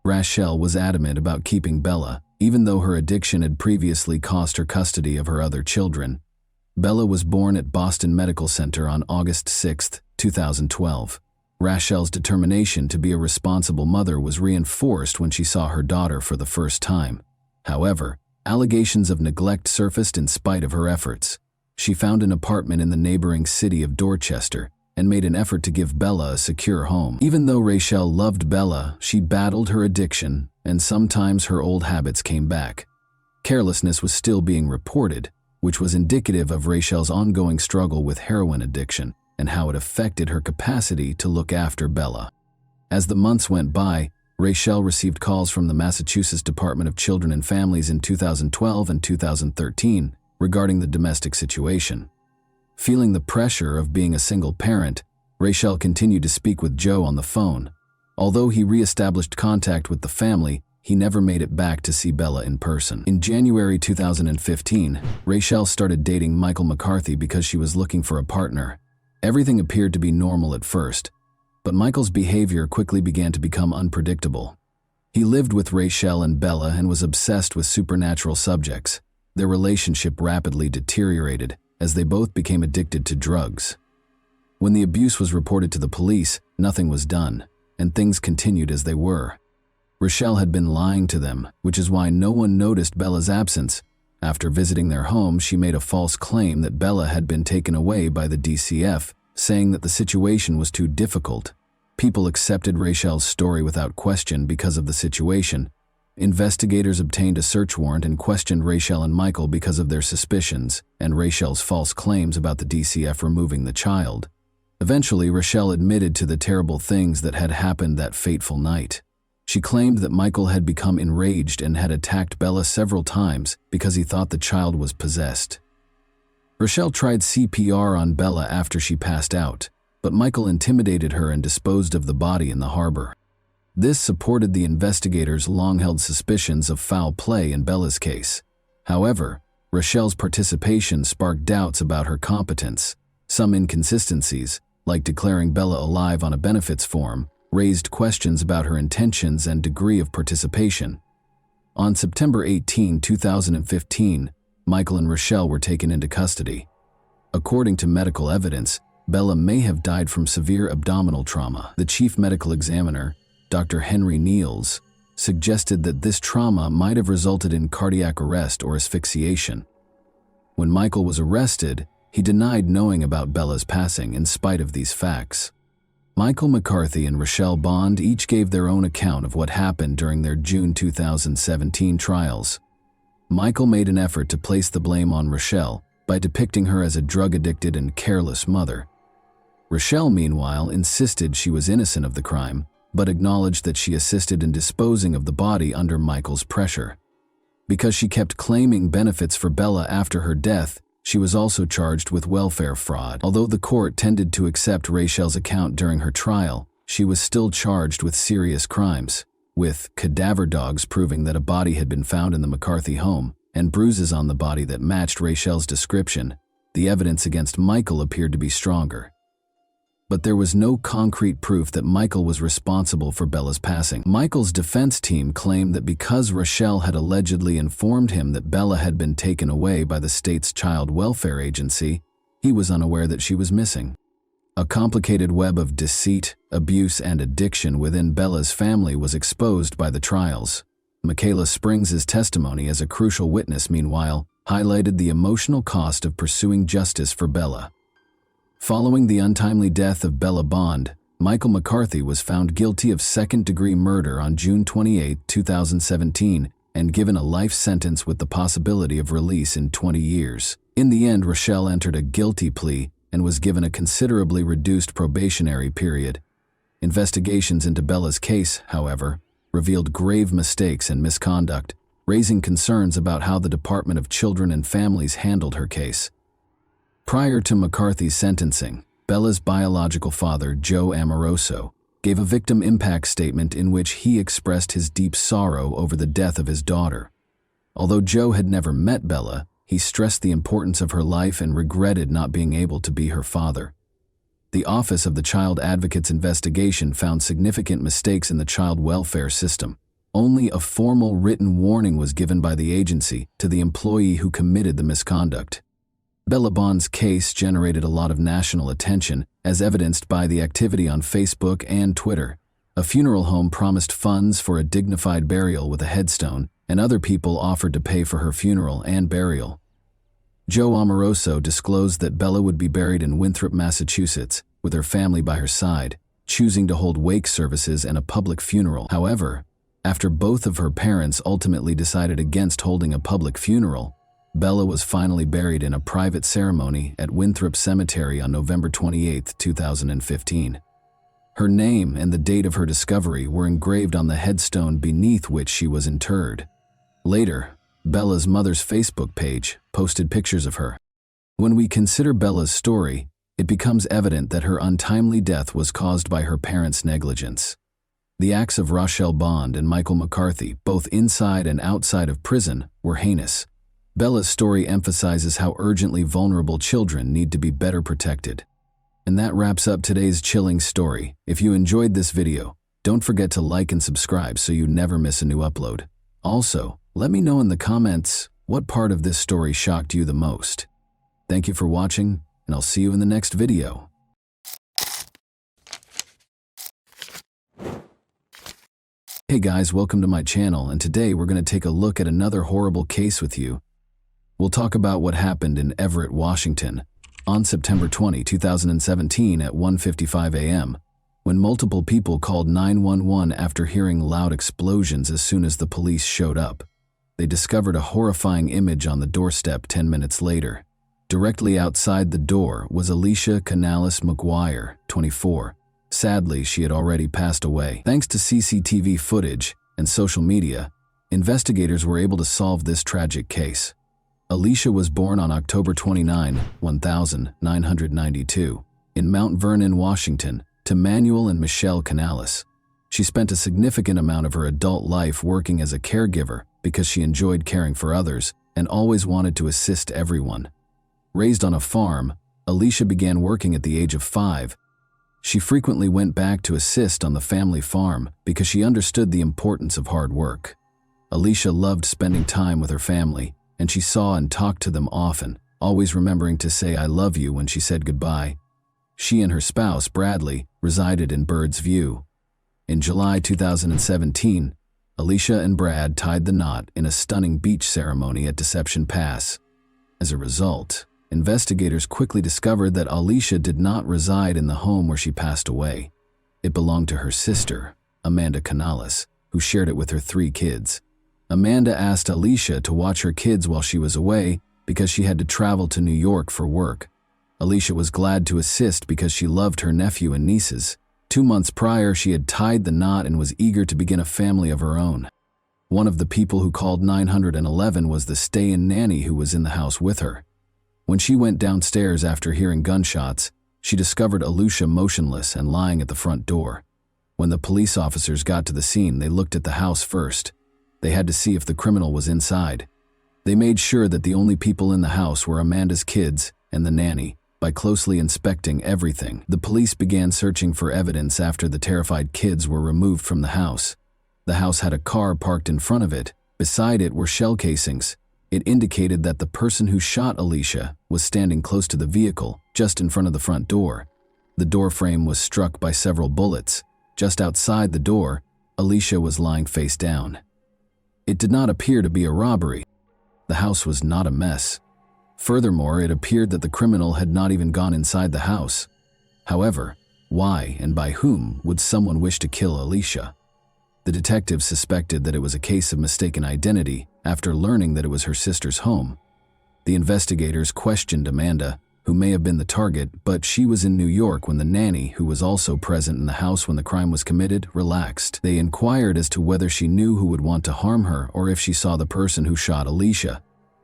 Rochelle was adamant about keeping Bella, even though her addiction had previously cost her custody of her other children. Bella was born at Boston Medical Center on August 6, 2012. Rochelle's determination to be a responsible mother was reinforced when she saw her daughter for the first time. However, allegations of neglect surfaced in spite of her efforts. She found an apartment in the neighboring city of Dorchester and made an effort to give Bella a secure home. Even though Rochelle loved Bella, she battled her addiction, and sometimes her old habits came back. Carelessness was still being reported, which was indicative of Rochelle's ongoing struggle with heroin addiction and how it affected her capacity to look after Bella. As the months went by, Rochelle received calls from the Massachusetts Department of Children and Families in 2012 and 2013 regarding the domestic situation. Feeling the pressure of being a single parent, Rochelle continued to speak with Joe on the phone. Although he re-established contact with the family, he never made it back to see Bella in person. In January 2015, Rochelle started dating Michael McCarthy because she was looking for a partner. Everything appeared to be normal at first, but Michael's behavior quickly began to become unpredictable. He lived with Rochelle and Bella and was obsessed with supernatural subjects. Their relationship rapidly deteriorated as they both became addicted to drugs. When the abuse was reported to the police, nothing was done, and things continued as they were. Rochelle had been lying to them, which is why no one noticed Bella's absence. After visiting their home, she made a false claim that Bella had been taken away by the DCF, saying that the situation was too difficult. People accepted Rochelle's story without question because of the situation. Investigators obtained a search warrant and questioned Rochelle and Michael because of their suspicions and Rochelle's false claims about the DCF removing the child. Eventually, Rochelle admitted to the terrible things that had happened that fateful night. She claimed that Michael had become enraged and had attacked Bella several times because he thought the child was possessed. Rochelle tried CPR on Bella after she passed out, but Michael intimidated her and disposed of the body in the harbor. This supported the investigators' long-held suspicions of foul play in Bella's case. However, Rochelle's participation sparked doubts about her competence. Some inconsistencies, like declaring Bella alive on a benefits form, raised questions about her intentions and degree of participation. On September 18, 2015, Michael and Rochelle were taken into custody. According to medical evidence, Bella may have died from severe abdominal trauma. The chief medical examiner, Dr. Henry Niels, suggested that this trauma might have resulted in cardiac arrest or asphyxiation. When Michael was arrested, he denied knowing about Bella's passing in spite of these facts. Michael McCarthy and Rochelle Bond each gave their own account of what happened during their June 2017 trials. Michael made an effort to place the blame on Rochelle by depicting her as a drug-addicted and careless mother. Rochelle, meanwhile, insisted she was innocent of the crime, but acknowledged that she assisted in disposing of the body under Michael's pressure. Because she kept claiming benefits for Bella after her death, she was also charged with welfare fraud. Although the court tended to accept Rachel's account during her trial, she was still charged with serious crimes, with cadaver dogs proving that a body had been found in the McCarthy home and bruises on the body that matched Rachel's description. The evidence against Michael appeared to be stronger. But there was no concrete proof that Michael was responsible for Bella's passing. Michael's defense team claimed that because Rochelle had allegedly informed him that Bella had been taken away by the state's child welfare agency, he was unaware that she was missing. A complicated web of deceit, abuse, and addiction within Bella's family was exposed by the trials. Michaela Springs' testimony as a crucial witness, meanwhile, highlighted the emotional cost of pursuing justice for Bella. Following the untimely death of Bella Bond, Michael McCarthy was found guilty of second-degree murder on June 28, 2017, and given a life sentence with the possibility of release in 20 years. In the end, Rochelle entered a guilty plea and was given a considerably reduced probationary period. Investigations into Bella's case, however, revealed grave mistakes and misconduct, raising concerns about how the Department of Children and Families handled her case. Prior to McCarthy's sentencing, Bella's biological father, Joe Amoroso, gave a victim impact statement in which he expressed his deep sorrow over the death of his daughter. Although Joe had never met Bella, he stressed the importance of her life and regretted not being able to be her father. The Office of the Child Advocate's investigation found significant mistakes in the child welfare system. Only a formal written warning was given by the agency to the employee who committed the misconduct. Bella Bond's case generated a lot of national attention, as evidenced by the activity on Facebook and Twitter. A funeral home promised funds for a dignified burial with a headstone, and other people offered to pay for her funeral and burial. Joe Amoroso disclosed that Bella would be buried in Winthrop, Massachusetts, with her family by her side, choosing to hold wake services and a public funeral. However, after both of her parents ultimately decided against holding a public funeral, Bella was finally buried in a private ceremony at Winthrop Cemetery on November 28, 2015. Her name and the date of her discovery were engraved on the headstone beneath which she was interred. Later, Bella's mother's Facebook page posted pictures of her. When we consider Bella's story, it becomes evident that her untimely death was caused by her parents' negligence. The acts of Rochelle Bond and Michael McCarthy, both inside and outside of prison, were heinous. Bella's story emphasizes how urgently vulnerable children need to be better protected. And that wraps up today's chilling story. If you enjoyed this video, don't forget to like and subscribe so you never miss a new upload. Also, let me know in the comments what part of this story shocked you the most. Thank you for watching, and I'll see you in the next video. Hey guys, welcome to my channel, and today we're going to take a look at another horrible case with you. We'll talk about what happened in Everett, Washington, on September 20, 2017 at 1:55 a.m., when multiple people called 911 after hearing loud explosions as soon as the police showed up. They discovered a horrifying image on the doorstep 10 minutes later. Directly outside the door was Alicia Canales McGuire, 24. Sadly, she had already passed away. Thanks to CCTV footage and social media, investigators were able to solve this tragic case. Alicia was born on October 29, 1992, in Mount Vernon, Washington, to Manuel and Michelle Canales. She spent a significant amount of her adult life working as a caregiver because she enjoyed caring for others and always wanted to assist everyone. Raised on a farm, Alicia began working at the age of 5. She frequently went back to assist on the family farm because she understood the importance of hard work. Alicia loved spending time with her family, and she saw and talked to them often, always remembering to say "I love you" when she said goodbye. She and her spouse, Bradley, resided in Bird's View. In July 2017, Alicia and Brad tied the knot in a stunning beach ceremony at Deception Pass. As a result, investigators quickly discovered that Alicia did not reside in the home where she passed away. It belonged to her sister, Amanda Canales, who shared it with her 3 kids. Amanda asked Alicia to watch her kids while she was away because she had to travel to New York for work. Alicia was glad to assist because she loved her nephew and nieces. 2 months prior, she had tied the knot and was eager to begin a family of her own. One of the people who called 911 was the stay-in nanny who was in the house with her. When she went downstairs after hearing gunshots, she discovered Alicia motionless and lying at the front door. When the police officers got to the scene, they looked at the house first. They had to see if the criminal was inside. They made sure that the only people in the house were Amanda's kids and the nanny. By closely inspecting everything, the police began searching for evidence after the terrified kids were removed from the house. The house had a car parked in front of it. Beside it were shell casings. It indicated that the person who shot Alicia was standing close to the vehicle, just in front of the front door. The door frame was struck by several bullets. Just outside the door, Alicia was lying face down. It did not appear to be a robbery. The house was not a mess. Furthermore, it appeared that the criminal had not even gone inside the house. However, why and by whom would someone wish to kill Alicia? The detectives suspected that it was a case of mistaken identity after learning that it was her sister's home. The investigators questioned Amanda, who may have been the target, but she was in New York when the nanny, who was also present in the house when the crime was committed, relaxed. They inquired as to whether she knew who would want to harm her or if she saw the person who shot Alicia.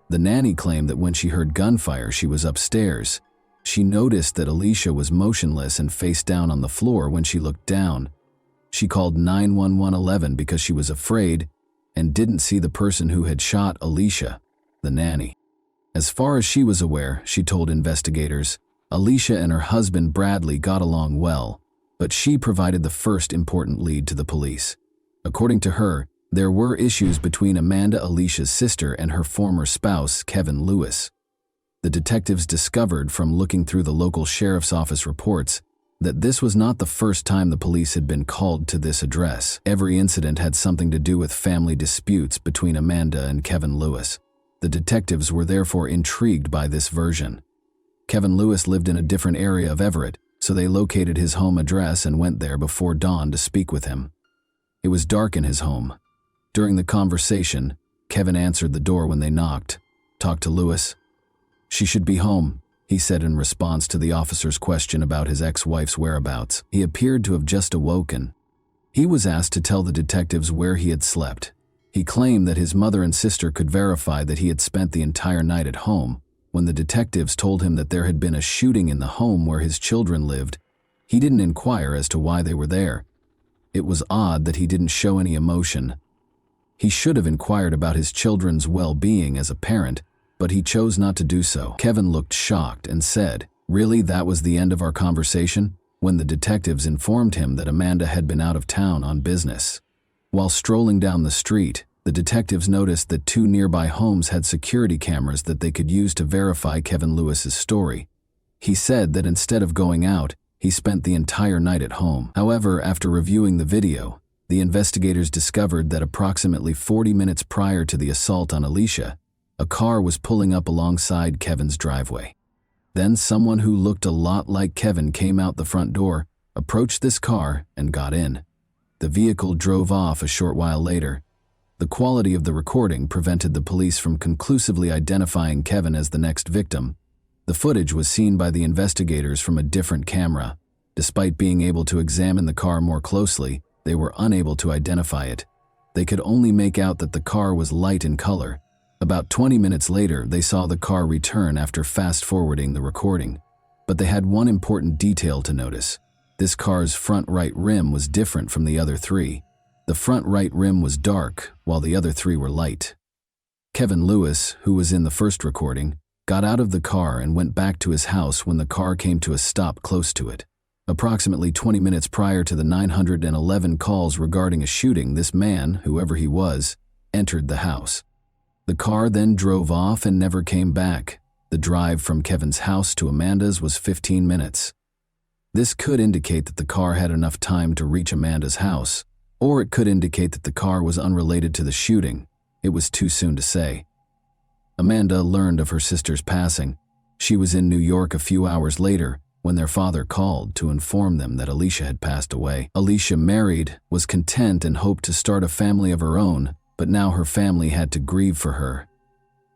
The nanny claimed that when she heard gunfire, she was upstairs. She noticed that Alicia was motionless and face down on the floor when she looked down. She called 911 because she was afraid and didn't see the person who had shot Alicia, the nanny. As far as she was aware, she told investigators, Alicia and her husband Bradley got along well, but she provided the first important lead to the police. According to her, there were issues between Amanda, Alicia's sister, and her former spouse, Kevin Lewis. The detectives discovered from looking through the local sheriff's office reports that this was not the first time the police had been called to this address. Every incident had something to do with family disputes between Amanda and Kevin Lewis. The detectives were therefore intrigued by this version. Kevin Lewis lived in a different area of Everett, so they located his home address and went there before dawn to speak with him. It was dark in his home. During the conversation, Kevin answered the door when they knocked. "Talk to Lewis." "She should be home," he said in response to the officer's question about his ex-wife's whereabouts. He appeared to have just awoken. He was asked to tell the detectives where he had slept. He claimed that his mother and sister could verify that he had spent the entire night at home. When the detectives told him that there had been a shooting in the home where his children lived, he didn't inquire as to why they were there. It was odd that he didn't show any emotion. He should have inquired about his children's well-being as a parent, but he chose not to do so. Kevin looked shocked and said, "Really, that was the end of our conversation?" when the detectives informed him that Amanda had been out of town on business. While strolling down the street, the detectives noticed that 2 nearby homes had security cameras that they could use to verify Kevin Lewis's story. He said that instead of going out, he spent the entire night at home. However, after reviewing the video, the investigators discovered that approximately 40 minutes prior to the assault on Alicia, a car was pulling up alongside Kevin's driveway. Then someone who looked a lot like Kevin came out the front door, approached this car, and got in. The vehicle drove off a short while later. The quality of the recording prevented the police from conclusively identifying Kevin as the next victim. The footage was seen by the investigators from a different camera. Despite being able to examine the car more closely, they were unable to identify it. They could only make out that the car was light in color. About 20 minutes later, they saw the car return after fast-forwarding the recording. But they had one important detail to notice. This car's front right rim was different from the other 3. The front right rim was dark, while the other 3 were light. Kevin Lewis, who was in the first recording, got out of the car and went back to his house when the car came to a stop close to it. Approximately 20 minutes prior to the 911 calls regarding a shooting, this man, whoever he was, entered the house. The car then drove off and never came back. The drive from Kevin's house to Amanda's was 15 minutes. This could indicate that the car had enough time to reach Amanda's house, or it could indicate that the car was unrelated to the shooting. It was too soon to say. Amanda learned of her sister's passing. She was in New York a few hours later when their father called to inform them that Alicia had passed away. Alicia married, was content, and hoped to start a family of her own, but now her family had to grieve for her.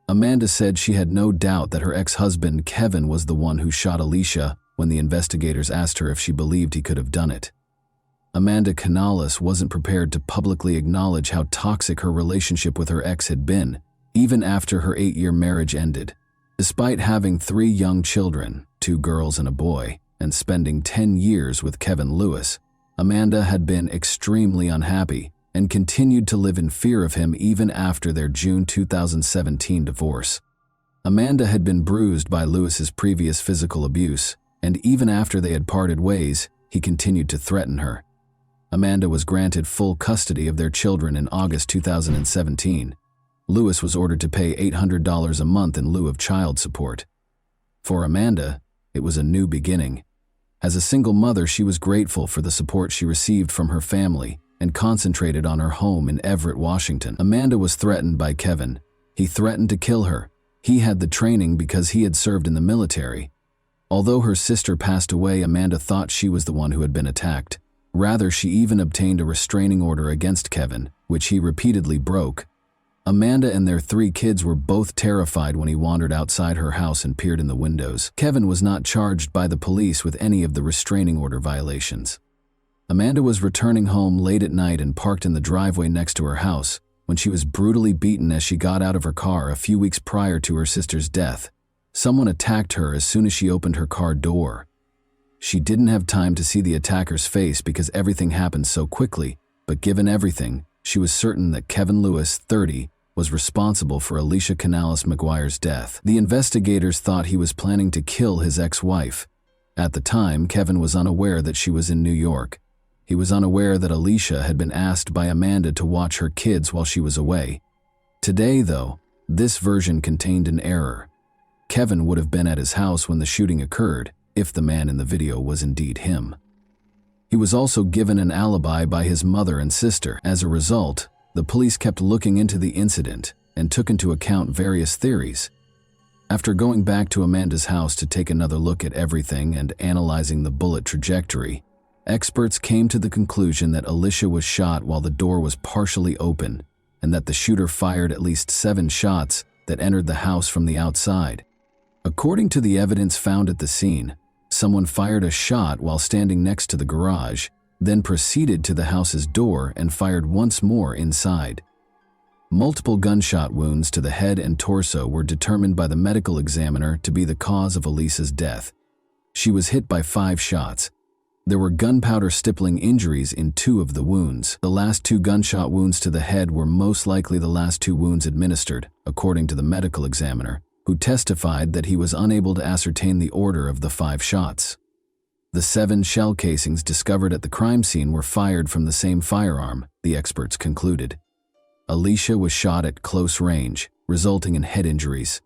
Amanda said she had no doubt that her ex-husband Kevin was the one who shot Alicia when the investigators asked her if she believed he could have done it. Amanda Canales wasn't prepared to publicly acknowledge how toxic her relationship with her ex had been, even after her 8-year marriage ended. Despite having 3 young children, 2 girls and a boy, and spending 10 years with Kevin Lewis, Amanda had been extremely unhappy and continued to live in fear of him even after their June 2017 divorce. Amanda had been bruised by Lewis's previous physical abuse, and even after they had parted ways, he continued to threaten her. Amanda was granted full custody of their children in August 2017. Lewis was ordered to pay $800 a month in lieu of child support. For Amanda, it was a new beginning. As a single mother, she was grateful for the support she received from her family and concentrated on her home in Everett, Washington. Amanda was threatened by Kevin. He threatened to kill her. He had the training because he had served in the military. Although her sister passed away, Amanda thought she was the one who had been attacked. Rather, she even obtained a restraining order against Kevin, which he repeatedly broke. Amanda and their 3 kids were both terrified when he wandered outside her house and peered in the windows. Kevin was not charged by the police with any of the restraining order violations. Amanda was returning home late at night and parked in the driveway next to her house when she was brutally beaten as she got out of her car a few weeks prior to her sister's death. Someone attacked her as soon as she opened her car door. She didn't have time to see the attacker's face because everything happened so quickly, but given everything, she was certain that Kevin Lewis, 30, was responsible for Alicia Canales McGuire's death. The investigators thought he was planning to kill his ex-wife. At the time, Kevin was unaware that she was in New York. He was unaware that Alicia had been asked by Amanda to watch her kids while she was away. Today, though, this version contained an error. Kevin would have been at his house when the shooting occurred, if the man in the video was indeed him. He was also given an alibi by his mother and sister. As a result, the police kept looking into the incident and took into account various theories. After going back to Amanda's house to take another look at everything and analyzing the bullet trajectory, experts came to the conclusion that Alicia was shot while the door was partially open and that the shooter fired at least 7 shots that entered the house from the outside. According to the evidence found at the scene, someone fired a shot while standing next to the garage, then proceeded to the house's door and fired once more inside. Multiple gunshot wounds to the head and torso were determined by the medical examiner to be the cause of Alicia's death. She was hit by 5 shots. There were gunpowder stippling injuries in 2 of the wounds. The last 2 gunshot wounds to the head were most likely the last 2 wounds administered, according to the medical examiner, who testified that he was unable to ascertain the order of the 5 shots. The 7 shell casings discovered at the crime scene were fired from the same firearm, the experts concluded. Alicia was shot at close range, resulting in head injuries.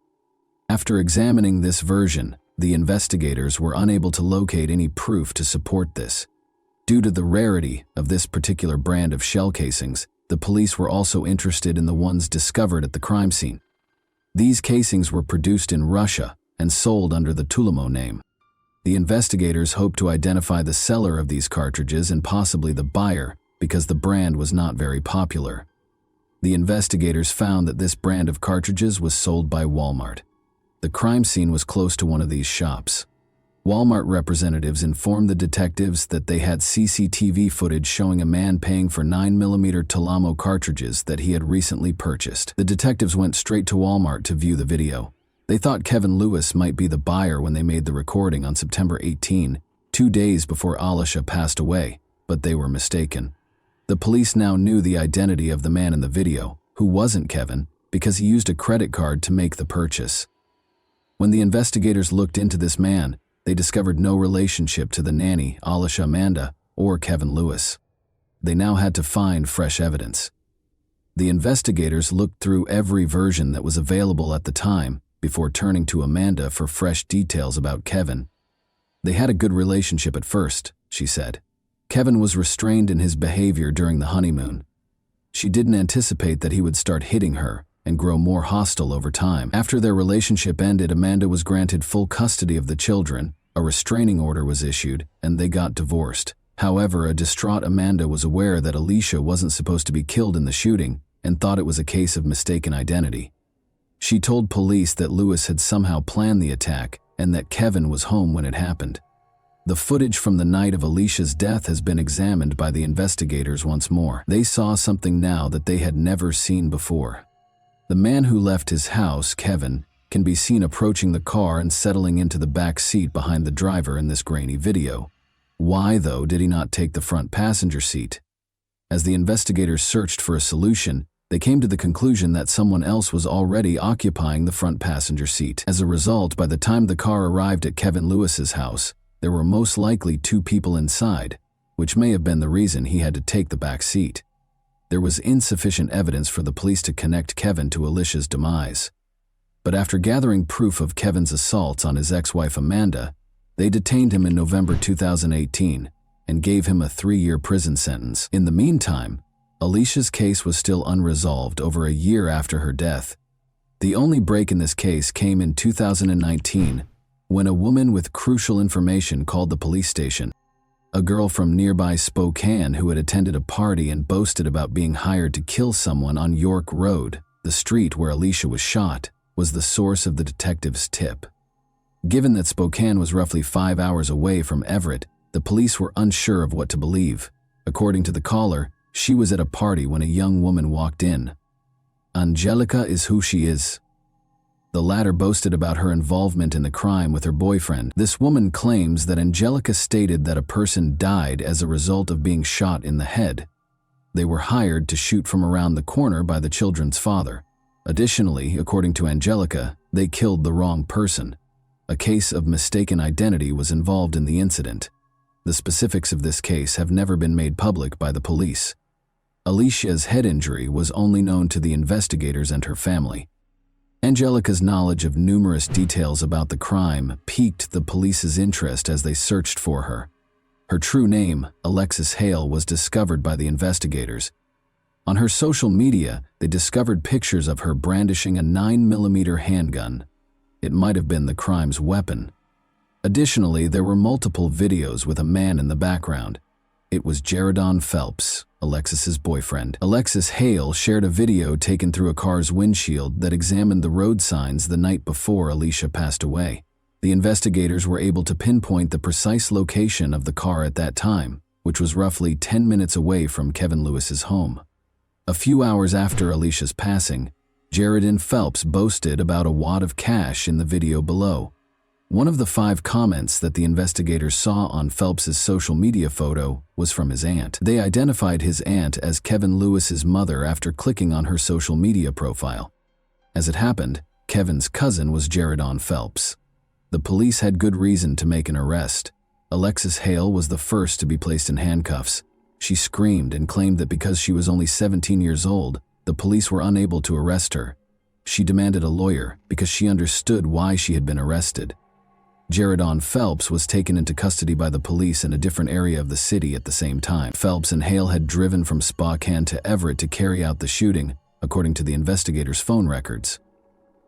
After examining this version, the investigators were unable to locate any proof to support this. Due to the rarity of this particular brand of shell casings, the police were also interested in the ones discovered at the crime scene. These casings were produced in Russia and sold under the Tulimo name. The investigators hoped to identify the seller of these cartridges and possibly the buyer because the brand was not very popular. The investigators found that this brand of cartridges was sold by Walmart. The crime scene was close to one of these shops. Walmart representatives informed the detectives that they had CCTV footage showing a man paying for 9mm Tulamo cartridges that he had recently purchased. The detectives went straight to Walmart to view the video. They thought Kevin Lewis might be the buyer when they made the recording on September 18, 2 days before Alicia passed away, but they were mistaken. The police now knew the identity of the man in the video, who wasn't Kevin, because he used a credit card to make the purchase. When the investigators looked into this man, they discovered no relationship to the nanny, Alicia Amanda, or Kevin Lewis. They now had to find fresh evidence. The investigators looked through every version that was available at the time before turning to Amanda for fresh details about Kevin. They had a good relationship at first, she said. Kevin was restrained in his behavior during the honeymoon. She didn't anticipate that he would start hitting her and grow more hostile over time. After their relationship ended, Amanda was granted full custody of the children, a restraining order was issued, and they got divorced. However, a distraught Amanda was aware that Alicia wasn't supposed to be killed in the shooting and thought it was a case of mistaken identity. She told police that Lewis had somehow planned the attack and that Kevin was home when it happened. The footage from the night of Alicia's death has been examined by the investigators once more. They saw something now that they had never seen before. The man who left his house, Kevin, can be seen approaching the car and settling into the back seat behind the driver in this grainy video. Why, though, did he not take the front passenger seat? As the investigators searched for a solution, they came to the conclusion that someone else was already occupying the front passenger seat. As a result, by the time the car arrived at Kevin Lewis's house, there were most likely two people inside, which may have been the reason he had to take the back seat. There was insufficient evidence for the police to connect Kevin to Alicia's demise. But after gathering proof of Kevin's assaults on his ex-wife Amanda, they detained him in November 2018 and gave him a 3-year prison sentence. In the meantime, Alicia's case was still unresolved over a year after her death. The only break in this case came in 2019 when a woman with crucial information called the police station. A girl from nearby Spokane who had attended a party and boasted about being hired to kill someone on York Road, the street where Alicia was shot, was the source of the detective's tip. Given that Spokane was roughly 5 hours away from Everett, the police were unsure of what to believe. According to the caller, she was at a party when a young woman walked in. Angelica is who she is. The latter boasted about her involvement in the crime with her boyfriend. This woman claims that Angelica stated that a person died as a result of being shot in the head. They were hired to shoot from around the corner by the children's father. Additionally, according to Angelica, they killed the wrong person. A case of mistaken identity was involved in the incident. The specifics of this case have never been made public by the police. Alicia's head injury was only known to the investigators and her family. Angelica's knowledge of numerous details about the crime piqued the police's interest as they searched for her. Her true name, Alexis Hale, was discovered by the investigators. On her social media, they discovered pictures of her brandishing a 9mm handgun. It might have been the crime's weapon. Additionally, there were multiple videos with a man in the background. It was Jaredon Phelps, Alexis's boyfriend. Alexis Hale shared a video taken through a car's windshield that examined the road signs the night before Alicia passed away. The investigators were able to pinpoint the precise location of the car at that time, which was roughly 10 minutes away from Kevin Lewis's home. A few hours after Alicia's passing, Jaredon Phelps boasted about a wad of cash in the video below. One of the 5 comments that the investigators saw on Phelps's social media photo was from his aunt. They identified his aunt as Kevin Lewis's mother after clicking on her social media profile. As it happened, Kevin's cousin was Jaredon Phelps. The police had good reason to make an arrest. Alexis Hale was the first to be placed in handcuffs. She screamed and claimed that because she was only 17 years old, the police were unable to arrest her. She demanded a lawyer because she understood why she had been arrested. Jaredon Phelps was taken into custody by the police in a different area of the city at the same time. Phelps and Hale had driven from Spokane to Everett to carry out the shooting, according to the investigators' phone records.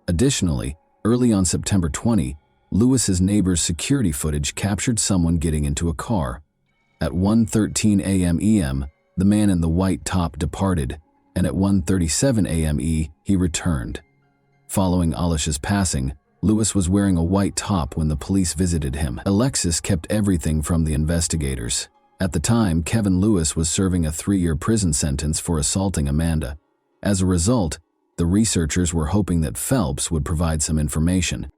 Additionally, early on September 20, Lewis's neighbor's security footage captured someone getting into a car. At 1:13 a.m. EM, the man in the white top departed, and at 1:37 a.m. he returned. Following Alicia's passing, Lewis was wearing a white top when the police visited him. Alexis kept everything from the investigators. At the time, Kevin Lewis was serving a 3-year prison sentence for assaulting Amanda. As a result, the researchers were hoping that Phelps would provide some information.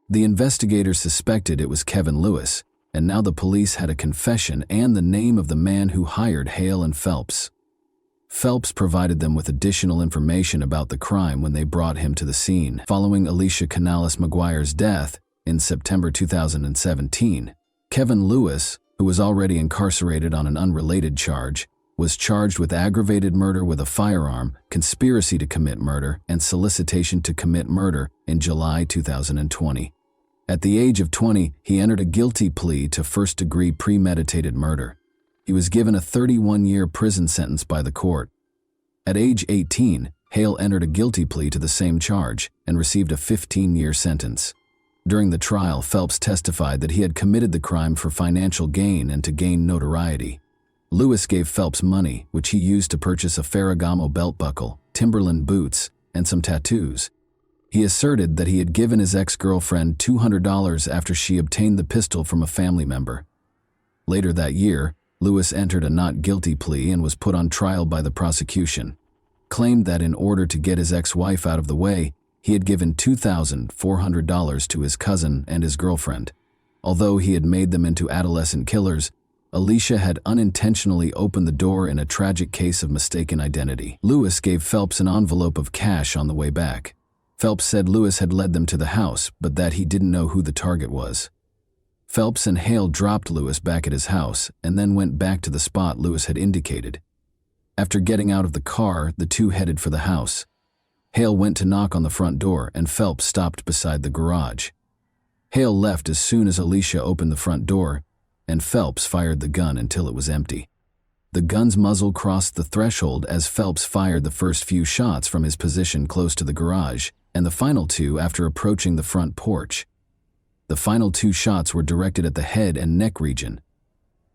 The investigators suspected it was Kevin Lewis, and now the police had a confession and the name of the man who hired Hale and Phelps. Phelps provided them with additional information about the crime when they brought him to the scene. Following Alicia Canales McGuire's death in September 2017, Kevin Lewis, who was already incarcerated on an unrelated charge, was charged with aggravated murder with a firearm, conspiracy to commit murder, and solicitation to commit murder in July 2020. At the age of 20, he entered a guilty plea to first-degree premeditated murder. He was given a 31-year prison sentence by the court. At age 18, Hale entered a guilty plea to the same charge and received a 15-year sentence. During the trial, Phelps testified that he had committed the crime for financial gain and to gain notoriety. Lewis gave Phelps money, which he used to purchase a Ferragamo belt buckle, Timberland boots, and some tattoos. He asserted that he had given his ex-girlfriend $200 after she obtained the pistol from a family member. Later that year, Lewis entered a not guilty plea and was put on trial by the prosecution. Claimed that in order to get his ex-wife out of the way, he had given $2,400 to his cousin and his girlfriend. Although he had made them into adolescent killers, Alicia had unintentionally opened the door in a tragic case of mistaken identity. Lewis gave Phelps an envelope of cash on the way back. Phelps said Lewis had led them to the house, but that he didn't know who the target was. Phelps and Hale dropped Lewis back at his house and then went back to the spot Lewis had indicated. After getting out of the car, the two headed for the house. Hale went to knock on the front door and Phelps stopped beside the garage. Hale left as soon as Alicia opened the front door, and Phelps fired the gun until it was empty. The gun's muzzle crossed the threshold as Phelps fired the first few shots from his position close to the garage, and the final two after approaching the front porch. The final two shots were directed at the head and neck region.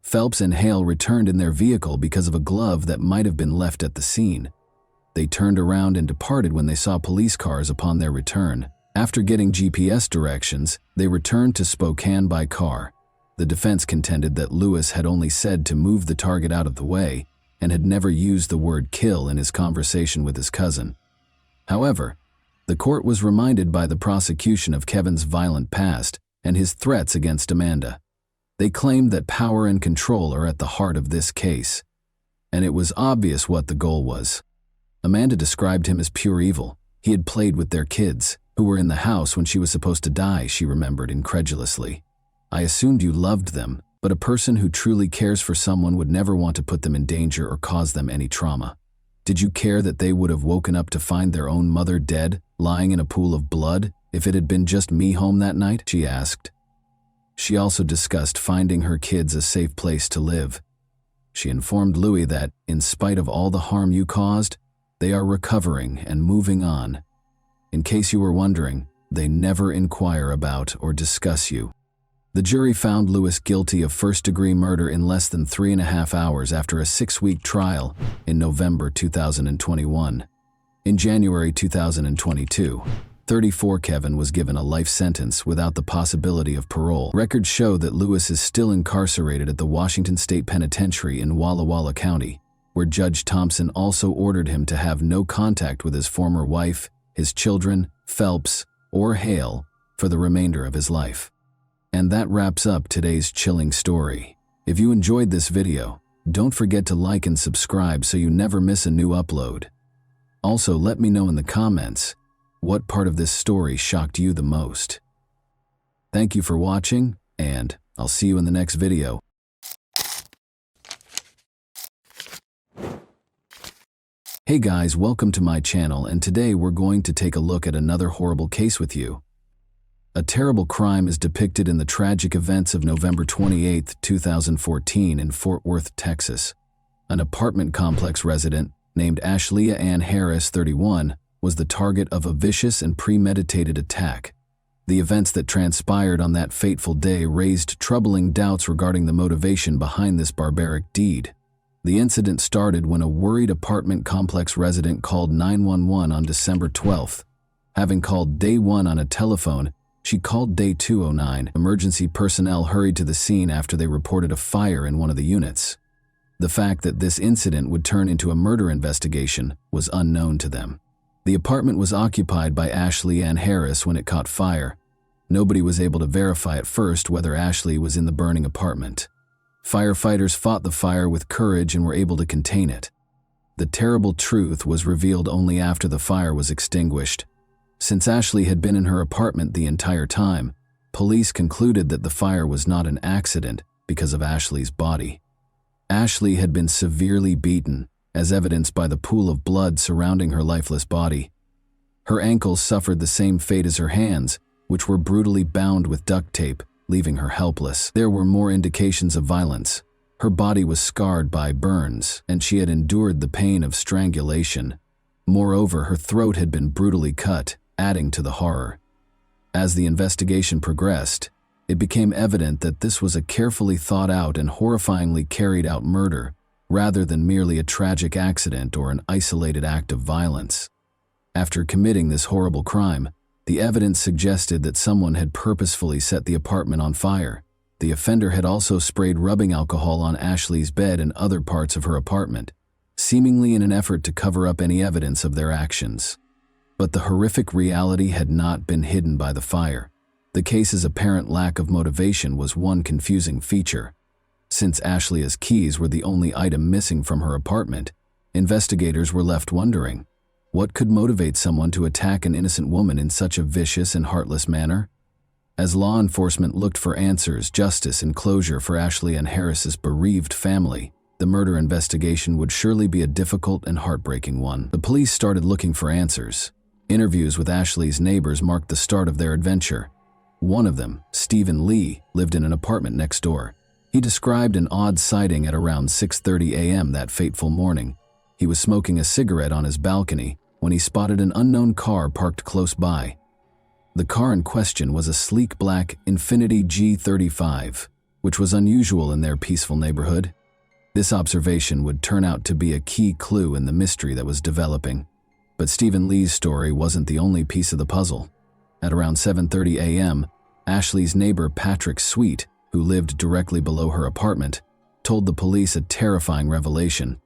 Phelps and Hale returned in their vehicle because of a glove that might have been left at the scene. They turned around and departed when they saw police cars upon their return. After getting GPS directions, they returned to Spokane by car. The defense contended that Lewis had only said to move the target out of the way and had never used the word kill in his conversation with his cousin. However, the court was reminded by the prosecution of Kevin's violent past and his threats against Amanda. They claimed that power and control are at the heart of this case, and it was obvious what the goal was. Amanda described him as pure evil. He had played with their kids, who were in the house when she was supposed to die, she remembered incredulously. I assumed you loved them, but a person who truly cares for someone would never want to put them in danger or cause them any trauma. Did you care that they would have woken up to find their own mother dead, lying in a pool of blood, if it had been just me home that night? She asked. She also discussed finding her kids a safe place to live. She informed Louis that, in spite of all the harm you caused, they are recovering and moving on. In case you were wondering, they never inquire about or discuss you. The jury found Lewis guilty of first-degree murder in less than 3.5 hours after a 6-week trial in November 2021. In January 2022, 34 Kevin was given a life sentence without the possibility of parole. Records show that Lewis is still incarcerated at the Washington State Penitentiary in Walla Walla County, where Judge Thompson also ordered him to have no contact with his former wife, his children, Phelps, or Hale for the remainder of his life. And that wraps up today's chilling story. If you enjoyed this video, don't forget to like and subscribe so you never miss a new upload. Also, let me know in the comments, what part of this story shocked you the most? Thank you for watching, and I'll see you in the next video. Hey guys, welcome to my channel, and today we're going to take a look at another horrible case with you. A terrible crime is depicted in the tragic events of November 28, 2014 in Fort Worth, Texas. An apartment complex resident named Ashlea Ann Harris, 31, was the target of a vicious and premeditated attack. The events that transpired on that fateful day raised troubling doubts regarding the motivation behind this barbaric deed. The incident started when a worried apartment complex resident called 911 on December 12th. Having called Day 1 on a telephone, she called Day 209. Emergency personnel hurried to the scene after they reported a fire in one of the units. The fact that this incident would turn into a murder investigation was unknown to them. The apartment was occupied by Ashlea Ann Harris when it caught fire. Nobody was able to verify at first whether Ashley was in the burning apartment. Firefighters fought the fire with courage and were able to contain it. The terrible truth was revealed only after the fire was extinguished. Since Ashley had been in her apartment the entire time, police concluded that the fire was not an accident because of Ashley's body. Ashley had been severely beaten, as evidenced by the pool of blood surrounding her lifeless body. Her ankles suffered the same fate as her hands, which were brutally bound with duct tape, leaving her helpless. There were more indications of violence. Her body was scarred by burns, and she had endured the pain of strangulation. Moreover, her throat had been brutally cut, adding to the horror. As the investigation progressed, it became evident that this was a carefully thought out and horrifyingly carried out murder, rather than merely a tragic accident or an isolated act of violence. After committing this horrible crime, the evidence suggested that someone had purposefully set the apartment on fire. The offender had also sprayed rubbing alcohol on Ashley's bed and other parts of her apartment, seemingly in an effort to cover up any evidence of their actions. But the horrific reality had not been hidden by the fire. The case's apparent lack of motivation was one confusing feature. Since Ashley's keys were the only item missing from her apartment, investigators were left wondering, what could motivate someone to attack an innocent woman in such a vicious and heartless manner? As law enforcement looked for answers, justice, and closure for Ashley and Harris's bereaved family, the murder investigation would surely be a difficult and heartbreaking one. The police started looking for answers. Interviews with Ashley's neighbors marked the start of their adventure. One of them, Stephen Lee, lived in an apartment next door. He described an odd sighting at around 6:30 a.m. that fateful morning. He was smoking a cigarette on his balcony when he spotted an unknown car parked close by. The car in question was a sleek black Infiniti G35, which was unusual in their peaceful neighborhood. This observation would turn out to be a key clue in the mystery that was developing. But Stephen Lee's story wasn't the only piece of the puzzle. At around 7:30 a.m., Ashley's neighbor Patrick Sweet, who lived directly below her apartment, told the police a terrifying revelation.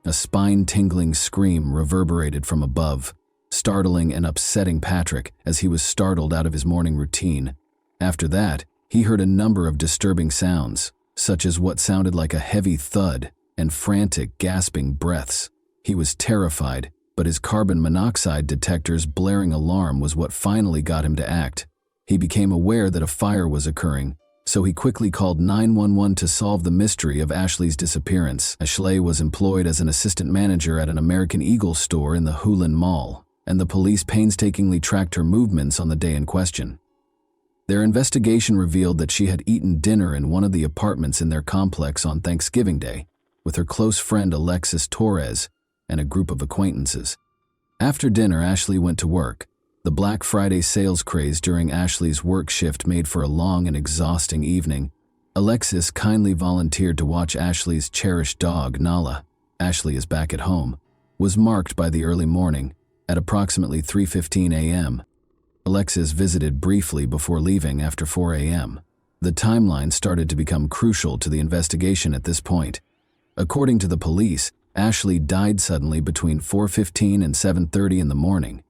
A spine-tingling scream reverberated from above, startling and upsetting Patrick as he was startled out of his morning routine. After that, he heard a number of disturbing sounds, such as what sounded like a heavy thud and frantic, gasping breaths. He was terrified, but his carbon monoxide detector's blaring alarm was what finally got him to act. He became aware that a fire was occurring, so he quickly called 911 to solve the mystery of Ashley's disappearance. Ashley was employed as an assistant manager at an American Eagle store in the Hulen Mall, and the police painstakingly tracked her movements on the day in question. Their investigation revealed that she had eaten dinner in one of the apartments in their complex on Thanksgiving Day with her close friend Alexis Torres and a group of acquaintances. After dinner, Ashley went to work. The Black Friday sales craze during Ashley's work shift made for a long and exhausting evening. Alexis kindly volunteered to watch Ashley's cherished dog, Nala. Ashley is back at home. Was marked by the early morning. At approximately 3:15 a.m., Alexis visited briefly before leaving after 4 a.m. The timeline started to become crucial to the investigation at this point. According to the police, Ashley died suddenly between 4:15 and 7:30 in the morning.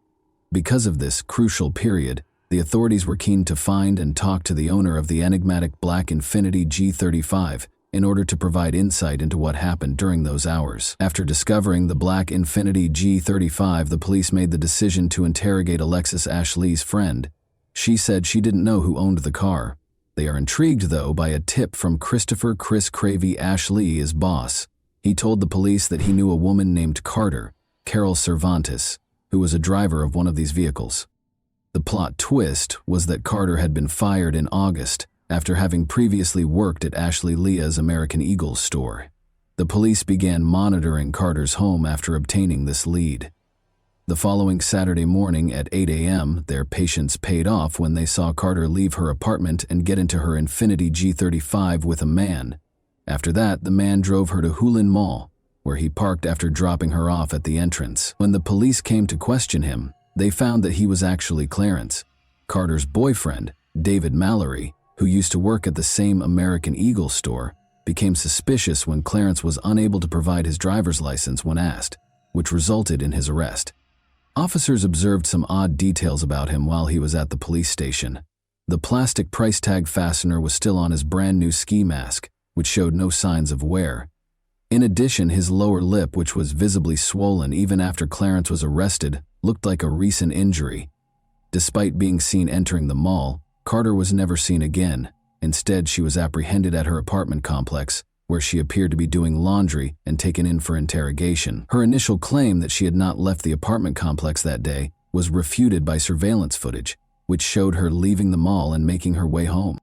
Because of this crucial period, the authorities were keen to find and talk to the owner of the enigmatic black Infiniti G35 in order to provide insight into what happened during those hours. After discovering the black Infiniti G35, the police made the decision to interrogate Alexis, Ashley's friend. She said she didn't know who owned the car. They are intrigued, though, by a tip from Christopher "Chris" Cravey, Ashley's boss. He told the police that he knew a woman named Carol Cervantes, who was a driver of one of these vehicles. The plot twist was that Carter had been fired in August after having previously worked at Ashley Leah's American Eagle store. The police began monitoring Carter's home after obtaining this lead. The following Saturday morning at 8 a.m., their patience paid off when they saw Carter leave her apartment and get into her Infiniti G35 with a man. After that, the man drove her to Hulen Mall, where he parked after dropping her off at the entrance. When the police came to question him, they found that he was actually Clarence, Carter's boyfriend. David Mallory, who used to work at the same American Eagle store, became suspicious when Clarence was unable to provide his driver's license when asked, which resulted in his arrest. Officers observed some odd details about him while he was at the police station. The plastic price tag fastener was still on his brand new ski mask, which showed no signs of wear. In addition, his lower lip, which was visibly swollen even after Clarence was arrested, looked like a recent injury. Despite being seen entering the mall, Carter was never seen again. Instead, she was apprehended at her apartment complex, where she appeared to be doing laundry and taken in for interrogation. Her initial claim that she had not left the apartment complex that day was refuted by surveillance footage, which showed her leaving the mall and making her way home.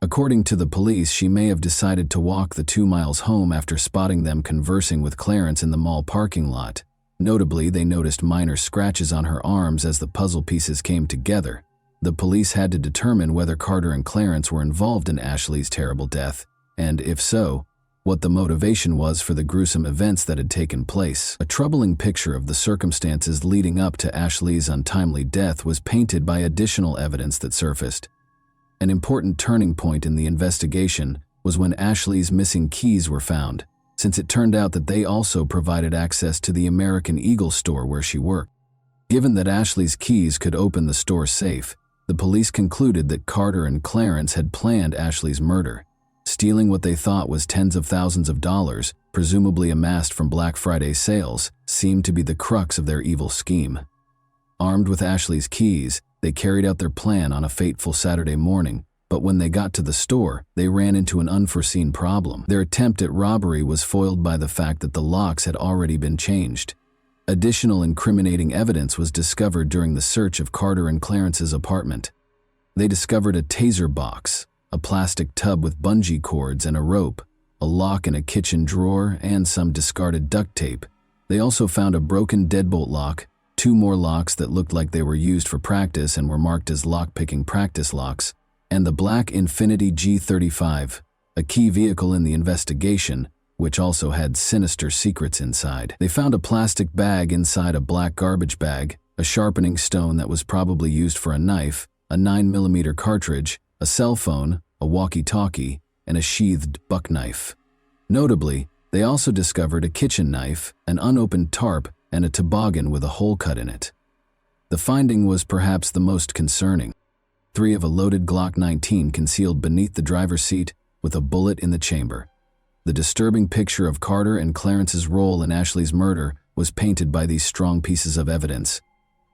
According to the police, she may have decided to walk the 2 miles home after spotting them conversing with Clarence in the mall parking lot. Notably, they noticed minor scratches on her arms as the puzzle pieces came together. The police had to determine whether Carter and Clarence were involved in Ashley's terrible death, and if so, what the motivation was for the gruesome events that had taken place. A troubling picture of the circumstances leading up to Ashley's untimely death was painted by additional evidence that surfaced. An important turning point in the investigation was when Ashley's missing keys were found, since it turned out that they also provided access to the American Eagle store where she worked. Given that Ashley's keys could open the store safe, the police concluded that Carter and Clarence had planned Ashley's murder. Stealing what they thought was tens of thousands of dollars, presumably amassed from Black Friday sales, seemed to be the crux of their evil scheme. Armed with Ashley's keys, they carried out their plan on a fateful Saturday morning, but when they got to the store, they ran into an unforeseen problem. Their attempt at robbery was foiled by the fact that the locks had already been changed. Additional incriminating evidence was discovered during the search of Carter and Clarence's apartment. They discovered a taser box, a plastic tub with bungee cords and a rope, a lock in a kitchen drawer, and some discarded duct tape. They also found a broken deadbolt lock, 2 more locks that looked like they were used for practice and were marked as lock-picking practice locks, and the black Infiniti G35, a key vehicle in the investigation, which also had sinister secrets inside. They found a plastic bag inside a black garbage bag, a sharpening stone that was probably used for a knife, a 9mm cartridge, a cell phone, a walkie-talkie, and a sheathed buck knife. Notably, they also discovered a kitchen knife, an unopened tarp, and a toboggan with a hole cut in it. The finding was perhaps the most concerning. 3 of a loaded Glock 19 concealed beneath the driver's seat with a bullet in the chamber. The disturbing picture of Carter and Clarence's role in Ashley's murder was painted by these strong pieces of evidence.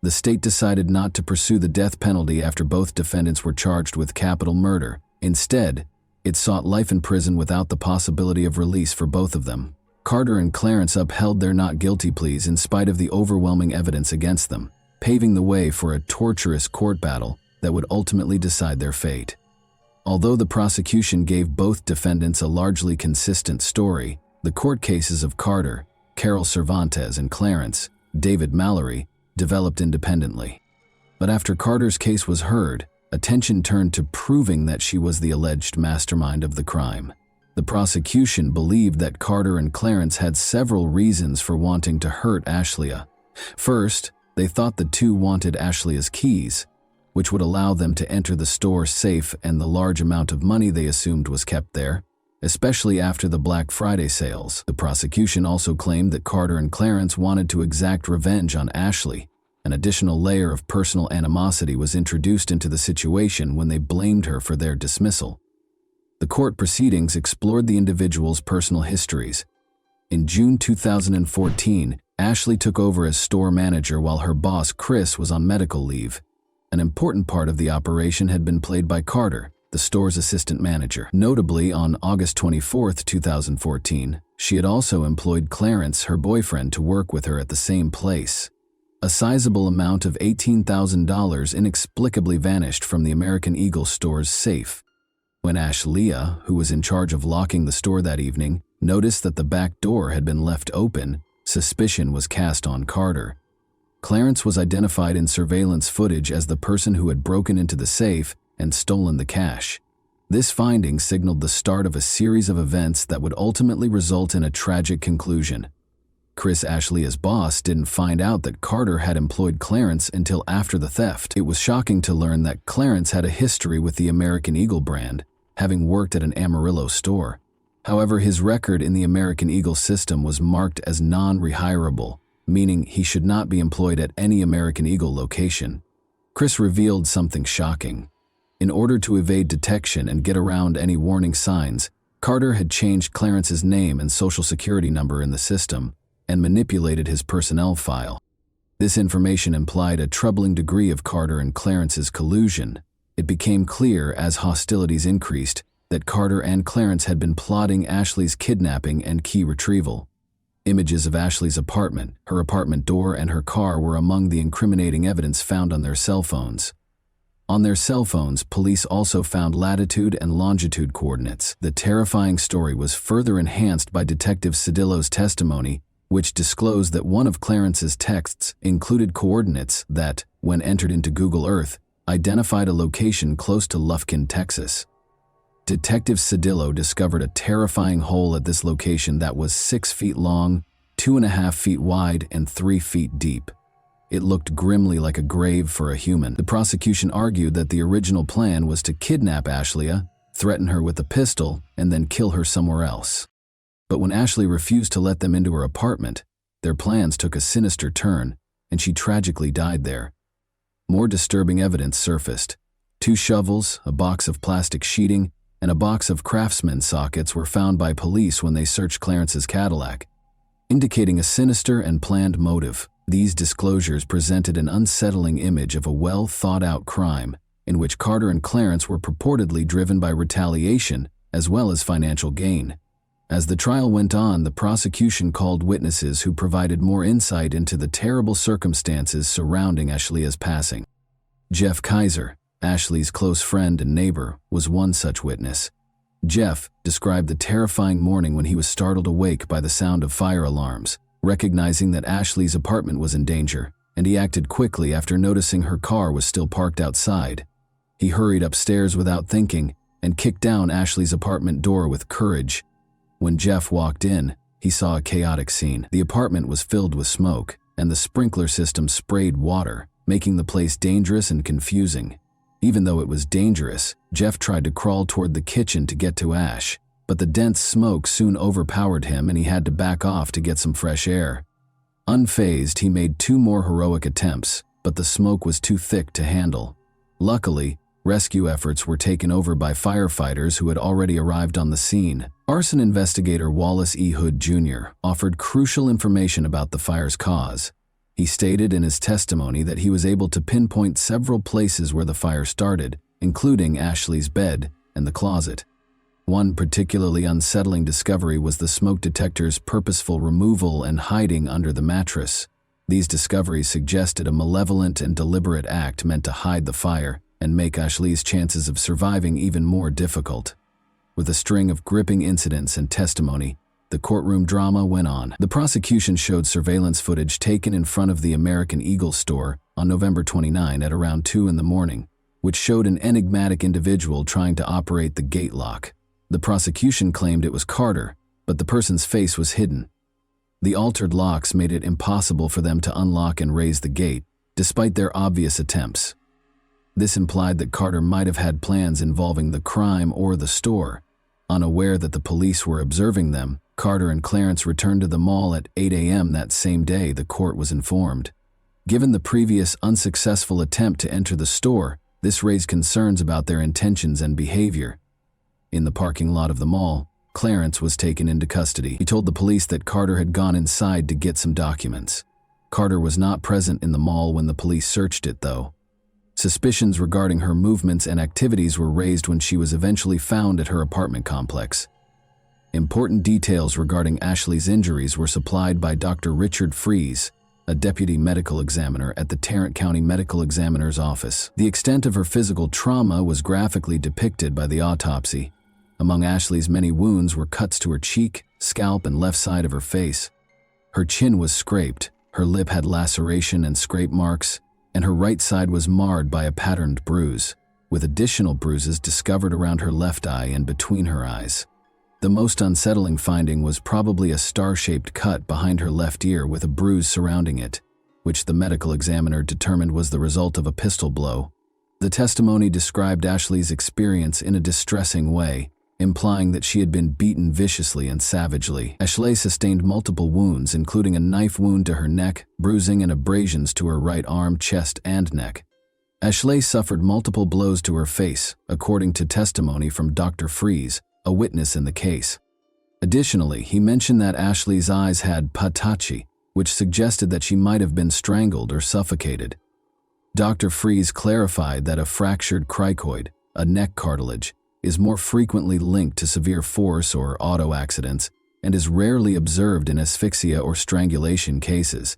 The state decided not to pursue the death penalty after both defendants were charged with capital murder. Instead, it sought life in prison without the possibility of release for both of them. Carter and Clarence upheld their not guilty pleas in spite of the overwhelming evidence against them, paving the way for a torturous court battle that would ultimately decide their fate. Although the prosecution gave both defendants a largely consistent story, the court cases of Carter, Carol Cervantes, and Clarence, David Mallory, developed independently. But after Carter's case was heard, attention turned to proving that she was the alleged mastermind of the crime. The prosecution believed that Carter and Clarence had several reasons for wanting to hurt Ashleigh. First, they thought the two wanted Ashleigh's keys, which would allow them to enter the store safe and the large amount of money they assumed was kept there, especially after the Black Friday sales. The prosecution also claimed that Carter and Clarence wanted to exact revenge on Ashleigh. An additional layer of personal animosity was introduced into the situation when they blamed her for their dismissal. The court proceedings explored the individuals' personal histories. In June 2014, Ashleigh took over as store manager while her boss, Chris, was on medical leave. An important part of the operation had been played by Carter, the store's assistant manager. Notably, on August 24, 2014, she had also employed Clarence, her boyfriend, to work with her at the same place. A sizable amount of $18,000 inexplicably vanished from the American Eagle store's safe. When Ashleigh, who was in charge of locking the store that evening, noticed that the back door had been left open, suspicion was cast on Carter. Clarence was identified in surveillance footage as the person who had broken into the safe and stolen the cash. This finding signaled the start of a series of events that would ultimately result in a tragic conclusion. Chris, Ashleigh's boss, didn't find out that Carter had employed Clarence until after the theft. It was shocking to learn that Clarence had a history with the American Eagle brand, having worked at an Amarillo store. However, his record in the American Eagle system was marked as non-rehirable, meaning he should not be employed at any American Eagle location. Chris revealed something shocking. In order to evade detection and get around any warning signs, Carter had changed Clarence's name and social security number in the system and manipulated his personnel file. This information implied a troubling degree of Carter and Clarence's collusion. It became clear as hostilities increased that Carter and Clarence had been plotting Ashley's kidnapping and key retrieval. Images of Ashley's apartment, her apartment door, and her car were among the incriminating evidence found on their cell phones. On their cell phones, police also found latitude and longitude coordinates. The terrifying story was further enhanced by Detective Cedillo's testimony, which disclosed that one of Clarence's texts included coordinates that, when entered into Google Earth, identified a location close to Lufkin, Texas. Detective Cedillo discovered a terrifying hole at this location that was 6 feet long, 2.5 feet wide, and 3 feet deep. It looked grimly like a grave for a human. The prosecution argued that the original plan was to kidnap Ashley, threaten her with a pistol, and then kill her somewhere else. But when Ashley refused to let them into her apartment, their plans took a sinister turn, and she tragically died there. More disturbing evidence surfaced. 2 shovels, a box of plastic sheeting, and a box of Craftsman sockets were found by police when they searched Clarence's Cadillac, indicating a sinister and planned motive. These disclosures presented an unsettling image of a well-thought-out crime in which Carter and Clarence were purportedly driven by retaliation as well as financial gain. As the trial went on, the prosecution called witnesses who provided more insight into the terrible circumstances surrounding Ashley's passing. Jeff Kaiser, Ashley's close friend and neighbor, was one such witness. Jeff described the terrifying morning when he was startled awake by the sound of fire alarms, recognizing that Ashley's apartment was in danger, and he acted quickly after noticing her car was still parked outside. He hurried upstairs without thinking and kicked down Ashley's apartment door with courage. When Jeff walked in, he saw a chaotic scene. The apartment was filled with smoke, and the sprinkler system sprayed water, making the place dangerous and confusing. Even though it was dangerous, Jeff tried to crawl toward the kitchen to get to Ash, but the dense smoke soon overpowered him and he had to back off to get some fresh air. Unfazed, he made 2 more heroic attempts, but the smoke was too thick to handle. Luckily, rescue efforts were taken over by firefighters who had already arrived on the scene. Arson investigator Wallace E. Hood Jr. offered crucial information about the fire's cause. He stated in his testimony that he was able to pinpoint several places where the fire started, including Ashley's bed and the closet. One particularly unsettling discovery was the smoke detector's purposeful removal and hiding under the mattress. These discoveries suggested a malevolent and deliberate act meant to hide the fire and make Ashley's chances of surviving even more difficult. With a string of gripping incidents and testimony, the courtroom drama went on. The prosecution showed surveillance footage taken in front of the American Eagle store on November 29 at around 2 in the morning, which showed an enigmatic individual trying to operate the gate lock. The prosecution claimed it was Carter, but the person's face was hidden. The altered locks made it impossible for them to unlock and raise the gate, despite their obvious attempts. This implied that Carter might have had plans involving the crime or the store. Unaware that the police were observing them, Carter and Clarence returned to the mall at 8 a.m. that same day, the court was informed. Given the previous unsuccessful attempt to enter the store, this raised concerns about their intentions and behavior. In the parking lot of the mall, Clarence was taken into custody. He told the police that Carter had gone inside to get some documents. Carter was not present in the mall when the police searched it, though. Suspicions regarding her movements and activities were raised when she was eventually found at her apartment complex. Important details regarding Ashley's injuries were supplied by Dr. Richard Fries, a deputy medical examiner at the Tarrant County Medical Examiner's Office. The extent of her physical trauma was graphically depicted by the autopsy. Among Ashley's many wounds were cuts to her cheek, scalp, and left side of her face. Her chin was scraped, her lip had laceration and scrape marks, and her right side was marred by a patterned bruise, with additional bruises discovered around her left eye and between her eyes. The most unsettling finding was probably a star-shaped cut behind her left ear with a bruise surrounding it, which the medical examiner determined was the result of a pistol blow. The testimony described Ashley's experience in a distressing way, implying that she had been beaten viciously and savagely. Ashley sustained multiple wounds, including a knife wound to her neck, bruising and abrasions to her right arm, chest, and neck. Ashley suffered multiple blows to her face, according to testimony from Dr. Fries, a witness in the case. Additionally, he mentioned that Ashley's eyes had patachi, which suggested that she might have been strangled or suffocated. Dr. Fries clarified that a fractured cricoid, a neck cartilage, is more frequently linked to severe force or auto accidents and is rarely observed in asphyxia or strangulation cases.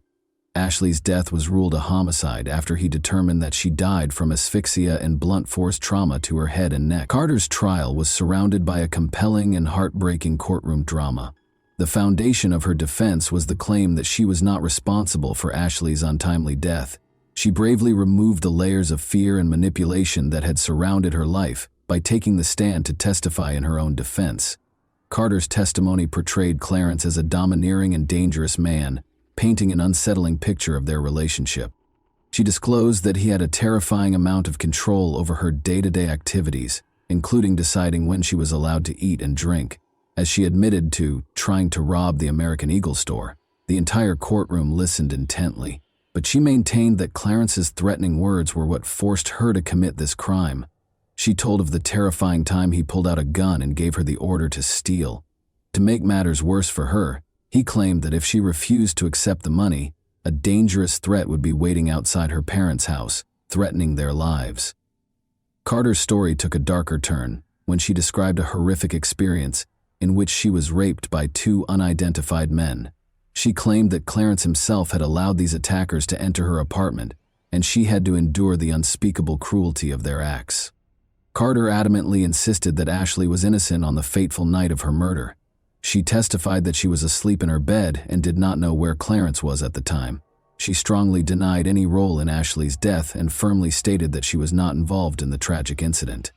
Ashley's death was ruled a homicide after he determined that she died from asphyxia and blunt force trauma to her head and neck. Carter's trial was surrounded by a compelling and heartbreaking courtroom drama. The foundation of her defense was the claim that she was not responsible for Ashley's untimely death. She bravely removed the layers of fear and manipulation that had surrounded her life by taking the stand to testify in her own defense. Carter's testimony portrayed Clarence as a domineering and dangerous man, painting an unsettling picture of their relationship. She disclosed that he had a terrifying amount of control over her day-to-day activities, including deciding when she was allowed to eat and drink. As she admitted to trying to rob the American Eagle store, the entire courtroom listened intently, but she maintained that Clarence's threatening words were what forced her to commit this crime. She told of the terrifying time he pulled out a gun and gave her the order to steal. To make matters worse for her, he claimed that if she refused to accept the money, a dangerous threat would be waiting outside her parents' house, threatening their lives. Carter's story took a darker turn when she described a horrific experience in which she was raped by two unidentified men. She claimed that Clarence himself had allowed these attackers to enter her apartment, and she had to endure the unspeakable cruelty of their acts. Carter adamantly insisted that Ashley was innocent on the fateful night of her murder. She testified that she was asleep in her bed and did not know where Clarence was at the time. She strongly denied any role in Ashley's death and firmly stated that she was not involved in the tragic incident.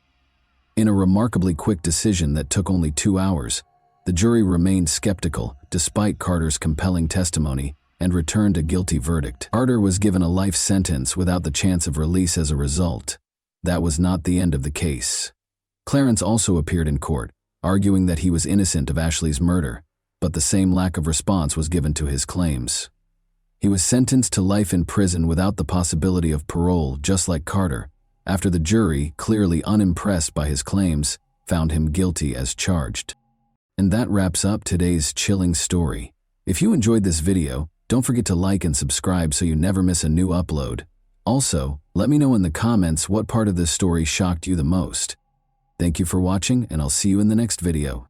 In a remarkably quick decision that took only 2 hours, the jury remained skeptical despite Carter's compelling testimony and returned a guilty verdict. Carter was given a life sentence without the chance of release as a result. That was not the end of the case. Clarence also appeared in court, arguing that he was innocent of Ashley's murder, but the same lack of response was given to his claims. He was sentenced to life in prison without the possibility of parole, just like Carter, after the jury, clearly unimpressed by his claims, found him guilty as charged. And that wraps up today's chilling story. If you enjoyed this video, don't forget to like and subscribe so you never miss a new upload. Also, let me know in the comments what part of this story shocked you the most. Thank you for watching, and I'll see you in the next video.